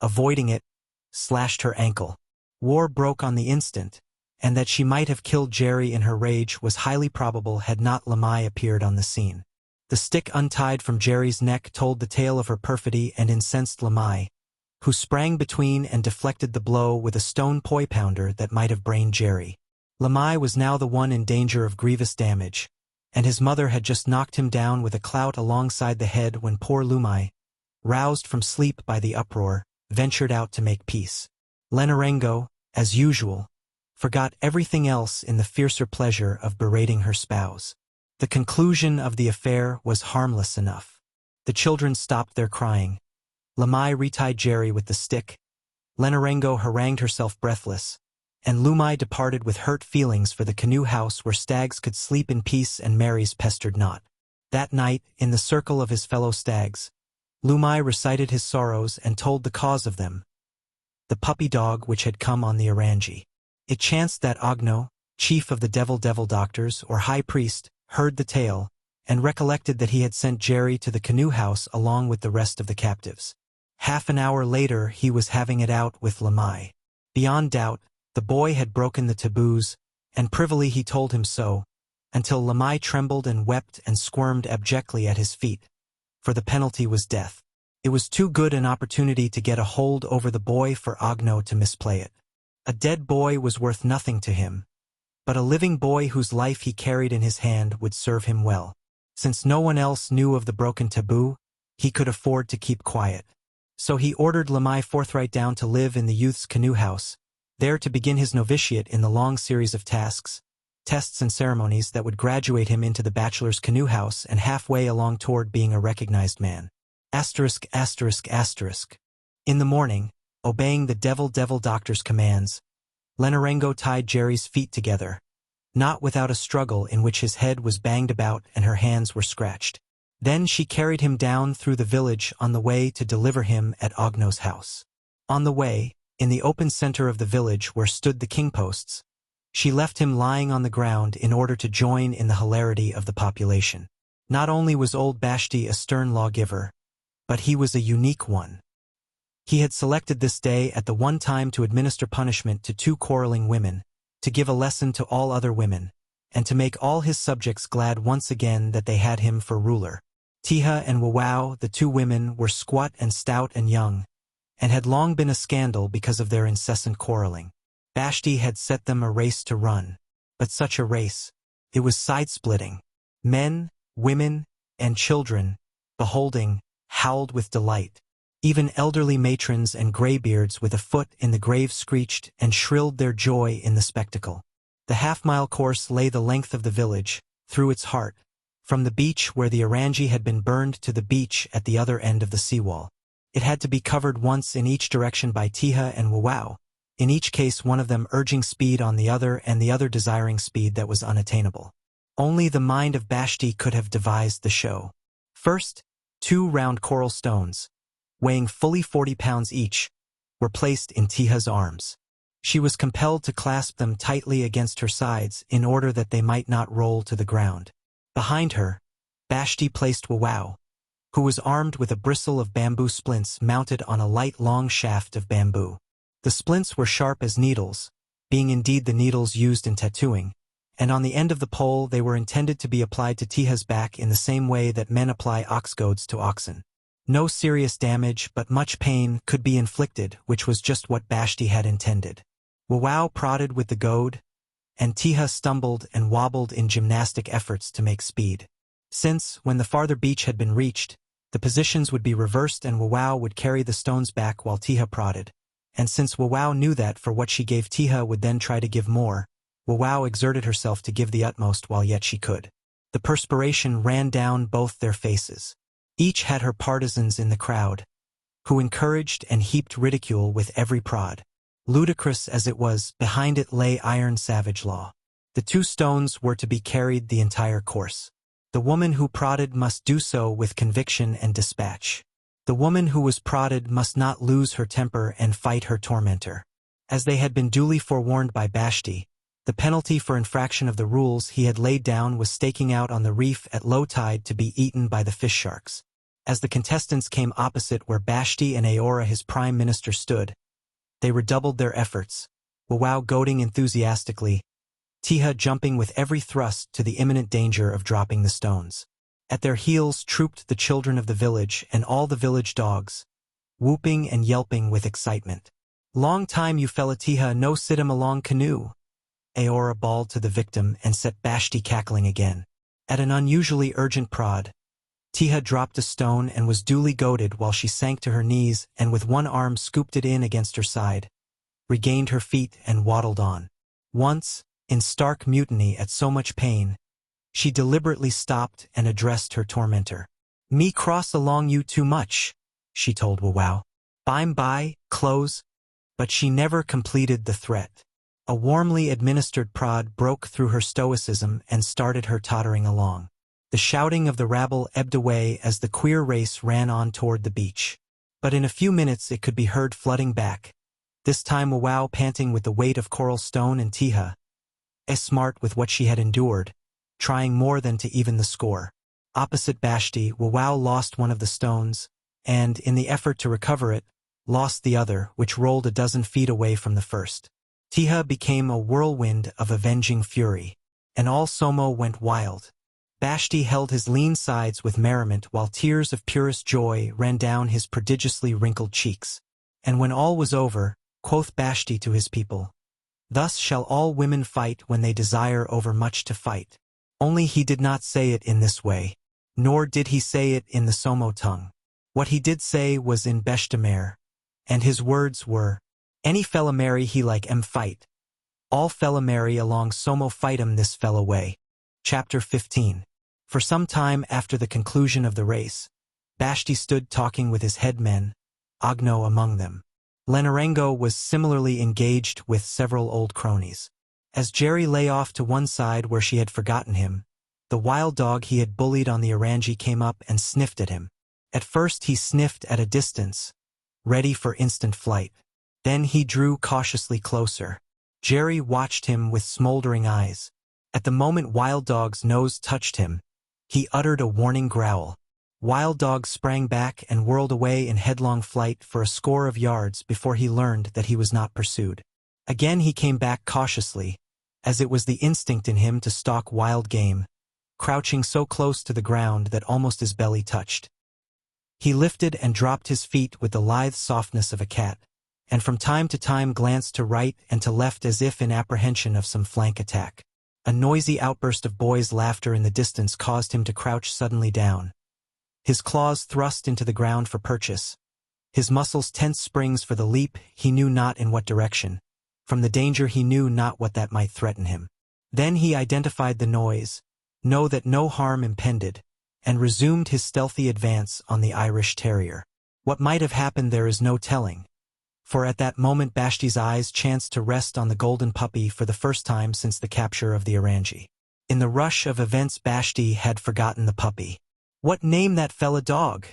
avoiding it, slashed her ankle. War broke on the instant, and that she might have killed Jerry in her rage was highly probable had not Lemai appeared on the scene. The stick untied from Jerry's neck told the tale of her perfidy and incensed Lemai, who sprang between and deflected the blow with a stone poi-pounder that might have brained Jerry. Lemai was now the one in danger of grievous damage, and his mother had just knocked him down with a clout alongside the head when poor Lemai, roused from sleep by the uproar, ventured out to make peace. Lenarengo, as usual, forgot everything else in the fiercer pleasure of berating her spouse. The conclusion of the affair was harmless enough. The children stopped their crying. Lemai retied Jerry with the stick. Lenarengo harangued herself breathless, and Lemai departed with hurt feelings for the canoe house where stags could sleep in peace and Marys pestered not. That night, in the circle of his fellow stags, Lemai recited his sorrows and told the cause of them, the puppy dog which had come on the Orangi. It chanced that Ogno, chief of the devil doctors or high priest, heard the tale, and recollected that he had sent Jerry to the canoe house along with the rest of the captives. Half an hour later he was having it out with Lemai. Beyond doubt, the boy had broken the taboos, and privily he told him so, until Lemai trembled and wept and squirmed abjectly at his feet, for the penalty was death. It was too good an opportunity to get a hold over the boy for Ogno to misplay it. A dead boy was worth nothing to him, but a living boy whose life he carried in his hand would serve him well. Since no one else knew of the broken taboo, he could afford to keep quiet. So he ordered Lemay forthright down to live in the youth's canoe house, there to begin his novitiate in the long series of tasks, tests and ceremonies that would graduate him into the bachelor's canoe house and halfway along toward being a recognized man. Asterisk, asterisk, asterisk. In the morning, obeying the devil doctor's commands, Lenarengo tied Jerry's feet together, not without a struggle in which his head was banged about and her hands were scratched. Then she carried him down through the village on the way to deliver him at Ogno's house. On the way, in the open center of the village where stood the king posts, she left him lying on the ground in order to join in the hilarity of the population. Not only was old Bashti a stern lawgiver, but he was a unique one. He had selected this day at the one time to administer punishment to 2 quarreling women, to give a lesson to all other women, and to make all his subjects glad once again that they had him for ruler. Tiha and Wawau, the 2 women, were squat and stout and young, and had long been a scandal because of their incessant quarreling. Bashti had set them a race to run, but such a race. It was side-splitting. Men, women, and children, beholding, howled with delight. Even elderly matrons and graybeards with a foot in the grave screeched and shrilled their joy in the spectacle. The half-mile course lay the length of the village, through its heart, from the beach where the orangi had been burned to the beach at the other end of the seawall. It had to be covered once in each direction by Tiha and Wawau, in each case one of them urging speed on the other and the other desiring speed that was unattainable. Only the mind of Bashti could have devised the show. First, 2 round coral stones, weighing fully 40 pounds each, were placed in Tiha's arms. She was compelled to clasp them tightly against her sides in order that they might not roll to the ground. Behind her, Bashti placed Wawau, who was armed with a bristle of bamboo splints mounted on a light long shaft of bamboo. The splints were sharp as needles, being indeed the needles used in tattooing, and on the end of the pole they were intended to be applied to Tiha's back in the same way that men apply ox goads to oxen. No serious damage but much pain could be inflicted, which was just what Bashti had intended. Wawau prodded with the goad, and Tiha stumbled and wobbled in gymnastic efforts to make speed. Since, when the farther beach had been reached, the positions would be reversed and Wawau would carry the stones back while Tiha prodded, and since Wawau knew that for what she gave Tiha would then try to give more, Wawau exerted herself to give the utmost while yet she could. The perspiration ran down both their faces. Each had her partisans in the crowd, who encouraged and heaped ridicule with every prod. Ludicrous as it was, behind it lay iron savage law. The 2 stones were to be carried the entire course. The woman who prodded must do so with conviction and dispatch. The woman who was prodded must not lose her temper and fight her tormentor. As they had been duly forewarned by Bashti, the penalty for infraction of the rules he had laid down was staking out on the reef at low tide to be eaten by the fish sharks. As the contestants came opposite where Bashti and Aora his prime minister stood, they redoubled their efforts, Wawau goading enthusiastically, Tiha jumping with every thrust to the imminent danger of dropping the stones. At their heels trooped the children of the village and all the village dogs, whooping and yelping with excitement. "Long time you fella Tiha no sit him along canoe," Aora bawled to the victim and set Bashti cackling again. At an unusually urgent prod, Tiha dropped a stone and was duly goaded while she sank to her knees and with one arm scooped it in against her side, regained her feet and waddled on. Once, in stark mutiny at so much pain, she deliberately stopped and addressed her tormentor. "Me cross along you too much," she told Wawau. "Bye, close." But she never completed the threat. A warmly administered prod broke through her stoicism and started her tottering along. The shouting of the rabble ebbed away as the queer race ran on toward the beach. But in a few minutes it could be heard flooding back, this time Wawau panting with the weight of coral stone and Tiha, smart with what she had endured, trying more than to even the score. Opposite Bashti, Wawau lost one of the stones, and, in the effort to recover it, lost the other, which rolled a dozen feet away from the first. Tiha became a whirlwind of avenging fury, and all Somo went wild. Bashti held his lean sides with merriment while tears of purest joy ran down his prodigiously wrinkled cheeks. And when all was over, quoth Bashti to his people, Thus shall all women fight when they desire overmuch to fight. Only he did not say it in this way, nor did he say it in the Somo tongue. What he did say was in Beshtamer, and his words were, Any fella marry he like fight. All fella marry along Somo fight this fella way. Chapter 15. For some time after the conclusion of the race, Bashti stood talking with his headmen, Ogno among them. Lenarengo was similarly engaged with several old cronies. As Jerry lay off to one side where she had forgotten him, the wild dog he had bullied on the Orangi came up and sniffed at him. At first he sniffed at a distance, ready for instant flight. Then he drew cautiously closer. Jerry watched him with smoldering eyes. At the moment Wild Dog's nose touched him, he uttered a warning growl. Wild Dog sprang back and whirled away in headlong flight for a score of yards before he learned that he was not pursued. Again he came back cautiously, as it was the instinct in him to stalk wild game, crouching so close to the ground that almost his belly touched. He lifted and dropped his feet with the lithe softness of a cat, and from time to time glanced to right and to left as if in apprehension of some flank attack. A noisy outburst of boys' laughter in the distance caused him to crouch suddenly down. His claws thrust into the ground for purchase. His muscles tense springs for the leap, he knew not in what direction. From the danger he knew not what that might threaten him. Then he identified the noise, know that no harm impended, and resumed his stealthy advance on the Irish Terrier. What might have happened there is no telling, for at that moment Bashti's eyes chanced to rest on the golden puppy for the first time since the capture of the Orangi. In the rush of events Bashti had forgotten the puppy. What name that fella dog?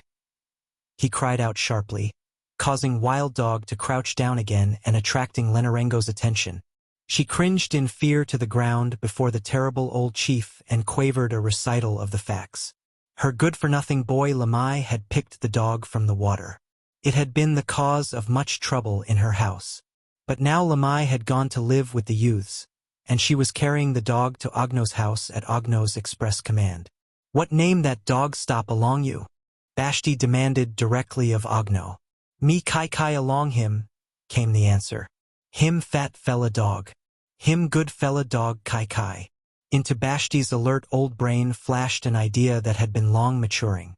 He cried out sharply, causing Wild Dog to crouch down again and attracting Lenarengo's attention. She cringed in fear to the ground before the terrible old chief and quavered a recital of the facts. Her good-for-nothing boy Lamai had picked the dog from the water. It had been the cause of much trouble in her house. But now Lamai had gone to live with the youths, and she was carrying the dog to Ogno's house at Ogno's express command. What name that dog stop along you? Bashti demanded directly of Ogno. Me kai along him, came the answer. Him fat fella dog. Him good fella dog kai. Into Bashti's alert old brain flashed an idea that had been long maturing.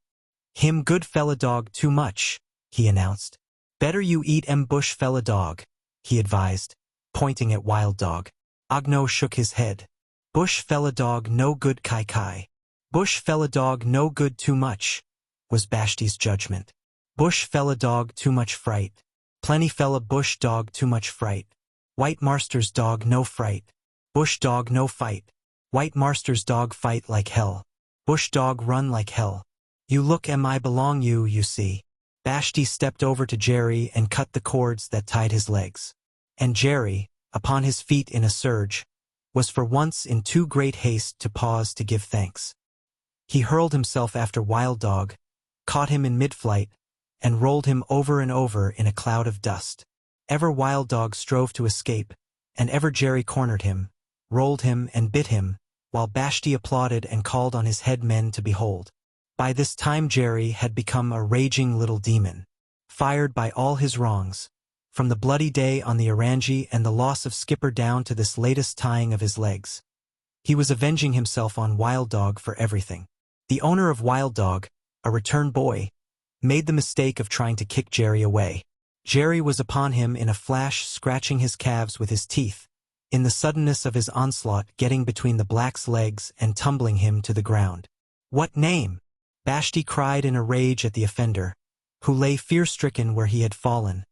Him good fella dog too much, he announced. Better you eat bush fella dog, he advised, pointing at Wild Dog. Ogno shook his head. Bush fella dog no good kai. Bush fella dog no good too much, was Bashti's judgment. Bush fella dog too much fright. Plenty fella bush dog too much fright. White master's dog no fright. Bush dog no fight. White master's dog fight like hell. Bush dog run like hell. You look I belong you see. Bashti stepped over to Jerry and cut the cords that tied his legs. And Jerry, upon his feet in a surge, was for once in too great haste to pause to give thanks. He hurled himself after Wild Dog, caught him in mid-flight, and rolled him over and over in a cloud of dust. Ever Wild Dog strove to escape, and ever Jerry cornered him, rolled him and bit him, while Bashti applauded and called on his head men to behold. By this time Jerry had become a raging little demon, fired by all his wrongs, from the bloody day on the Orangi and the loss of Skipper down to this latest tying of his legs. He was avenging himself on Wild Dog for everything. The owner of Wild Dog, a returned boy, made the mistake of trying to kick Jerry away. Jerry was upon him in a flash, scratching his calves with his teeth, in the suddenness of his onslaught getting between the black's legs and tumbling him to the ground. What name? Bashti cried in a rage at the offender, who lay fear-stricken where he had fallen,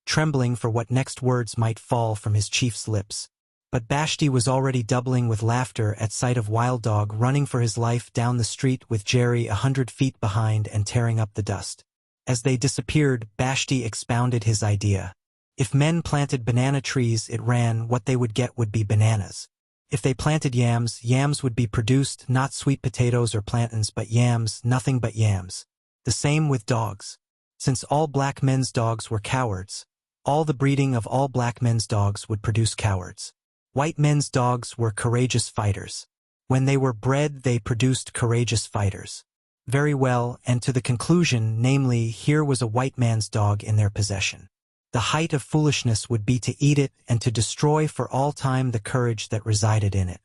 trembling for what next words might fall from his chief's lips. But Bashti was already doubling with laughter at sight of Wild Dog running for his life down the street with Jerry 100 feet behind and tearing up the dust. As they disappeared, Bashti expounded his idea. If men planted banana trees, it ran, what they would get would be bananas. If they planted yams, yams would be produced, not sweet potatoes or plantains but yams, nothing but yams. The same with dogs. Since all black men's dogs were cowards, all the breeding of all black men's dogs would produce cowards. White men's dogs were courageous fighters. When they were bred, they produced courageous fighters. Very well, and to the conclusion, namely, here was a white man's dog in their possession. The height of foolishness would be to eat it and to destroy for all time the courage that resided in it.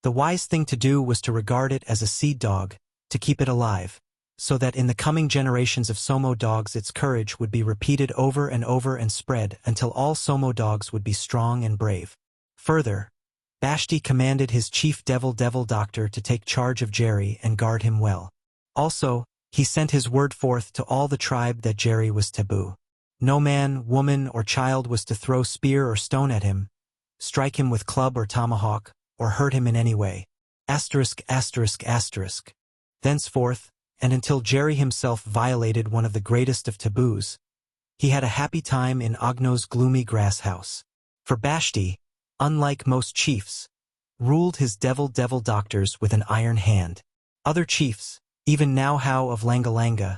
The wise thing to do was to regard it as a seed dog, to keep it alive, so that in the coming generations of Somo dogs its courage would be repeated over and spread until all Somo dogs would be strong and brave. Further, Vashti commanded his chief devil doctor to take charge of Jerry and guard him well. Also, he sent his word forth to all the tribe that Jerry was taboo. No man, woman, or child was to throw spear or stone at him, strike him with club or tomahawk, or hurt him in any way. *****. Thenceforth, and until Jerry himself violated one of the greatest of taboos, he had a happy time in Ogno's gloomy grass house. For Vashti, unlike most chiefs, ruled his devil doctors with an iron hand. Other chiefs, even Nauhau of Langalanga,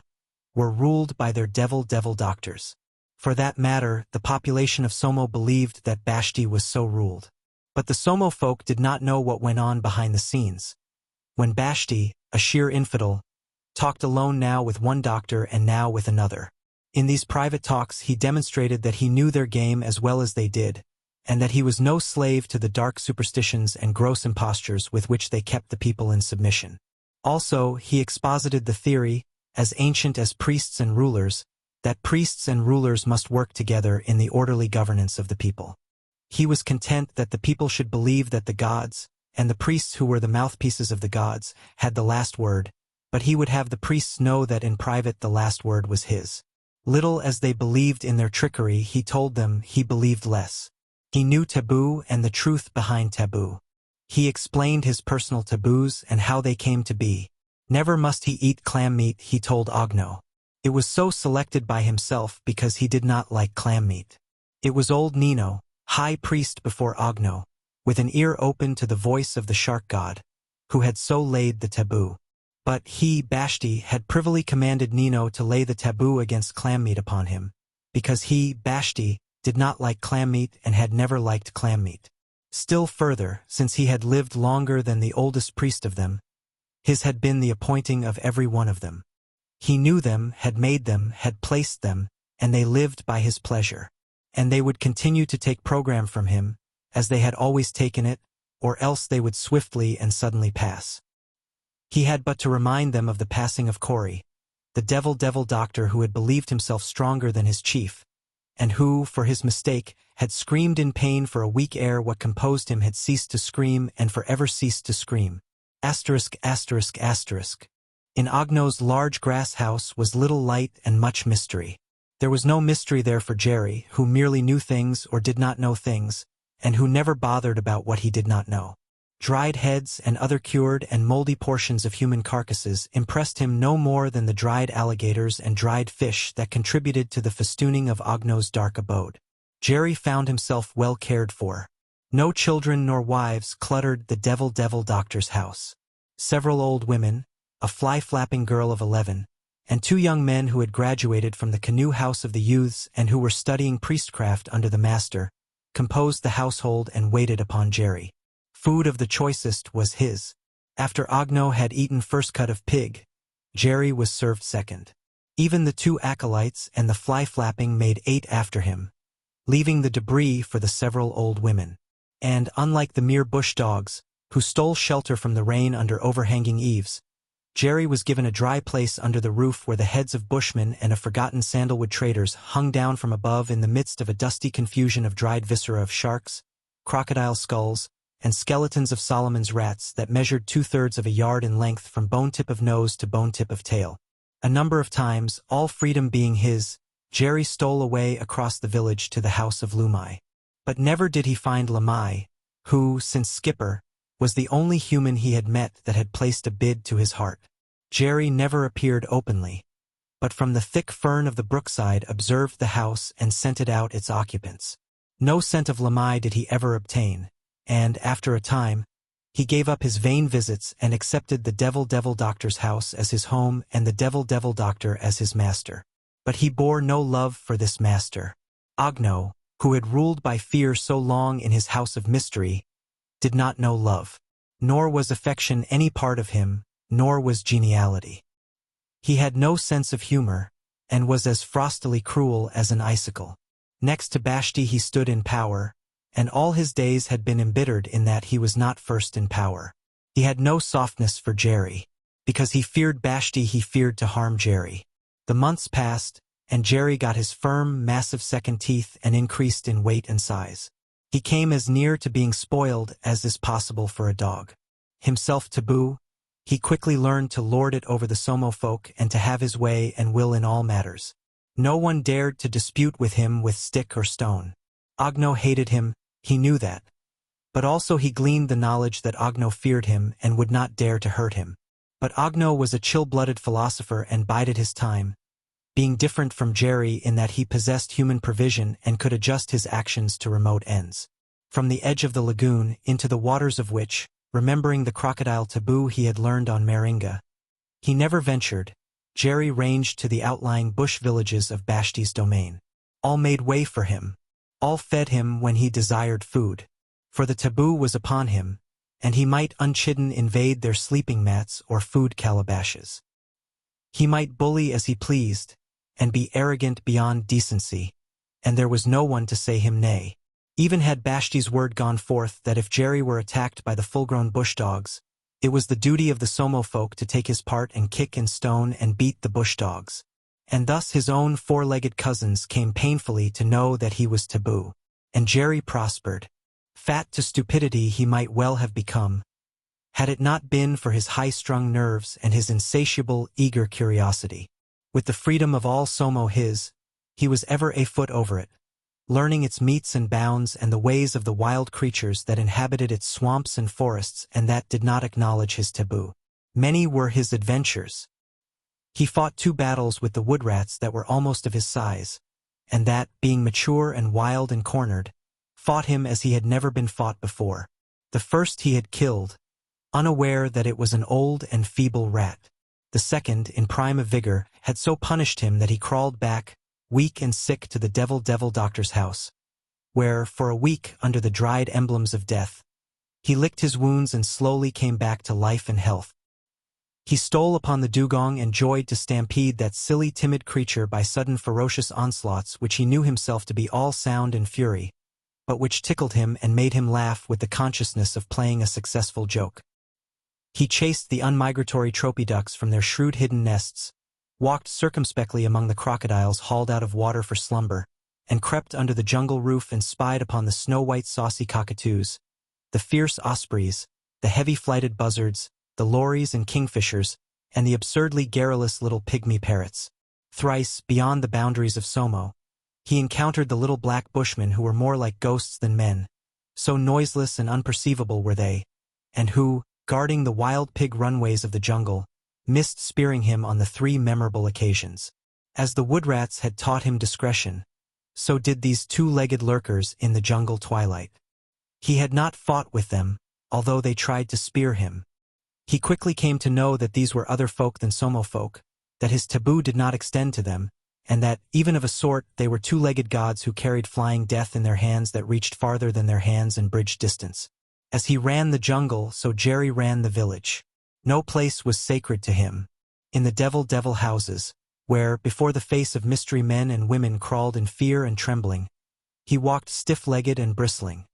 were ruled by their devil doctors. For that matter, the population of Somo believed that Vashti was so ruled. But the Somo folk did not know what went on behind the scenes. When Vashti, a sheer infidel, talked alone now with one doctor and now with another. In these private talks he demonstrated that he knew their game as well as they did, and that he was no slave to the dark superstitions and gross impostures with which they kept the people in submission. Also, he exposited the theory, as ancient as priests and rulers, that priests and rulers must work together in the orderly governance of the people. He was content that the people should believe that the gods, and the priests who were the mouthpieces of the gods, had the last word, but he would have the priests know that in private the last word was his. Little as they believed in their trickery, he told them he believed less. He knew taboo and the truth behind taboo. He explained his personal taboos and how they came to be. Never must he eat clam meat, he told Ogno. It was so selected by himself because he did not like clam meat. It was old Nino, high priest before Ogno, with an ear open to the voice of the shark god, who had so laid the taboo. But he, Vashti, had privily commanded Nino to lay the taboo against clam meat upon him, because he, Vashti, did not like clam meat and had never liked clam meat. Still further, since he had lived longer than the oldest priest of them, his had been the appointing of every one of them. He knew them, had made them, had placed them, and they lived by his pleasure. And they would continue to take program from him, as they had always taken it, or else they would swiftly and suddenly pass. He had but to remind them of the passing of Corey, the devil doctor who had believed himself stronger than his chief, and who, for his mistake, had screamed in pain for a week ere what composed him had ceased to scream and forever ceased to scream. *****. In Ogno's large grass house was little light and much mystery. There was no mystery there for Jerry, who merely knew things or did not know things, and who never bothered about what he did not know. Dried heads and other cured and moldy portions of human carcasses impressed him no more than the dried alligators and dried fish that contributed to the festooning of Ogno's dark abode. Jerry found himself well cared for. No children nor wives cluttered the devil doctor's house. Several old women, a fly-flapping girl of 11, and 2 young men who had graduated from the canoe house of the youths and who were studying priestcraft under the master, composed the household and waited upon Jerry. Food of the choicest was his. After Ogno had eaten first cut of pig, Jerry was served second. Even the 2 acolytes and the fly-flapping made 8 after him, leaving the debris for the several old women. And, unlike the mere bush dogs, who stole shelter from the rain under overhanging eaves, Jerry was given a dry place under the roof where the heads of bushmen and of forgotten sandalwood traders hung down from above in the midst of a dusty confusion of dried viscera of sharks, crocodile skulls, and skeletons of Solomon's rats that measured 2/3 of a yard in length from bone-tip of nose to bone-tip of tail. A number of times, all freedom being his, Jerry stole away across the village to the house of Lumai. But never did he find Lamai, who, since Skipper, was the only human he had met that had placed a bid to his heart. Jerry never appeared openly, but from the thick fern of the brookside observed the house and scented out its occupants. No scent of Lamai did he ever obtain, and, after a time, he gave up his vain visits and accepted the devil doctor's house as his home and the devil doctor as his master. But he bore no love for this master. Ogno, who had ruled by fear so long in his house of mystery, did not know love. Nor was affection any part of him, nor was geniality. He had no sense of humor, and was as frostily cruel as an icicle. Next to Vashti he stood in power, and all his days had been embittered in that he was not first in power. He had no softness for Jerry. Because he feared Vashti, he feared to harm Jerry. The months passed, and Jerry got his firm, massive second teeth and increased in weight and size. He came as near to being spoiled as is possible for a dog. Himself taboo, he quickly learned to lord it over the Somo folk and to have his way and will in all matters. No one dared to dispute with him with stick or stone. Ogno hated him, he knew that. But also he gleaned the knowledge that Ogno feared him and would not dare to hurt him. But Ogno was a chill-blooded philosopher and bided his time, being different from Jerry in that he possessed human prevision and could adjust his actions to remote ends. From the edge of the lagoon into the waters of which, remembering the crocodile taboo he had learned on Meringa, he never ventured, Jerry ranged to the outlying bush villages of Vashti's domain. All made way for him. All fed him when he desired food. For the taboo was upon him, and he might unchidden invade their sleeping mats or food calabashes. He might bully as he pleased, and be arrogant beyond decency, and there was no one to say him nay. Even had Vashti's word gone forth that if Jerry were attacked by the full-grown bush dogs, it was the duty of the Somo folk to take his part and kick and stone and beat the bush dogs. And thus his own four-legged cousins came painfully to know that he was taboo. And Jerry prospered. Fat to stupidity he might well have become, had it not been for his high-strung nerves and his insatiable, eager curiosity. With the freedom of all Somo he was ever a foot over it, learning its metes and bounds and the ways of the wild creatures that inhabited its swamps and forests and that did not acknowledge his taboo. Many were his adventures. He fought 2 battles with the wood rats that were almost of his size, and that, being mature and wild and cornered, fought him as he had never been fought before. The first he had killed, unaware that it was an old and feeble rat. The second, in prime of vigor, had so punished him that he crawled back, weak and sick, to the devil doctor's house, where, for a week under the dried emblems of death, he licked his wounds and slowly came back to life and health. He stole upon the dugong and joyed to stampede that silly timid creature by sudden ferocious onslaughts which he knew himself to be all sound and fury, but which tickled him and made him laugh with the consciousness of playing a successful joke. He chased the unmigratory trophy ducks from their shrewd hidden nests, walked circumspectly among the crocodiles hauled out of water for slumber, and crept under the jungle roof and spied upon the snow-white saucy cockatoos, the fierce ospreys, the heavy-flighted buzzards, the lories and kingfishers, and the absurdly garrulous little pygmy parrots. Thrice, beyond the boundaries of Somo, he encountered the little black bushmen who were more like ghosts than men, so noiseless and unperceivable were they, and who, guarding the wild pig runways of the jungle, missed spearing him on the 3 memorable occasions. As the wood rats had taught him discretion, so did these 2-legged lurkers in the jungle twilight. He had not fought with them, although they tried to spear him. He quickly came to know that these were other folk than Somo folk, that his taboo did not extend to them, and that, even of a sort, they were 2-legged gods who carried flying death in their hands that reached farther than their hands and bridged distance. As he ran the jungle, so Jerry ran the village. No place was sacred to him. In the devil houses, where, before the face of mystery men and women crawled in fear and trembling, he walked stiff-legged and bristling.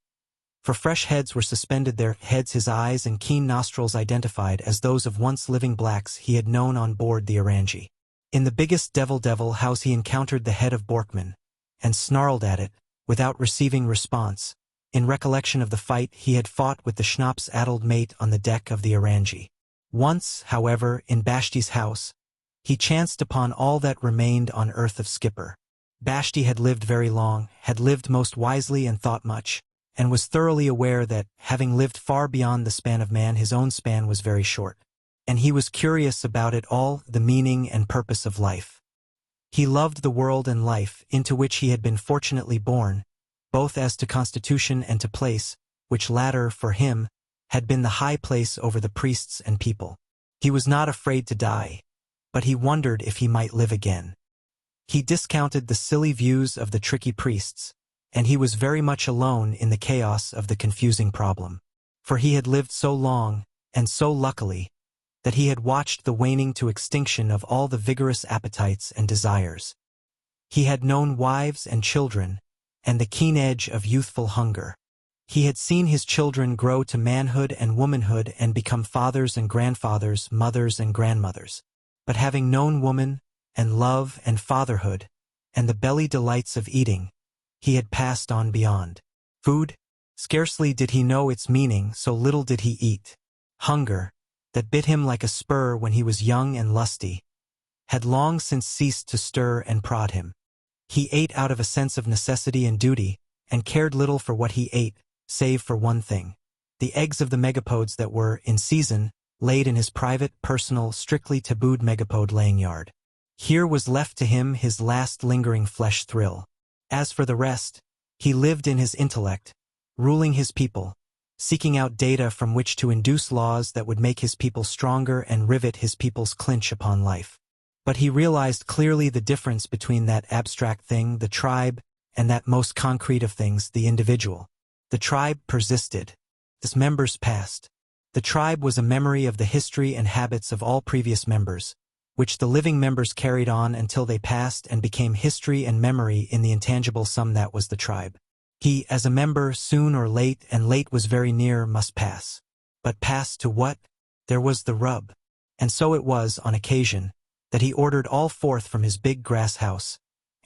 For fresh heads were suspended there, heads his eyes and keen nostrils identified as those of once living blacks he had known on board the Orangi. In the biggest devil house he encountered the head of Borkman, and snarled at it, without receiving response, in recollection of the fight he had fought with the schnapps-addled mate on the deck of the Orangi. Once, however, in Vashti's house, he chanced upon all that remained on earth of Skipper. Vashti had lived very long, had lived most wisely and thought much, and was thoroughly aware that, having lived far beyond the span of man, his own span was very short. And he was curious about it all, the meaning and purpose of life. He loved the world and life, into which he had been fortunately born, both as to constitution and to place, which latter, for him, had been the high place over the priests and people. He was not afraid to die, but he wondered if he might live again. He discounted the silly views of the tricky priests, and he was very much alone in the chaos of the confusing problem. For he had lived so long, and so luckily, that he had watched the waning to extinction of all the vigorous appetites and desires. He had known wives and children, and the keen edge of youthful hunger. He had seen his children grow to manhood and womanhood and become fathers and grandfathers, mothers and grandmothers. But having known woman, and love and fatherhood, and the belly delights of eating, he had passed on beyond. Food? Scarcely did he know its meaning, so little did he eat. Hunger, that bit him like a spur when he was young and lusty, had long since ceased to stir and prod him. He ate out of a sense of necessity and duty, and cared little for what he ate, save for one thing: the eggs of the megapodes that were, in season, laid in his private, personal, strictly tabooed megapode laying yard. Here was left to him his last lingering flesh thrill. As for the rest, he lived in his intellect, ruling his people, seeking out data from which to induce laws that would make his people stronger and rivet his people's clinch upon life. But he realized clearly the difference between that abstract thing, the tribe, and that most concrete of things, the individual. The tribe persisted. Its members passed. The tribe was a memory of the history and habits of all previous members, which the living members carried on until they passed and became history and memory in the intangible sum that was the tribe. He, as a member, soon or late, and late was very near, must pass. But pass to what? There was the rub. And so it was, on occasion, that he ordered all forth from his big grass house,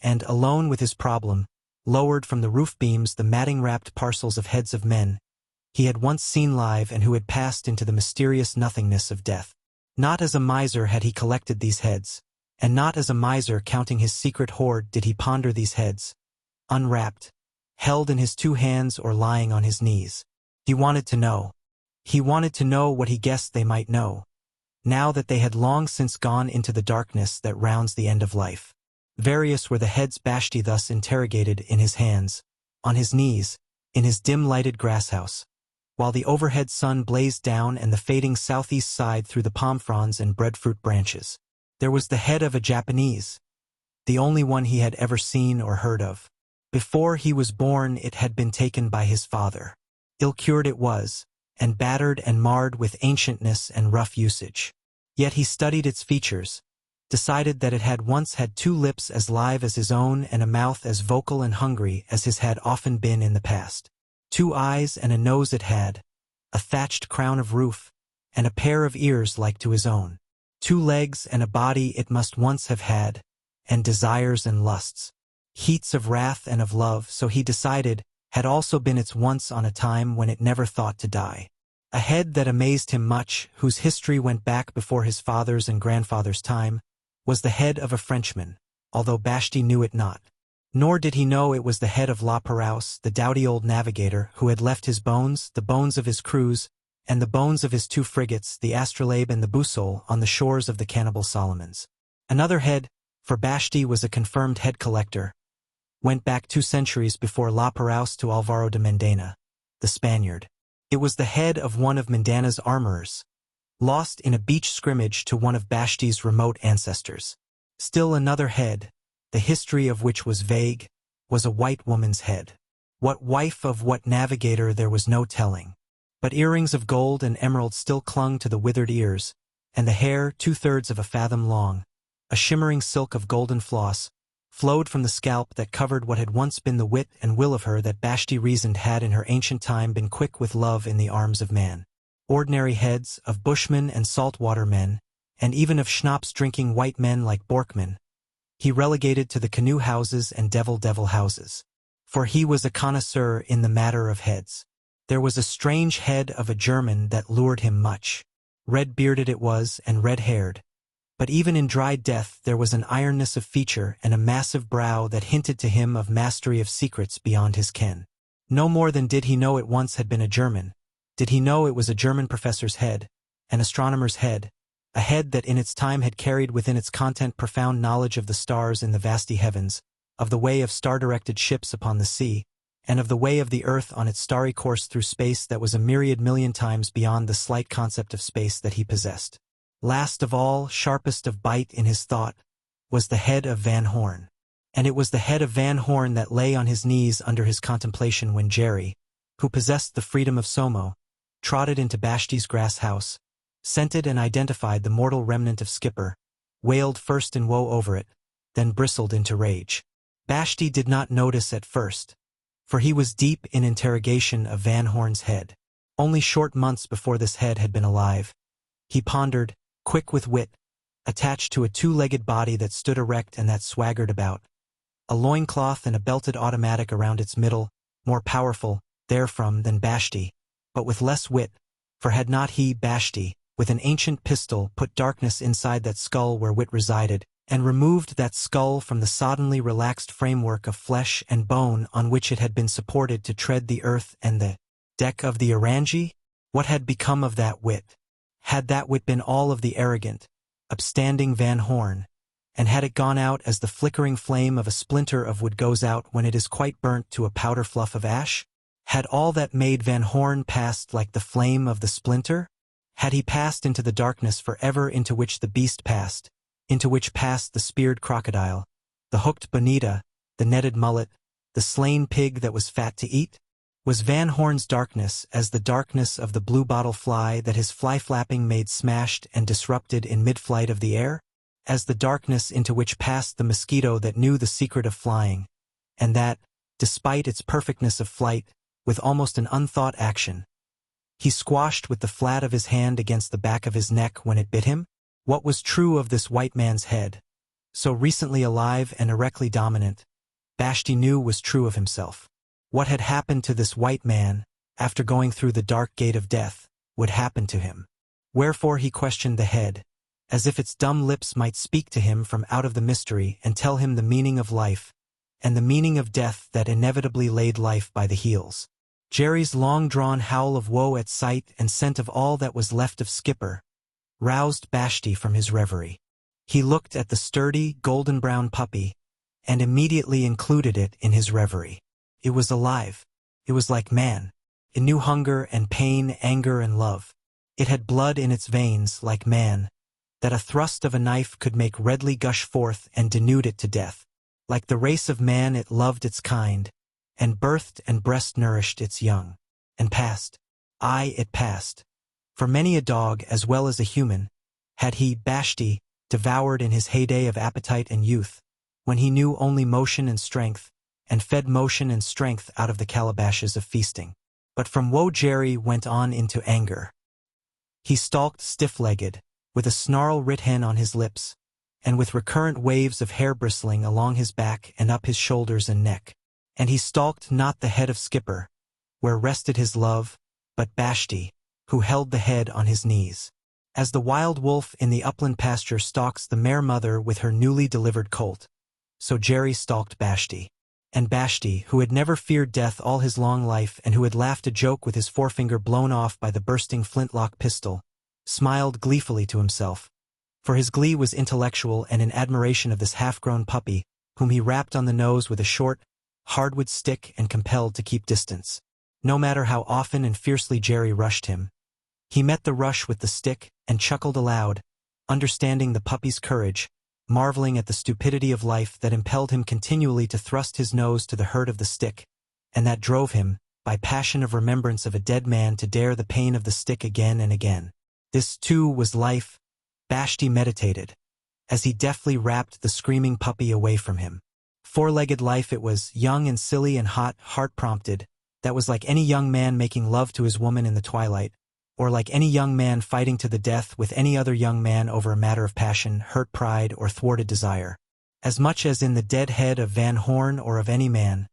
and, alone with his problem, lowered from the roof beams the matting-wrapped parcels of heads of men he had once seen live and who had passed into the mysterious nothingness of death. Not as a miser had he collected these heads, and not as a miser counting his secret hoard did he ponder these heads, unwrapped, held in his 2 hands or lying on his knees. He wanted to know. He wanted to know what he guessed they might know, now that they had long since gone into the darkness that rounds the end of life. Various were the heads Vashti thus interrogated in his hands, on his knees, in his dim-lighted grass-house, while the overhead sun blazed down and the fading southeast side through the palm fronds and breadfruit branches. There was the head of a Japanese, the only one he had ever seen or heard of. Before he was born it had been taken by his father. Ill-cured it was, and battered and marred with ancientness and rough usage. Yet he studied its features, decided that it had once had 2 lips as live as his own and a mouth as vocal and hungry as his had often been in the past. 2 eyes and a nose it had, a thatched crown of roof, and a pair of ears like to his own. 2 legs and a body it must once have had, and desires and lusts, heats of wrath and of love, so he decided, had also been its once on a time when it never thought to die. A head that amazed him much, whose history went back before his father's and grandfather's time, was the head of a Frenchman, although Vashti knew it not. Nor did he know it was the head of La Perouse, the doughty old navigator, who had left his bones, the bones of his crews, and the bones of his 2 frigates, the Astrolabe and the Boussole, on the shores of the cannibal Solomons. Another head, for Vashti was a confirmed head collector, went back 2 centuries before La Perouse to Alvaro de Mendana, the Spaniard. It was the head of one of Mendana's armorers, lost in a beach scrimmage to one of Vashti's remote ancestors. Still another head, the history of which was vague, was a white woman's head. What wife of what navigator there was no telling. But earrings of gold and emerald still clung to the withered ears, and the hair, 2/3 of a fathom long, a shimmering silk of golden floss, flowed from the scalp that covered what had once been the wit and will of her that Vashti reasoned had in her ancient time been quick with love in the arms of man. Ordinary heads, of bushmen and saltwater men, and even of schnapps-drinking white men like Borkman, he relegated to the canoe houses and devil houses. For he was a connoisseur in the matter of heads. There was a strange head of a German that lured him much. Red-bearded it was and red-haired, but even in dry death there was an ironness of feature and a massive brow that hinted to him of mastery of secrets beyond his ken. No more than did he know it once had been a German, did he know it was a German professor's head, an astronomer's head, a head that in its time had carried within its content profound knowledge of the stars in the vasty heavens, of the way of star-directed ships upon the sea, and of the way of the earth on its starry course through space that was a myriad million times beyond the slight concept of space that he possessed. Last of all, sharpest of bite in his thought, was the head of Van Horn. And it was the head of Van Horn that lay on his knees under his contemplation when Jerry, who possessed the freedom of Somo, trotted into Vashti's grass house, scented and identified the mortal remnant of Skipper, wailed first in woe over it, then bristled into rage. Vashti did not notice at first, for he was deep in interrogation of Van Horn's head. Only short months before this head had been alive, he pondered, quick with wit, attached to a two-legged body that stood erect and that swaggered about, a loincloth and a belted automatic around its middle, more powerful, therefrom, than Vashti, but with less wit, for had not he, Vashti, with an ancient pistol put darkness inside that skull where wit resided, and removed that skull from the soddenly relaxed framework of flesh and bone on which it had been supported to tread the earth and the deck of the Orangi? What had become of that wit? Had that wit been all of the arrogant, upstanding Van Horn, and had it gone out as the flickering flame of a splinter of wood goes out when it is quite burnt to a powder fluff of ash? Had all that made Van Horn passed like the flame of the splinter? Had he passed into the darkness forever into which the beast passed, into which passed the speared crocodile, the hooked bonita, the netted mullet, the slain pig that was fat to eat? Was Van Horn's darkness as the darkness of the bluebottle fly that his fly-flapping made smashed and disrupted in mid-flight of the air? As the darkness into which passed the mosquito that knew the secret of flying, and that, despite its perfectness of flight, with almost an unthought action, he squashed with the flat of his hand against the back of his neck when it bit him? What was true of this white man's head, so recently alive and erectly dominant, Vashti knew was true of himself. What had happened to this white man, after going through the dark gate of death, would happen to him. Wherefore he questioned the head, as if its dumb lips might speak to him from out of the mystery and tell him the meaning of life, and the meaning of death that inevitably laid life by the heels. Jerry's long-drawn howl of woe at sight and scent of all that was left of Skipper roused Vashti from his reverie. He looked at the sturdy, golden-brown puppy, and immediately included it in his reverie. It was alive. It was like man. It knew hunger and pain, anger and love. It had blood in its veins, like man, that a thrust of a knife could make redly gush forth and denude it to death. Like the race of man it loved its kind, and birthed and breast-nourished its young. And passed. Aye, it passed. For many a dog, as well as a human, had he, Vashti, devoured in his heyday of appetite and youth, when he knew only motion and strength, and fed motion and strength out of the calabashes of feasting. But from woe Jerry went on into anger. He stalked stiff-legged, with a snarl writ hen on his lips, and with recurrent waves of hair bristling along his back and up his shoulders and neck. And he stalked not the head of Skipper, where rested his love, but Vashti, who held the head on his knees. As the wild wolf in the upland pasture stalks the mare mother with her newly delivered colt, so Jerry stalked Vashti. And Vashti, who had never feared death all his long life and who had laughed a joke with his forefinger blown off by the bursting flintlock pistol, smiled gleefully to himself, for his glee was intellectual and in admiration of this half-grown puppy, whom he rapped on the nose with a short, hardwood stick and compelled to keep distance. No matter how often and fiercely Jerry rushed him, he met the rush with the stick and chuckled aloud, understanding the puppy's courage, marveling at the stupidity of life that impelled him continually to thrust his nose to the hurt of the stick, and that drove him, by passion of remembrance of a dead man, to dare the pain of the stick again and again. This, too, was life, Vashti meditated, as he deftly wrapped the screaming puppy away from him. Four-legged life it was, young and silly and hot, heart-prompted, that was like any young man making love to his woman in the twilight, or like any young man fighting to the death with any other young man over a matter of passion, hurt pride, or thwarted desire. As much as in the dead head of Van Horn or of any man,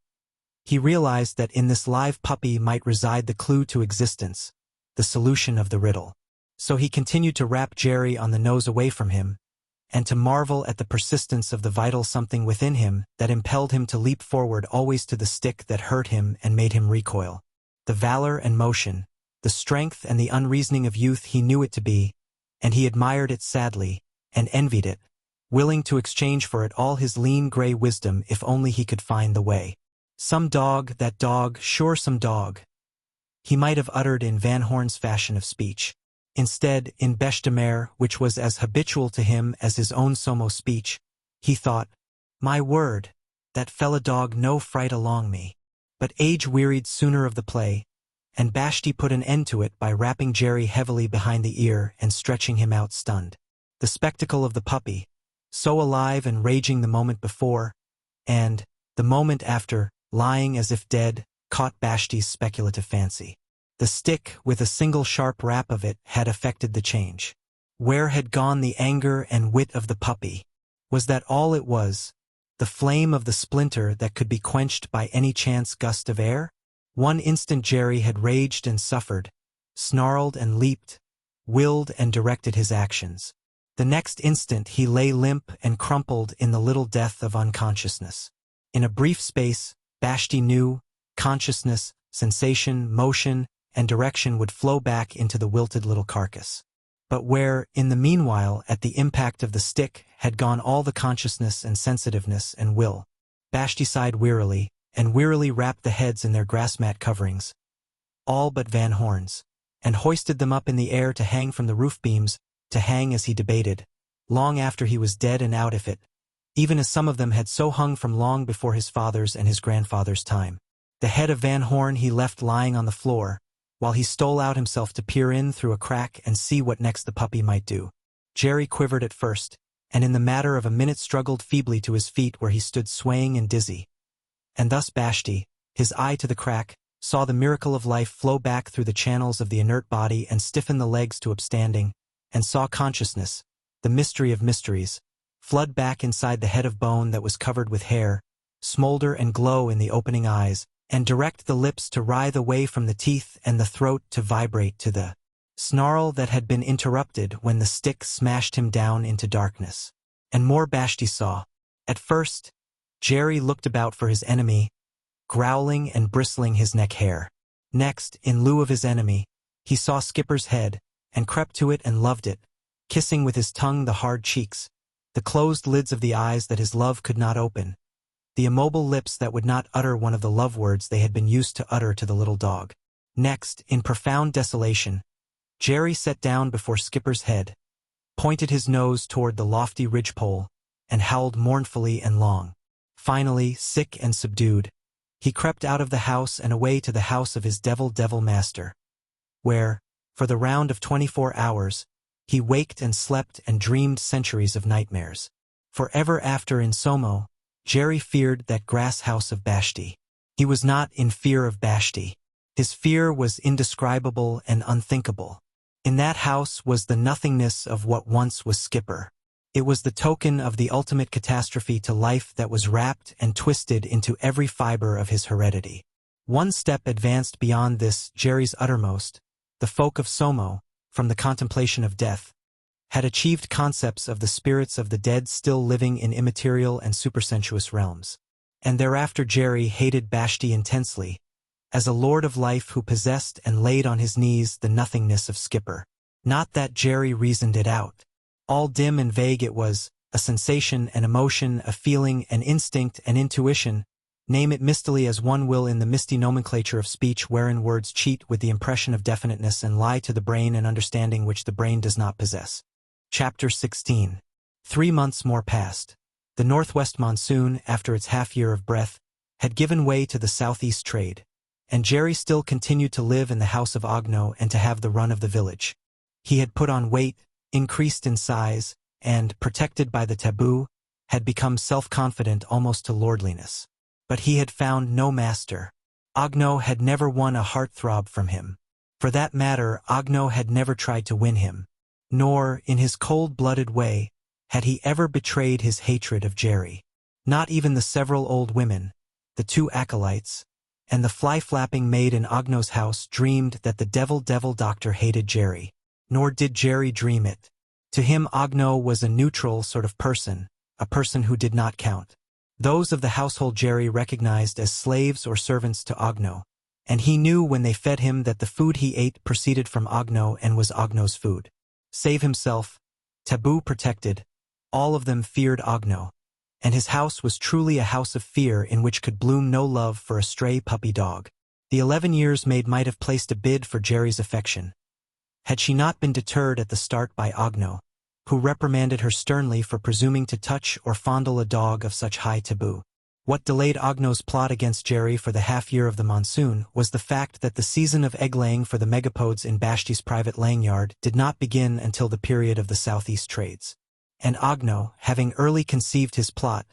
he realized that in this live puppy might reside the clue to existence, the solution of the riddle. So he continued to rap Jerry on the nose away from him, and to marvel at the persistence of the vital something within him that impelled him to leap forward always to the stick that hurt him and made him recoil. The valor and motion, the strength and the unreasoning of youth he knew it to be, and he admired it sadly, and envied it, willing to exchange for it all his lean gray wisdom if only he could find the way. Some dog, that dog, sure some dog, he might have uttered in Van Horn's fashion of speech. Instead, in bêche de mer, which was as habitual to him as his own Somo speech, he thought, "My word, that fella dog no fright along me." But age wearied sooner of the play, and Vashti put an end to it by rapping Jerry heavily behind the ear and stretching him out stunned. The spectacle of the puppy, so alive and raging the moment before, and, the moment after, lying as if dead, caught Vashti's speculative fancy. The stick, with a single sharp rap of it, had effected the change. Where had gone the anger and wit of the puppy? Was that all it was? The flame of the splinter that could be quenched by any chance gust of air? One instant Jerry had raged and suffered, snarled and leaped, willed and directed his actions. The next instant he lay limp and crumpled in the little death of unconsciousness. In a brief space, Vashti knew, consciousness, sensation, motion, and direction would flow back into the wilted little carcass. But where, in the meanwhile, at the impact of the stick, had gone all the consciousness and sensitiveness and will? Vashti sighed wearily, and wearily wrapped the heads in their grass mat coverings, all but Van Horn's, and hoisted them up in the air to hang from the roof beams, to hang, as he debated, long after he was dead and out of it, even as some of them had so hung from long before his father's and his grandfather's time. The head of Van Horn he left lying on the floor, while he stole out himself to peer in through a crack and see what next the puppy might do. Jerry quivered at first, and in the matter of a minute struggled feebly to his feet where he stood swaying and dizzy. And thus Vashti, his eye to the crack, saw the miracle of life flow back through the channels of the inert body and stiffen the legs to upstanding, and saw consciousness, the mystery of mysteries, flood back inside the head of bone that was covered with hair, smolder and glow in the opening eyes, and direct the lips to writhe away from the teeth and the throat to vibrate to the snarl that had been interrupted when the stick smashed him down into darkness. And more Vashti saw. At first, Jerry looked about for his enemy, growling and bristling his neck hair. Next, in lieu of his enemy, he saw Skipper's head, and crept to it and loved it, kissing with his tongue the hard cheeks, the closed lids of the eyes that his love could not open, the immobile lips that would not utter one of the love words they had been used to utter to the little dog. Next, in profound desolation, Jerry sat down before Skipper's head, pointed his nose toward the lofty ridgepole, and howled mournfully and long. Finally, sick and subdued, he crept out of the house and away to the house of his devil master, where, for the round of 24 hours, he waked and slept and dreamed centuries of nightmares. For ever after in Somo, Jerry feared that grass house of Vashti. He was not in fear of Vashti. His fear was indescribable and unthinkable. In that house was the nothingness of what once was Skipper. It was the token of the ultimate catastrophe to life that was wrapped and twisted into every fiber of his heredity. One step advanced beyond this, Jerry's uttermost, the folk of Somo, from the contemplation of death, had achieved concepts of the spirits of the dead still living in immaterial and supersensuous realms. And thereafter Jerry hated Vashti intensely, as a lord of life who possessed and laid on his knees the nothingness of Skipper. Not that Jerry reasoned it out. All dim and vague it was, a sensation, an emotion, a feeling, an instinct, an intuition, name it mistily as one will in the misty nomenclature of speech wherein words cheat with the impression of definiteness and lie to the brain an understanding which the brain does not possess. Chapter 16. 3 months more passed. The northwest monsoon, after its half-year of breath, had given way to the southeast trade, and Jerry still continued to live in the house of Ogno and to have the run of the village. He had put on weight, increased in size, and, protected by the taboo, had become self-confident almost to lordliness. But he had found no master. Ogno had never won a heartthrob from him. For that matter, Ogno had never tried to win him. Nor, in his cold-blooded way, had he ever betrayed his hatred of Jerry. Not even the several old women, the 2 acolytes, and the fly-flapping maid in Ogno's house dreamed that the devil doctor hated Jerry. Nor did Jerry dream it. To him Ogno was a neutral sort of person, a person who did not count. Those of the household Jerry recognized as slaves or servants to Ogno, and he knew when they fed him that the food he ate proceeded from Ogno and was Ogno's food. Save himself, taboo protected, all of them feared Ogno, and his house was truly a house of fear in which could bloom no love for a stray puppy dog. The 11 years maid might have placed a bid for Jerry's affection, had she not been deterred at the start by Ogno, who reprimanded her sternly for presuming to touch or fondle a dog of such high taboo. What delayed Ogno's plot against Jerry for the half-year of the monsoon was the fact that the season of egg-laying for the megapodes in Vashti's private laying yard did not begin until the period of the southeast trades. And Ogno, having early conceived his plot,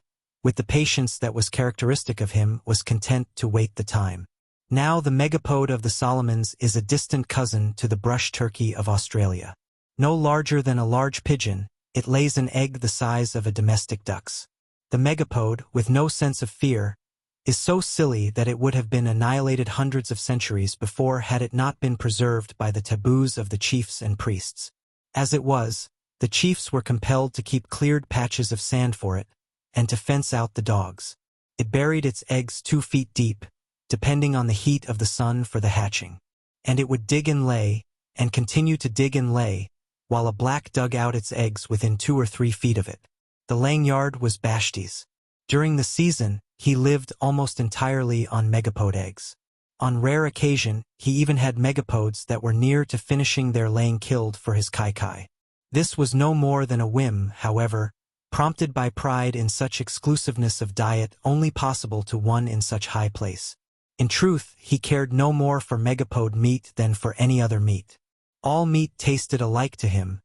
with the patience that was characteristic of him, was content to wait the time. Now the megapode of the Solomons is a distant cousin to the brush turkey of Australia. No larger than a large pigeon, it lays an egg the size of a domestic duck's. The megapode, with no sense of fear, is so silly that it would have been annihilated hundreds of centuries before had it not been preserved by the taboos of the chiefs and priests. As it was, the chiefs were compelled to keep cleared patches of sand for it, and to fence out the dogs. It buried its eggs 2 feet deep, depending on the heat of the sun for the hatching. And it would dig and lay, and continue to dig and lay, while a black dug out its eggs within 2 or 3 feet of it. The laying yard was Vashti's. During the season, he lived almost entirely on megapode eggs. On rare occasion, he even had megapodes that were near to finishing their laying killed for his kai-kai. This was no more than a whim, however, prompted by pride in such exclusiveness of diet only possible to one in such high place. In truth, he cared no more for megapode meat than for any other meat. All meat tasted alike to him,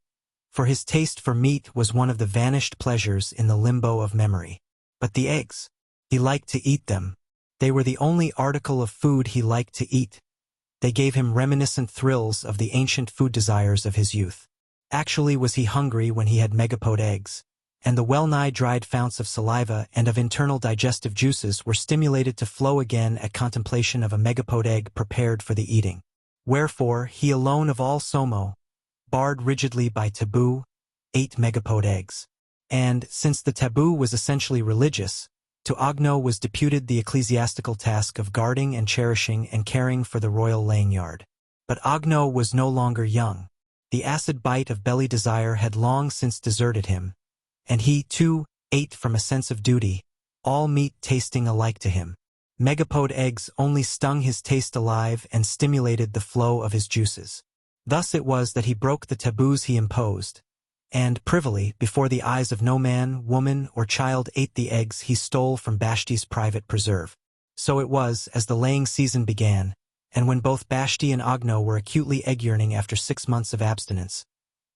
for his taste for meat was one of the vanished pleasures in the limbo of memory. But the eggs, he liked to eat them. They were the only article of food he liked to eat. They gave him reminiscent thrills of the ancient food desires of his youth. Actually was he hungry when he had megapode eggs, and the well-nigh dried founts of saliva and of internal digestive juices were stimulated to flow again at contemplation of a megapode egg prepared for the eating. Wherefore, he alone of all Somo, barred rigidly by taboo, ate megapode eggs. And, since the taboo was essentially religious, to Agno was deputed the ecclesiastical task of guarding and cherishing and caring for the royal laying yard. But Agno was no longer young. The acid bite of belly desire had long since deserted him, and he, too, ate from a sense of duty, all meat tasting alike to him. Megapode eggs only stung his taste alive and stimulated the flow of his juices. Thus it was that he broke the taboos he imposed, and, privily, before the eyes of no man, woman, or child ate the eggs he stole from Vashti's private preserve. So it was, as the laying season began, and when both Vashti and Agno were acutely egg-yearning after 6 months of abstinence,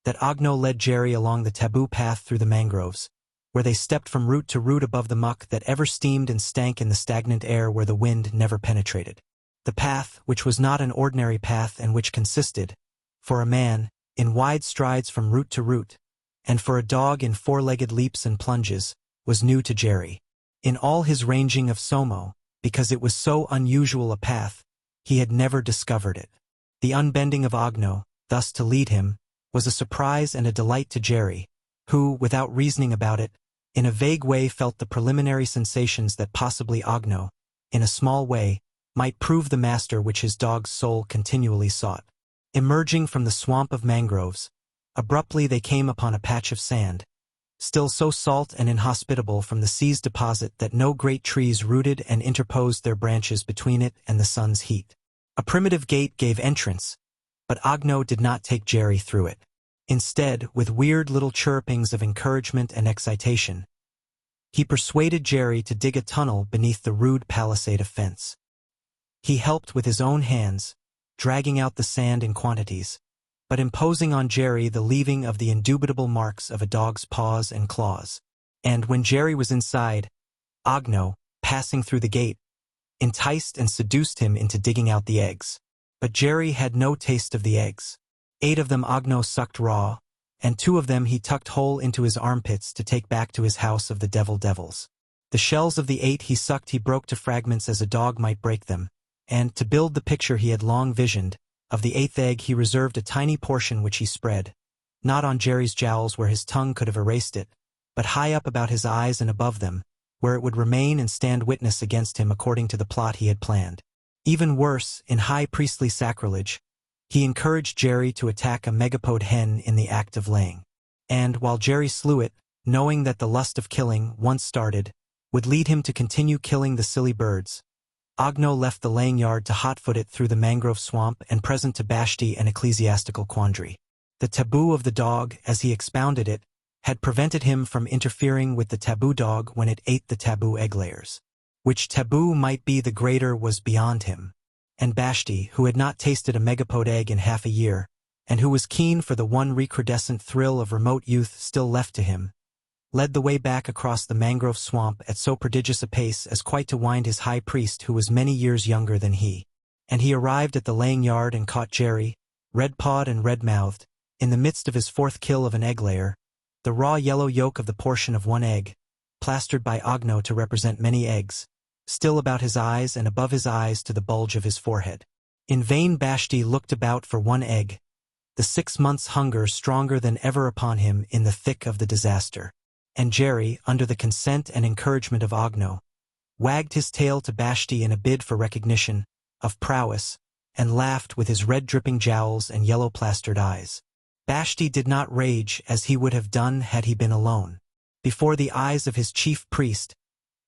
that Agno led Jerry along the taboo path through the mangroves, where they stepped from root to root above the muck that ever steamed and stank in the stagnant air where the wind never penetrated. The path, which was not an ordinary path and which consisted, for a man, in wide strides from root to root, and for a dog in 4-legged leaps and plunges, was new to Jerry. In all his ranging of Somo, because it was so unusual a path, he had never discovered it. The unbending of Agno, thus to lead him, was a surprise and a delight to Jerry, who, without reasoning about it, in a vague way felt the preliminary sensations that possibly Agno, in a small way, might prove the master which his dog's soul continually sought. Emerging from the swamp of mangroves, abruptly they came upon a patch of sand, still so salt and inhospitable from the sea's deposit that no great trees rooted and interposed their branches between it and the sun's heat. A primitive gate gave entrance, but Agno did not take Jerry through it. Instead, with weird little chirrupings of encouragement and excitation, he persuaded Jerry to dig a tunnel beneath the rude palisade of fence. He helped with his own hands, dragging out the sand in quantities, but imposing on Jerry the leaving of the indubitable marks of a dog's paws and claws. And when Jerry was inside, Agno, passing through the gate, enticed and seduced him into digging out the eggs. But Jerry had no taste of the eggs. 8 of them Agno sucked raw, and 2 of them he tucked whole into his armpits to take back to his house of the devils. The shells of the 8 he sucked he broke to fragments as a dog might break them, and, to build the picture he had long visioned, of the 8th egg he reserved a tiny portion which he spread, not on Jerry's jowls where his tongue could have erased it, but high up about his eyes and above them, where it would remain and stand witness against him according to the plot he had planned. Even worse, in high priestly sacrilege, he encouraged Jerry to attack a megapode hen in the act of laying. And, while Jerry slew it, knowing that the lust of killing, once started, would lead him to continue killing the silly birds, Agno left the laying yard to hotfoot it through the mangrove swamp and present to Vashti an ecclesiastical quandary. The taboo of the dog, as he expounded it, had prevented him from interfering with the taboo dog when it ate the taboo egg layers. Which taboo might be the greater was beyond him. And Vashti, who had not tasted a megapode egg in half a year, and who was keen for the one recrudescent thrill of remote youth still left to him, led the way back across the mangrove swamp at so prodigious a pace as quite to wind his high priest who was many years younger than he. And he arrived at the laying yard and caught Jerry, red-pawed and red-mouthed, in the midst of his fourth kill of an egg-layer, the raw yellow yolk of the portion of one egg, plastered by Ogno to represent many eggs, still about his eyes and above his eyes to the bulge of his forehead. In vain Vashti looked about for one egg, the 6 months' hunger stronger than ever upon him in the thick of the disaster. And Jerry, under the consent and encouragement of Ogno, wagged his tail to Vashti in a bid for recognition, of prowess, and laughed with his red-dripping jowls and yellow-plastered eyes. Vashti did not rage as he would have done had he been alone. Before the eyes of his chief priest,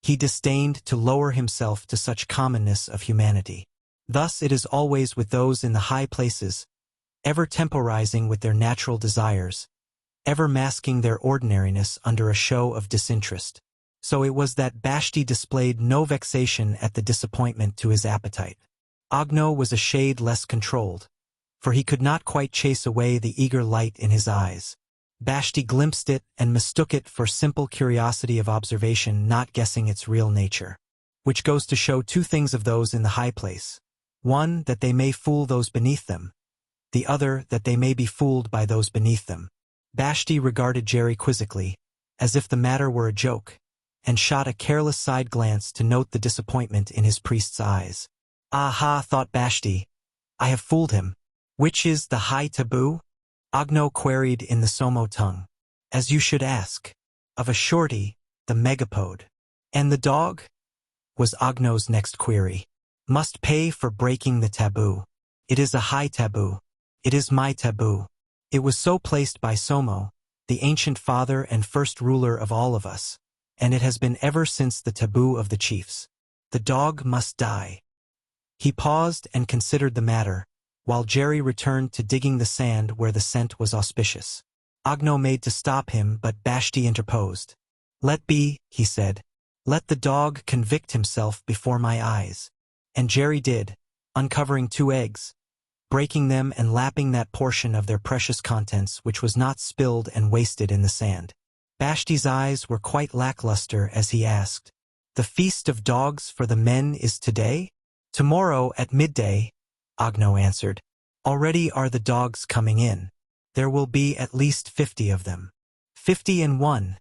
he disdained to lower himself to such commonness of humanity. Thus it is always with those in the high places, ever temporizing with their natural desires, ever masking their ordinariness under a show of disinterest. So it was that Vashti displayed no vexation at the disappointment to his appetite. Ogno was a shade less controlled, for he could not quite chase away the eager light in his eyes. Vashti glimpsed it and mistook it for simple curiosity of observation, not guessing its real nature. Which goes to show two things of those in the high place. One, that they may fool those beneath them. The other, that they may be fooled by those beneath them. Vashti regarded Jerry quizzically, as if the matter were a joke, and shot a careless side glance to note the disappointment in his priest's eyes. "Aha," thought Vashti, "I have fooled him." "Which is the high taboo?" Ogno queried in the Somo tongue. "As you should ask. Of a surety, the megapode." "And the dog?" was Ogno's next query. "Must pay for breaking the taboo. It is a high taboo. It is my taboo. It was so placed by Somo, the ancient father and first ruler of all of us, and it has been ever since the taboo of the chiefs. The dog must die." He paused and considered the matter, while Jerry returned to digging the sand where the scent was auspicious. Ogno made to stop him, but Vashti interposed. "Let be," he said. "Let the dog convict himself before my eyes." And Jerry did, uncovering 2 eggs, breaking them and lapping that portion of their precious contents which was not spilled and wasted in the sand. Vashti's eyes were quite lackluster as he asked, "The feast of dogs for the men is today?" "Tomorrow at midday," Ogno answered. "Already are the dogs coming in. There will be at least 50 of them." 50-1,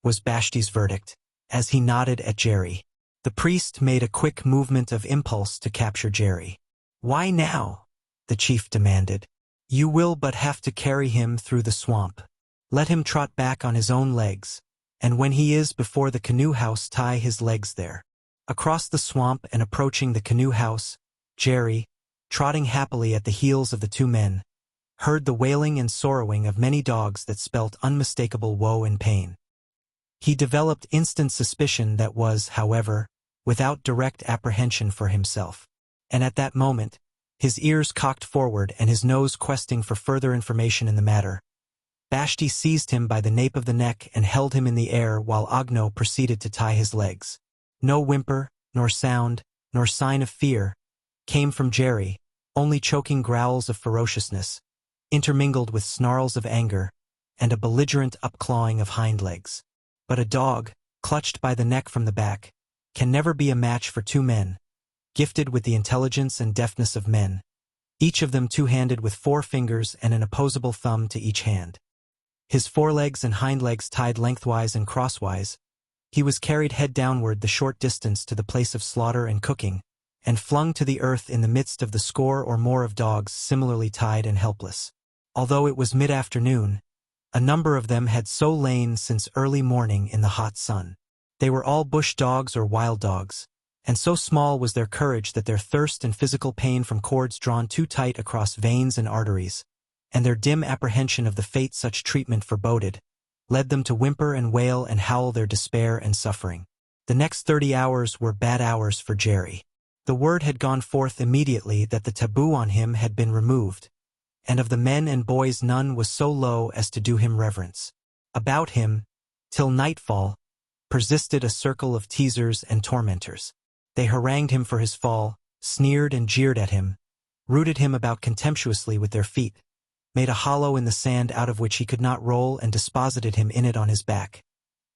was Vashti's verdict, as he nodded at Jerry. The priest made a quick movement of impulse to capture Jerry. "Why now?" the chief demanded. "You will but have to carry him through the swamp. Let him trot back on his own legs, and when he is before the canoe house tie his legs there." Across the swamp and approaching the canoe house, Jerry, trotting happily at the heels of the 2 men, heard the wailing and sorrowing of many dogs that spelt unmistakable woe and pain. He developed instant suspicion that was, however, without direct apprehension for himself. And at that moment, his ears cocked forward and his nose questing for further information in the matter, Vashti seized him by the nape of the neck and held him in the air while Ogno proceeded to tie his legs. No whimper, nor sound, nor sign of fear came from Jerry, only choking growls of ferociousness, intermingled with snarls of anger, and a belligerent upclawing of hind legs. But a dog, clutched by the neck from the back, can never be a match for 2 men, gifted with the intelligence and deftness of men, each of them 2-handed with 4 fingers and an opposable thumb to each hand. His forelegs and hind legs tied lengthwise and crosswise, he was carried head downward the short distance to the place of slaughter and cooking, and flung to the earth in the midst of the score or more of dogs similarly tied and helpless. Although it was mid-afternoon, a number of them had so lain since early morning in the hot sun. They were all bush dogs or wild dogs, and so small was their courage that their thirst and physical pain from cords drawn too tight across veins and arteries, and their dim apprehension of the fate such treatment foreboded, led them to whimper and wail and howl their despair and suffering. The next 30 hours were bad hours for Jerry. The word had gone forth immediately that the taboo on him had been removed, and of the men and boys none was so low as to do him reverence. About him, till nightfall, persisted a circle of teasers and tormentors. They harangued him for his fall, sneered and jeered at him, rooted him about contemptuously with their feet, made a hollow in the sand out of which he could not roll and disposited him in it on his back.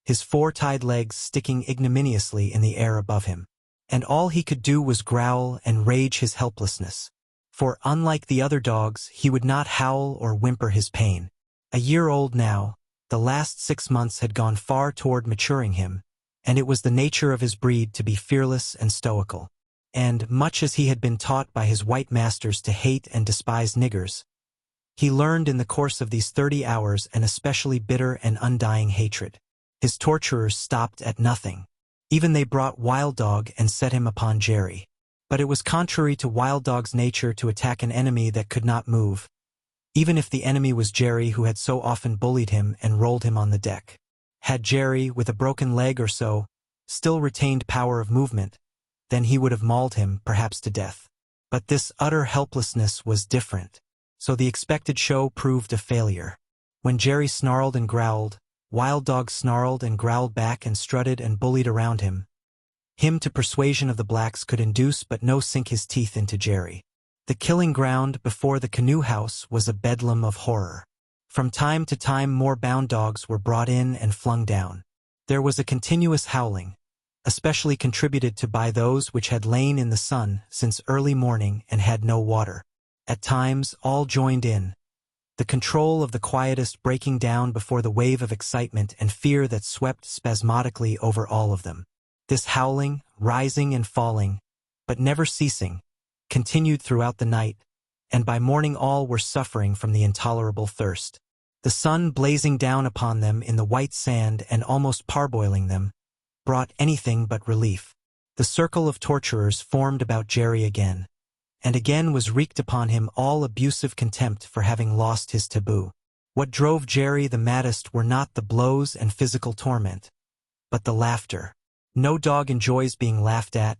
his four tied legs sticking ignominiously in the air above him. And all he could do was growl and rage his helplessness. For unlike the other dogs, he would not howl or whimper his pain. A year old now, the last 6 months had gone far toward maturing him, and it was the nature of his breed to be fearless and stoical. And, much as he had been taught by his white masters to hate and despise niggers, he learned in the course of these 30 hours an especially bitter and undying hatred. His torturers stopped at nothing. Even they brought Wild Dog and set him upon Jerry. But it was contrary to Wild Dog's nature to attack an enemy that could not move, even if the enemy was Jerry, who had so often bullied him and rolled him on the deck. Had Jerry, with a broken leg or so, still retained power of movement, then he would have mauled him, perhaps to death. But this utter helplessness was different, so the expected show proved a failure. When Jerry snarled and growled, Wild Dog snarled and growled back and strutted and bullied around him. Him to persuasion of the blacks could induce but no sink his teeth into Jerry. The killing ground before the canoe house was a bedlam of horror. From time to time more bound dogs were brought in and flung down. There was a continuous howling, especially contributed to by those which had lain in the sun since early morning and had no water. At times all joined in, the control of the quietest breaking down before the wave of excitement and fear that swept spasmodically over all of them. This howling, rising and falling, but never ceasing, continued throughout the night, and by morning all were suffering from the intolerable thirst. The sun blazing down upon them in the white sand and almost parboiling them, brought anything but relief. The circle of torturers formed about Jerry again, and again was wreaked upon him all abusive contempt for having lost his taboo. What drove Jerry the maddest were not the blows and physical torment, but the laughter. No dog enjoys being laughed at,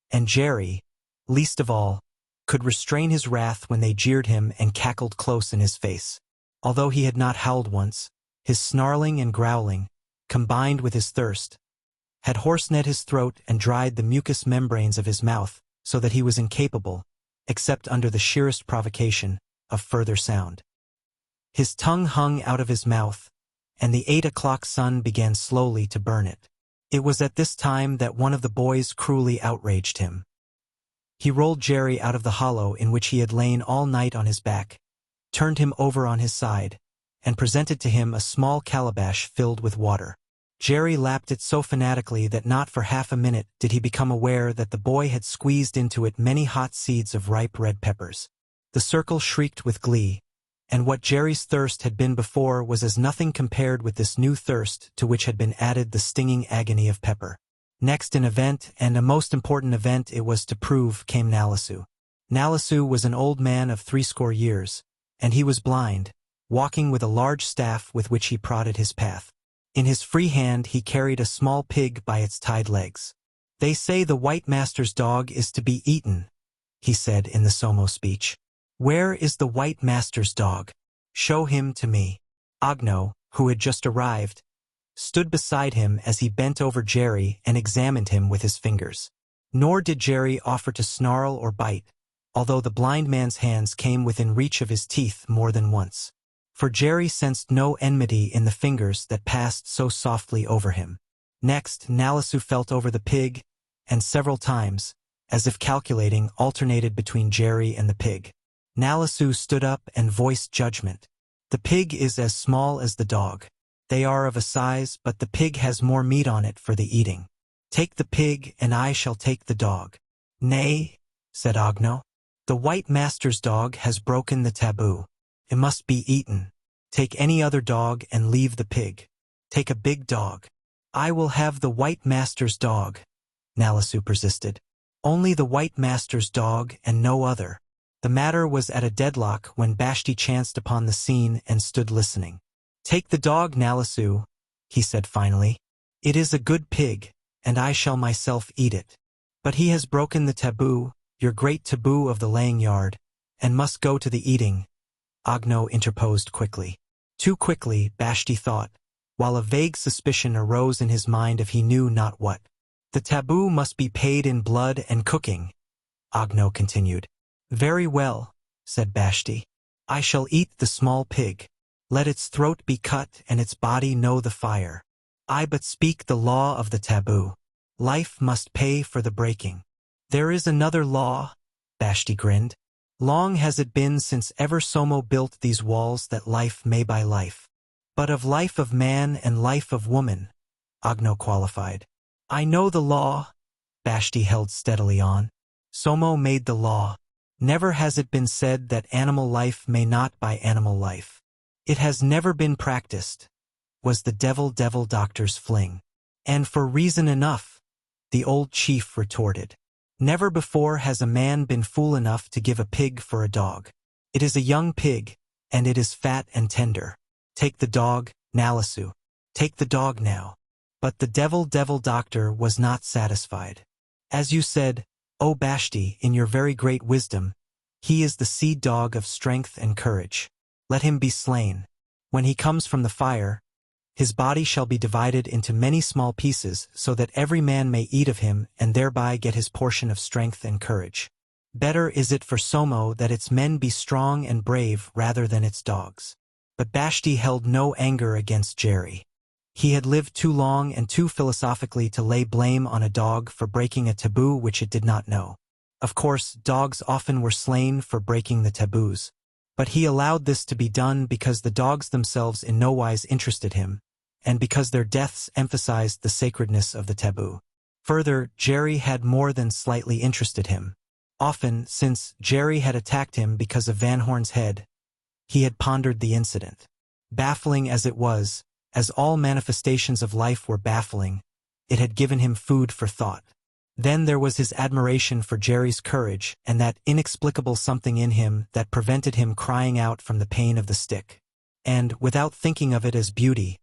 and Jerry, least of all, could restrain his wrath when they jeered him and cackled close in his face. Although he had not howled once, his snarling and growling, combined with his thirst, had hoarsened his throat and dried the mucous membranes of his mouth, so that he was incapable, except under the sheerest provocation, of further sound. His tongue hung out of his mouth, and the 8 o'clock sun began slowly to burn it. It was at this time that one of the boys cruelly outraged him. He rolled Jerry out of the hollow in which he had lain all night on his back, turned him over on his side, and presented to him a small calabash filled with water. Jerry lapped it so fanatically that not for half a minute did he become aware that the boy had squeezed into it many hot seeds of ripe red peppers. The circle shrieked with glee, and what Jerry's thirst had been before was as nothing compared with this new thirst to which had been added the stinging agony of pepper. Next an event, and a most important event it was to prove, came Nalisu. Nalisu was an old man of 80 years, and he was blind, walking with a large staff with which he prodded his path. In his free hand he carried a small pig by its tied legs. "They say the white master's dog is to be eaten," he said in the Somo speech. "Where is the white master's dog? Show him to me." Agno, who had just arrived, stood beside him as he bent over Jerry and examined him with his fingers. Nor did Jerry offer to snarl or bite, although the blind man's hands came within reach of his teeth more than once. For Jerry sensed no enmity in the fingers that passed so softly over him. Next, Nalisu felt over the pig, and several times, as if calculating, alternated between Jerry and the pig. Nalisu stood up and voiced judgment. "The pig is as small as the dog. They are of a size, but the pig has more meat on it for the eating. Take the pig, and I shall take the dog." "Nay," said Agno. "The white master's dog has broken the taboo. It must be eaten. Take any other dog and leave the pig. Take a big dog." "I will have the white master's dog," Nalisu persisted. "Only the white master's dog and no other." The matter was at a deadlock when Vashti chanced upon the scene and stood listening. "Take the dog, Nalisu," he said finally. "It is a good pig, and I shall myself eat it. But he has broken the taboo, your great taboo of the laying yard, and must go to the eating." Agno interposed quickly. Too quickly, Vashti thought, while a vague suspicion arose in his mind of he knew not what. "The taboo must be paid in blood and cooking," Agno continued. "Very well," said Vashti. "I shall eat the small pig. Let its throat be cut and its body know the fire." I but speak the law of the taboo. Life must pay for the breaking. There is another law, Vashti grinned. Long has it been since ever Somo built these walls that life may buy life. But of life of man and life of woman, Agno qualified. I know the law, Vashti held steadily on. Somo made the law. Never has it been said that animal life may not buy animal life. It has never been practiced, was the devil doctor's fling. And for reason enough, the old chief retorted. Never before has a man been fool enough to give a pig for a dog. It is a young pig, and it is fat and tender. Take the dog, Nalisu. Take the dog now. But the devil doctor was not satisfied. As you said, O Vashti, in your very great wisdom, he is the seed dog of strength and courage. Let him be slain. When he comes from the fire, his body shall be divided into many small pieces so that every man may eat of him and thereby get his portion of strength and courage. Better is it for Somo that its men be strong and brave rather than its dogs. But Vashti held no anger against Jerry. He had lived too long and too philosophically to lay blame on a dog for breaking a taboo which it did not know. Of course, dogs often were slain for breaking the taboos, but he allowed this to be done because the dogs themselves in no wise interested him, and because their deaths emphasized the sacredness of the taboo. Further, Jerry had more than slightly interested him. Often, since Jerry had attacked him because of Van Horn's head, he had pondered the incident. Baffling as it was, as all manifestations of life were baffling, it had given him food for thought. Then there was his admiration for Jerry's courage and that inexplicable something in him that prevented him crying out from the pain of the stick. And, without thinking of it as beauty,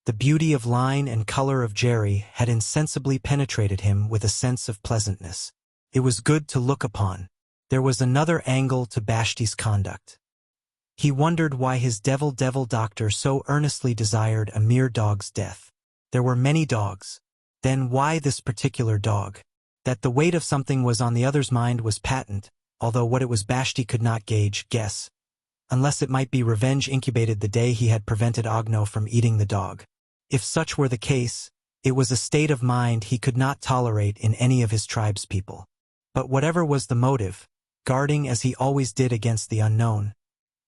the beauty of line and color of Jerry had insensibly penetrated him with a sense of pleasantness. It was good to look upon. There was another angle to Vashti's conduct. He wondered why his devil doctor so earnestly desired a mere dog's death. There were many dogs. Then why this particular dog? That the weight of something was on the other's mind was patent, although what it was Vashti could not guess, unless it might be revenge incubated the day he had prevented Agno from eating the dog. If such were the case, it was a state of mind he could not tolerate in any of his tribespeople. But whatever was the motive, guarding as he always did against the unknown,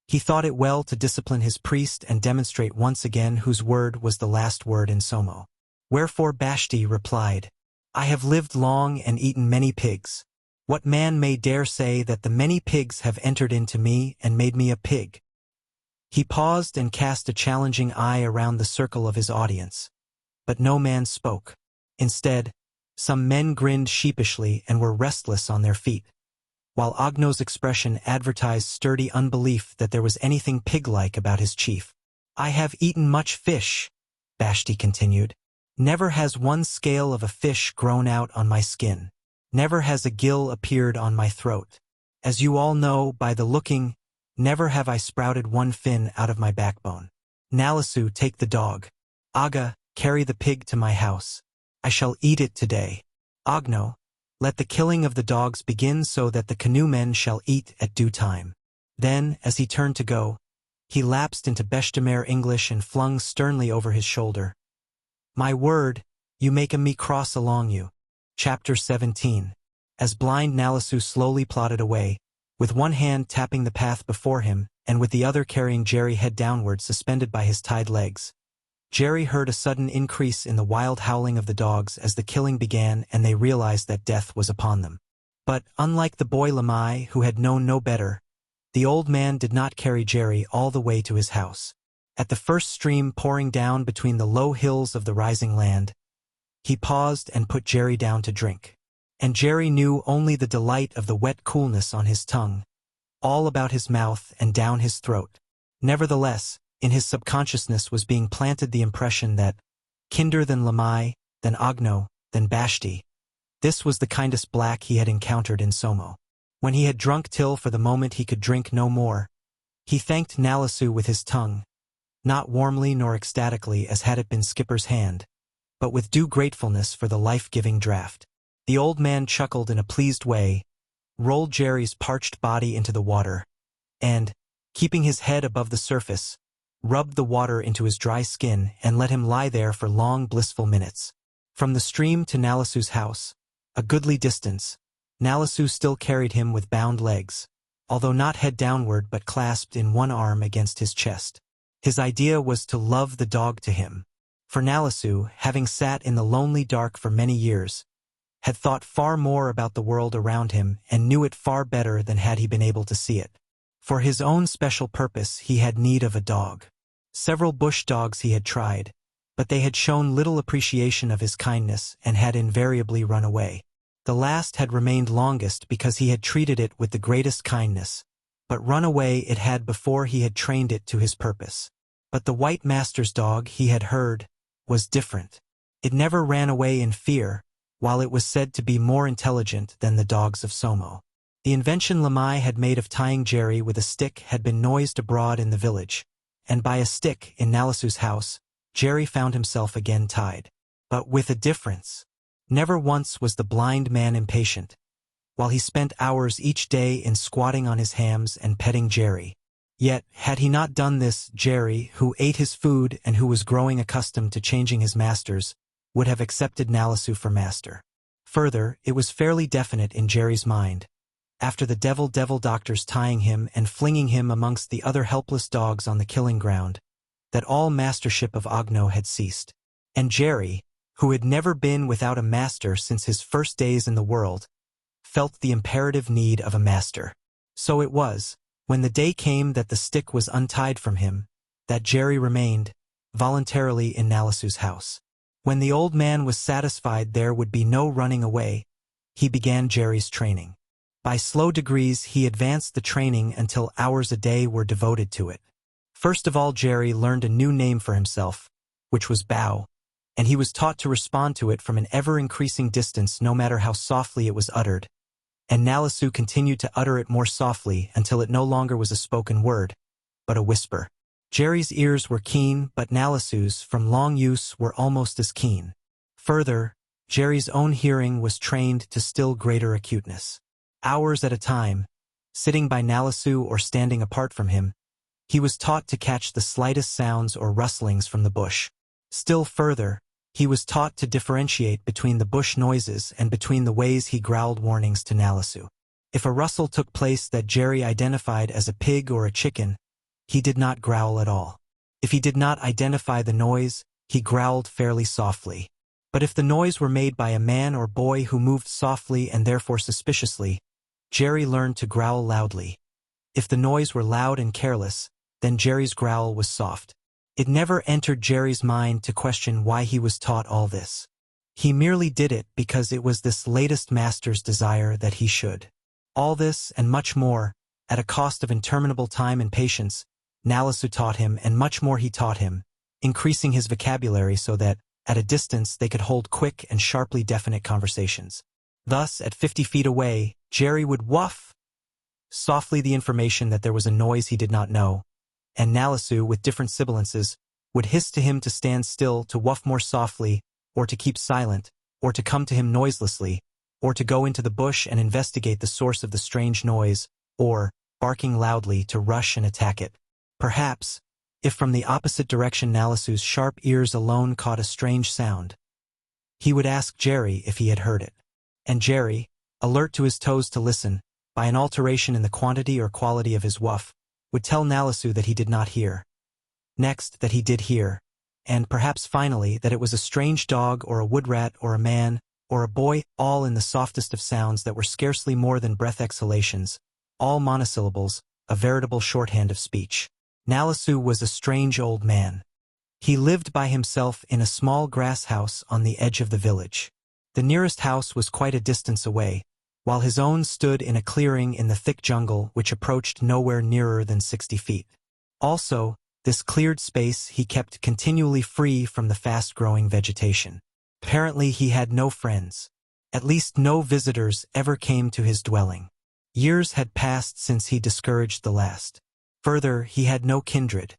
he thought it well to discipline his priest and demonstrate once again whose word was the last word in Somo. Wherefore Vashti replied, I have lived long and eaten many pigs. What man may dare say that the many pigs have entered into me and made me a pig? He paused and cast a challenging eye around the circle of his audience. But no man spoke. Instead, some men grinned sheepishly and were restless on their feet, while Agno's expression advertised sturdy unbelief that there was anything pig-like about his chief. I have eaten much fish, Vashti continued. Never has one scale of a fish grown out on my skin. Never has a gill appeared on my throat. As you all know by the looking, never have I sprouted one fin out of my backbone. Nalisu, take the dog. Aga, carry the pig to my house. I shall eat it today. Agno, let the killing of the dogs begin so that the canoe men shall eat at due time. Then, as he turned to go, he lapsed into Beshtamer English and flung sternly over his shoulder. My word, you make a me cross along you. Chapter 17. As blind Nalisu slowly plodded away, with one hand tapping the path before him and with the other carrying Jerry head downward suspended by his tied legs, Jerry heard a sudden increase in the wild howling of the dogs as the killing began and they realized that death was upon them. But, unlike the boy Lamai, who had known no better, the old man did not carry Jerry all the way to his house. At the first stream pouring down between the low hills of the rising land, he paused and put Jerry down to drink. And Jerry knew only the delight of the wet coolness on his tongue, all about his mouth and down his throat. Nevertheless, in his subconsciousness was being planted the impression that, kinder than Lamai, than Agno, than Vashti, this was the kindest black he had encountered in Somo. When he had drunk till for the moment he could drink no more, he thanked Nalisu with his tongue, not warmly nor ecstatically as had it been Skipper's hand, but with due gratefulness for the life-giving draught. The old man chuckled in a pleased way, rolled Jerry's parched body into the water, and, keeping his head above the surface, rubbed the water into his dry skin, and let him lie there for long, blissful minutes. From the stream to Nalisu's house, a goodly distance, Nalisu still carried him with bound legs, although not head downward but clasped in one arm against his chest. His idea was to love the dog to him. For Nalisu, having sat in the lonely dark for many years, had thought far more about the world around him and knew it far better than had he been able to see it. For his own special purpose he had need of a dog. Several bush dogs he had tried, but they had shown little appreciation of his kindness and had invariably run away. The last had remained longest because he had treated it with the greatest kindness, but run away it had before he had trained it to his purpose. But the white master's dog, he had heard, was different. It never ran away in fear, while it was said to be more intelligent than the dogs of Somo. The invention Lamai had made of tying Jerry with a stick had been noised abroad in the village, and by a stick in Nalisu's house, Jerry found himself again tied. But with a difference. Never once was the blind man impatient, while he spent hours each day in squatting on his hams and petting Jerry. Yet, had he not done this, Jerry, who ate his food and who was growing accustomed to changing his masters, would have accepted Nalisu for master. Further, it was fairly definite in Jerry's mind, after the devil doctors tying him and flinging him amongst the other helpless dogs on the killing ground, that all mastership of Ogno had ceased. And Jerry, who had never been without a master since his first days in the world, felt the imperative need of a master. So it was, when the day came that the stick was untied from him, that Jerry remained, voluntarily in Nalisu's house. When the old man was satisfied there would be no running away, he began Jerry's training. By slow degrees he advanced the training until hours a day were devoted to it. First of all Jerry learned a new name for himself, which was Bow, and he was taught to respond to it from an ever-increasing distance no matter how softly it was uttered, and Nalisu continued to utter it more softly until it no longer was a spoken word, but a whisper. Jerry's ears were keen, but Nalisu's, from long use, were almost as keen. Further, Jerry's own hearing was trained to still greater acuteness. Hours at a time, sitting by Nalisu or standing apart from him, he was taught to catch the slightest sounds or rustlings from the bush. Still further, he was taught to differentiate between the bush noises and between the ways he growled warnings to Nalisu. If a rustle took place that Jerry identified as a pig or a chicken, he did not growl at all. If he did not identify the noise, he growled fairly softly. But if the noise were made by a man or boy who moved softly and therefore suspiciously, Jerry learned to growl loudly. If the noise were loud and careless, then Jerry's growl was soft. It never entered Jerry's mind to question why he was taught all this. He merely did it because it was this latest master's desire that he should. All this, and much more, at a cost of interminable time and patience, Nalisu taught him, and much more he taught him, increasing his vocabulary so that, at a distance, they could hold quick and sharply definite conversations. Thus, at 50 feet away, Jerry would woof softly the information that there was a noise he did not know, and Nalisu, with different sibilances, would hiss to him to stand still, to woof more softly, or to keep silent, or to come to him noiselessly, or to go into the bush and investigate the source of the strange noise, or, barking loudly, to rush and attack it. Perhaps, if from the opposite direction Nalisu's sharp ears alone caught a strange sound, he would ask Jerry if he had heard it. And Jerry, alert to his toes to listen, by an alteration in the quantity or quality of his woof, would tell Nalisu that he did not hear. Next, that he did hear, and perhaps finally that it was a strange dog or a wood rat or a man or a boy, all in the softest of sounds that were scarcely more than breath exhalations, all monosyllables, a veritable shorthand of speech. Nalisu was a strange old man. He lived by himself in a small grass house on the edge of the village. The nearest house was quite a distance away, while his own stood in a clearing in the thick jungle which approached nowhere nearer than 60 feet. Also, this cleared space he kept continually free from the fast-growing vegetation. Apparently he had no friends. At least no visitors ever came to his dwelling. Years had passed since he discouraged the last. Further, he had no kindred.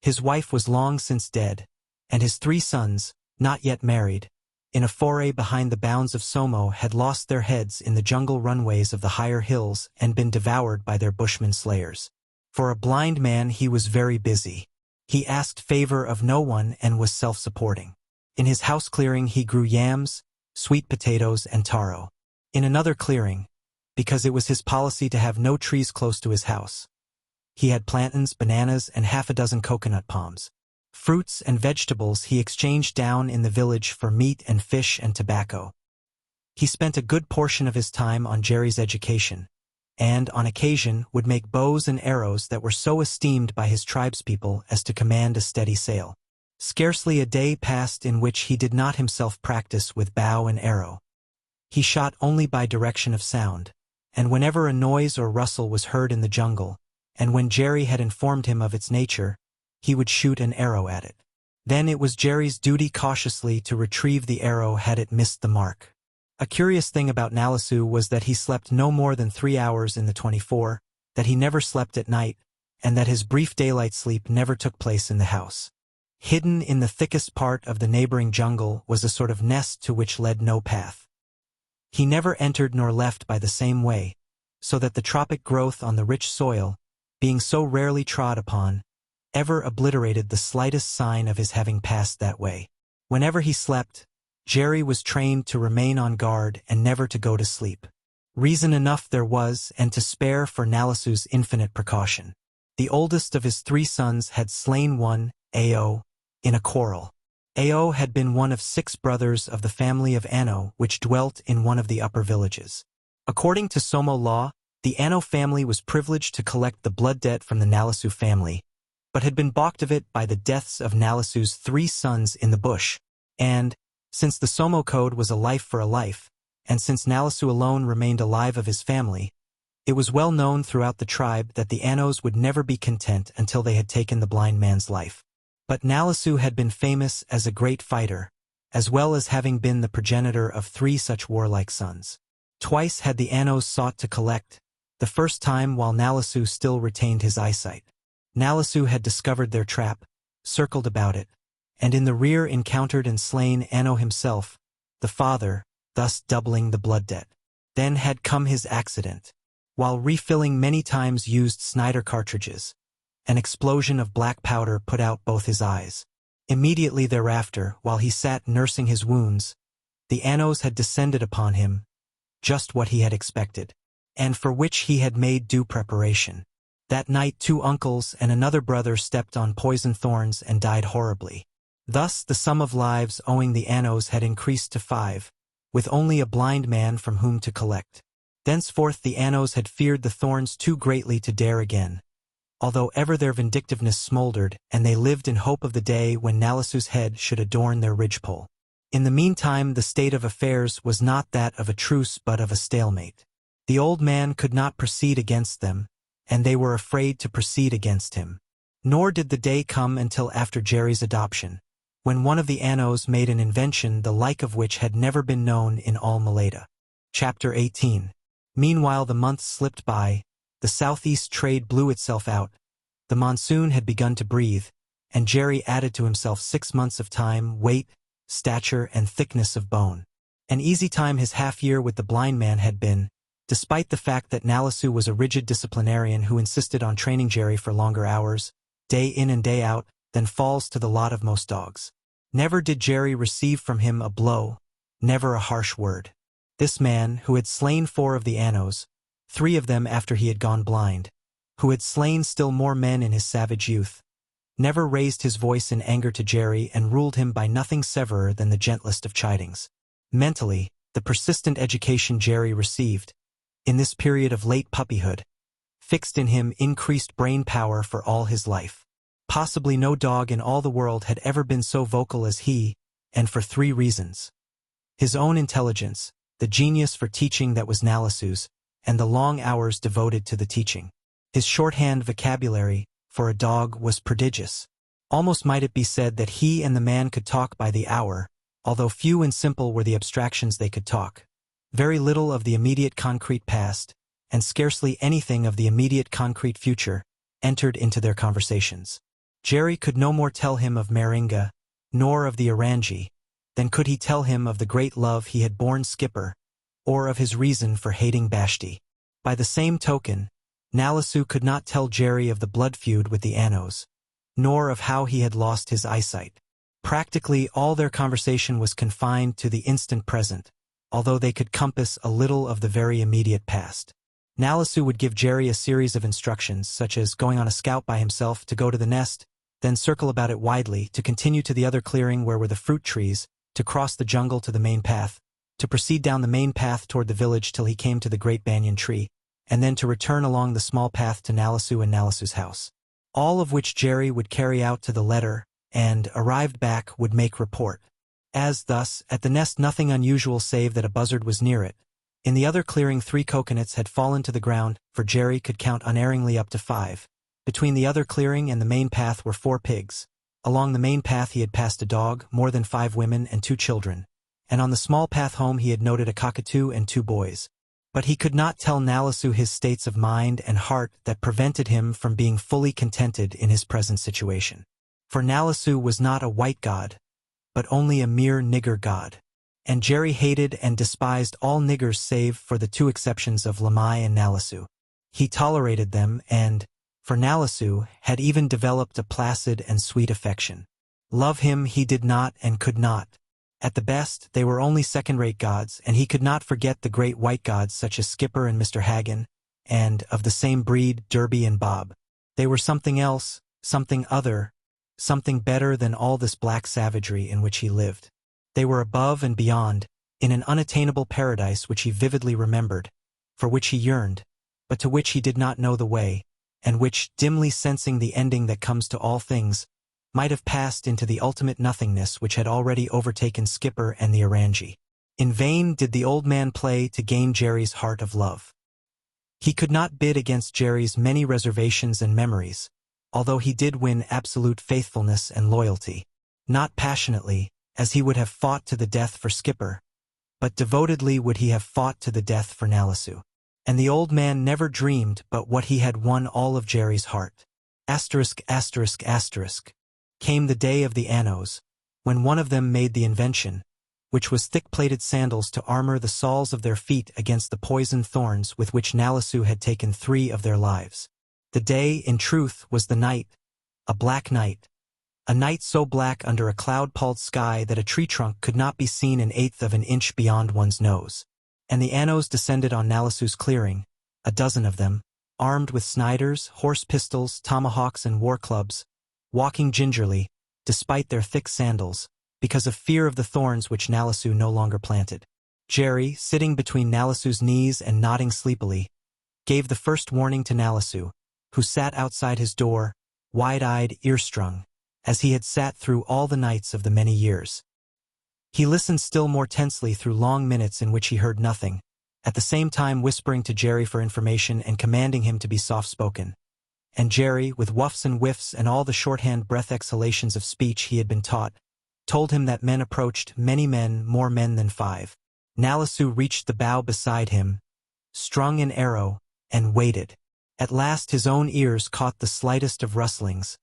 His wife was long since dead, and his 3 sons, not yet married, in a foray behind the bounds of Somo, had lost their heads in the jungle runways of the higher hills and been devoured by their bushman slayers. For a blind man he was very busy. He asked favor of no one and was self-supporting. In his house clearing he grew yams, sweet potatoes, and taro. In another clearing, because it was his policy to have no trees close to his house, he had plantains, bananas, and half a dozen coconut palms. Fruits and vegetables he exchanged down in the village for meat and fish and tobacco. He spent a good portion of his time on Jerry's education, and, on occasion, would make bows and arrows that were so esteemed by his tribespeople as to command a steady sale. Scarcely a day passed in which he did not himself practice with bow and arrow. He shot only by direction of sound, and whenever a noise or rustle was heard in the jungle, and when Jerry had informed him of its nature, he would shoot an arrow at it. Then it was Jerry's duty cautiously to retrieve the arrow had it missed the mark. A curious thing about Nalisu was that he slept no more than 3 hours in the 24, that he never slept at night, and that his brief daylight sleep never took place in the house. Hidden in the thickest part of the neighboring jungle was a sort of nest to which led no path. He never entered nor left by the same way, so that the tropic growth on the rich soil, being so rarely trod upon, ever obliterated the slightest sign of his having passed that way. Whenever he slept, Jerry was trained to remain on guard and never to go to sleep. Reason enough there was, and to spare, for Nalisu's infinite precaution. The oldest of his 3 sons had slain one, Ao, in a quarrel. Ao had been one of 6 brothers of the family of Ano, which dwelt in one of the upper villages. According to Somo law, the Ano family was privileged to collect the blood debt from the Nalisu family, but had been balked of it by the deaths of Nalisu's 3 sons in the bush, and, since the Somo code was a life for a life, and since Nalisu alone remained alive of his family, it was well known throughout the tribe that the Anos would never be content until they had taken the blind man's life. But Nalisu had been famous as a great fighter, as well as having been the progenitor of 3 such warlike sons. Twice had the Anos sought to collect, the first time while Nalisu still retained his eyesight. Nalisu had discovered their trap, circled about it, and in the rear encountered and slain Ano himself, the father, thus doubling the blood debt. Then had come his accident. While refilling many times used Snyder cartridges, an explosion of black powder put out both his eyes. Immediately thereafter, while he sat nursing his wounds, the Anos had descended upon him, just what he had expected, and for which he had made due preparation. That night 2 uncles and another brother stepped on poison thorns and died horribly. Thus the sum of lives owing the Anos had increased to 5, with only a blind man from whom to collect. Thenceforth the Anos had feared the thorns too greatly to dare again, although ever their vindictiveness smoldered, and they lived in hope of the day when Nalisu's head should adorn their ridgepole. In the meantime the state of affairs was not that of a truce but of a stalemate. The old man could not proceed against them, and they were afraid to proceed against him. Nor did the day come until after Jerry's adoption, when one of the Anos made an invention the like of which had never been known in all Malaya. Chapter 18. Meanwhile the months slipped by, the southeast trade blew itself out, the monsoon had begun to breathe, and Jerry added to himself 6 months of time, weight, stature, and thickness of bone. An easy time his half-year with the blind man had been, despite the fact that Nalisu was a rigid disciplinarian who insisted on training Jerry for longer hours, day in and day out, than falls to the lot of most dogs. Never did Jerry receive from him a blow, never a harsh word. This man, who had slain 4 of the Anos, 3 of them after he had gone blind, who had slain still more men in his savage youth, never raised his voice in anger to Jerry and ruled him by nothing severer than the gentlest of chidings. Mentally, the persistent education Jerry received, in this period of late puppyhood, fixed in him increased brain power for all his life. Possibly no dog in all the world had ever been so vocal as he, and for 3 reasons. His own intelligence, the genius for teaching that was Nalisu's, and the long hours devoted to the teaching. His shorthand vocabulary, for a dog, was prodigious. Almost might it be said that he and the man could talk by the hour, although few and simple were the abstractions they could talk. Very little of the immediate concrete past, and scarcely anything of the immediate concrete future, entered into their conversations. Jerry could no more tell him of Meringa, nor of the Orangi, than could he tell him of the great love he had borne Skipper, or of his reason for hating Vashti. By the same token, Nalisu could not tell Jerry of the blood feud with the Anos, nor of how he had lost his eyesight. Practically all their conversation was confined to the instant present, although they could compass a little of the very immediate past. Nalisu would give Jerry a series of instructions, such as going on a scout by himself to go to the nest, then circle about it widely, to continue to the other clearing where were the fruit trees, to cross the jungle to the main path, to proceed down the main path toward the village till he came to the great banyan tree, and then to return along the small path to Nalisu and Nalisu's house. All of which Jerry would carry out to the letter, and, arrived back, would make report. As thus, at the nest nothing unusual save that a buzzard was near it. In the other clearing 3 coconuts had fallen to the ground, for Jerry could count unerringly up to 5. Between the other clearing and the main path were 4 pigs. Along the main path he had passed a dog, more than 5 women, and 2 children. And on the small path home he had noted a cockatoo and 2 boys. But he could not tell Nalisu his states of mind and heart that prevented him from being fully contented in his present situation. For Nalisu was not a white god, but only a mere nigger god. And Jerry hated and despised all niggers save for the 2 exceptions of Lamai and Nalisu. He tolerated them and, for Nalisu, had even developed a placid and sweet affection. Love him he did not and could not. At the best, they were only second-rate gods, and he could not forget the great white gods such as Skipper and Mr. Hagen, and, of the same breed, Derby and Bob. They were something else, something other, something better than all this black savagery in which he lived. They were above and beyond, in an unattainable paradise which he vividly remembered, for which he yearned, but to which he did not know the way, and which, dimly sensing the ending that comes to all things, might have passed into the ultimate nothingness which had already overtaken Skipper and the Orangi. In vain did the old man play to gain Jerry's heart of love. He could not bid against Jerry's many reservations and memories, although he did win absolute faithfulness and loyalty, not passionately, as he would have fought to the death for Skipper, but devotedly would he have fought to the death for Nalisu. And the old man never dreamed but what he had won all of Jerry's heart. Asterisk, asterisk, asterisk. Came the day of the annos, when one of them made the invention, which was thick-plated sandals to armor the soles of their feet against the poisoned thorns with which Nalisu had taken 3 of their lives. The day, in truth, was the night, a black night, a night so black under a cloud-palled sky that a tree trunk could not be seen 1/8 of an inch beyond one's nose. And the annos descended on Nalisu's clearing, a dozen of them, armed with sniders, horse pistols, tomahawks, and war clubs, walking gingerly, despite their thick sandals, because of fear of the thorns which Nalisu no longer planted. Jerry, sitting between Nalisu's knees and nodding sleepily, gave the first warning to Nalisu, who sat outside his door, wide-eyed, ear-strung, as he had sat through all the nights of the many years. He listened still more tensely through long minutes in which he heard nothing, at the same time whispering to Jerry for information and commanding him to be soft-spoken. And Jerry, with whuffs and whiffs and all the shorthand breath exhalations of speech he had been taught, told him that men approached, many men, more men than 5. Nalisu reached the bough beside him, strung an arrow, and waited. At last his own ears caught the slightest of rustlings,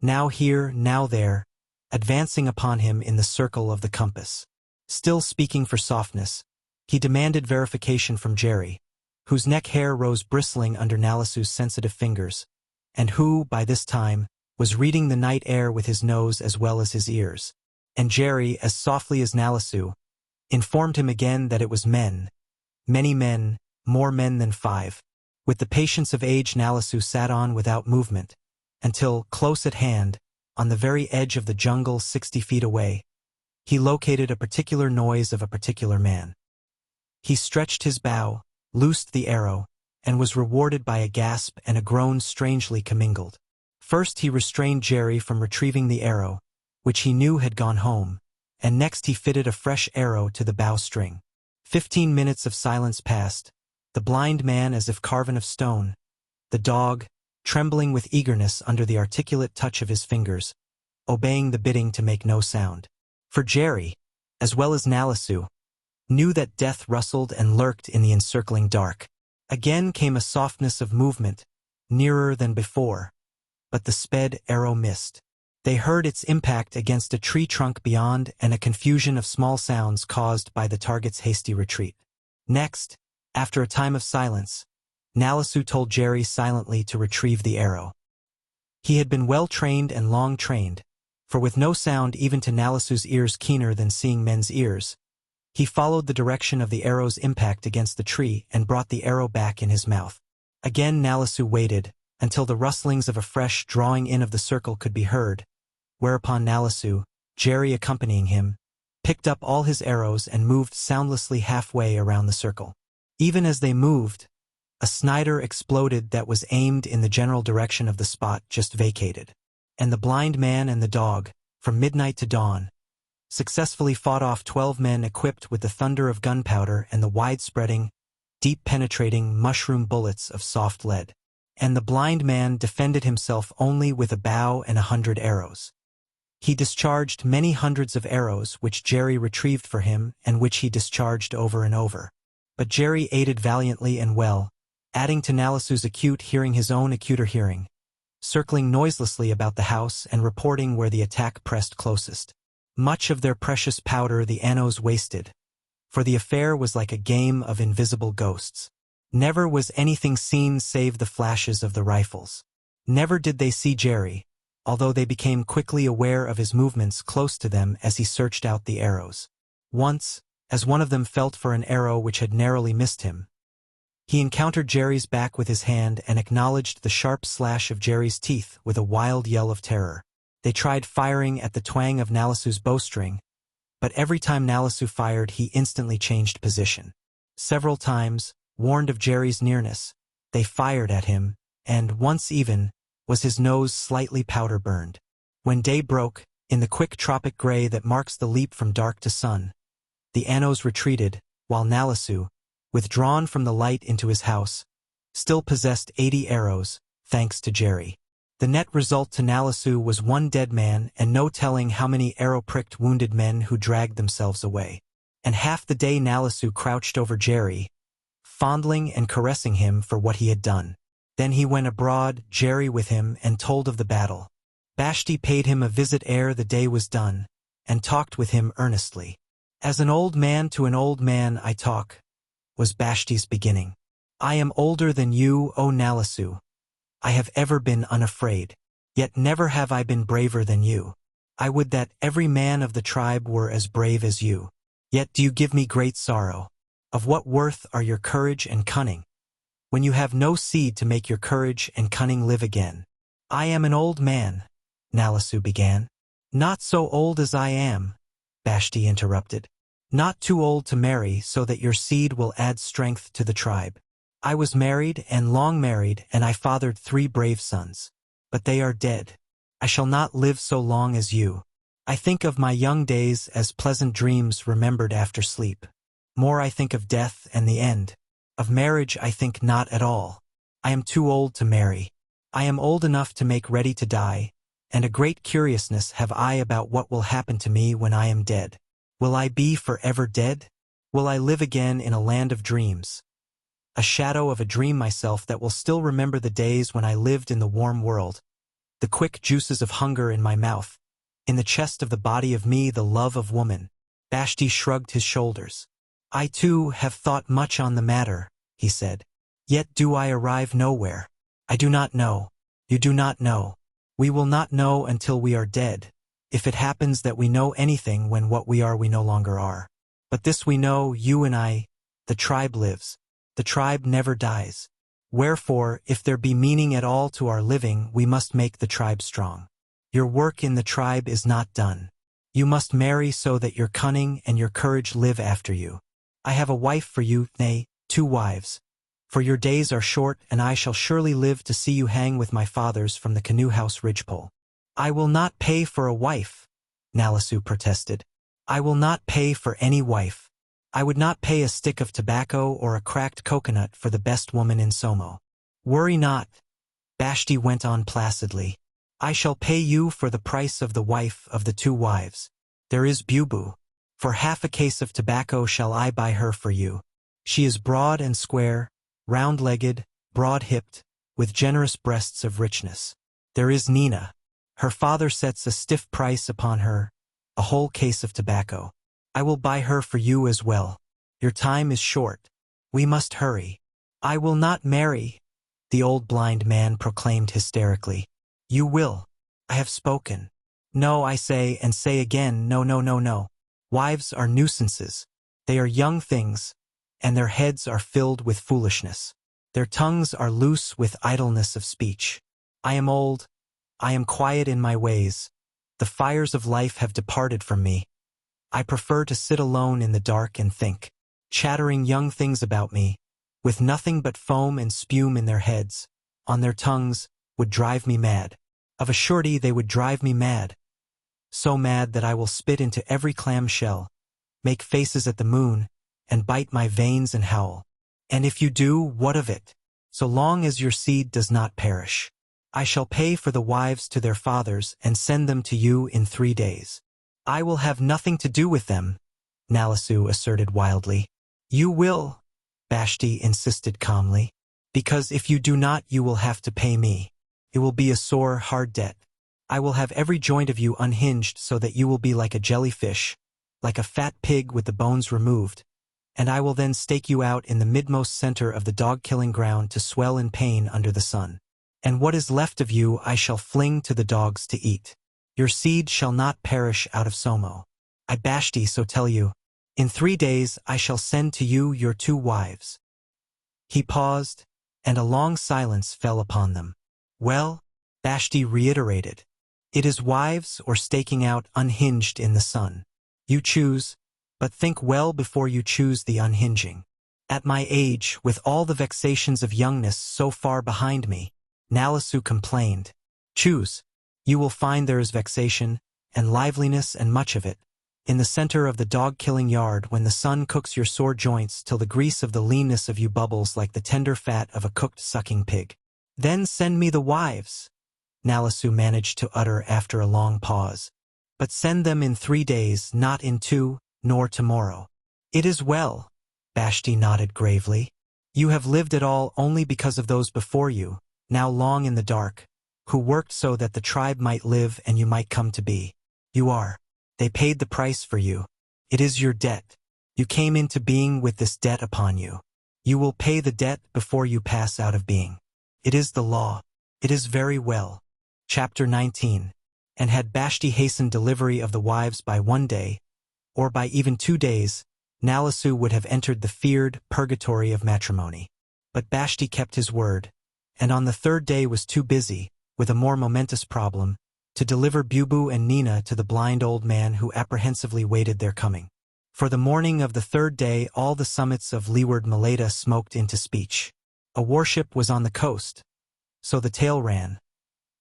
now here, now there, advancing upon him in the circle of the compass. Still speaking for softness, he demanded verification from Jerry, whose neck hair rose bristling under Nalisu's sensitive fingers, and who, by this time, was reading the night air with his nose as well as his ears. And Jerry, as softly as Nalisu, informed him again that it was men, many men, more men than 5. With the patience of age Nalisu sat on without movement, until, close at hand, on the very edge of the jungle 60 feet away, he located a particular noise of a particular man. He stretched his bow, loosed the arrow, and was rewarded by a gasp and a groan strangely commingled. First he restrained Jerry from retrieving the arrow, which he knew had gone home, and next he fitted a fresh arrow to the bow string. 15 minutes of silence passed, the blind man as if carven of stone, the dog, trembling with eagerness under the articulate touch of his fingers, obeying the bidding to make no sound. For Jerry, as well as Nalisu, knew that death rustled and lurked in the encircling dark. Again came a softness of movement, nearer than before, but the sped arrow missed. They heard its impact against a tree trunk beyond and a confusion of small sounds caused by the target's hasty retreat. Next, after a time of silence, Nalisu told Jerry silently to retrieve the arrow. He had been well trained and long trained, for with no sound even to Nalisu's ears keener than seeing men's ears, he followed the direction of the arrow's impact against the tree and brought the arrow back in his mouth. Again Nalisu waited, until the rustlings of a fresh drawing in of the circle could be heard, whereupon Nalisu, Jerry accompanying him, picked up all his arrows and moved soundlessly halfway around the circle. Even as they moved, a Snider exploded that was aimed in the general direction of the spot just vacated, and the blind man and the dog, from midnight to dawn, successfully fought off 12 men equipped with the thunder of gunpowder and the wide-spreading, deep-penetrating mushroom bullets of soft lead. And the blind man defended himself only with a bow and 100 arrows. He discharged many hundreds of arrows which Jerry retrieved for him and which he discharged over and over. But Jerry aided valiantly and well, adding to Nalisu's acute hearing his own acuter hearing, circling noiselessly about the house and reporting where the attack pressed closest. Much of their precious powder the Annos wasted, for the affair was like a game of invisible ghosts. Never was anything seen save the flashes of the rifles. Never did they see Jerry, although they became quickly aware of his movements close to them as he searched out the arrows. Once, as one of them felt for an arrow which had narrowly missed him, he encountered Jerry's back with his hand and acknowledged the sharp slash of Jerry's teeth with a wild yell of terror. They tried firing at the twang of Nalisu's bowstring, but every time Nalisu fired he instantly changed position. Several times, warned of Jerry's nearness, they fired at him, and once even, was his nose slightly powder-burned. When day broke, in the quick tropic gray that marks the leap from dark to sun, the Annos retreated, while Nalisu, withdrawn from the light into his house, still possessed 80 arrows, thanks to Jerry. The net result to Nalisu was 1 dead man and no telling how many arrow-pricked wounded men who dragged themselves away. And half the day Nalisu crouched over Jerry, fondling and caressing him for what he had done. Then he went abroad, Jerry with him, and told of the battle. Vashti paid him a visit ere the day was done, and talked with him earnestly. As an old man to an old man I talk, was Vashti's beginning. I am older than you, O Nalisu. I have ever been unafraid, yet never have I been braver than you. I would that every man of the tribe were as brave as you. Yet do you give me great sorrow. Of what worth are your courage and cunning, when you have no seed to make your courage and cunning live again? I am an old man, Nalisu began. Not so old as I am, Vashti interrupted. Not too old to marry so that your seed will add strength to the tribe. I was married and long married, and I fathered 3 brave sons. But they are dead. I shall not live so long as you. I think of my young days as pleasant dreams remembered after sleep. More I think of death and the end. Of marriage I think not at all. I am too old to marry. I am old enough to make ready to die, and a great curiousness have I about what will happen to me when I am dead. Will I be forever dead? Will I live again in a land of dreams? A shadow of a dream myself that will still remember the days when I lived in the warm world, the quick juices of hunger in my mouth, in the chest of the body of me the love of woman. Vashti shrugged his shoulders. I too have thought much on the matter, he said. Yet do I arrive nowhere. I do not know. You do not know. We will not know until we are dead, if it happens that we know anything when what we are we no longer are. But this we know, you and I, the tribe lives. The tribe never dies. Wherefore, if there be meaning at all to our living, we must make the tribe strong. Your work in the tribe is not done. You must marry so that your cunning and your courage live after you. I have a wife for you, nay, 2 wives. For your days are short, and I shall surely live to see you hang with my fathers from the canoe house ridgepole. I will not pay for a wife, Nalisu protested. I will not pay for any wife. I would not pay a stick of tobacco or a cracked coconut for the best woman in Somo. Worry not, Vashti went on placidly. I shall pay you for the price of the wife of the 2 wives. There is Bubu. For half a case of tobacco shall I buy her for you. She is broad and square, round-legged, broad-hipped, with generous breasts of richness. There is Nina. Her father sets a stiff price upon her, a whole case of tobacco. I will buy her for you as well. Your time is short. We must hurry. I will not marry, the old blind man proclaimed hysterically. You will. I have spoken. No, I say, and say again, no, no, no, no. Wives are nuisances. They are young things, and their heads are filled with foolishness. Their tongues are loose with idleness of speech. I am old. I am quiet in my ways. The fires of life have departed from me. I prefer to sit alone in the dark and think, chattering young things about me, with nothing but foam and spume in their heads, on their tongues, would drive me mad. Of a surety they would drive me mad. So mad that I will spit into every clam shell, make faces at the moon, and bite my veins and howl. And if you do, what of it? So long as your seed does not perish. I shall pay for the wives to their fathers and send them to you in 3 days. I will have nothing to do with them, Nalisu asserted wildly. You will, Vashti insisted calmly. Because if you do not, you will have to pay me. It will be a sore, hard debt. I will have every joint of you unhinged so that you will be like a jellyfish, like a fat pig with the bones removed, and I will then stake you out in the midmost center of the dog-killing ground to swell in pain under the sun. And what is left of you I shall fling to the dogs to eat. Your seed shall not perish out of Somo. I Vashti so tell you. In 3 days I shall send to you your 2 wives. He paused, and a long silence fell upon them. Well, Vashti reiterated. It is wives or staking out unhinged in the sun. You choose, but think well before you choose the unhinging. At my age, with all the vexations of youngness so far behind me, Nalisu complained. Choose. You will find there is vexation, and liveliness and much of it, in the center of the dog-killing yard when the sun cooks your sore joints till the grease of the leanness of you bubbles like the tender fat of a cooked sucking pig. Then send me the wives, Nalisu managed to utter after a long pause. But send them in 3 days, not in 2, nor tomorrow. It is well, Vashti nodded gravely. You have lived at all only because of those before you, now long in the dark, who worked so that the tribe might live and you might come to be. You are. They paid the price for you. It is your debt. You came into being with this debt upon you. You will pay the debt before you pass out of being. It is the law. It is very well. Chapter 19. And had Vashti hastened delivery of the wives by 1 day, or by even 2 days, Nalisu would have entered the feared purgatory of matrimony. But Vashti kept his word, and on the 3rd day was too busy, with a more momentous problem, to deliver Bubu and Nina to the blind old man who apprehensively waited their coming. For the morning of the 3rd day all the summits of leeward Malaita smoked into speech. A warship was on the coast, so the tale ran.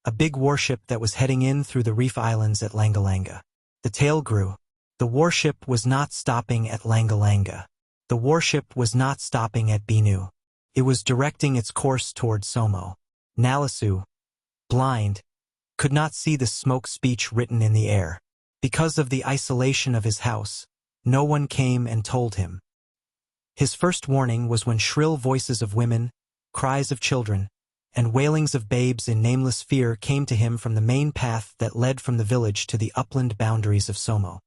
A big warship that was heading in through the reef islands at Langalanga. The tale grew. The warship was not stopping at Langalanga. The warship was not stopping at Binu. It was directing its course toward Somo. Nalisu, blind, could not see the smoke speech written in the air. Because of the isolation of his house, no one came and told him. His first warning was when shrill voices of women, cries of children, and wailings of babes in nameless fear came to him from the main path that led from the village to the upland boundaries of Somo.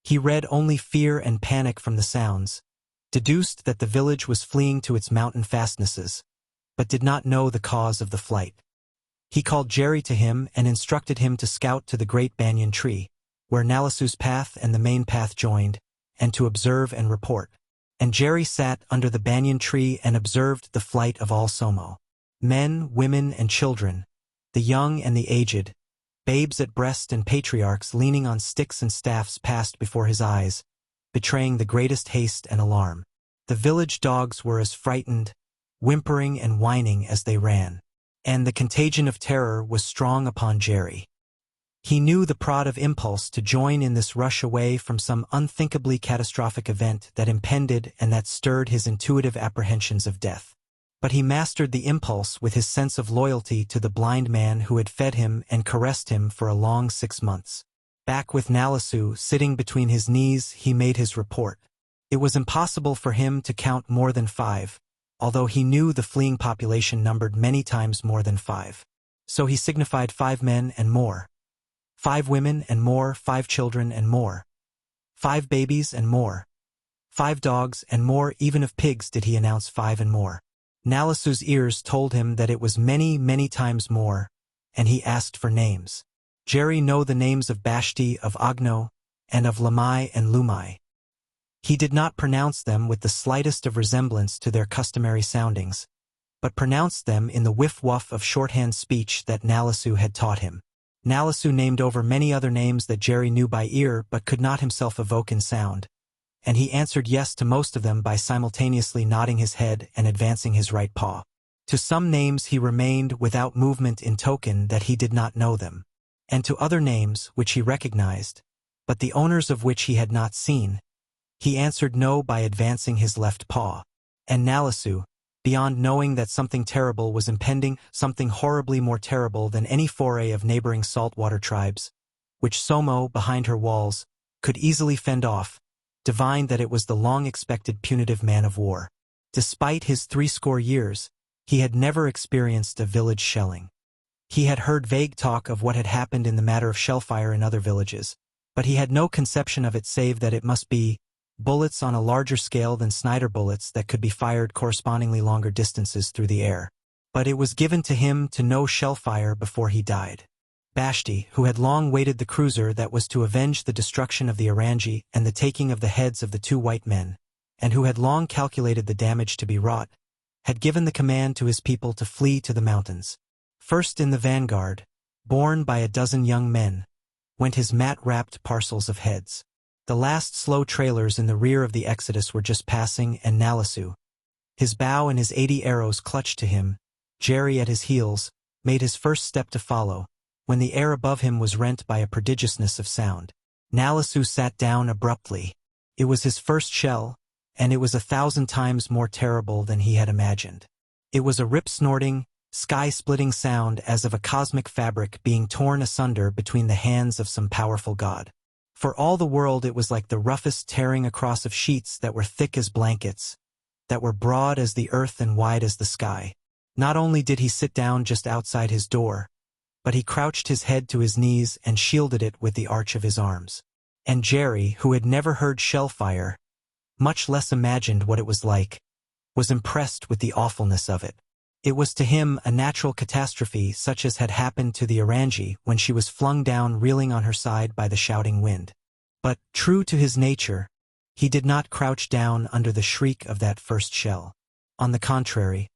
He read only fear and panic from the sounds, deduced that the village was fleeing to its mountain fastnesses, but did not know the cause of the flight. He called Jerry to him and instructed him to scout to the great banyan tree, where Nalisu's path and the main path joined, and to observe and report. And Jerry sat under the banyan tree and observed the flight of all Somo. Men, women, and children, the young and the aged, babes at breast and patriarchs leaning on sticks and staffs passed before his eyes, betraying the greatest haste and alarm. The village dogs were as frightened, whimpering and whining as they ran. And the contagion of terror was strong upon Jerry. He knew the prod of impulse to join in this rush away from some unthinkably catastrophic event that impended and that stirred his intuitive apprehensions of death. But he mastered the impulse with his sense of loyalty to the blind man who had fed him and caressed him for a long 6 months. Back with Nalisu sitting between his knees, he made his report. It was impossible for him to count more than 5, although he knew the fleeing population numbered many times more than 5. So he signified 5 men and more, 5 women and more, 5 children and more, 5 babies and more, 5 dogs and more, even of pigs did he announce 5 and more. Nalisu's ears told him that it was many, many times more, and he asked for names. Jerry knew the names of Bashti, of Agno, and of Lamai and Lumai. He did not pronounce them with the slightest of resemblance to their customary soundings, but pronounced them in the whiff-wuff of shorthand speech that Nalisu had taught him. Nalisu named over many other names that Jerry knew by ear but could not himself evoke in sound, and he answered yes to most of them by simultaneously nodding his head and advancing his right paw. To some names he remained without movement in token that he did not know them, and to other names which he recognized, but the owners of which he had not seen, he answered no by advancing his left paw. And Nalisu, beyond knowing that something terrible was impending, something horribly more terrible than any foray of neighboring saltwater tribes, which Somo, behind her walls, could easily fend off, divined that it was the long-expected punitive man of war. Despite his 80 years, he had never experienced a village shelling. He had heard vague talk of what had happened in the matter of shellfire in other villages, but he had no conception of it save that it must be bullets on a larger scale than Snyder bullets that could be fired correspondingly longer distances through the air. But it was given to him to know shellfire before he died. Bashti, who had long waited the cruiser that was to avenge the destruction of the Orangi and the taking of the heads of the 2 white men, and who had long calculated the damage to be wrought, had given the command to his people to flee to the mountains. First in the vanguard, borne by a dozen young men, went his mat-wrapped parcels of heads. The last slow trailers in the rear of the exodus were just passing, and Nalisu, his bow and his 80 arrows clutched to him, Jerry at his heels, made his first step to follow, when the air above him was rent by a prodigiousness of sound. Nalisu sat down abruptly. It was his first shell, and it was 1,000 times more terrible than he had imagined. It was a rip-snorting, sky-splitting sound as of a cosmic fabric being torn asunder between the hands of some powerful god. For all the world it was like the roughest tearing across of sheets that were thick as blankets, that were broad as the earth and wide as the sky. Not only did he sit down just outside his door, but he crouched his head to his knees and shielded it with the arch of his arms. And Jerry, who had never heard shellfire, much less imagined what it was like, was impressed with the awfulness of it. It was to him a natural catastrophe such as had happened to the Orangi when she was flung down reeling on her side by the shouting wind. But, true to his nature, he did not crouch down under the shriek of that first shell. On the contrary,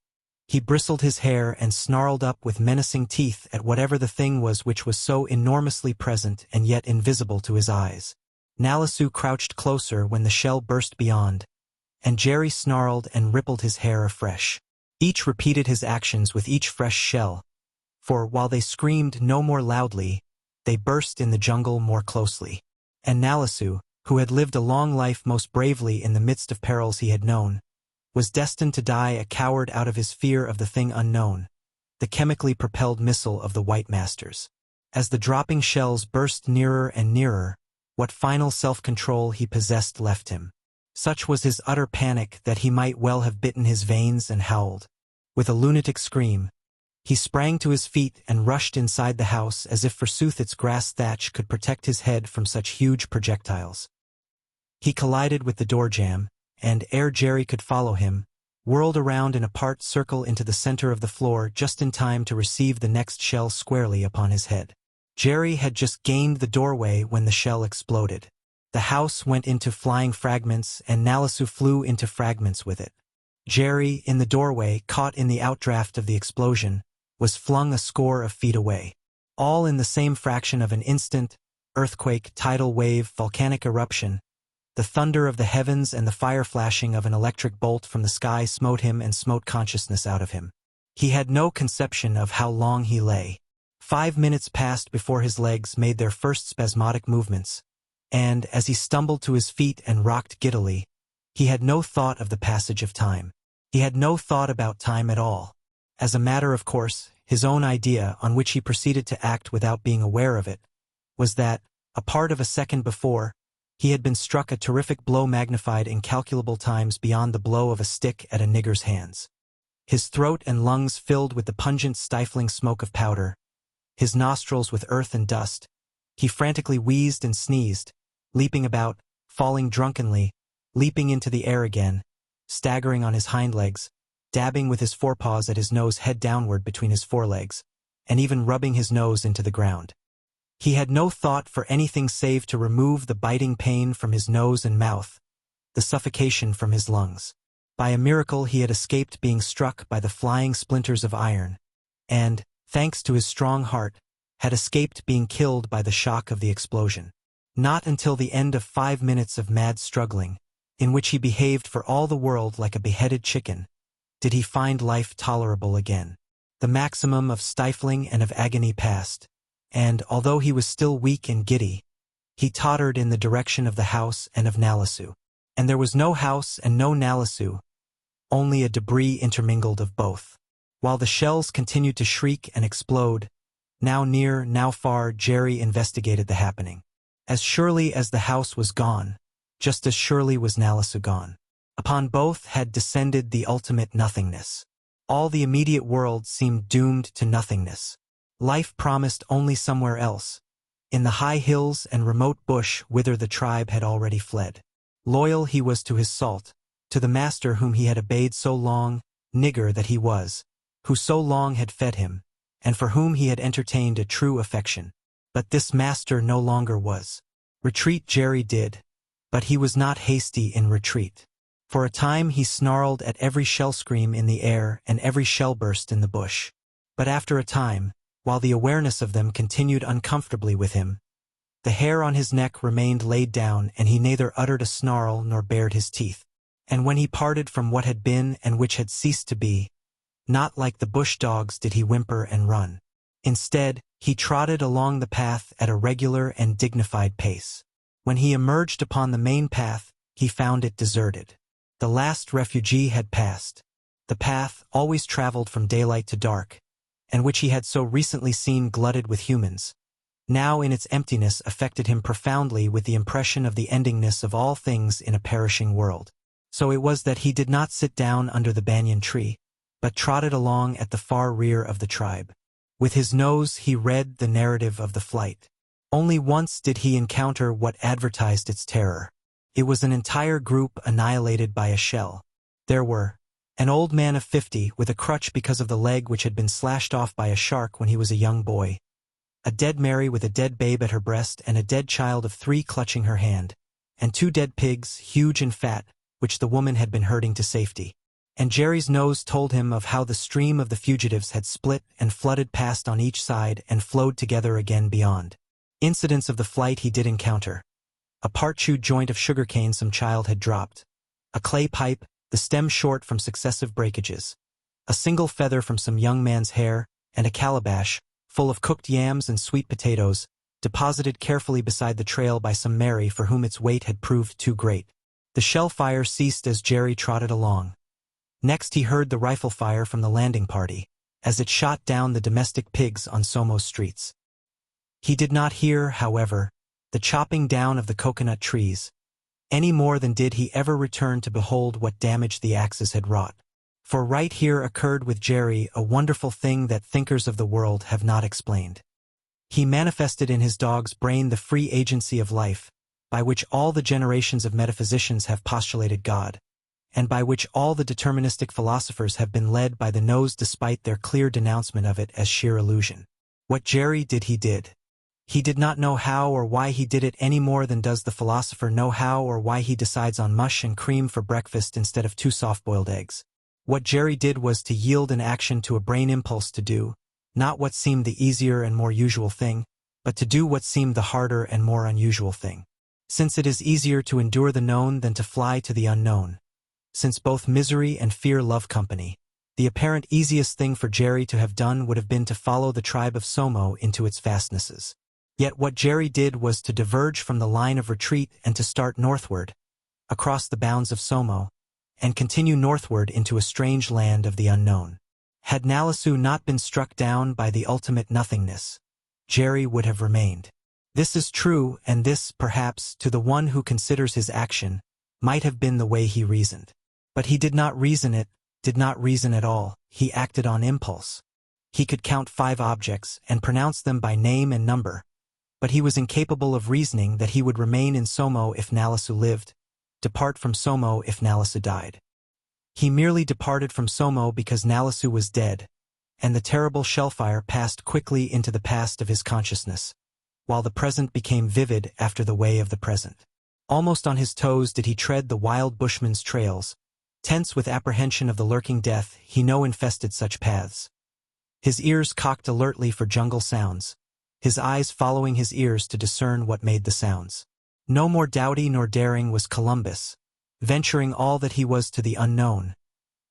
he bristled his hair and snarled up with menacing teeth at whatever the thing was which was so enormously present and yet invisible to his eyes. Nalisu crouched closer when the shell burst beyond, and Jerry snarled and rippled his hair afresh. Each repeated his actions with each fresh shell, for while they screamed no more loudly, they burst in the jungle more closely. And Nalisu, who had lived a long life most bravely in the midst of perils he had known, was destined to die a coward out of his fear of the thing unknown, the chemically propelled missile of the White Masters. As the dropping shells burst nearer and nearer, what final self-control he possessed left him. Such was his utter panic that he might well have bitten his veins and howled. With a lunatic scream, he sprang to his feet and rushed inside the house as if forsooth its grass thatch could protect his head from such huge projectiles. He collided with the door jamb, and, ere Jerry could follow him, whirled around in a part circle into the center of the floor just in time to receive the next shell squarely upon his head. Jerry had just gained the doorway when the shell exploded. The house went into flying fragments, and Nalisu flew into fragments with it. Jerry, in the doorway, caught in the outdraft of the explosion, was flung a score of feet away. All in the same fraction of an instant, earthquake, tidal wave, volcanic eruption, the thunder of the heavens and the fire flashing of an electric bolt from the sky smote him and smote consciousness out of him. He had no conception of how long he lay. 5 minutes passed before his legs made their first spasmodic movements, and, as he stumbled to his feet and rocked giddily, he had no thought of the passage of time. He had no thought about time at all. As a matter of course, his own idea, on which he proceeded to act without being aware of it, was that, a part of a second before, he had been struck a terrific blow magnified incalculable times beyond the blow of a stick at a nigger's hands. His throat and lungs filled with the pungent, stifling smoke of powder, his nostrils with earth and dust, he frantically wheezed and sneezed, leaping about, falling drunkenly, leaping into the air again, staggering on his hind legs, dabbing with his forepaws at his nose head downward between his forelegs, and even rubbing his nose into the ground. He had no thought for anything save to remove the biting pain from his nose and mouth, the suffocation from his lungs. By a miracle he had escaped being struck by the flying splinters of iron, and, thanks to his strong heart, had escaped being killed by the shock of the explosion. Not until the end of 5 minutes of mad struggling, in which he behaved for all the world like a beheaded chicken, did he find life tolerable again. The maximum of stifling and of agony passed, and, although he was still weak and giddy, he tottered in the direction of the house and of Nalisu. And there was no house and no Nalisu, only a debris intermingled of both. While the shells continued to shriek and explode, now near, now far, Jerry investigated the happening. As surely as the house was gone, just as surely was Nalisu gone. Upon both had descended the ultimate nothingness. All the immediate world seemed doomed to nothingness. Life promised only somewhere else, in the high hills and remote bush whither the tribe had already fled. Loyal he was to his salt, to the master whom he had obeyed so long, nigger that he was, who so long had fed him, and for whom he had entertained a true affection. But this master no longer was. Retreat Jerry did, but he was not hasty in retreat. For a time he snarled at every shell scream in the air and every shell burst in the bush. But after a time, while the awareness of them continued uncomfortably with him, the hair on his neck remained laid down and he neither uttered a snarl nor bared his teeth. And when he parted from what had been and which had ceased to be, not like the bush dogs did he whimper and run. Instead, he trotted along the path at a regular and dignified pace. When he emerged upon the main path, he found it deserted. The last refugee had passed. The path, always traveled from daylight to dark, and which he had so recently seen glutted with humans, now in its emptiness affected him profoundly with the impression of the endingness of all things in a perishing world. So it was that he did not sit down under the banyan tree, but trotted along at the far rear of the tribe. With his nose he read the narrative of the flight. Only once did he encounter what advertised its terror. It was an entire group annihilated by a shell. There were an old man of 50 with a crutch because of the leg which had been slashed off by a shark when he was a young boy, a dead Mary with a dead babe at her breast and a dead child of 3 clutching her hand, and 2 dead pigs, huge and fat, which the woman had been herding to safety. And Jerry's nose told him of how the stream of the fugitives had split and flooded past on each side and flowed together again beyond. Incidents of the flight he did encounter. A part-chewed joint of sugarcane some child had dropped, a clay pipe, the stem short from successive breakages, a single feather from some young man's hair, and a calabash, full of cooked yams and sweet potatoes, deposited carefully beside the trail by some Mary for whom its weight had proved too great. The shell fire ceased as Jerry trotted along. Next he heard the rifle fire from the landing party, as it shot down the domestic pigs on Somo's streets. He did not hear, however, the chopping down of the coconut trees, any more than did he ever return to behold what damage the axes had wrought. For right here occurred with Jerry a wonderful thing that thinkers of the world have not explained. He manifested in his dog's brain the free agency of life, by which all the generations of metaphysicians have postulated God, and by which all the deterministic philosophers have been led by the nose despite their clear denouncement of it as sheer illusion. What Jerry did he did. He did not know how or why he did it any more than does the philosopher know how or why he decides on mush and cream for breakfast instead of 2 soft-boiled eggs. What Jerry did was to yield an action to a brain impulse to do, not what seemed the easier and more usual thing, but to do what seemed the harder and more unusual thing. Since it is easier to endure the known than to fly to the unknown, since both misery and fear love company, the apparent easiest thing for Jerry to have done would have been to follow the tribe of Somo into its fastnesses. Yet what Jerry did was to diverge from the line of retreat and to start northward, across the bounds of Somo, and continue northward into a strange land of the unknown. Had Nalisu not been struck down by the ultimate nothingness, Jerry would have remained. This is true, and this, perhaps, to the one who considers his action, might have been the way he reasoned. But he did not reason it, did not reason at all, he acted on impulse. He could count 5 objects and pronounce them by name and number, but he was incapable of reasoning that he would remain in Somo if Nalisu lived, depart from Somo if Nalisu died. He merely departed from Somo because Nalisu was dead, and the terrible shellfire passed quickly into the past of his consciousness, while the present became vivid after the way of the present. Almost on his toes did he tread the wild bushman's trails, tense with apprehension of the lurking death he knew infested such paths. His ears cocked alertly for jungle sounds, his eyes following his ears to discern what made the sounds. No more doughty nor daring was Columbus, venturing all that he was to the unknown,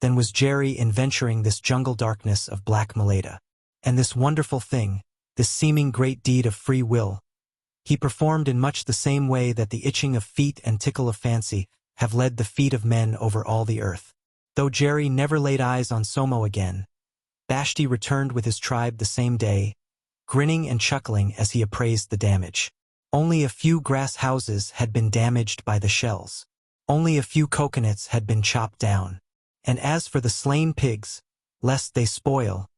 than was Jerry in venturing this jungle darkness of Black Maleta. And this wonderful thing, this seeming great deed of free will, he performed in much the same way that the itching of feet and tickle of fancy have led the feet of men over all the earth. Though Jerry never laid eyes on Somo again, Vashti returned with his tribe the same day, grinning and chuckling as he appraised the damage. Only a few grass houses had been damaged by the shells. Only a few coconuts had been chopped down. And as for the slain pigs, lest they spoil,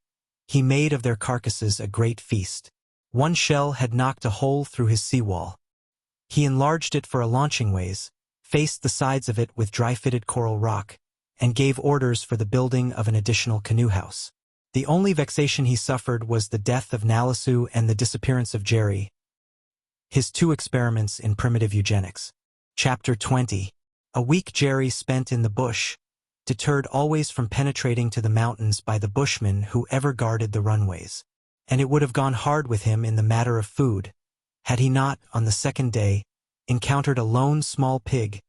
he made of their carcasses a great feast. One shell had knocked a hole through his seawall. He enlarged it for a launching ways, faced the sides of it with dry-fitted coral rock, and gave orders for the building of an additional canoe house. The only vexation he suffered was the death of Nalisu and the disappearance of Jerry. His 2 experiments in primitive eugenics. Chapter 20. A week Jerry spent in the bush, deterred always from penetrating to the mountains by the bushmen who ever guarded the runways. And it would have gone hard with him in the matter of food, had he not, on the second day, encountered a lone small pig,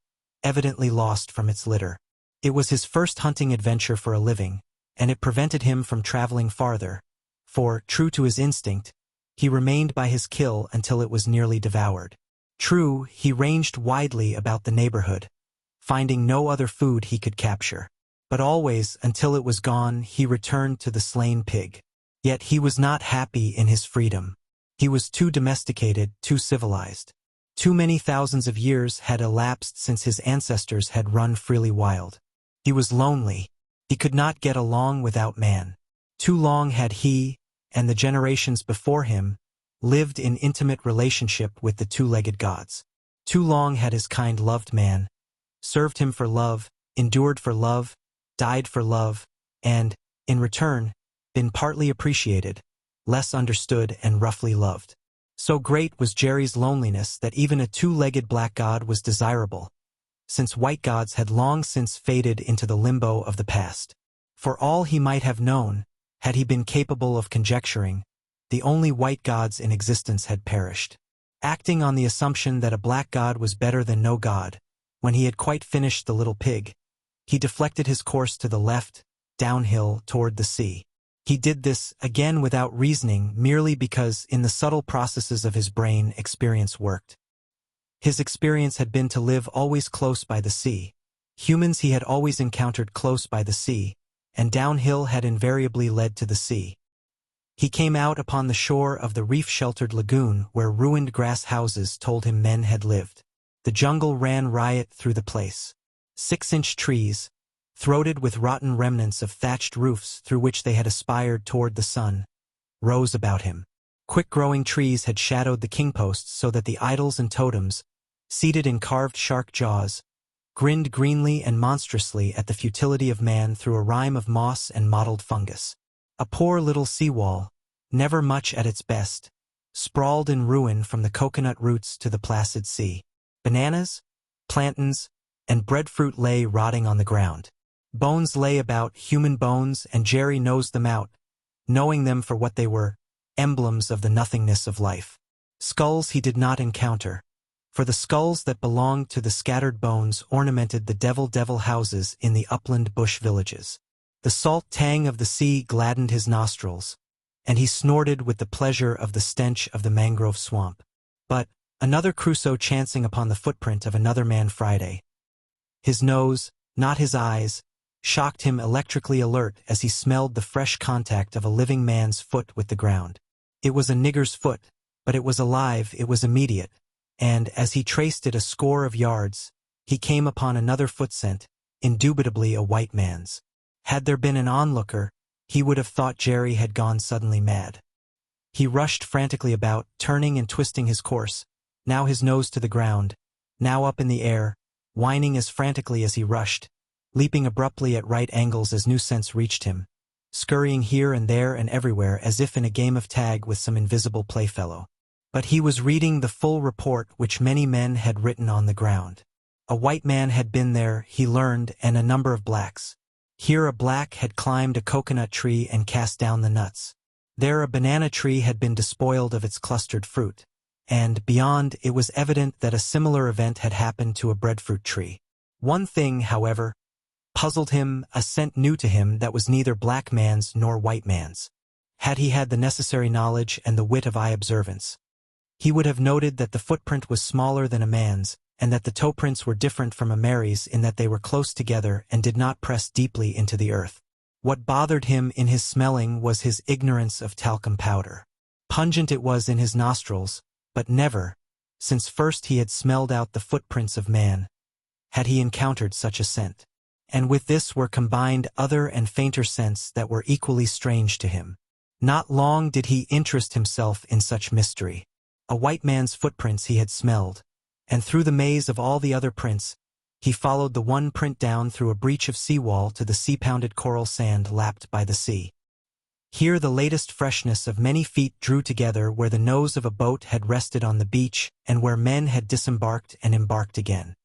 evidently lost from its litter. It was his first hunting adventure for a living, and it prevented him from traveling farther, for, true to his instinct, he remained by his kill until it was nearly devoured. True, he ranged widely about the neighborhood, finding no other food he could capture. But always, until it was gone, he returned to the slain pig. Yet he was not happy in his freedom. He was too domesticated, too civilized. Too many thousands of years had elapsed since his ancestors had run freely wild. He was lonely. He could not get along without man. Too long had he, and the generations before him, lived in intimate relationship with the 2-legged gods. Too long had his kind loved man, served him for love, endured for love, died for love, and, in return, been partly appreciated, less understood and roughly loved. So great was Jerry's loneliness that even a 2-legged black god was desirable, since white gods had long since faded into the limbo of the past. For all he might have known, had he been capable of conjecturing, the only white gods in existence had perished. Acting on the assumption that a black god was better than no god, when he had quite finished the little pig, he deflected his course to the left, downhill toward the sea. He did this, again without reasoning, merely because in the subtle processes of his brain experience worked. His experience had been to live always close by the sea. Humans he had always encountered close by the sea, and downhill had invariably led to the sea. He came out upon the shore of the reef-sheltered lagoon where ruined grass houses told him men had lived. The jungle ran riot through the place. 6-inch trees, throated with rotten remnants of thatched roofs through which they had aspired toward the sun, rose about him. Quick-growing trees had shadowed the king-posts so that the idols and totems, seated in carved shark jaws, grinned greenly and monstrously at the futility of man through a rime of moss and mottled fungus. A poor little seawall, never much at its best, sprawled in ruin from the coconut roots to the placid sea. Bananas, plantains, and breadfruit lay rotting on the ground. Bones lay about, human bones, and Jerry nosed them out, knowing them for what they were, emblems of the nothingness of life. Skulls he did not encounter, for the skulls that belonged to the scattered bones ornamented the devil houses in the upland bush villages. The salt tang of the sea gladdened his nostrils, and he snorted with the pleasure of the stench of the mangrove swamp. But, another Crusoe chancing upon the footprint of another man Friday. His nose, not his eyes, shocked him electrically alert as he smelled the fresh contact of a living man's foot with the ground. It was a nigger's foot, but it was alive, it was immediate, and, as he traced it a score of yards, he came upon another foot scent, indubitably a white man's. Had there been an onlooker, he would have thought Jerry had gone suddenly mad. He rushed frantically about, turning and twisting his course, now his nose to the ground, now up in the air, whining as frantically as he rushed, leaping abruptly at right angles as new scents reached him, scurrying here and there and everywhere as if in a game of tag with some invisible playfellow. But he was reading the full report which many men had written on the ground. A white man had been there, he learned, and a number of blacks. Here a black had climbed a coconut tree and cast down the nuts. There a banana tree had been despoiled of its clustered fruit. And, beyond, it was evident that a similar event had happened to a breadfruit tree. One thing, however, puzzled him, a scent new to him that was neither black man's nor white man's. Had he had the necessary knowledge and the wit of eye observance, he would have noted that the footprint was smaller than a man's, and that the toe prints were different from a Mary's in that they were close together and did not press deeply into the earth. What bothered him in his smelling was his ignorance of talcum powder. Pungent it was in his nostrils, but never, since first he had smelled out the footprints of man, had he encountered such a scent. And with this were combined other and fainter scents that were equally strange to him. Not long did he interest himself in such mystery. A white man's footprints he had smelled, and through the maze of all the other prints, he followed the one print down through a breach of seawall to the sea-pounded coral sand lapped by the sea. Here the latest freshness of many feet drew together where the nose of a boat had rested on the beach and where men had disembarked and embarked again.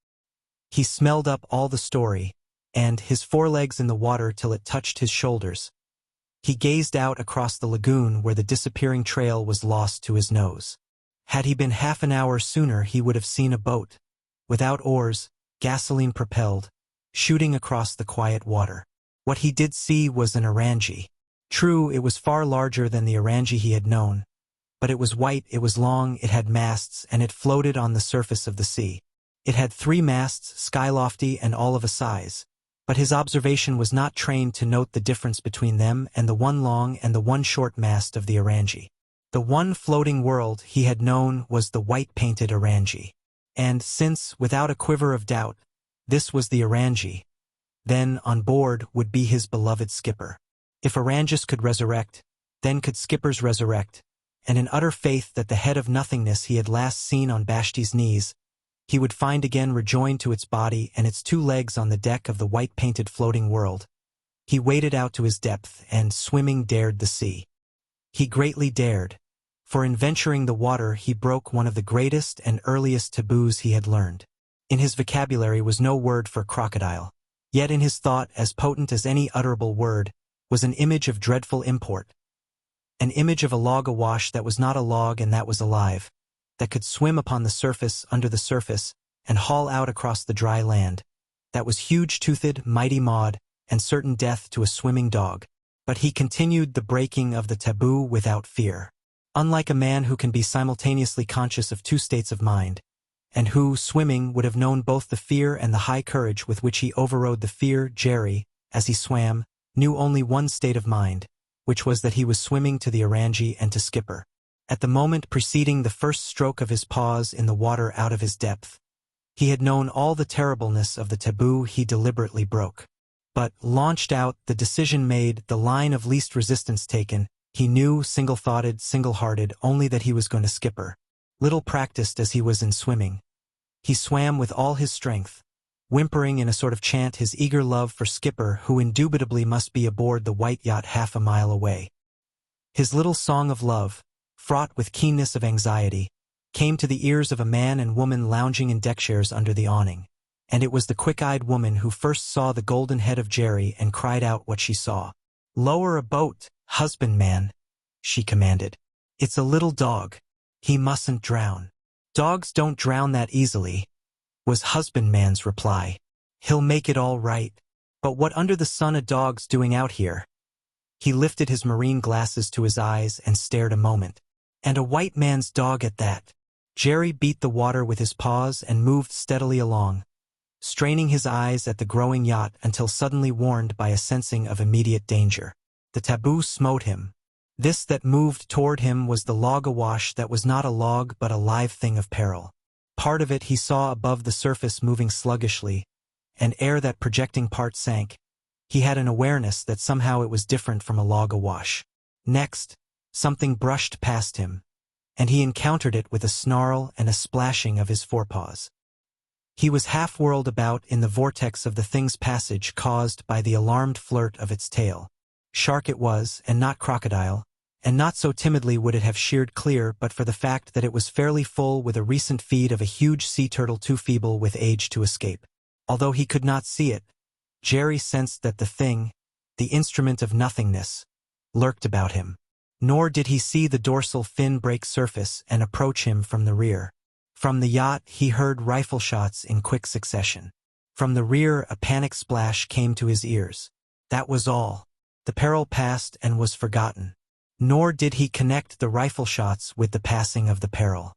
He smelled up all the story, and, his forelegs in the water till it touched his shoulders, he gazed out across the lagoon where the disappearing trail was lost to his nose. Had he been half an hour sooner he would have seen a boat, without oars, gasoline-propelled, shooting across the quiet water. What he did see was an orangie. True, it was far larger than the orangie he had known, but it was white, it was long, it had masts, and it floated on the surface of the sea. It had 3 masts, skylofty and all of a size, but his observation was not trained to note the difference between them and the one long and the one short mast of the orangie. The one floating world he had known was the white-painted orangie. And since, without a quiver of doubt, this was the orangie, then, on board, would be his beloved skipper. If oranges could resurrect, then could skippers resurrect, and in utter faith that the head of nothingness he had last seen on Vashti's knees, he would find again rejoined to its body and its 2 legs on the deck of the white-painted floating world, he waded out to his depth and, swimming, dared the sea. He greatly dared, for in venturing the water he broke one of the greatest and earliest taboos he had learned. In his vocabulary was no word for crocodile, yet in his thought, as potent as any utterable word, was an image of dreadful import. An image of a log awash that was not a log and that was alive, that could swim upon the surface, under the surface, and haul out across the dry land, that was huge-toothed, mighty Maud, and certain death to a swimming dog. But he continued the breaking of the taboo without fear. Unlike a man who can be simultaneously conscious of 2 states of mind, and who, swimming, would have known both the fear and the high courage with which he overrode the fear, Jerry, as he swam, knew only one state of mind, which was that he was swimming to the orangie and to Skipper. At the moment preceding the first stroke of his paws in the water out of his depth, he had known all the terribleness of the taboo he deliberately broke. But, launched out, the decision made, the line of least resistance taken, he knew, single-thoughted, single-hearted, only that he was going to Skipper. Little practiced as he was in swimming, he swam with all his strength, whimpering in a sort of chant his eager love for Skipper, who indubitably must be aboard the white yacht half a mile away. His little song of love, fraught with keenness of anxiety, came to the ears of a man and woman lounging in deckchairs under the awning, and it was the quick-eyed woman who first saw the golden head of Jerry and cried out what she saw. "Lower a boat, husbandman," she commanded. "It's a little dog. He mustn't drown." "Dogs don't drown that easily," was husbandman's reply. "He'll make it all right. But what under the sun a dog's doing out here?" He lifted his marine glasses to his eyes and stared a moment. "And a white man's dog at that." Jerry beat the water with his paws and moved steadily along, straining his eyes at the growing yacht until suddenly warned by a sensing of immediate danger. The taboo smote him. This that moved toward him was the log awash that was not a log but a live thing of peril. Part of it he saw above the surface moving sluggishly, and ere that projecting part sank, he had an awareness that somehow it was different from a log awash. Next, something brushed past him, and he encountered it with a snarl and a splashing of his forepaws. He was half-whirled about in the vortex of the thing's passage caused by the alarmed flirt of its tail. Shark it was, and not crocodile, and not so timidly would it have sheared clear but for the fact that it was fairly full with a recent feed of a huge sea turtle too feeble with age to escape. Although he could not see it, Jerry sensed that the thing, the instrument of nothingness, lurked about him. Nor did he see the dorsal fin break surface and approach him from the rear. From the yacht he heard rifle shots in quick succession. From the rear a panic splash came to his ears. That was all. The peril passed and was forgotten. Nor did he connect the rifle shots with the passing of the peril.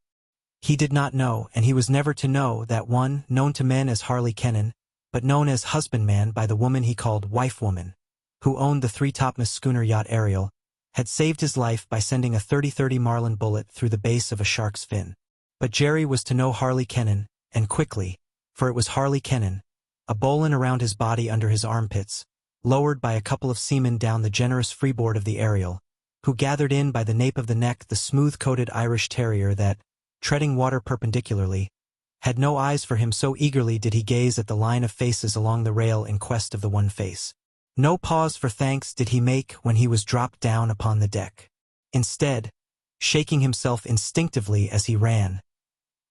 He did not know, and he was never to know, that one, known to men as Harley Canine, but known as husbandman by the woman he called wife-woman, who owned the three-topmast schooner yacht Ariel, had saved his life by sending a 30-30 Marlin bullet through the base of a shark's fin. But Jerry was to know Harley Canine, and quickly, for it was Harley Canine, a bowline around his body under his armpits, lowered by a couple of seamen down the generous freeboard of the Ariel, who gathered in by the nape of the neck the smooth-coated Irish Terrier that, treading water perpendicularly, had no eyes for him, so eagerly did he gaze at the line of faces along the rail in quest of the one face. No pause for thanks did he make when he was dropped down upon the deck. Instead, shaking himself instinctively as he ran,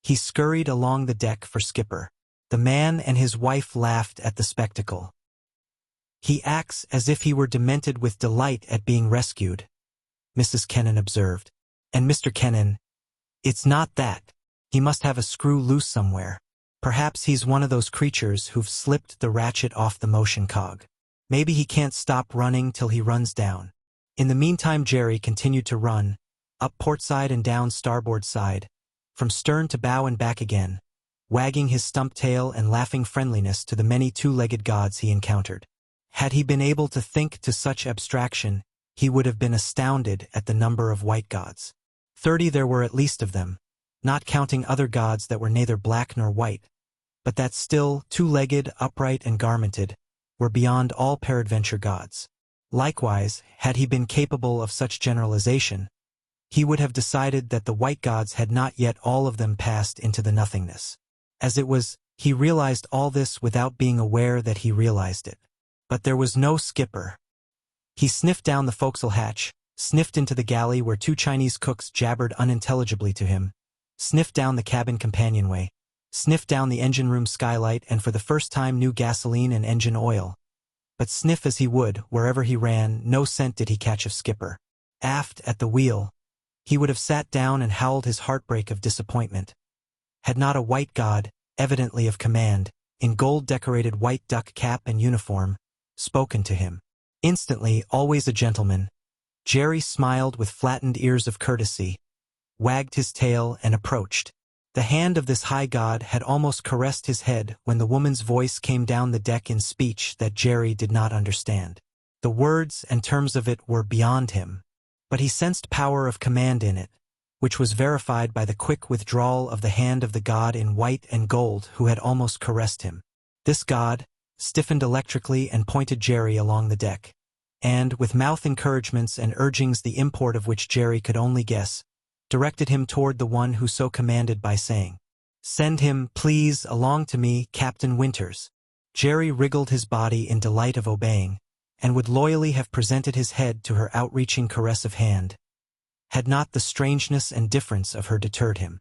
he scurried along the deck for Skipper. The man and his wife laughed at the spectacle. "He acts as if he were demented with delight at being rescued," Mrs. Canine observed. "And Mr. Canine, it's not that. He must have a screw loose somewhere. Perhaps he's one of those creatures who've slipped the ratchet off the motion cog. Maybe he can't stop running till he runs down." In the meantime Jerry continued to run, up port side and down starboard side, from stern to bow and back again, wagging his stump tail and laughing friendliness to the many two-legged gods he encountered. Had he been able to think to such abstraction, he would have been astounded at the number of white gods. 30 there were at least of them, not counting other gods that were neither black nor white, but that still, two-legged, upright, and garmented, were beyond all peradventure gods. Likewise, had he been capable of such generalization, he would have decided that the white gods had not yet all of them passed into the nothingness. As it was, he realized all this without being aware that he realized it. But there was no Skipper. He sniffed down the forecastle hatch, sniffed into the galley where 2 Chinese cooks jabbered unintelligibly to him, sniffed down the cabin companionway, sniffed down the engine room skylight, and for the first time knew gasoline and engine oil. But sniff as he would, wherever he ran, no scent did he catch of Skipper. Aft, at the wheel, he would have sat down and howled his heartbreak of disappointment, had not a white god, evidently of command, in gold-decorated white duck cap and uniform, spoken to him. Instantly, always a gentleman, Jerry smiled with flattened ears of courtesy, wagged his tail, and approached. The hand of this high god had almost caressed his head when the woman's voice came down the deck in speech that Jerry did not understand. The words and terms of it were beyond him, but he sensed power of command in it, which was verified by the quick withdrawal of the hand of the god in white and gold who had almost caressed him. This god stiffened electrically and pointed Jerry along the deck, and, with mouth encouragements and urgings the import of which Jerry could only guess, directed him toward the one who so commanded by saying, "Send him, please, along to me, Captain Winters." Jerry wriggled his body in delight of obeying, and would loyally have presented his head to her outreaching caress of hand, had not the strangeness and difference of her deterred him.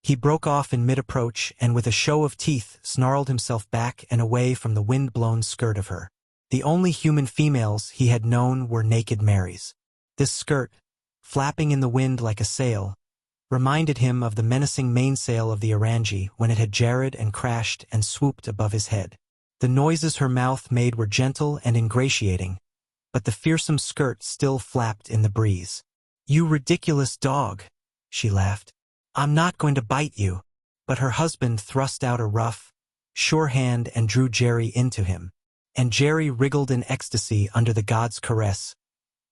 He broke off in mid-approach and with a show of teeth snarled himself back and away from the wind-blown skirt of her. The only human females he had known were naked Marys. This skirt, flapping in the wind like a sail, reminded him of the menacing mainsail of the Orange when it had jarred and crashed and swooped above his head. The noises her mouth made were gentle and ingratiating, but the fearsome skirt still flapped in the breeze. "You ridiculous dog," she laughed. "I'm not going to bite you." But her husband thrust out a rough, sure hand and drew Jerry into him, and Jerry wriggled in ecstasy under the god's caress,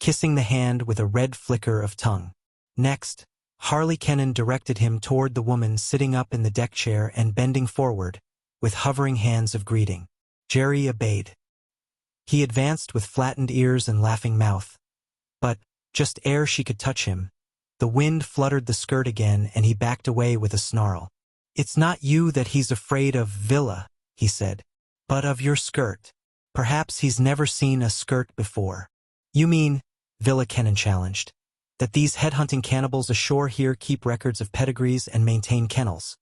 kissing the hand with a red flicker of tongue. Next, Harley Canine directed him toward the woman sitting up in the deck chair and bending forward, with hovering hands of greeting. Jerry obeyed. He advanced with flattened ears and laughing mouth, but, just ere she could touch him, the wind fluttered the skirt again and he backed away with a snarl. "It's not you that he's afraid of, Villa," he said, "but of your skirt. Perhaps he's never seen a skirt before." You mean, Villa Kennan challenged, that these headhunting cannibals ashore here keep records of pedigrees and maintain kennels?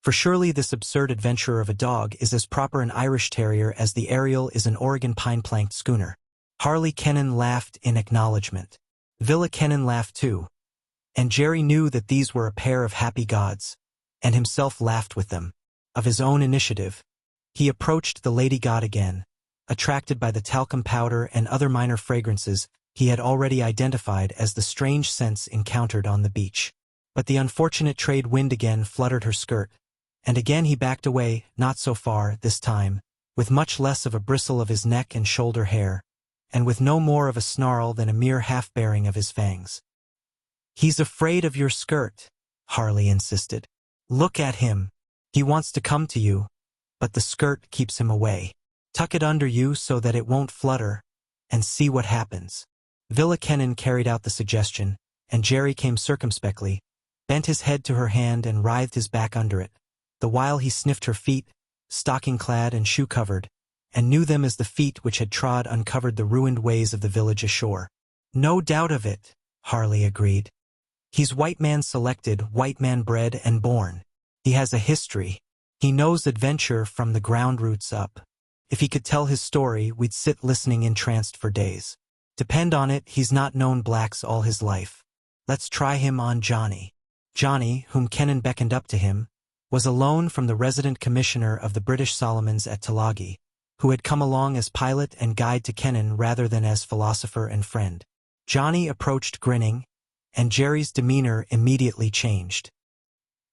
For surely this absurd adventurer of a dog is as proper an Irish Terrier as the Ariel is an Oregon pine-planked schooner. Harley Kennan laughed in acknowledgement. Villa Kennan laughed too. And Jerry knew that these were a pair of happy gods, and himself laughed with them. Of his own initiative, he approached the lady god again, attracted by the talcum powder and other minor fragrances he had already identified as the strange scents encountered on the beach. But the unfortunate trade wind again fluttered her skirt, and again he backed away, not so far, this time, with much less of a bristle of his neck and shoulder hair, and with no more of a snarl than a mere half-baring of his fangs. "He's afraid of your skirt," Harley insisted. "Look at him. He wants to come to you, but the skirt keeps him away. Tuck it under you so that it won't flutter, and see what happens." Villa Kennan carried out the suggestion, and Jerry came circumspectly, bent his head to her hand and writhed his back under it, the while he sniffed her feet, stocking-clad and shoe-covered, and knew them as the feet which had trod uncovered the ruined ways of the village ashore. "No doubt of it," Harley agreed. "He's white man selected, white man bred and born. He has a history. He knows adventure from the ground roots up. If he could tell his story, we'd sit listening entranced for days. Depend on it, he's not known blacks all his life. Let's try him on Johnny." Johnny, whom Kennan beckoned up to him, was a loan from the resident commissioner of the British Solomons at Tulagi, who had come along as pilot and guide to Kennan rather than as philosopher and friend. Johnny approached grinning, and Jerry's demeanor immediately changed.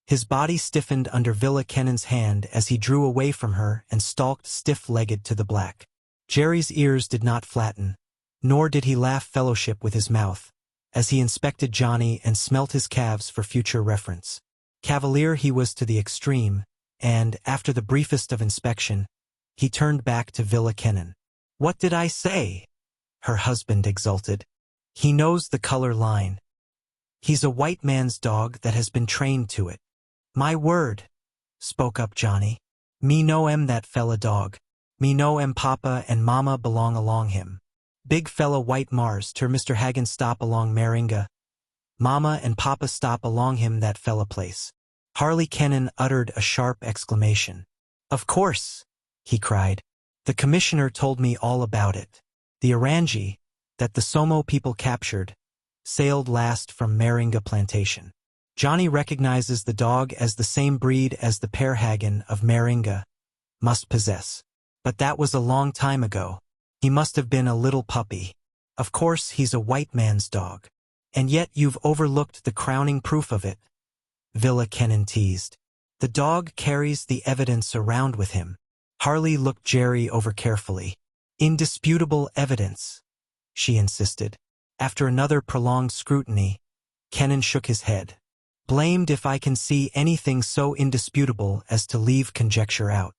His body stiffened under Villa Kennan's hand as he drew away from her and stalked stiff-legged to the black. Jerry's ears did not flatten, nor did he laugh fellowship with his mouth, as he inspected Johnny and smelt his calves for future reference. Cavalier he was to the extreme, and, after the briefest of inspection, he turned back to Villa Kennan. "What did I say?" her husband exulted. "He knows the color line. He's a white man's dog that has been trained to it." "My word," spoke up Johnny. "Me know that fella dog. Me know papa and mama belong along him. Big fella white Mars ter Mr. Hagen stop along Meringa. Mama and papa stop along him that fella place." Harley Kennan uttered a sharp exclamation. "Of course," he cried. "The commissioner told me all about it. The Orangi, that the Somo people captured, sailed last from Meringa Plantation. Johnny recognizes the dog as the same breed as the Perhagen of Meringa must possess. But that was a long time ago. He must have been a little puppy. Of course he's a white man's dog. And yet you've overlooked the crowning proof of it," Villa Kennan teased. "The dog carries the evidence around with him." Harley looked Jerry over carefully. "Indisputable evidence," she insisted. After another prolonged scrutiny, Kennan shook his head. "Blamed if I can see anything so indisputable as to leave conjecture out."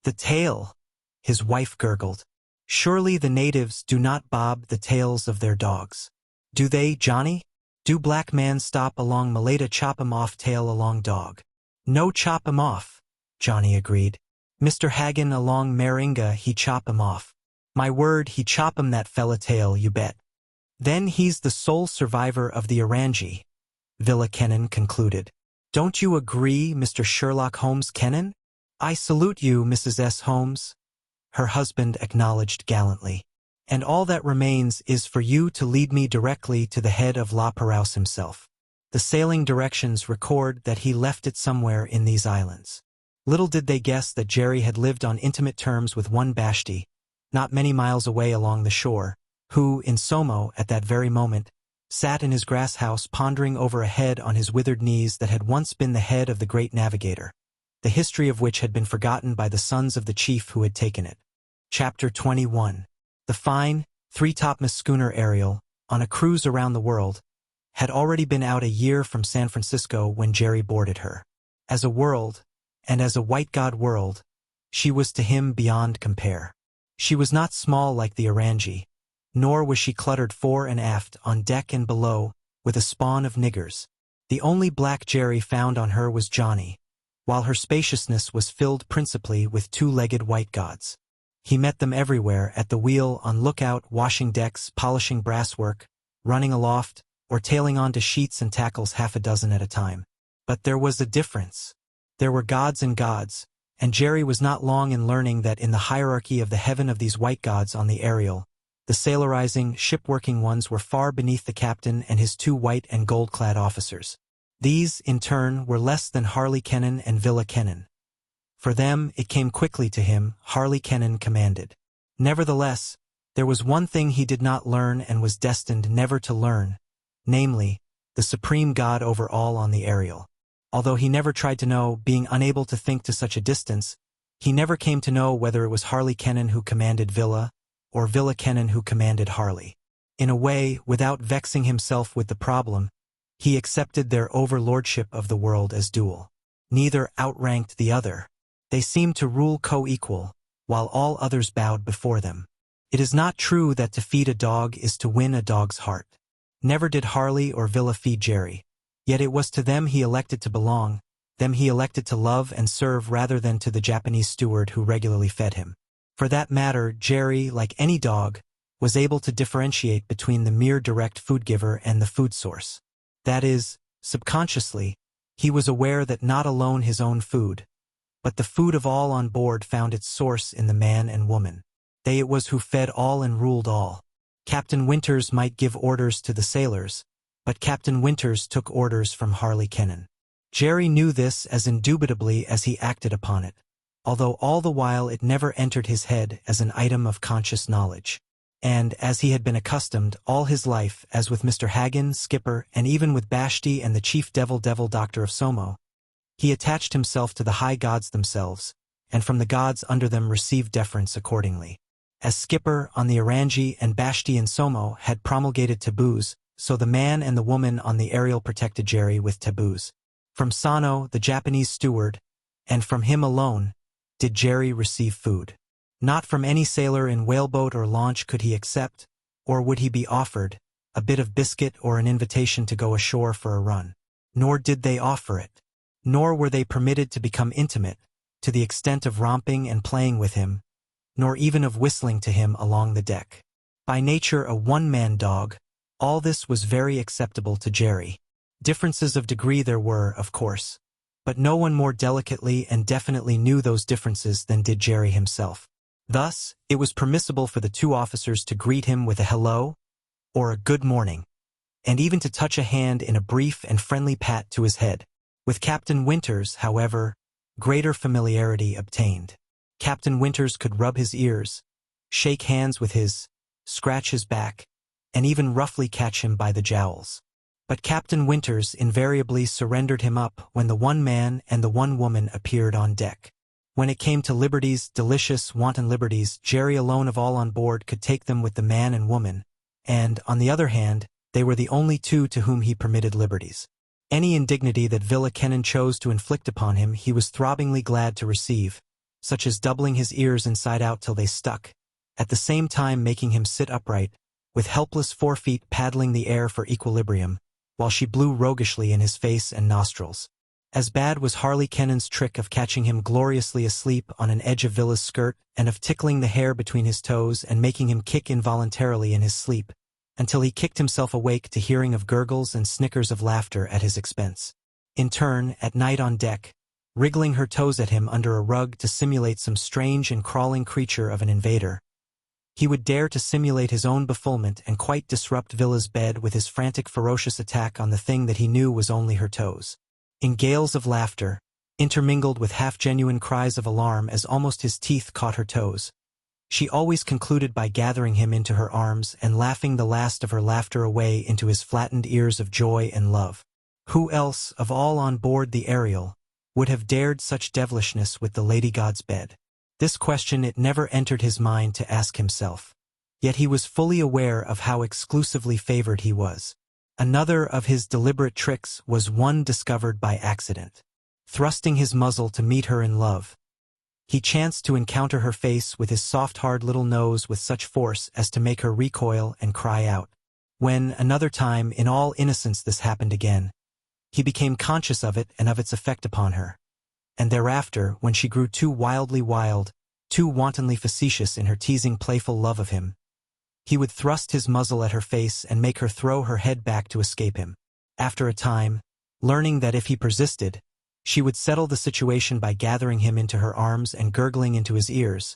"The tail," his wife gurgled. "Surely the natives do not bob the tails of their dogs. Do they, Johnny? Do black man stop along Maleta chop 'em off tail along dog?" "No chop 'em off," Johnny agreed. "Mr. Hagen along Meringa he chop 'em off. My word, he chop 'em that fella tail, you bet." "Then he's the sole survivor of the Orangi," Villa Kennan concluded. "Don't you agree, Mr. Sherlock Holmes Kennan?" "I salute you, Mrs. S. Holmes," her husband acknowledged gallantly. "And all that remains is for you to lead me directly to the head of La Perouse himself. The sailing directions record that he left it somewhere in these islands." Little did they guess that Jerry had lived on intimate terms with one Bashti, not many miles away along the shore, who, in Somo, at that very moment, sat in his grass house pondering over a head on his withered knees that had once been the head of the great navigator, the history of which had been forgotten by the sons of the chief who had taken it. Chapter 21. The fine, three-topmast schooner Ariel, on a cruise around the world, had already been out a year from San Francisco when Jerry boarded her. As a world, and as a white god world, she was to him beyond compare. She was not small like the Orangi, nor was she cluttered fore and aft, on deck and below, with a spawn of niggers. The only black Jerry found on her was Johnny, while her spaciousness was filled principally with two-legged white gods. He met them everywhere, at the wheel, on lookout, washing decks, polishing brasswork, running aloft, or tailing on to sheets and tackles half a dozen at a time. But there was a difference. There were gods and gods, and Jerry was not long in learning that in the hierarchy of the heaven of these white gods on the Ariel, the sailorizing, shipworking ones were far beneath the captain and his two white and gold-clad officers. These, in turn, were less than Harlequin and Villaquin. For them, it came quickly to him, Harlequin commanded. Nevertheless, there was one thing he did not learn and was destined never to learn, namely, the supreme god over all on the Ariel. Although he never tried to know, being unable to think to such a distance, he never came to know whether it was Harlequin who commanded Villa, or Villaquin who commanded Harley. In a way, without vexing himself with the problem, he accepted their overlordship of the world as dual. Neither outranked the other. They seemed to rule co-equal, while all others bowed before them. It is not true that to feed a dog is to win a dog's heart. Never did Harley or Villa feed Jerry. Yet it was to them he elected to belong, them he elected to love and serve rather than to the Japanese steward who regularly fed him. For that matter, Jerry, like any dog, was able to differentiate between the mere direct food giver and the food source. That is, subconsciously, he was aware that not alone his own food, but the food of all on board found its source in the man and woman. They it was who fed all and ruled all. Captain Winters might give orders to the sailors, but Captain Winters took orders from Harlequin. Jerry knew this as indubitably as he acted upon it, although all the while it never entered his head as an item of conscious knowledge. And, as he had been accustomed all his life, as with Mr. Hagen, skipper, and even with Bashti and the chief devil doctor of Somo, he attached himself to the high gods themselves, and from the gods under them received deference accordingly. As skipper on the Orangi and Bashti and Somo had promulgated taboos, so the man and the woman on the Ariel protected Jerry with taboos. From Sano, the Japanese steward, and from him alone, did Jerry receive food. Not from any sailor in whaleboat or launch could he accept, or would he be offered, a bit of biscuit or an invitation to go ashore for a run. Nor did they offer it. Nor were they permitted to become intimate, to the extent of romping and playing with him, nor even of whistling to him along the deck. By nature a one-man dog, all this was very acceptable to Jerry. Differences of degree there were, of course, but no one more delicately and definitely knew those differences than did Jerry himself. Thus, it was permissible for the two officers to greet him with a hello or a good morning, and even to touch a hand in a brief and friendly pat to his head. With Captain Winters, however, greater familiarity obtained. Captain Winters could rub his ears, shake hands with his, scratch his back, and even roughly catch him by the jowls. But Captain Winters invariably surrendered him up when the one man and the one woman appeared on deck. When it came to liberties, delicious, wanton liberties, Jerry alone of all on board could take them with the man and woman, and, on the other hand, they were the only two to whom he permitted liberties. Any indignity that Villaquin chose to inflict upon him he was throbbingly glad to receive, such as doubling his ears inside out till they stuck, at the same time making him sit upright, with helpless forefeet paddling the air for equilibrium, while she blew roguishly in his face and nostrils. As bad was Harlequin's trick of catching him gloriously asleep on an edge of Villa's skirt and of tickling the hair between his toes and making him kick involuntarily in his sleep, until he kicked himself awake to hearing of gurgles and snickers of laughter at his expense. In turn, at night on deck, wriggling her toes at him under a rug to simulate some strange and crawling creature of an invader, he would dare to simulate his own befuddlement and quite disrupt Villa's bed with his frantic ferocious attack on the thing that he knew was only her toes. In gales of laughter, intermingled with half-genuine cries of alarm as almost his teeth caught her toes, she always concluded by gathering him into her arms and laughing the last of her laughter away into his flattened ears of joy and love. Who else, of all on board the Ariel, would have dared such devilishness with the Lady God's bed? This question it never entered his mind to ask himself. Yet he was fully aware of how exclusively favored he was. Another of his deliberate tricks was one discovered by accident. Thrusting his muzzle to meet her in love, he chanced to encounter her face with his soft hard little nose with such force as to make her recoil and cry out. When, another time, in all innocence this happened again, he became conscious of it and of its effect upon her. And thereafter, when she grew too wildly wild, too wantonly facetious in her teasing playful love of him. He would thrust his muzzle at her face and make her throw her head back to escape him. After a time, learning that if he persisted, she would settle the situation by gathering him into her arms and gurgling into his ears,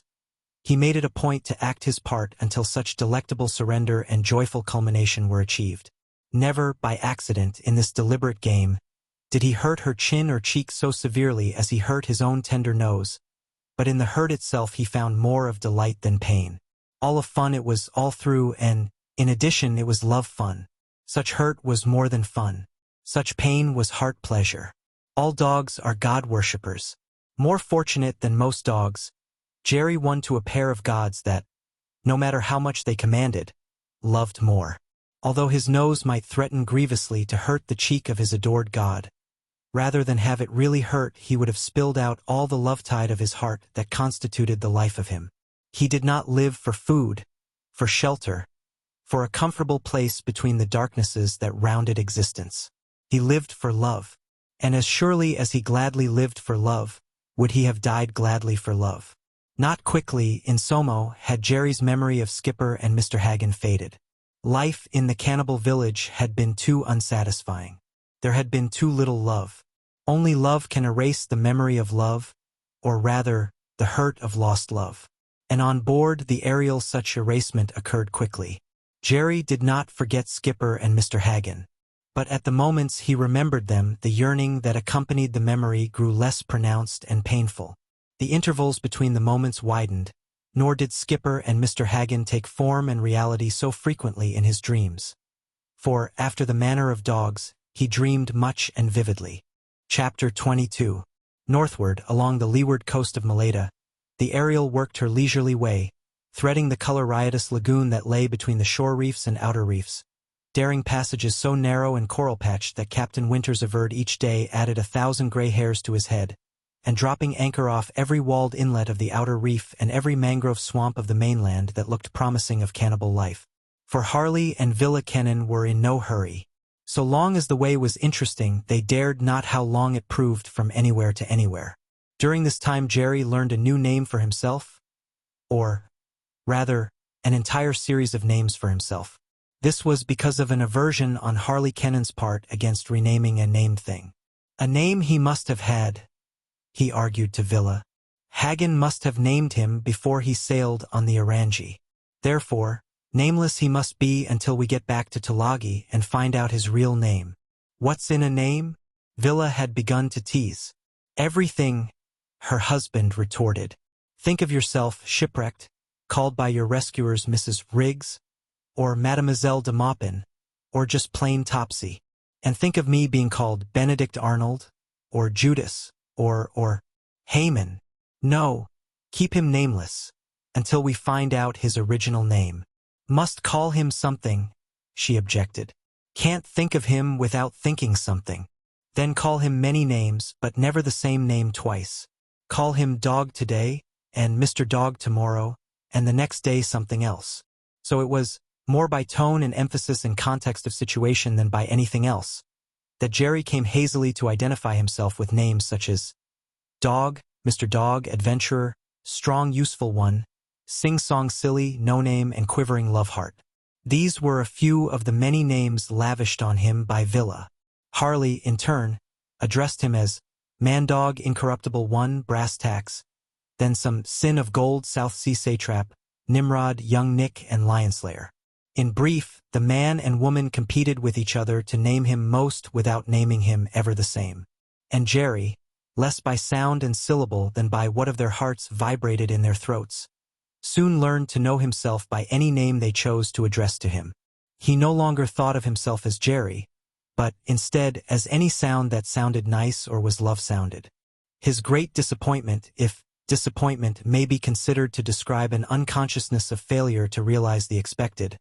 he made it a point to act his part until such delectable surrender and joyful culmination were achieved. Never, by accident, in this deliberate game, did he hurt her chin or cheek so severely as he hurt his own tender nose, but in the hurt itself he found more of delight than pain. All of fun it was all through, and, in addition, it was love fun. Such hurt was more than fun. Such pain was heart pleasure. All dogs are God worshippers. More fortunate than most dogs, Jerry won to a pair of gods that, no matter how much they commanded, loved more. Although his nose might threaten grievously to hurt the cheek of his adored god, rather than have it really hurt, he would have spilled out all the love tide of his heart that constituted the life of him. He did not live for food, for shelter, for a comfortable place between the darknesses that rounded existence. He lived for love, and as surely as he gladly lived for love, would he have died gladly for love. Not quickly, in Somo, had Jerry's memory of Skipper and Mr. Hagen faded. Life in the cannibal village had been too unsatisfying. There had been too little love. Only love can erase the memory of love, or rather, the hurt of lost love. And on board the Ariel such erasement occurred quickly. Jerry did not forget Skipper and Mr. Hagen, but at the moments he remembered them, the yearning that accompanied the memory grew less pronounced and painful. The intervals between the moments widened, nor did Skipper and Mr. Hagen take form and reality so frequently in his dreams. For, after the manner of dogs, he dreamed much and vividly. Chapter 22. Northward, along the leeward coast of Maleta, the Ariel worked her leisurely way, threading the color-riotous lagoon that lay between the shore reefs and outer reefs, daring passages so narrow and coral-patched that Captain Winters averred each day added 1,000 gray hairs to his head, and dropping anchor off every walled inlet of the outer reef and every mangrove swamp of the mainland that looked promising of cannibal life. For Harley and Villa Kennan were in no hurry. So long as the way was interesting, they dared not how long it proved from anywhere to anywhere. During this time Jerry learned a new name for himself, or, rather, an entire series of names for himself. This was because of an aversion on Harley Kennan's part against renaming a named thing. A name he must have had, he argued to Villa. Hagen must have named him before he sailed on the Orangi. Therefore, nameless he must be until we get back to Tulagi and find out his real name. What's in a name? Villa had begun to tease. Everything, her husband retorted. Think of yourself shipwrecked, called by your rescuers Mrs. Riggs, or Mademoiselle de Maupin, or just plain Topsy. And think of me being called Benedict Arnold, or Judas, or Haman. No, keep him nameless, until we find out his original name. Must call him something, she objected. Can't think of him without thinking something. Then call him many names, but never the same name twice. Call him Dog today, and Mr. Dog tomorrow, and the next day something else. So it was, more by tone and emphasis and context of situation than by anything else, that Jerry came hazily to identify himself with names such as Dog, Mr. Dog, Adventurer, Strong Useful One, Sing-Song Silly, No Name, and Quivering Loveheart. These were a few of the many names lavished on him by Villa. Harley, in turn, addressed him as Man-Dog, Incorruptible One, Brass Tacks, then some Sin of Gold, South Sea Satrap, Nimrod, Young Nick, and Lionslayer. In brief, the man and woman competed with each other to name him most without naming him ever the same. And Jerry, less by sound and syllable than by what of their hearts vibrated in their throats, soon learned to know himself by any name they chose to address to him. He no longer thought of himself as Jerry, but, instead, as any sound that sounded nice or was love-sounded. His great disappointment, if disappointment may be considered to describe an unconsciousness of failure to realize the expected,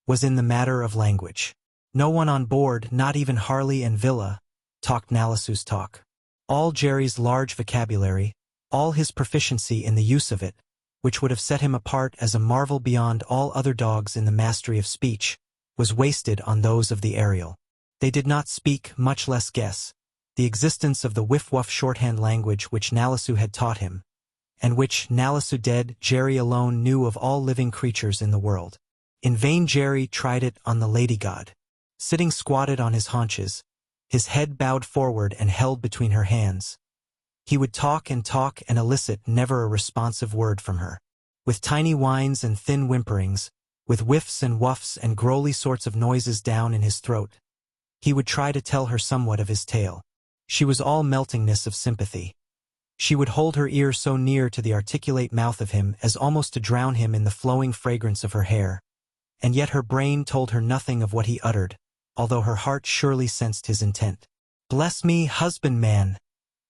was in the matter of language. No one on board, not even Harley and Villa, talked Nalisu's talk. All Jerry's large vocabulary, all his proficiency in the use of it, which would have set him apart as a marvel beyond all other dogs in the mastery of speech, was wasted on those of the Ariel. They did not speak, much less guess, the existence of the whiff-wuff shorthand language which Nalisu had taught him, and which, Nalisu dead, Jerry alone knew of all living creatures in the world. In vain Jerry tried it on the lady god. Sitting squatted on his haunches, his head bowed forward and held between her hands, he would talk and elicit never a responsive word from her. With tiny whines and thin whimperings, with whiffs and whuffs and growly sorts of noises down in his throat, he would try to tell her somewhat of his tale. She was all meltingness of sympathy. She would hold her ear so near to the articulate mouth of him as almost to drown him in the flowing fragrance of her hair, and yet her brain told her nothing of what he uttered, although her heart surely sensed his intent. "Bless me, husbandman,"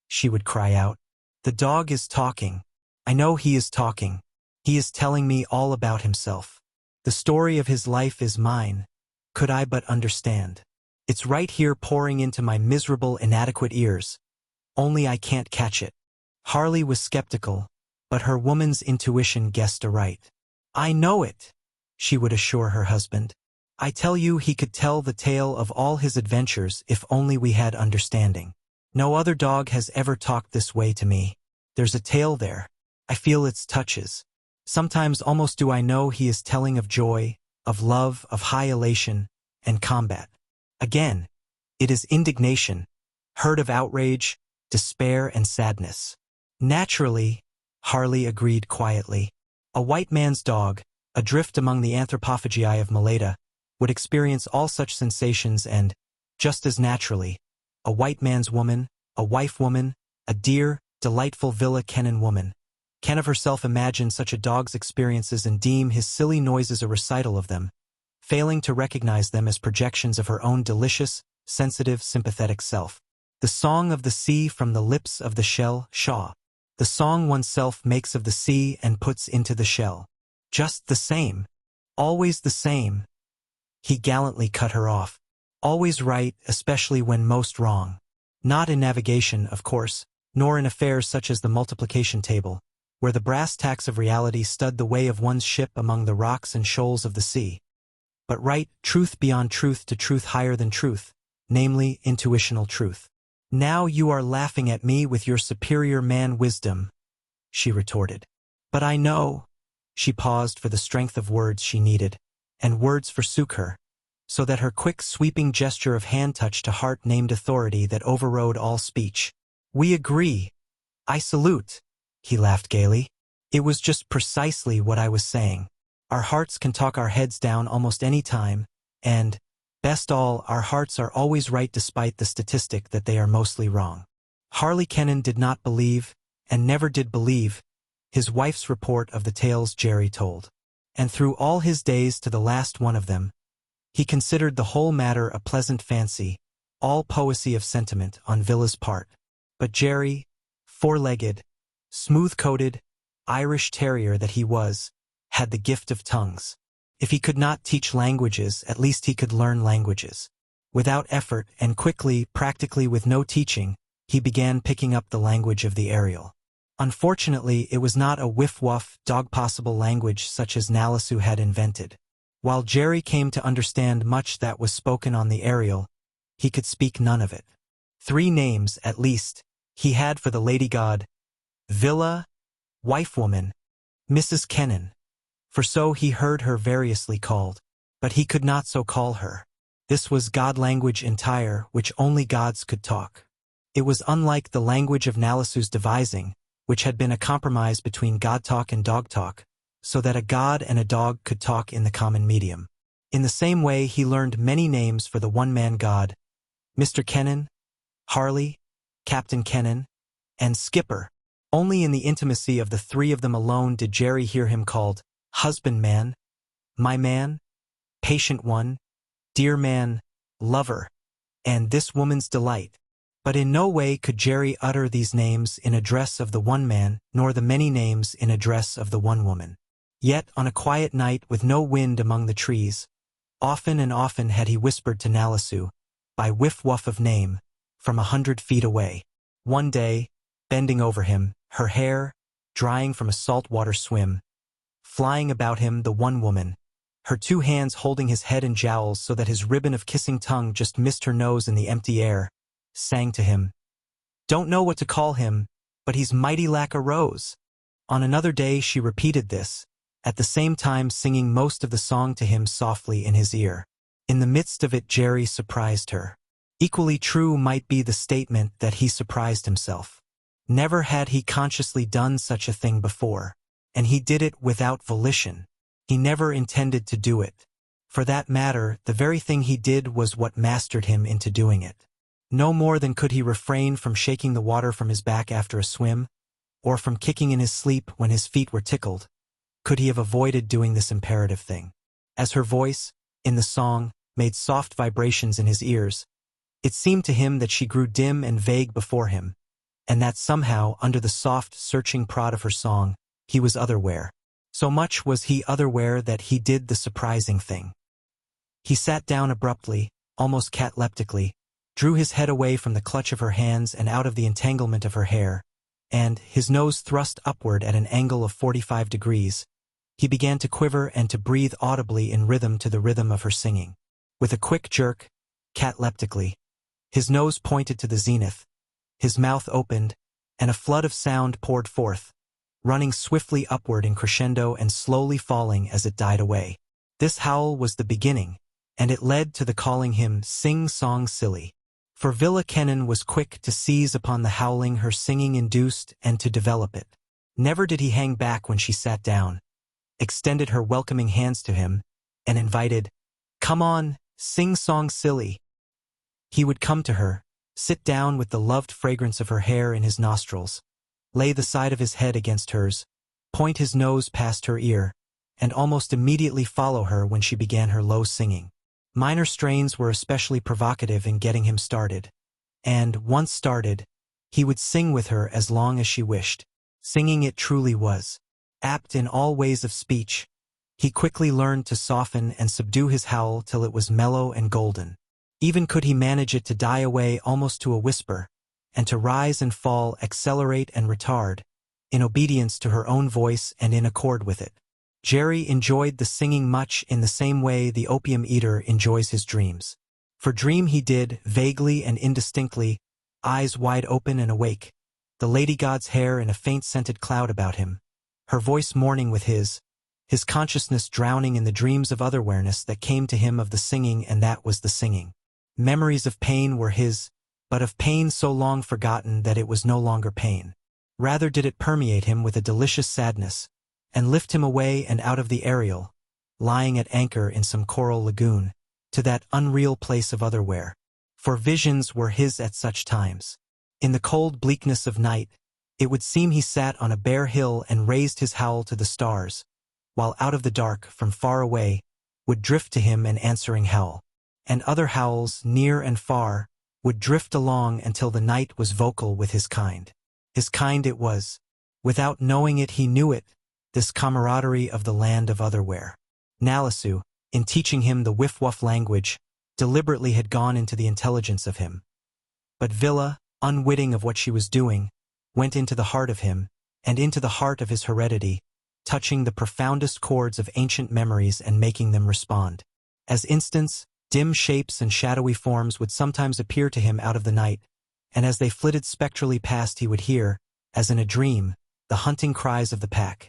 she would cry out. "The dog is talking. I know he is talking. He is telling me all about himself. The story of his life is mine, could I but understand. It's right here pouring into my miserable, inadequate ears. Only I can't catch it." Harley was skeptical, but her woman's intuition guessed aright. "I know it," she would assure her husband. "I tell you he could tell the tale of all his adventures if only we had understanding. No other dog has ever talked this way to me. There's a tale there. I feel its touches. Sometimes almost do I know he is telling of joy, of love, of high elation, and combat. Again, it is indignation, heard of outrage, despair, and sadness." "Naturally," Harley agreed quietly. "A white man's dog, adrift among the anthropophagi of Maleta, would experience all such sensations and, just as naturally, a white man's woman, a wife-woman, a dear, delightful Villa Kennan woman, can of herself imagine such a dog's experiences and deem his silly noises a recital of them, failing to recognize them as projections of her own delicious, sensitive, sympathetic self. The song of the sea from the lips of the shell, Shaw. The song oneself makes of the sea and puts into the shell. Just the same. Always the same." He gallantly cut her off. "Always right, especially when most wrong. Not in navigation, of course, nor in affairs such as the multiplication table, where the brass tacks of reality stud the way of one's ship among the rocks and shoals of the sea. But right, truth beyond truth to truth higher than truth, namely, intuitional truth." "Now you are laughing at me with your superior man wisdom," she retorted. "But I know." She paused for the strength of words she needed, and words forsook her, so that her quick sweeping gesture of hand touch to heart named authority that overrode all speech. "We agree. I salute," he laughed gaily. "It was just precisely what I was saying. Our hearts can talk our heads down almost any time, and, best all, our hearts are always right despite the statistic that they are mostly wrong." Harley Kennan did not believe, and never did believe, his wife's report of the tales Jerry told. And through all his days to the last one of them, he considered the whole matter a pleasant fancy, all poesy of sentiment on Villa's part. But Jerry, four-legged, smooth-coated, Irish Terrier that he was, had the gift of tongues. If he could not teach languages, at least he could learn languages. Without effort and quickly, practically with no teaching, he began picking up the language of the aerial. Unfortunately, it was not a whiff-wuff, dog-possible language such as Nalisu had invented. While Jerry came to understand much that was spoken on the aerial, he could speak none of it. 3 names, at least, he had for the lady god: Villa, wife-woman, Mrs. Kennan. For so he heard her variously called, but he could not so call her. This was God language entire, which only gods could talk. It was unlike the language of Nalisu's devising, which had been a compromise between god talk and dog talk, so that a god and a dog could talk in the common medium. In the same way he learned many names for the one-man god: Mr. Kennan, Harley, Captain Kennan, and Skipper. Only in the intimacy of the 3 of them alone did Jerry hear him called husbandman, my man, patient one, dear man, lover, and this woman's delight. But in no way could Jerry utter these names in address of the one man, nor the many names in address of the one woman. Yet, on a quiet night with no wind among the trees, often and often had he whispered to Nalisu, by whiff-wuff of name, from 100 feet away. One day, bending over him, her hair, drying from a saltwater swim, flying about him the one woman, her 2 hands holding his head and jowls so that his ribbon of kissing tongue just missed her nose in the empty air, sang to him, "Don't know what to call him, but he's mighty lack a rose." On another day she repeated this, at the same time singing most of the song to him softly in his ear. In the midst of it Jerry surprised her. Equally true might be the statement that he surprised himself. Never had he consciously done such a thing before, and he did it without volition. He never intended to do it. For that matter, the very thing he did was what mastered him into doing it. No more than could he refrain from shaking the water from his back after a swim, or from kicking in his sleep when his feet were tickled, could he have avoided doing this imperative thing. As her voice, in the song, made soft vibrations in his ears, it seemed to him that she grew dim and vague before him, and that somehow, under the soft, searching prod of her song, he was otherwhere. So much was he otherwhere that he did the surprising thing. He sat down abruptly, almost cataleptically, drew his head away from the clutch of her hands and out of the entanglement of her hair, and, his nose thrust upward at an angle of 45 degrees, he began to quiver and to breathe audibly in rhythm to the rhythm of her singing. With a quick jerk, cataleptically, his nose pointed to the zenith, his mouth opened, and a flood of sound poured forth, running swiftly upward in crescendo and slowly falling as it died away. This howl was the beginning, and it led to the calling him sing-song silly. For Villa Kennan was quick to seize upon the howling her singing induced and to develop it. Never did he hang back when she sat down, extended her welcoming hands to him, and invited, "Come on, sing-song silly." He would come to her, sit down with the loved fragrance of her hair in his nostrils, lay the side of his head against hers, point his nose past her ear, and almost immediately follow her when she began her low singing. Minor strains were especially provocative in getting him started, and, once started, he would sing with her as long as she wished. Singing it truly was. Apt in all ways of speech, he quickly learned to soften and subdue his howl till it was mellow and golden. Even could he manage it to die away almost to a whisper, and to rise and fall, accelerate and retard, in obedience to her own voice and in accord with it. Jerry enjoyed the singing much in the same way the opium eater enjoys his dreams. For dream he did, vaguely and indistinctly, eyes wide open and awake, the lady god's hair in a faint scented cloud about him, her voice mourning with his consciousness drowning in the dreams of otherwareness that came to him of the singing, and that was the singing. Memories of pain were his, but of pain so long forgotten that it was no longer pain. Rather did it permeate him with a delicious sadness, and lift him away and out of the aerial, lying at anchor in some coral lagoon, to that unreal place of otherwhere. For visions were his at such times. In the cold bleakness of night, it would seem he sat on a bare hill and raised his howl to the stars, while out of the dark, from far away, would drift to him an answering howl. And other howls, near and far, would drift along until the night was vocal with his kind. His kind it was. Without knowing it he knew it, this camaraderie of the land of otherwhere. Nalisu, in teaching him the whiff-wuff language, deliberately had gone into the intelligence of him. But Villa, unwitting of what she was doing, went into the heart of him, and into the heart of his heredity, touching the profoundest chords of ancient memories and making them respond. As instants, dim shapes and shadowy forms would sometimes appear to him out of the night, and as they flitted spectrally past he would hear, as in a dream, the hunting cries of the pack.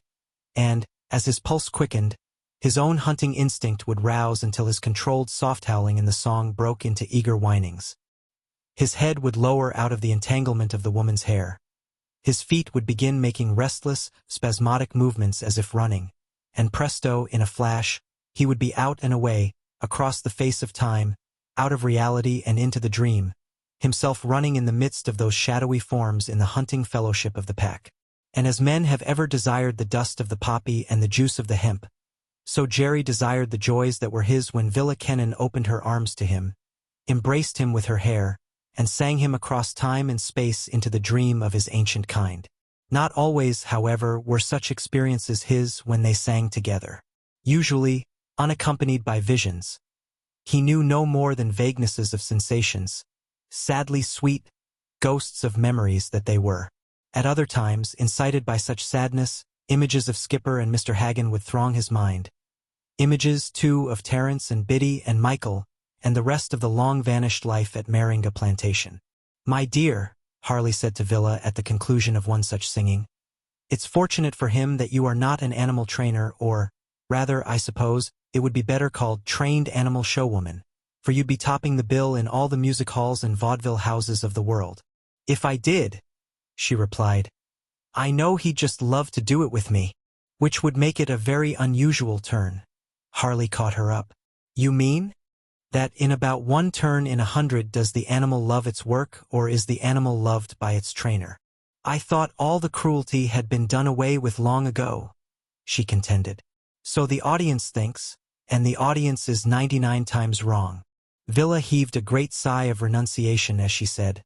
And, as his pulse quickened, his own hunting instinct would rouse until his controlled soft howling in the song broke into eager whinings. His head would lower out of the entanglement of the woman's hair. His feet would begin making restless, spasmodic movements as if running, and presto, in a flash, he would be out and away, across the face of time, out of reality and into the dream, himself running in the midst of those shadowy forms in the hunting fellowship of the pack. And as men have ever desired the dust of the poppy and the juice of the hemp, so Jerry desired the joys that were his when Villa Kennan opened her arms to him, embraced him with her hair, and sang him across time and space into the dream of his ancient kind. Not always, however, were such experiences his when they sang together. Usually, unaccompanied by visions. He knew no more than vaguenesses of sensations, sadly sweet, ghosts of memories that they were. At other times, incited by such sadness, images of Skipper and Mr. Hagen would throng his mind. Images, too, of Terence and Biddy and Michael, and the rest of the long-vanished life at Meringa Plantation. "My dear," Harley said to Villa at the conclusion of one such singing, It's fortunate for him that you are not an animal trainer or, rather, I suppose, it would be better called trained animal showwoman, for you'd be topping the bill in all the music halls and vaudeville houses of the world. If I did, she replied, I know he'd just love to do it with me, which would make it a very unusual turn. Harley caught her up. You mean? That in about 1 turn in 100 does the animal love its work, or is the animal loved by its trainer? I thought all the cruelty had been done away with long ago, she contended. So the audience thinks, and the audience is 99 times wrong. Villa heaved a great sigh of renunciation as she said,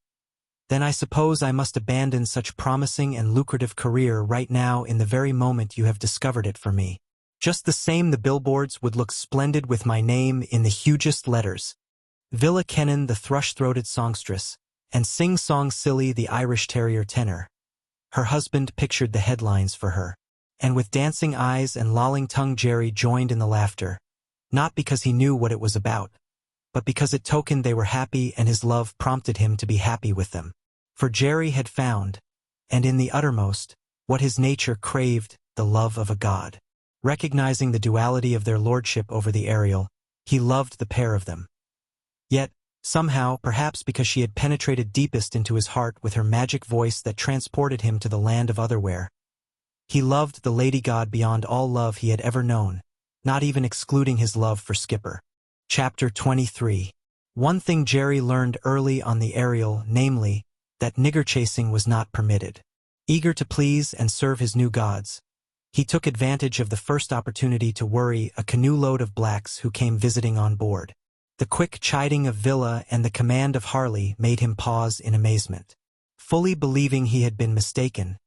Then I suppose I must abandon such promising and lucrative career right now in the very moment you have discovered it for me. Just the same the billboards would look splendid with my name in the hugest letters. Villa Kennan the thrush-throated songstress, and Sing-Song Silly the Irish Terrier tenor. Her husband pictured the headlines for her, and with dancing eyes and lolling tongue Jerry joined in the laughter, not because he knew what it was about, but because it tokened they were happy and his love prompted him to be happy with them. For Jerry had found, and in the uttermost, what his nature craved, the love of a god. Recognizing the duality of their lordship over the aerial, he loved the pair of them. Yet, somehow, perhaps because she had penetrated deepest into his heart with her magic voice that transported him to the land of otherwhere, he loved the lady god beyond all love he had ever known, not even excluding his love for Skipper. Chapter 23. One thing Jerry learned early on the aerial, namely, that nigger chasing was not permitted. Eager to please and serve his new gods, he took advantage of the first opportunity to worry a canoe load of blacks who came visiting on board. The quick chiding of Villa and the command of Harley made him pause in amazement. Fully believing he had been mistaken,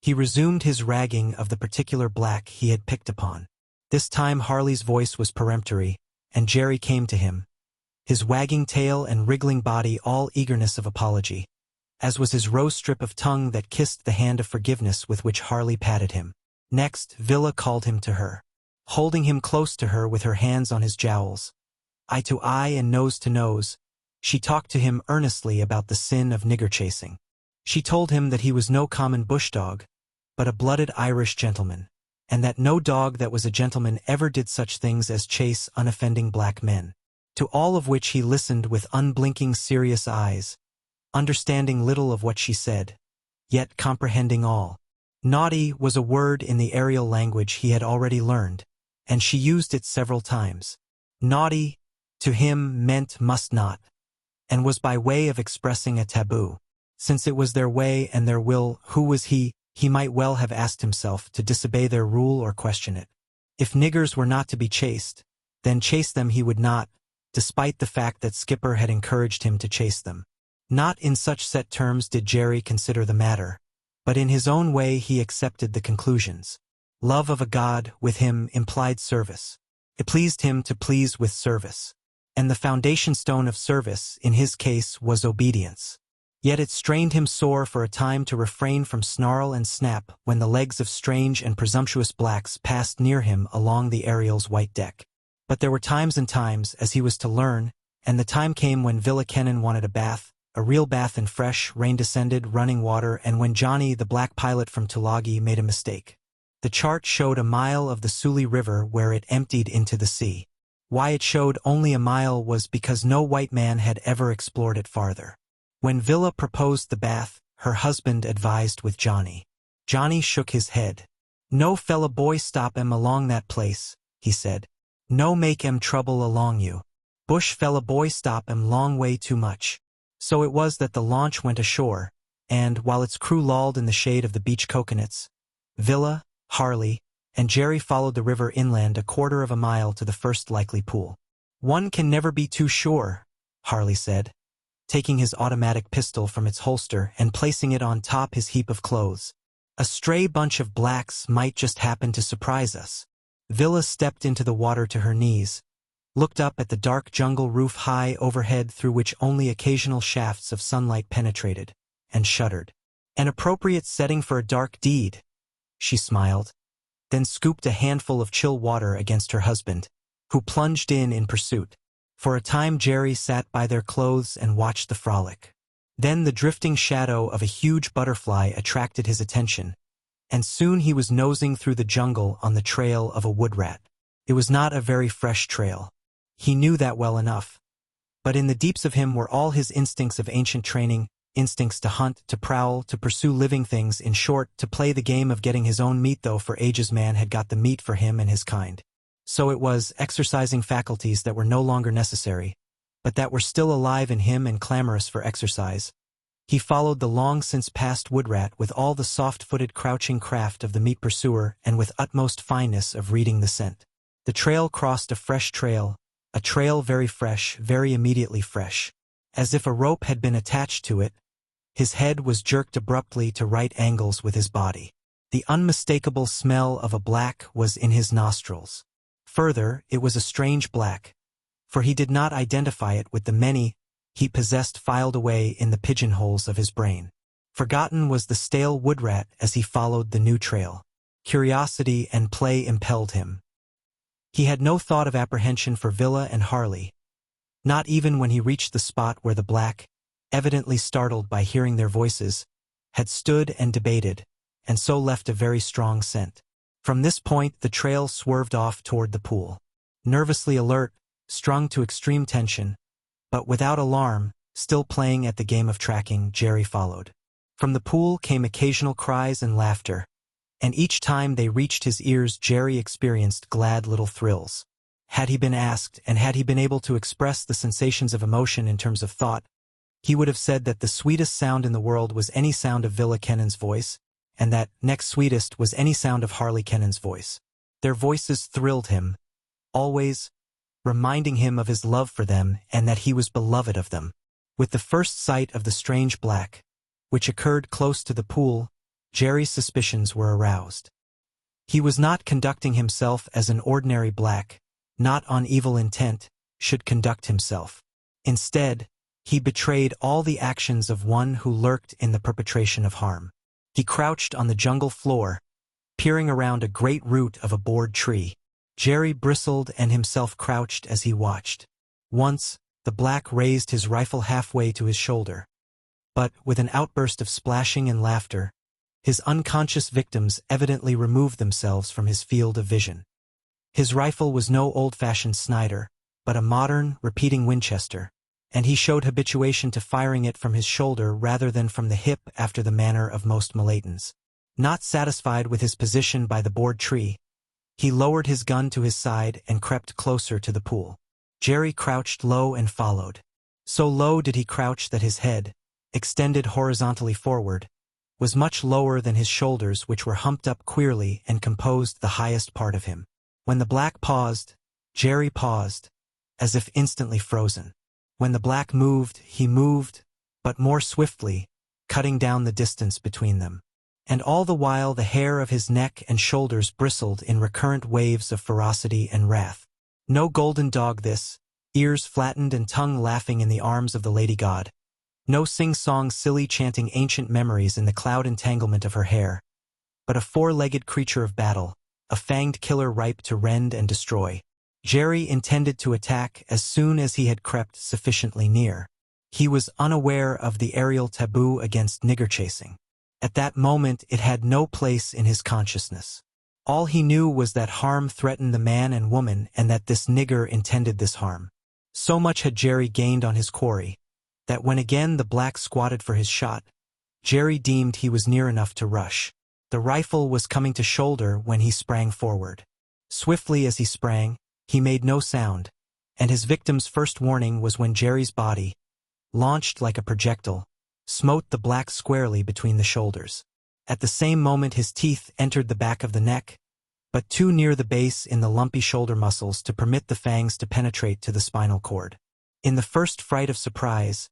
he resumed his ragging of the particular black he had picked upon. This time Harley's voice was peremptory, and Jerry came to him, his wagging tail and wriggling body all eagerness of apology, as was his rose strip of tongue that kissed the hand of forgiveness with which Harley patted him. Next, Villa called him to her, holding him close to her with her hands on his jowls. Eye to eye and nose to nose, she talked to him earnestly about the sin of nigger chasing. She told him that he was no common bush dog, but a blooded Irish gentleman, and that no dog that was a gentleman ever did such things as chase unoffending black men. To all of which he listened with unblinking serious eyes, understanding little of what she said, yet comprehending all. Naughty was a word in the aerial language he had already learned, and she used it several times. Naughty, to him, meant must not, and was by way of expressing a taboo. Since it was their way and their will, who was he might well have asked himself, to disobey their rule or question it. If niggers were not to be chased, then chase them he would not, despite the fact that Skipper had encouraged him to chase them. Not in such set terms did Jerry consider the matter, but in his own way he accepted the conclusions. Love of a god, with him, implied service. It pleased him to please with service. And the foundation stone of service, in his case, was obedience. Yet it strained him sore for a time to refrain from snarl and snap when the legs of strange and presumptuous blacks passed near him along the Ariel's white deck. But there were times and times, as he was to learn, and the time came when Villa Kennan wanted a bath, a real bath in fresh, rain-descended, running water, and when Johnny, the black pilot from Tulagi, made a mistake. The chart showed a mile of the Suli River where it emptied into the sea. Why it showed only a mile was because no white man had ever explored it farther. When Villa proposed the bath, her husband advised with Johnny. Johnny shook his head. No fella boy stop em along that place, he said. No make em trouble along you. Bush fella boy stop em long way too much. So it was that the launch went ashore, and, while its crew lolled in the shade of the beach coconuts, Villa, Harley, and Jerry followed the river inland 1/4 of a mile to the first likely pool. One can never be too sure, Harley said, taking his automatic pistol from its holster and placing it on top his heap of clothes. A stray bunch of blacks might just happen to surprise us. Villa stepped into the water to her knees, looked up at the dark jungle roof high overhead through which only occasional shafts of sunlight penetrated, and shuddered. An appropriate setting for a dark deed, she smiled, then scooped a handful of chill water against her husband, who plunged in pursuit. For a time Jerry sat by their clothes and watched the frolic. Then the drifting shadow of a huge butterfly attracted his attention, and soon he was nosing through the jungle on the trail of a woodrat. It was not a very fresh trail. He knew that well enough. But in the deeps of him were all his instincts of ancient training, instincts to hunt, to prowl, to pursue living things, in short, to play the game of getting his own meat, though for ages man had got the meat for him and his kind. So it was, exercising faculties that were no longer necessary, but that were still alive in him and clamorous for exercise. He followed the long-since-past woodrat with all the soft-footed crouching craft of the meat pursuer and with utmost fineness of reading the scent. The trail crossed a fresh trail, a trail very fresh, very immediately fresh. As if a rope had been attached to it, his head was jerked abruptly to right angles with his body. The unmistakable smell of a black was in his nostrils. Further, it was a strange black, for he did not identify it with the many he possessed filed away in the pigeonholes of his brain. Forgotten was the stale woodrat as he followed the new trail. Curiosity and play impelled him. He had no thought of apprehension for Villa and Harley, not even when he reached the spot where the black, evidently startled by hearing their voices, had stood and debated, and so left a very strong scent. From this point the trail swerved off toward the pool. Nervously alert, strung to extreme tension, but without alarm, still playing at the game of tracking, Jerry followed. From the pool came occasional cries and laughter, and each time they reached his ears Jerry experienced glad little thrills. Had he been asked, and had he been able to express the sensations of emotion in terms of thought, he would have said that the sweetest sound in the world was any sound of Villa Kennan's voice, and that next sweetest was any sound of Harley Kennan's voice. Their voices thrilled him, always, reminding him of his love for them and that he was beloved of them. With the first sight of the strange black, which occurred close to the pool, Jerry's suspicions were aroused. He was not conducting himself as an ordinary black, not on evil intent, should conduct himself. Instead, he betrayed all the actions of one who lurked in the perpetration of harm. He crouched on the jungle floor, peering around a great root of a bored tree. Jerry bristled and himself crouched as he watched. Once, the black raised his rifle halfway to his shoulder. But, with an outburst of splashing and laughter, his unconscious victims evidently removed themselves from his field of vision. His rifle was no old-fashioned Snider, but a modern, repeating Winchester, and he showed habituation to firing it from his shoulder rather than from the hip after the manner of most Malaytons. Not satisfied with his position by the bored tree, he lowered his gun to his side and crept closer to the pool. Jerry crouched low and followed. So low did he crouch that his head, extended horizontally forward, was much lower than his shoulders, which were humped up queerly and composed the highest part of him. When the black paused, Jerry paused, as if instantly frozen. When the black moved, he moved, but more swiftly, cutting down the distance between them. And all the while the hair of his neck and shoulders bristled in recurrent waves of ferocity and wrath. No golden dog this, ears flattened and tongue laughing in the arms of the lady god. No sing-song silly chanting ancient memories in the cloud entanglement of her hair, but a four-legged creature of battle, a fanged killer ripe to rend and destroy. Jerry intended to attack as soon as he had crept sufficiently near. He was unaware of the aerial taboo against nigger chasing. At that moment it had no place in his consciousness. All he knew was that harm threatened the man and woman and that this nigger intended this harm. So much had Jerry gained on his quarry, that when again the black squatted for his shot, Jerry deemed he was near enough to rush. The rifle was coming to shoulder when he sprang forward. Swiftly as he sprang, he made no sound, and his victim's first warning was when Jerry's body, launched like a projectile, smote the black squarely between the shoulders. At the same moment his teeth entered the back of the neck, but too near the base in the lumpy shoulder muscles to permit the fangs to penetrate to the spinal cord. In the first fright of surprise,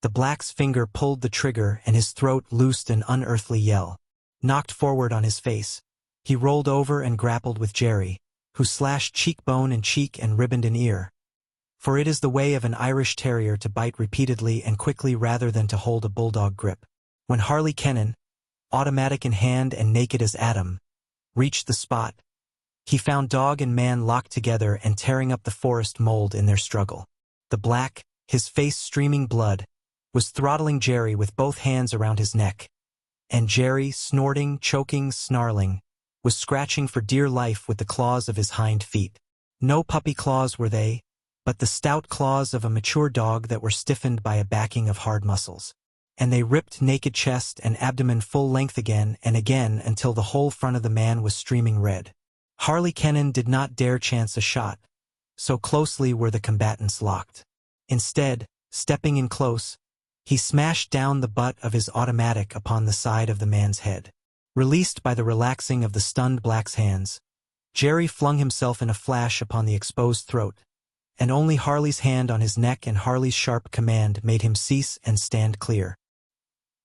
the black's finger pulled the trigger and his throat loosed an unearthly yell. Knocked forward on his face, he rolled over and grappled with Jerry, who slashed cheekbone and cheek and ribboned an ear. For it is the way of an Irish Terrier to bite repeatedly and quickly rather than to hold a bulldog grip. When Harley Kennan, automatic in hand and naked as Adam, reached the spot, he found dog and man locked together and tearing up the forest mold in their struggle. The black, his face streaming blood, was throttling Jerry with both hands around his neck, and Jerry, snorting, choking, snarling, was scratching for dear life with the claws of his hind feet. No puppy claws were they, but the stout claws of a mature dog that were stiffened by a backing of hard muscles. And they ripped naked chest and abdomen full length again and again until the whole front of the man was streaming red. Harley Cannon did not dare chance a shot, so closely were the combatants locked. Instead, stepping in close, he smashed down the butt of his automatic upon the side of the man's head. Released by the relaxing of the stunned black's hands, Jerry flung himself in a flash upon the exposed throat, and only Harley's hand on his neck and Harley's sharp command made him cease and stand clear.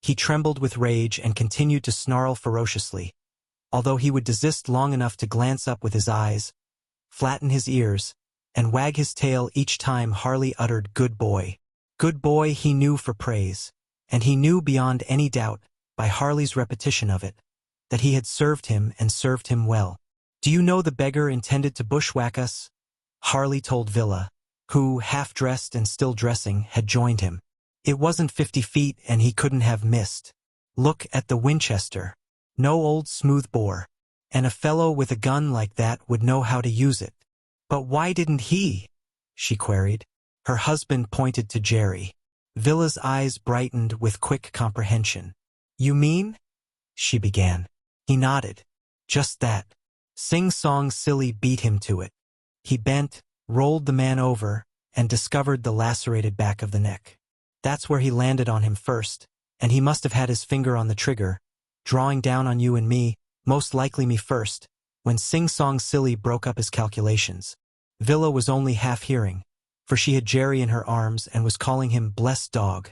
He trembled with rage and continued to snarl ferociously, although he would desist long enough to glance up with his eyes, flatten his ears, and wag his tail each time Harley uttered "good boy." Good boy he knew for praise, and he knew beyond any doubt, by Harley's repetition of it, that he had served him and served him well. "Do you know the beggar intended to bushwhack us?" Harley told Villa, who, half-dressed and still dressing, had joined him. "It wasn't 50 feet and he couldn't have missed. Look at the Winchester. No old smoothbore. And a fellow with a gun like that would know how to use it." "But why didn't he?" she queried. Her husband pointed to Jerry. Villa's eyes brightened with quick comprehension. "You mean?" she began. He nodded. "Just that. Sing-song silly beat him to it." He bent, rolled the man over, and discovered the lacerated back of the neck. "That's where he landed on him first, and he must have had his finger on the trigger, drawing down on you and me, most likely me first, when Sing-Song Silly broke up his calculations." Villa was only half hearing, for she had Jerry in her arms and was calling him "blessed dog,"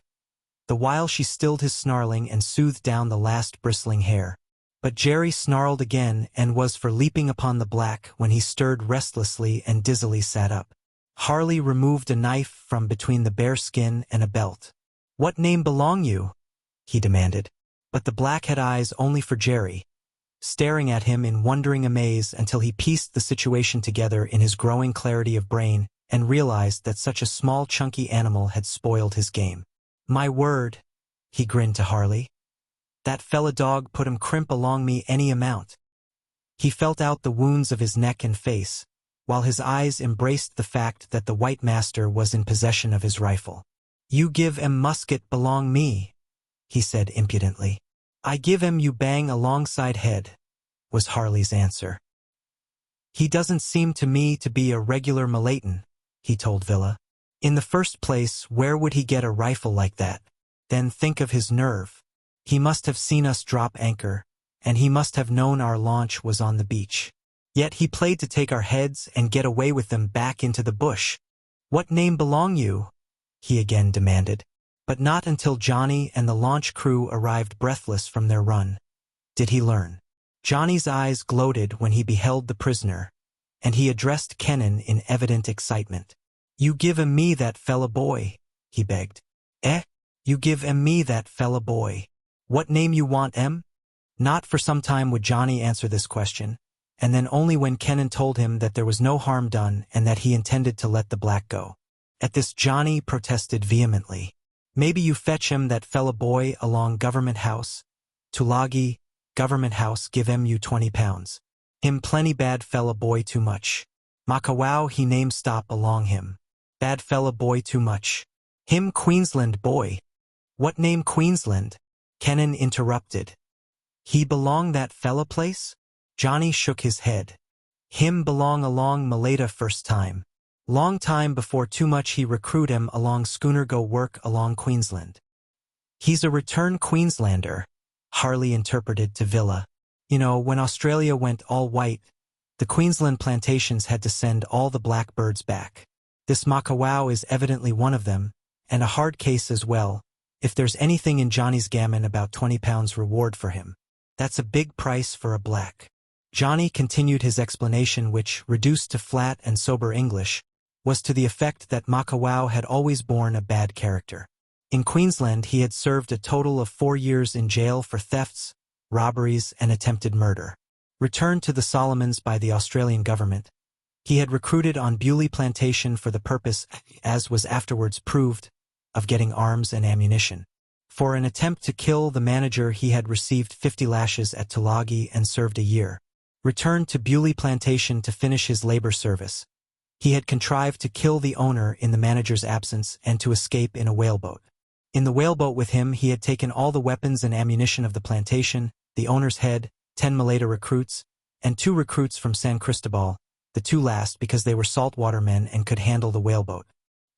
the while she stilled his snarling and soothed down the last bristling hair. But Jerry snarled again and was for leaping upon the black when he stirred restlessly and dizzily sat up. Harley removed a knife from between the bare skin and a belt. "What name belong you?" he demanded. But the black had eyes only for Jerry, staring at him in wondering amaze until he pieced the situation together in his growing clarity of brain and realized that such a small chunky animal had spoiled his game. "My word," he grinned to Harley. "That fella dog put him crimp along me any amount." He felt out the wounds of his neck and face, while his eyes embraced the fact that the white master was in possession of his rifle. "You give em musket belong me," he said impudently. "I give em you bang alongside head," was Harley's answer. "He doesn't seem to me to be a regular Malayan," he told Villa. "In the first place, where would he get a rifle like that? Then think of his nerve. He must have seen us drop anchor, and he must have known our launch was on the beach. Yet he played to take our heads and get away with them back into the bush." "What name belong you?" he again demanded. But not until Johnny and the launch crew arrived breathless from their run did he learn. Johnny's eyes gloated when he beheld the prisoner, and he addressed Cannon in evident excitement. "You give em me that fella boy," he begged. "Eh? You give em me that fella boy. What name you want em?" Not for some time would Johnny answer this question, and then only when Cannon told him that there was no harm done and that he intended to let the black go. At this Johnny protested vehemently. "Maybe you fetch em that fella boy along Government House. Tulagi, Government House give em you 20 pounds. Him plenty bad fella boy too much. Makawao he name stop along him. Bad fella boy too much. Him Queensland boy." "What name Queensland?" Cannon interrupted. "He belong that fella place?" Johnny shook his head. "Him belong along Maleta first time. Long time before too much he recruit him along schooner go work along Queensland." "He's a return Queenslander," Harley interpreted to Villa. "You know, when Australia went all white, the Queensland plantations had to send all the blackbirds back. This Makawao is evidently one of them, and a hard case as well, if there's anything in Johnny's gammon about 20 pounds reward for him. That's a big price for a black." Johnny continued his explanation which, reduced to flat and sober English, was to the effect that Makawao had always borne a bad character. In Queensland he had served a total of 4 years in jail for thefts, robberies, and attempted murder. Returned to the Solomons by the Australian government, he had recruited on Bewley Plantation for the purpose, as was afterwards proved, of getting arms and ammunition. For an attempt to kill the manager he had received 50 lashes at Tulagi and served a year. Returned to Bewley Plantation to finish his labor service. He had contrived to kill the owner in the manager's absence and to escape in a whaleboat. In the whaleboat with him he had taken all the weapons and ammunition of the plantation, the owner's head, 10 Maleta recruits, and 2 recruits from San Cristobal, the 2 last because they were saltwater men and could handle the whaleboat.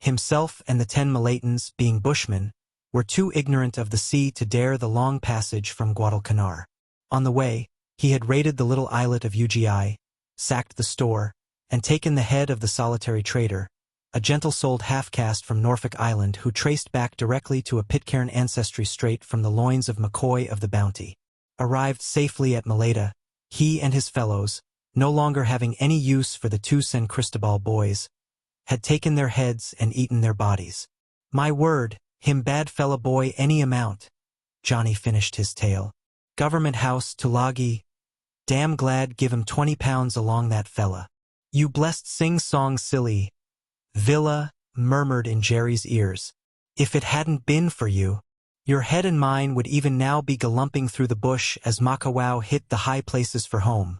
Himself and the 10 Maletans, being bushmen, were too ignorant of the sea to dare the long passage from Guadalcanar. On the way, he had raided the little islet of Ugi, sacked the store, and taken the head of the solitary trader, a gentle-souled half-caste from Norfolk Island who traced back directly to a Pitcairn ancestry straight from the loins of McCoy of the Bounty. Arrived safely at Maleta, he and his fellows, no longer having any use for the 2 San Cristobal boys, had taken their heads and eaten their bodies. My word, him bad fella boy any amount. Johnny finished his tale. Government house, Tulagi. Damn glad give him 20 pounds along that fella. You blessed sing-song silly. Villa murmured in Jerry's ears. If it hadn't been for you, your head and mine would even now be galumping through the bush as Makawao hit the high places for home.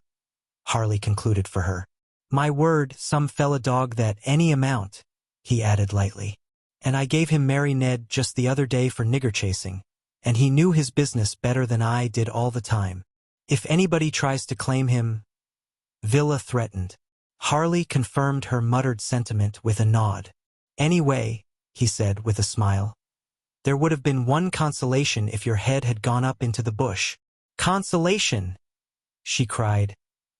Harley concluded for her. My word, some fella dog that any amount, he added lightly. And I gave him Mary Ned just the other day for nigger chasing, and he knew his business better than I did all the time. If anybody tries to claim him, Villa threatened. Harley confirmed her muttered sentiment with a nod. Anyway, he said with a smile, there would have been one consolation if your head had gone up into the bush. Consolation! She cried,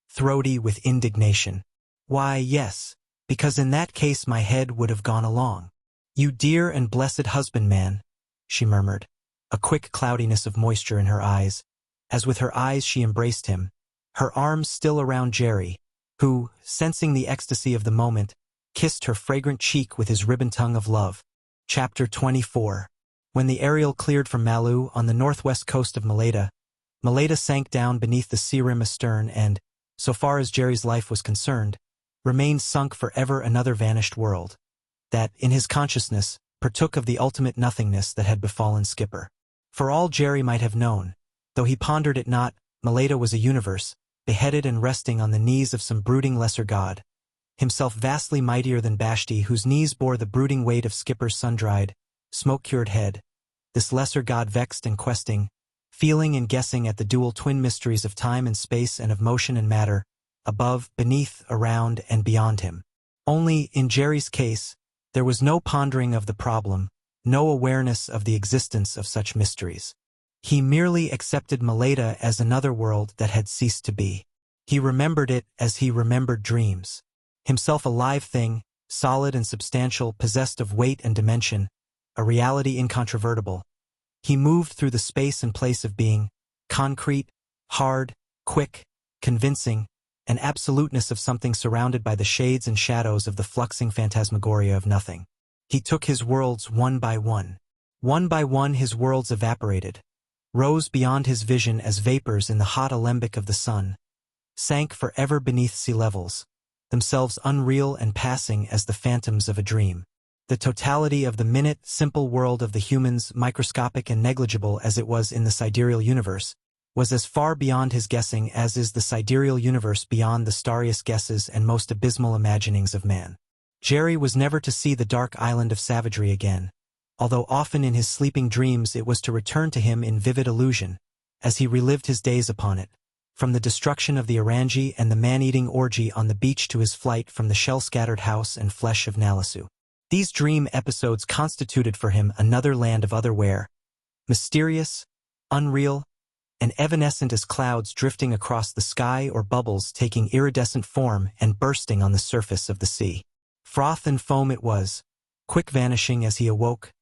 throaty with indignation. Why, yes, because in that case my head would have gone along. You dear and blessed husbandman, she murmured, a quick cloudiness of moisture in her eyes, as with her eyes she embraced him, her arms still around Jerry, who, sensing the ecstasy of the moment, kissed her fragrant cheek with his ribbon tongue of love. Chapter 24. When the Ariel cleared from Malu on the northwest coast of Maleta, Maleta sank down beneath the sea rim astern and, so far as Jerry's life was concerned, remained sunk forever another vanished world, that, in his consciousness, partook of the ultimate nothingness that had befallen Skipper. For all Jerry might have known, though he pondered it not, Maleta was a universe, beheaded and resting on the knees of some brooding lesser god, himself vastly mightier than Vashti, whose knees bore the brooding weight of Skipper's sun-dried, smoke-cured head, this lesser god vexed and questing, feeling and guessing at the dual twin mysteries of time and space and of motion and matter, above, beneath, around, and beyond him. Only, in Jerry's case, there was no pondering of the problem, no awareness of the existence of such mysteries. He merely accepted Maleta as another world that had ceased to be. He remembered it as he remembered dreams. Himself a live thing, solid and substantial, possessed of weight and dimension, a reality incontrovertible. He moved through the space and place of being, concrete, hard, quick, convincing, an absoluteness of something surrounded by the shades and shadows of the fluxing phantasmagoria of nothing. He took his worlds one by one. One by one his worlds evaporated, rose beyond his vision as vapors in the hot alembic of the sun, sank forever beneath sea levels, themselves unreal and passing as the phantoms of a dream. The totality of the minute, simple world of the humans, microscopic and negligible as it was in the sidereal universe, was as far beyond his guessing as is the sidereal universe beyond the starriest guesses and most abysmal imaginings of man. Jerry was never to see the dark island of savagery again, although often in his sleeping dreams it was to return to him in vivid illusion, as he relived his days upon it, from the destruction of the Orangi and the man-eating orgy on the beach to his flight from the shell-scattered house and flesh of Nalisu. These dream episodes constituted for him another land of otherwhere, mysterious, unreal, and evanescent as clouds drifting across the sky or bubbles taking iridescent form and bursting on the surface of the sea. Froth and foam it was, quick vanishing as he awoke,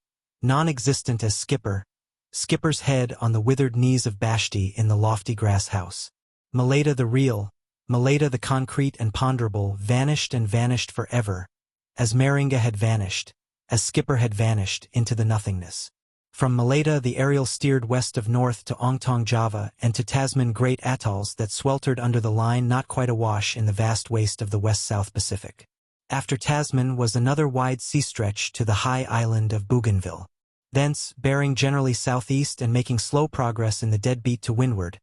non-existent as Skipper's head on the withered knees of Vashti in the lofty grass house. Maleta the real, Maleta the concrete and ponderable vanished and vanished forever, as Meringa had vanished, as Skipper had vanished into the nothingness. From Maleta the Ariel steered west of north to Ongtong Java and to Tasman great atolls that sweltered under the line not quite awash in the vast waste of the west-south Pacific. After Tasman was another wide sea stretch to the high island of Bougainville. Thence, bearing generally southeast and making slow progress in the dead beat to windward,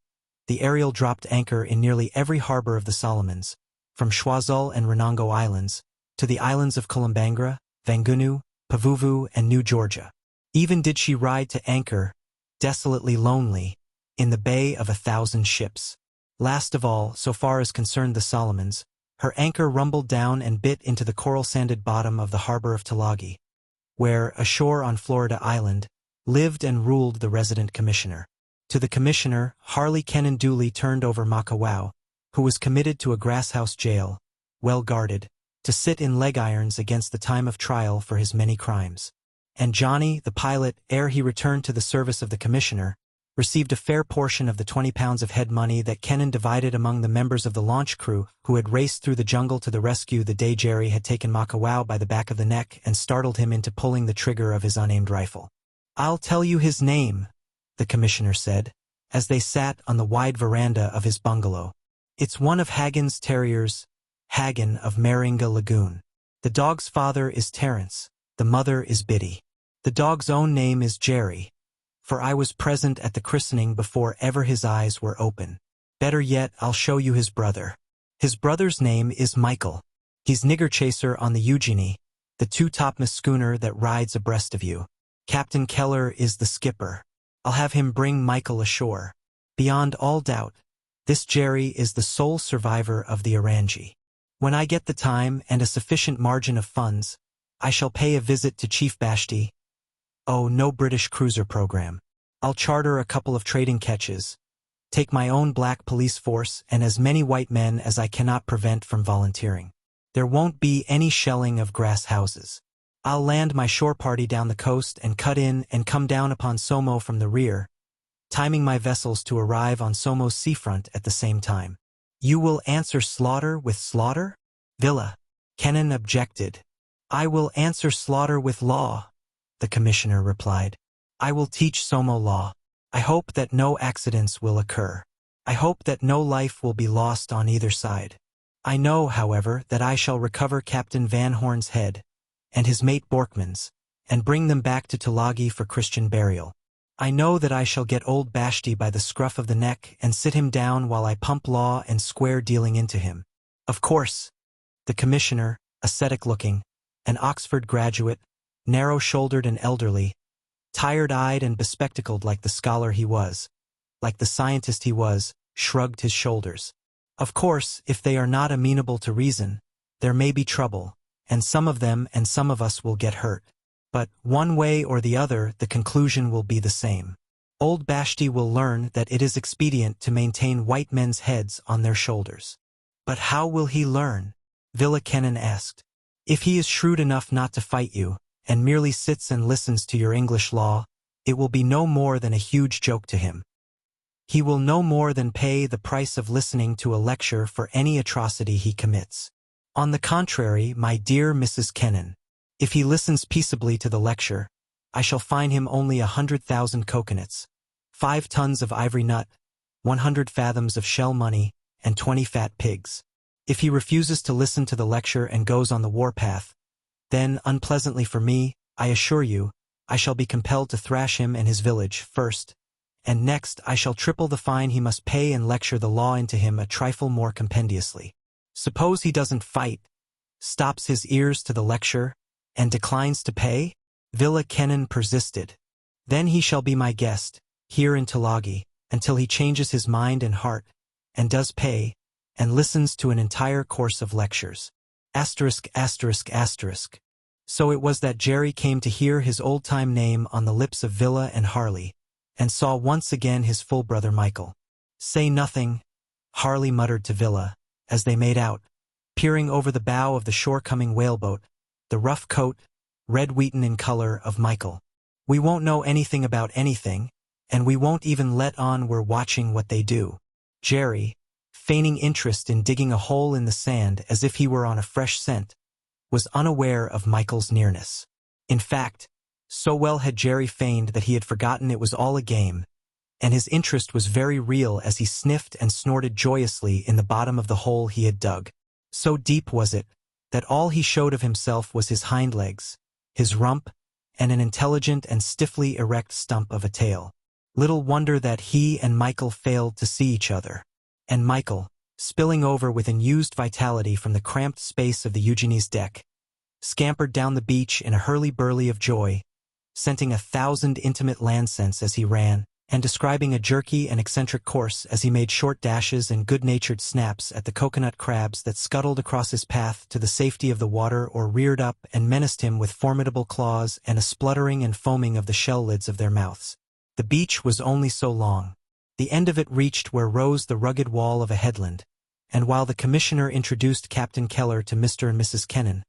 the Ariel dropped anchor in nearly every harbor of the Solomons, from Choiseul and Renongo Islands, to the islands of Columbangra, Vangunu, Pavuvu, and New Georgia. Even did she ride to anchor, desolately lonely, in the Bay of 1,000 ships. Last of all, so far as concerned the Solomons, her anchor rumbled down and bit into the coral-sanded bottom of the harbor of Tulagi, where, ashore on Florida Island, lived and ruled the resident commissioner. To the commissioner, Harley Kennan duly turned over Makawao, who was committed to a grasshouse jail, well guarded, to sit in leg irons against the time of trial for his many crimes. And Johnny, the pilot, ere he returned to the service of the commissioner, received a fair portion of the 20 pounds of head money that Kennan divided among the members of the launch crew who had raced through the jungle to the rescue the day Jerry had taken Makawao by the back of the neck and startled him into pulling the trigger of his unaimed rifle. "I'll tell you his name," the commissioner said, as they sat on the wide veranda of his bungalow. "It's one of Hagen's terriers, Hagen of Meringa Lagoon. The dog's father is Terence, the mother is Biddy. The dog's own name is Jerry, for I was present at the christening before ever his eyes were open. Better yet, I'll show you his brother. His brother's name is Michael. He's nigger chaser on the Eugenie, the two-topmast schooner that rides abreast of you. Captain Keller is the skipper. I'll have him bring Michael ashore. Beyond all doubt, this Jerry is the sole survivor of the Orangi. When I get the time and a sufficient margin of funds, I shall pay a visit to Chief Bashti. Oh, no British cruiser program. I'll charter a couple of trading ketches, take my own black police force and as many white men as I cannot prevent from volunteering. There won't be any shelling of grass houses. I'll land my shore party down the coast and cut in and come down upon Somo from the rear, timing my vessels to arrive on Somo's seafront at the same time. You will answer slaughter with slaughter? Villa. Kennan objected. I will answer slaughter with law, the commissioner replied. I will teach Somo law. I hope that no accidents will occur. I hope that no life will be lost on either side. I know, however, that I shall recover Captain Van Horn's head, and his mate Borkman's, and bring them back to Tulagi for Christian burial. I know that I shall get old Bashti by the scruff of the neck and sit him down while I pump law and square dealing into him. Of course, the commissioner, ascetic-looking, an Oxford graduate, narrow-shouldered and elderly, tired-eyed and bespectacled like the scholar he was, like the scientist he was, shrugged his shoulders. Of course, if they are not amenable to reason, there may be trouble, and some of them and some of us will get hurt. But, one way or the other, the conclusion will be the same. Old Bashti will learn that it is expedient to maintain white men's heads on their shoulders. But how will he learn? Villa Kennan asked. If he is shrewd enough not to fight you, and merely sits and listens to your English law, it will be no more than a huge joke to him. He will no more than pay the price of listening to a lecture for any atrocity he commits. On the contrary, my dear Mrs. Kennan, if he listens peaceably to the lecture, I shall fine him only 100,000 coconuts, 5 tons of ivory nut, 100 fathoms of shell money, and 20 fat pigs. If he refuses to listen to the lecture and goes on the warpath, then, unpleasantly for me, I assure you, I shall be compelled to thrash him and his village first, and next I shall triple the fine he must pay and lecture the law into him a trifle more compendiously. Suppose he doesn't fight, stops his ears to the lecture, and declines to pay? Villa Kennan persisted. Then he shall be my guest, here in Tulagi, until he changes his mind and heart, and does pay, and listens to an entire course of lectures. Asterisk, asterisk, asterisk. So it was that Jerry came to hear his old-time name on the lips of Villa and Harley, and saw once again his full brother Michael. Say nothing, Harley muttered to Villa, as they made out, peering over the bow of the shore-coming whaleboat, the rough coat, red wheaten in color, of Michael. We won't know anything about anything, and we won't even let on we're watching what they do. Jerry, feigning interest in digging a hole in the sand as if he were on a fresh scent, was unaware of Michael's nearness. In fact, so well had Jerry feigned that he had forgotten it was all a game, and his interest was very real as he sniffed and snorted joyously in the bottom of the hole he had dug. So deep was it, that all he showed of himself was his hind legs, his rump, and an intelligent and stiffly erect stump of a tail. Little wonder that he and Michael failed to see each other. And Michael, spilling over with unused vitality from the cramped space of the Eugenie's deck, scampered down the beach in a hurly-burly of joy, scenting 1,000 intimate land scents as he ran, and describing a jerky and eccentric course as he made short dashes and good-natured snaps at the coconut crabs that scuttled across his path to the safety of the water or reared up and menaced him with formidable claws and a spluttering and foaming of the shell lids of their mouths. The beach was only so long. The end of it reached where rose the rugged wall of a headland, and while the commissioner introduced Captain Keller to Mr. and Mrs. Kennan,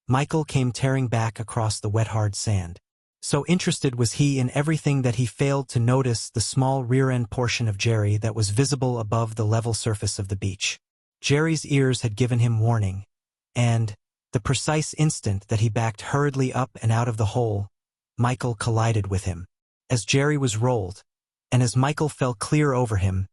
Michael came tearing back across the wet hard sand. So interested was he in everything that he failed to notice the small rear-end portion of Jerry that was visible above the level surface of the beach. Jerry's ears had given him warning, and, the precise instant that he backed hurriedly up and out of the hole, Michael collided with him. As Jerry was rolled, and as Michael fell clear over him,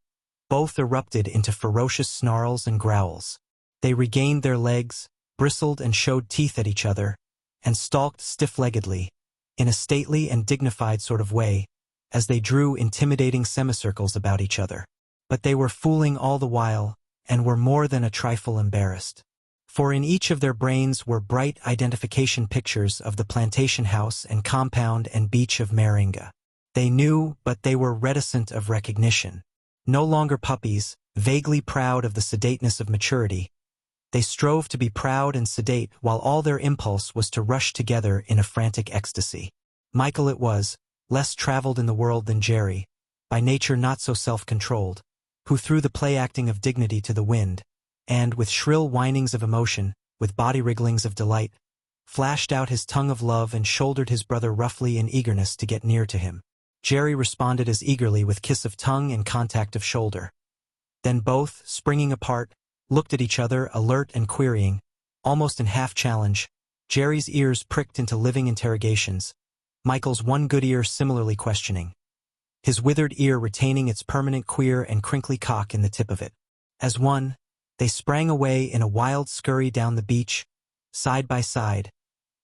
both erupted into ferocious snarls and growls. They regained their legs, bristled and showed teeth at each other, and stalked stiff-leggedly, in a stately and dignified sort of way, as they drew intimidating semicircles about each other. But they were fooling all the while, and were more than a trifle embarrassed. For in each of their brains were bright identification pictures of the plantation house and compound and beach of Meringa. They knew, but they were reticent of recognition. No longer puppies, vaguely proud of the sedateness of maturity, they strove to be proud and sedate while all their impulse was to rush together in a frantic ecstasy. Michael it was, less traveled in the world than Jerry, by nature not so self-controlled, who threw the play-acting of dignity to the wind, and, with shrill whinings of emotion, with body wrigglings of delight, flashed out his tongue of love and shouldered his brother roughly in eagerness to get near to him. Jerry responded as eagerly with kiss of tongue and contact of shoulder. Then both, springing apart, looked at each other, alert and querying, almost in half-challenge, Jerry's ears pricked into living interrogations, Michael's one good ear similarly questioning, his withered ear retaining its permanent queer and crinkly cock in the tip of it. As one, they sprang away in a wild scurry down the beach, side by side,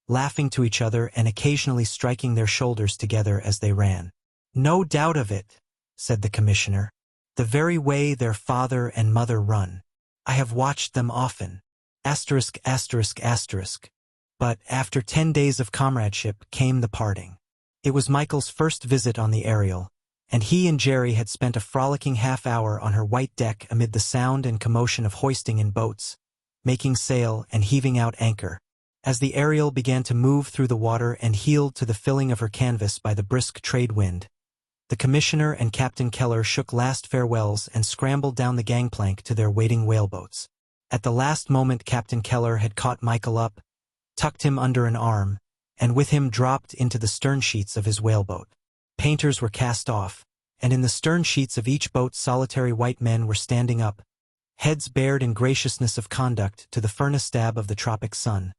laughing to each other and occasionally striking their shoulders together as they ran. "No doubt of it," said the commissioner, "the very way their father and mother run. I have watched them often. Asterisk, asterisk, asterisk." But after 10 days of comradeship came the parting. It was Michael's first visit on the Ariel, and he and Jerry had spent a frolicking half-hour on her white deck amid the sound and commotion of hoisting in boats, making sail and heaving out anchor. As the Ariel began to move through the water and heeled to the filling of her canvas by the brisk trade wind, the commissioner and Captain Keller shook last farewells and scrambled down the gangplank to their waiting whaleboats. At the last moment Captain Keller had caught Michael up, tucked him under an arm, and with him dropped into the stern sheets of his whaleboat. Painters were cast off, and in the stern sheets of each boat solitary white men were standing up, heads bared in graciousness of conduct to the furnace stab of the tropic sun,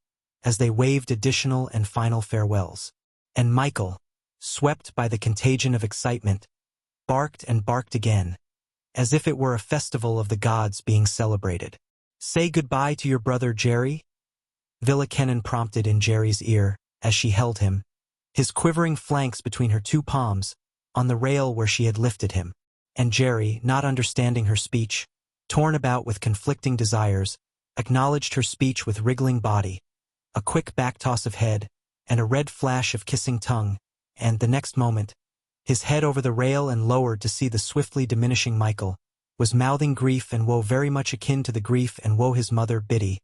as they waved additional and final farewells. And Michael, swept by the contagion of excitement, barked and barked again, as if it were a festival of the gods being celebrated. "Say goodbye to your brother, Jerry?" Villa Kennan prompted in Jerry's ear, as she held him, his quivering flanks between her two palms, on the rail where she had lifted him. And Jerry, not understanding her speech, torn about with conflicting desires, acknowledged her speech with wriggling body, a quick back-toss of head, and a red flash of kissing tongue, and, the next moment, his head over the rail and lowered to see the swiftly diminishing Michael, was mouthing grief and woe very much akin to the grief and woe his mother, Biddy,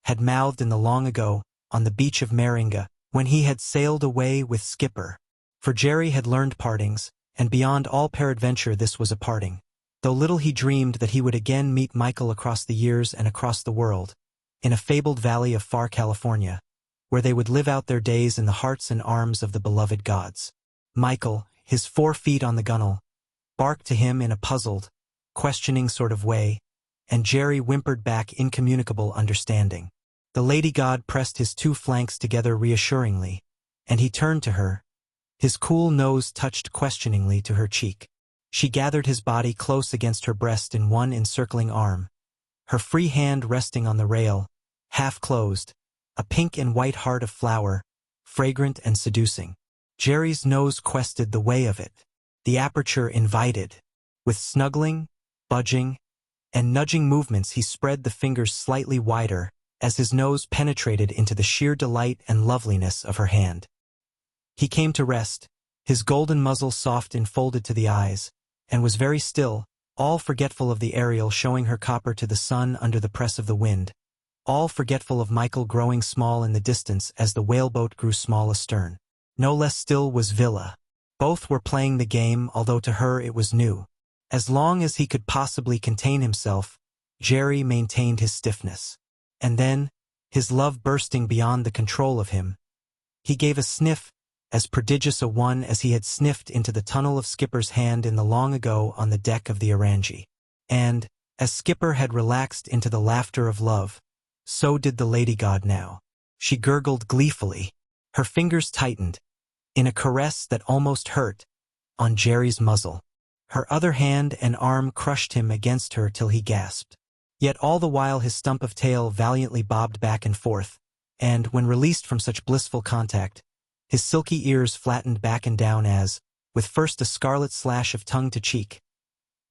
had mouthed in the long ago, on the beach of Meringa, when he had sailed away with Skipper. For Jerry had learned partings, and beyond all peradventure this was a parting, though little he dreamed that he would again meet Michael across the years and across the world, in a fabled valley of far California, where they would live out their days in the hearts and arms of the beloved gods. Michael, his 4 feet on the gunwale, barked to him in a puzzled, questioning sort of way, and Jerry whimpered back incommunicable understanding. The lady god pressed his 2 flanks together reassuringly, and he turned to her, his cool nose touched questioningly to her cheek. She gathered his body close against her breast in one encircling arm, her free hand resting on the rail, half closed, a pink and white heart of flower, fragrant and seducing. Jerry's nose quested the way of it. The aperture invited. With snuggling, budging, and nudging movements he spread the fingers slightly wider as his nose penetrated into the sheer delight and loveliness of her hand. He came to rest, his golden muzzle soft and folded to the eyes, and was very still, all forgetful of the Ariel showing her copper to the sun under the press of the wind, all forgetful of Michael growing small in the distance as the whaleboat grew small astern. No less still was Villa. Both were playing the game, although to her it was new. As long as he could possibly contain himself, Jerry maintained his stiffness. And then, his love bursting beyond the control of him, he gave a sniff, as prodigious a one as he had sniffed into the tunnel of Skipper's hand in the long ago on the deck of the Orange. And, as Skipper had relaxed into the laughter of love, so did the lady god now. She gurgled gleefully. Her fingers tightened, in a caress that almost hurt, on Jerry's muzzle. Her other hand and arm crushed him against her till he gasped. Yet all the while his stump of tail valiantly bobbed back and forth, and, when released from such blissful contact, his silky ears flattened back and down as, with first a scarlet slash of tongue to cheek,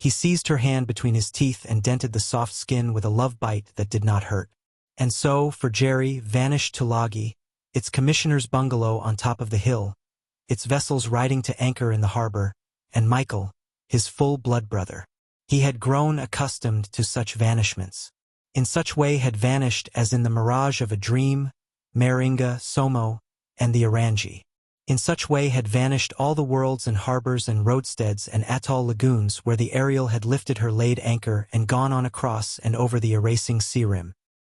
he seized her hand between his teeth and dented the soft skin with a love bite that did not hurt. And so, for Jerry, vanished Tulagi, its commissioner's bungalow on top of the hill, its vessels riding to anchor in the harbor, and Michael, his full-blood brother. He had grown accustomed to such vanishments. In such way had vanished as in the mirage of a dream, Meringa, Somo, and the Orange. In such way had vanished all the worlds and harbors and roadsteads and atoll lagoons where the Ariel had lifted her laid anchor and gone on across and over the erasing sea rim.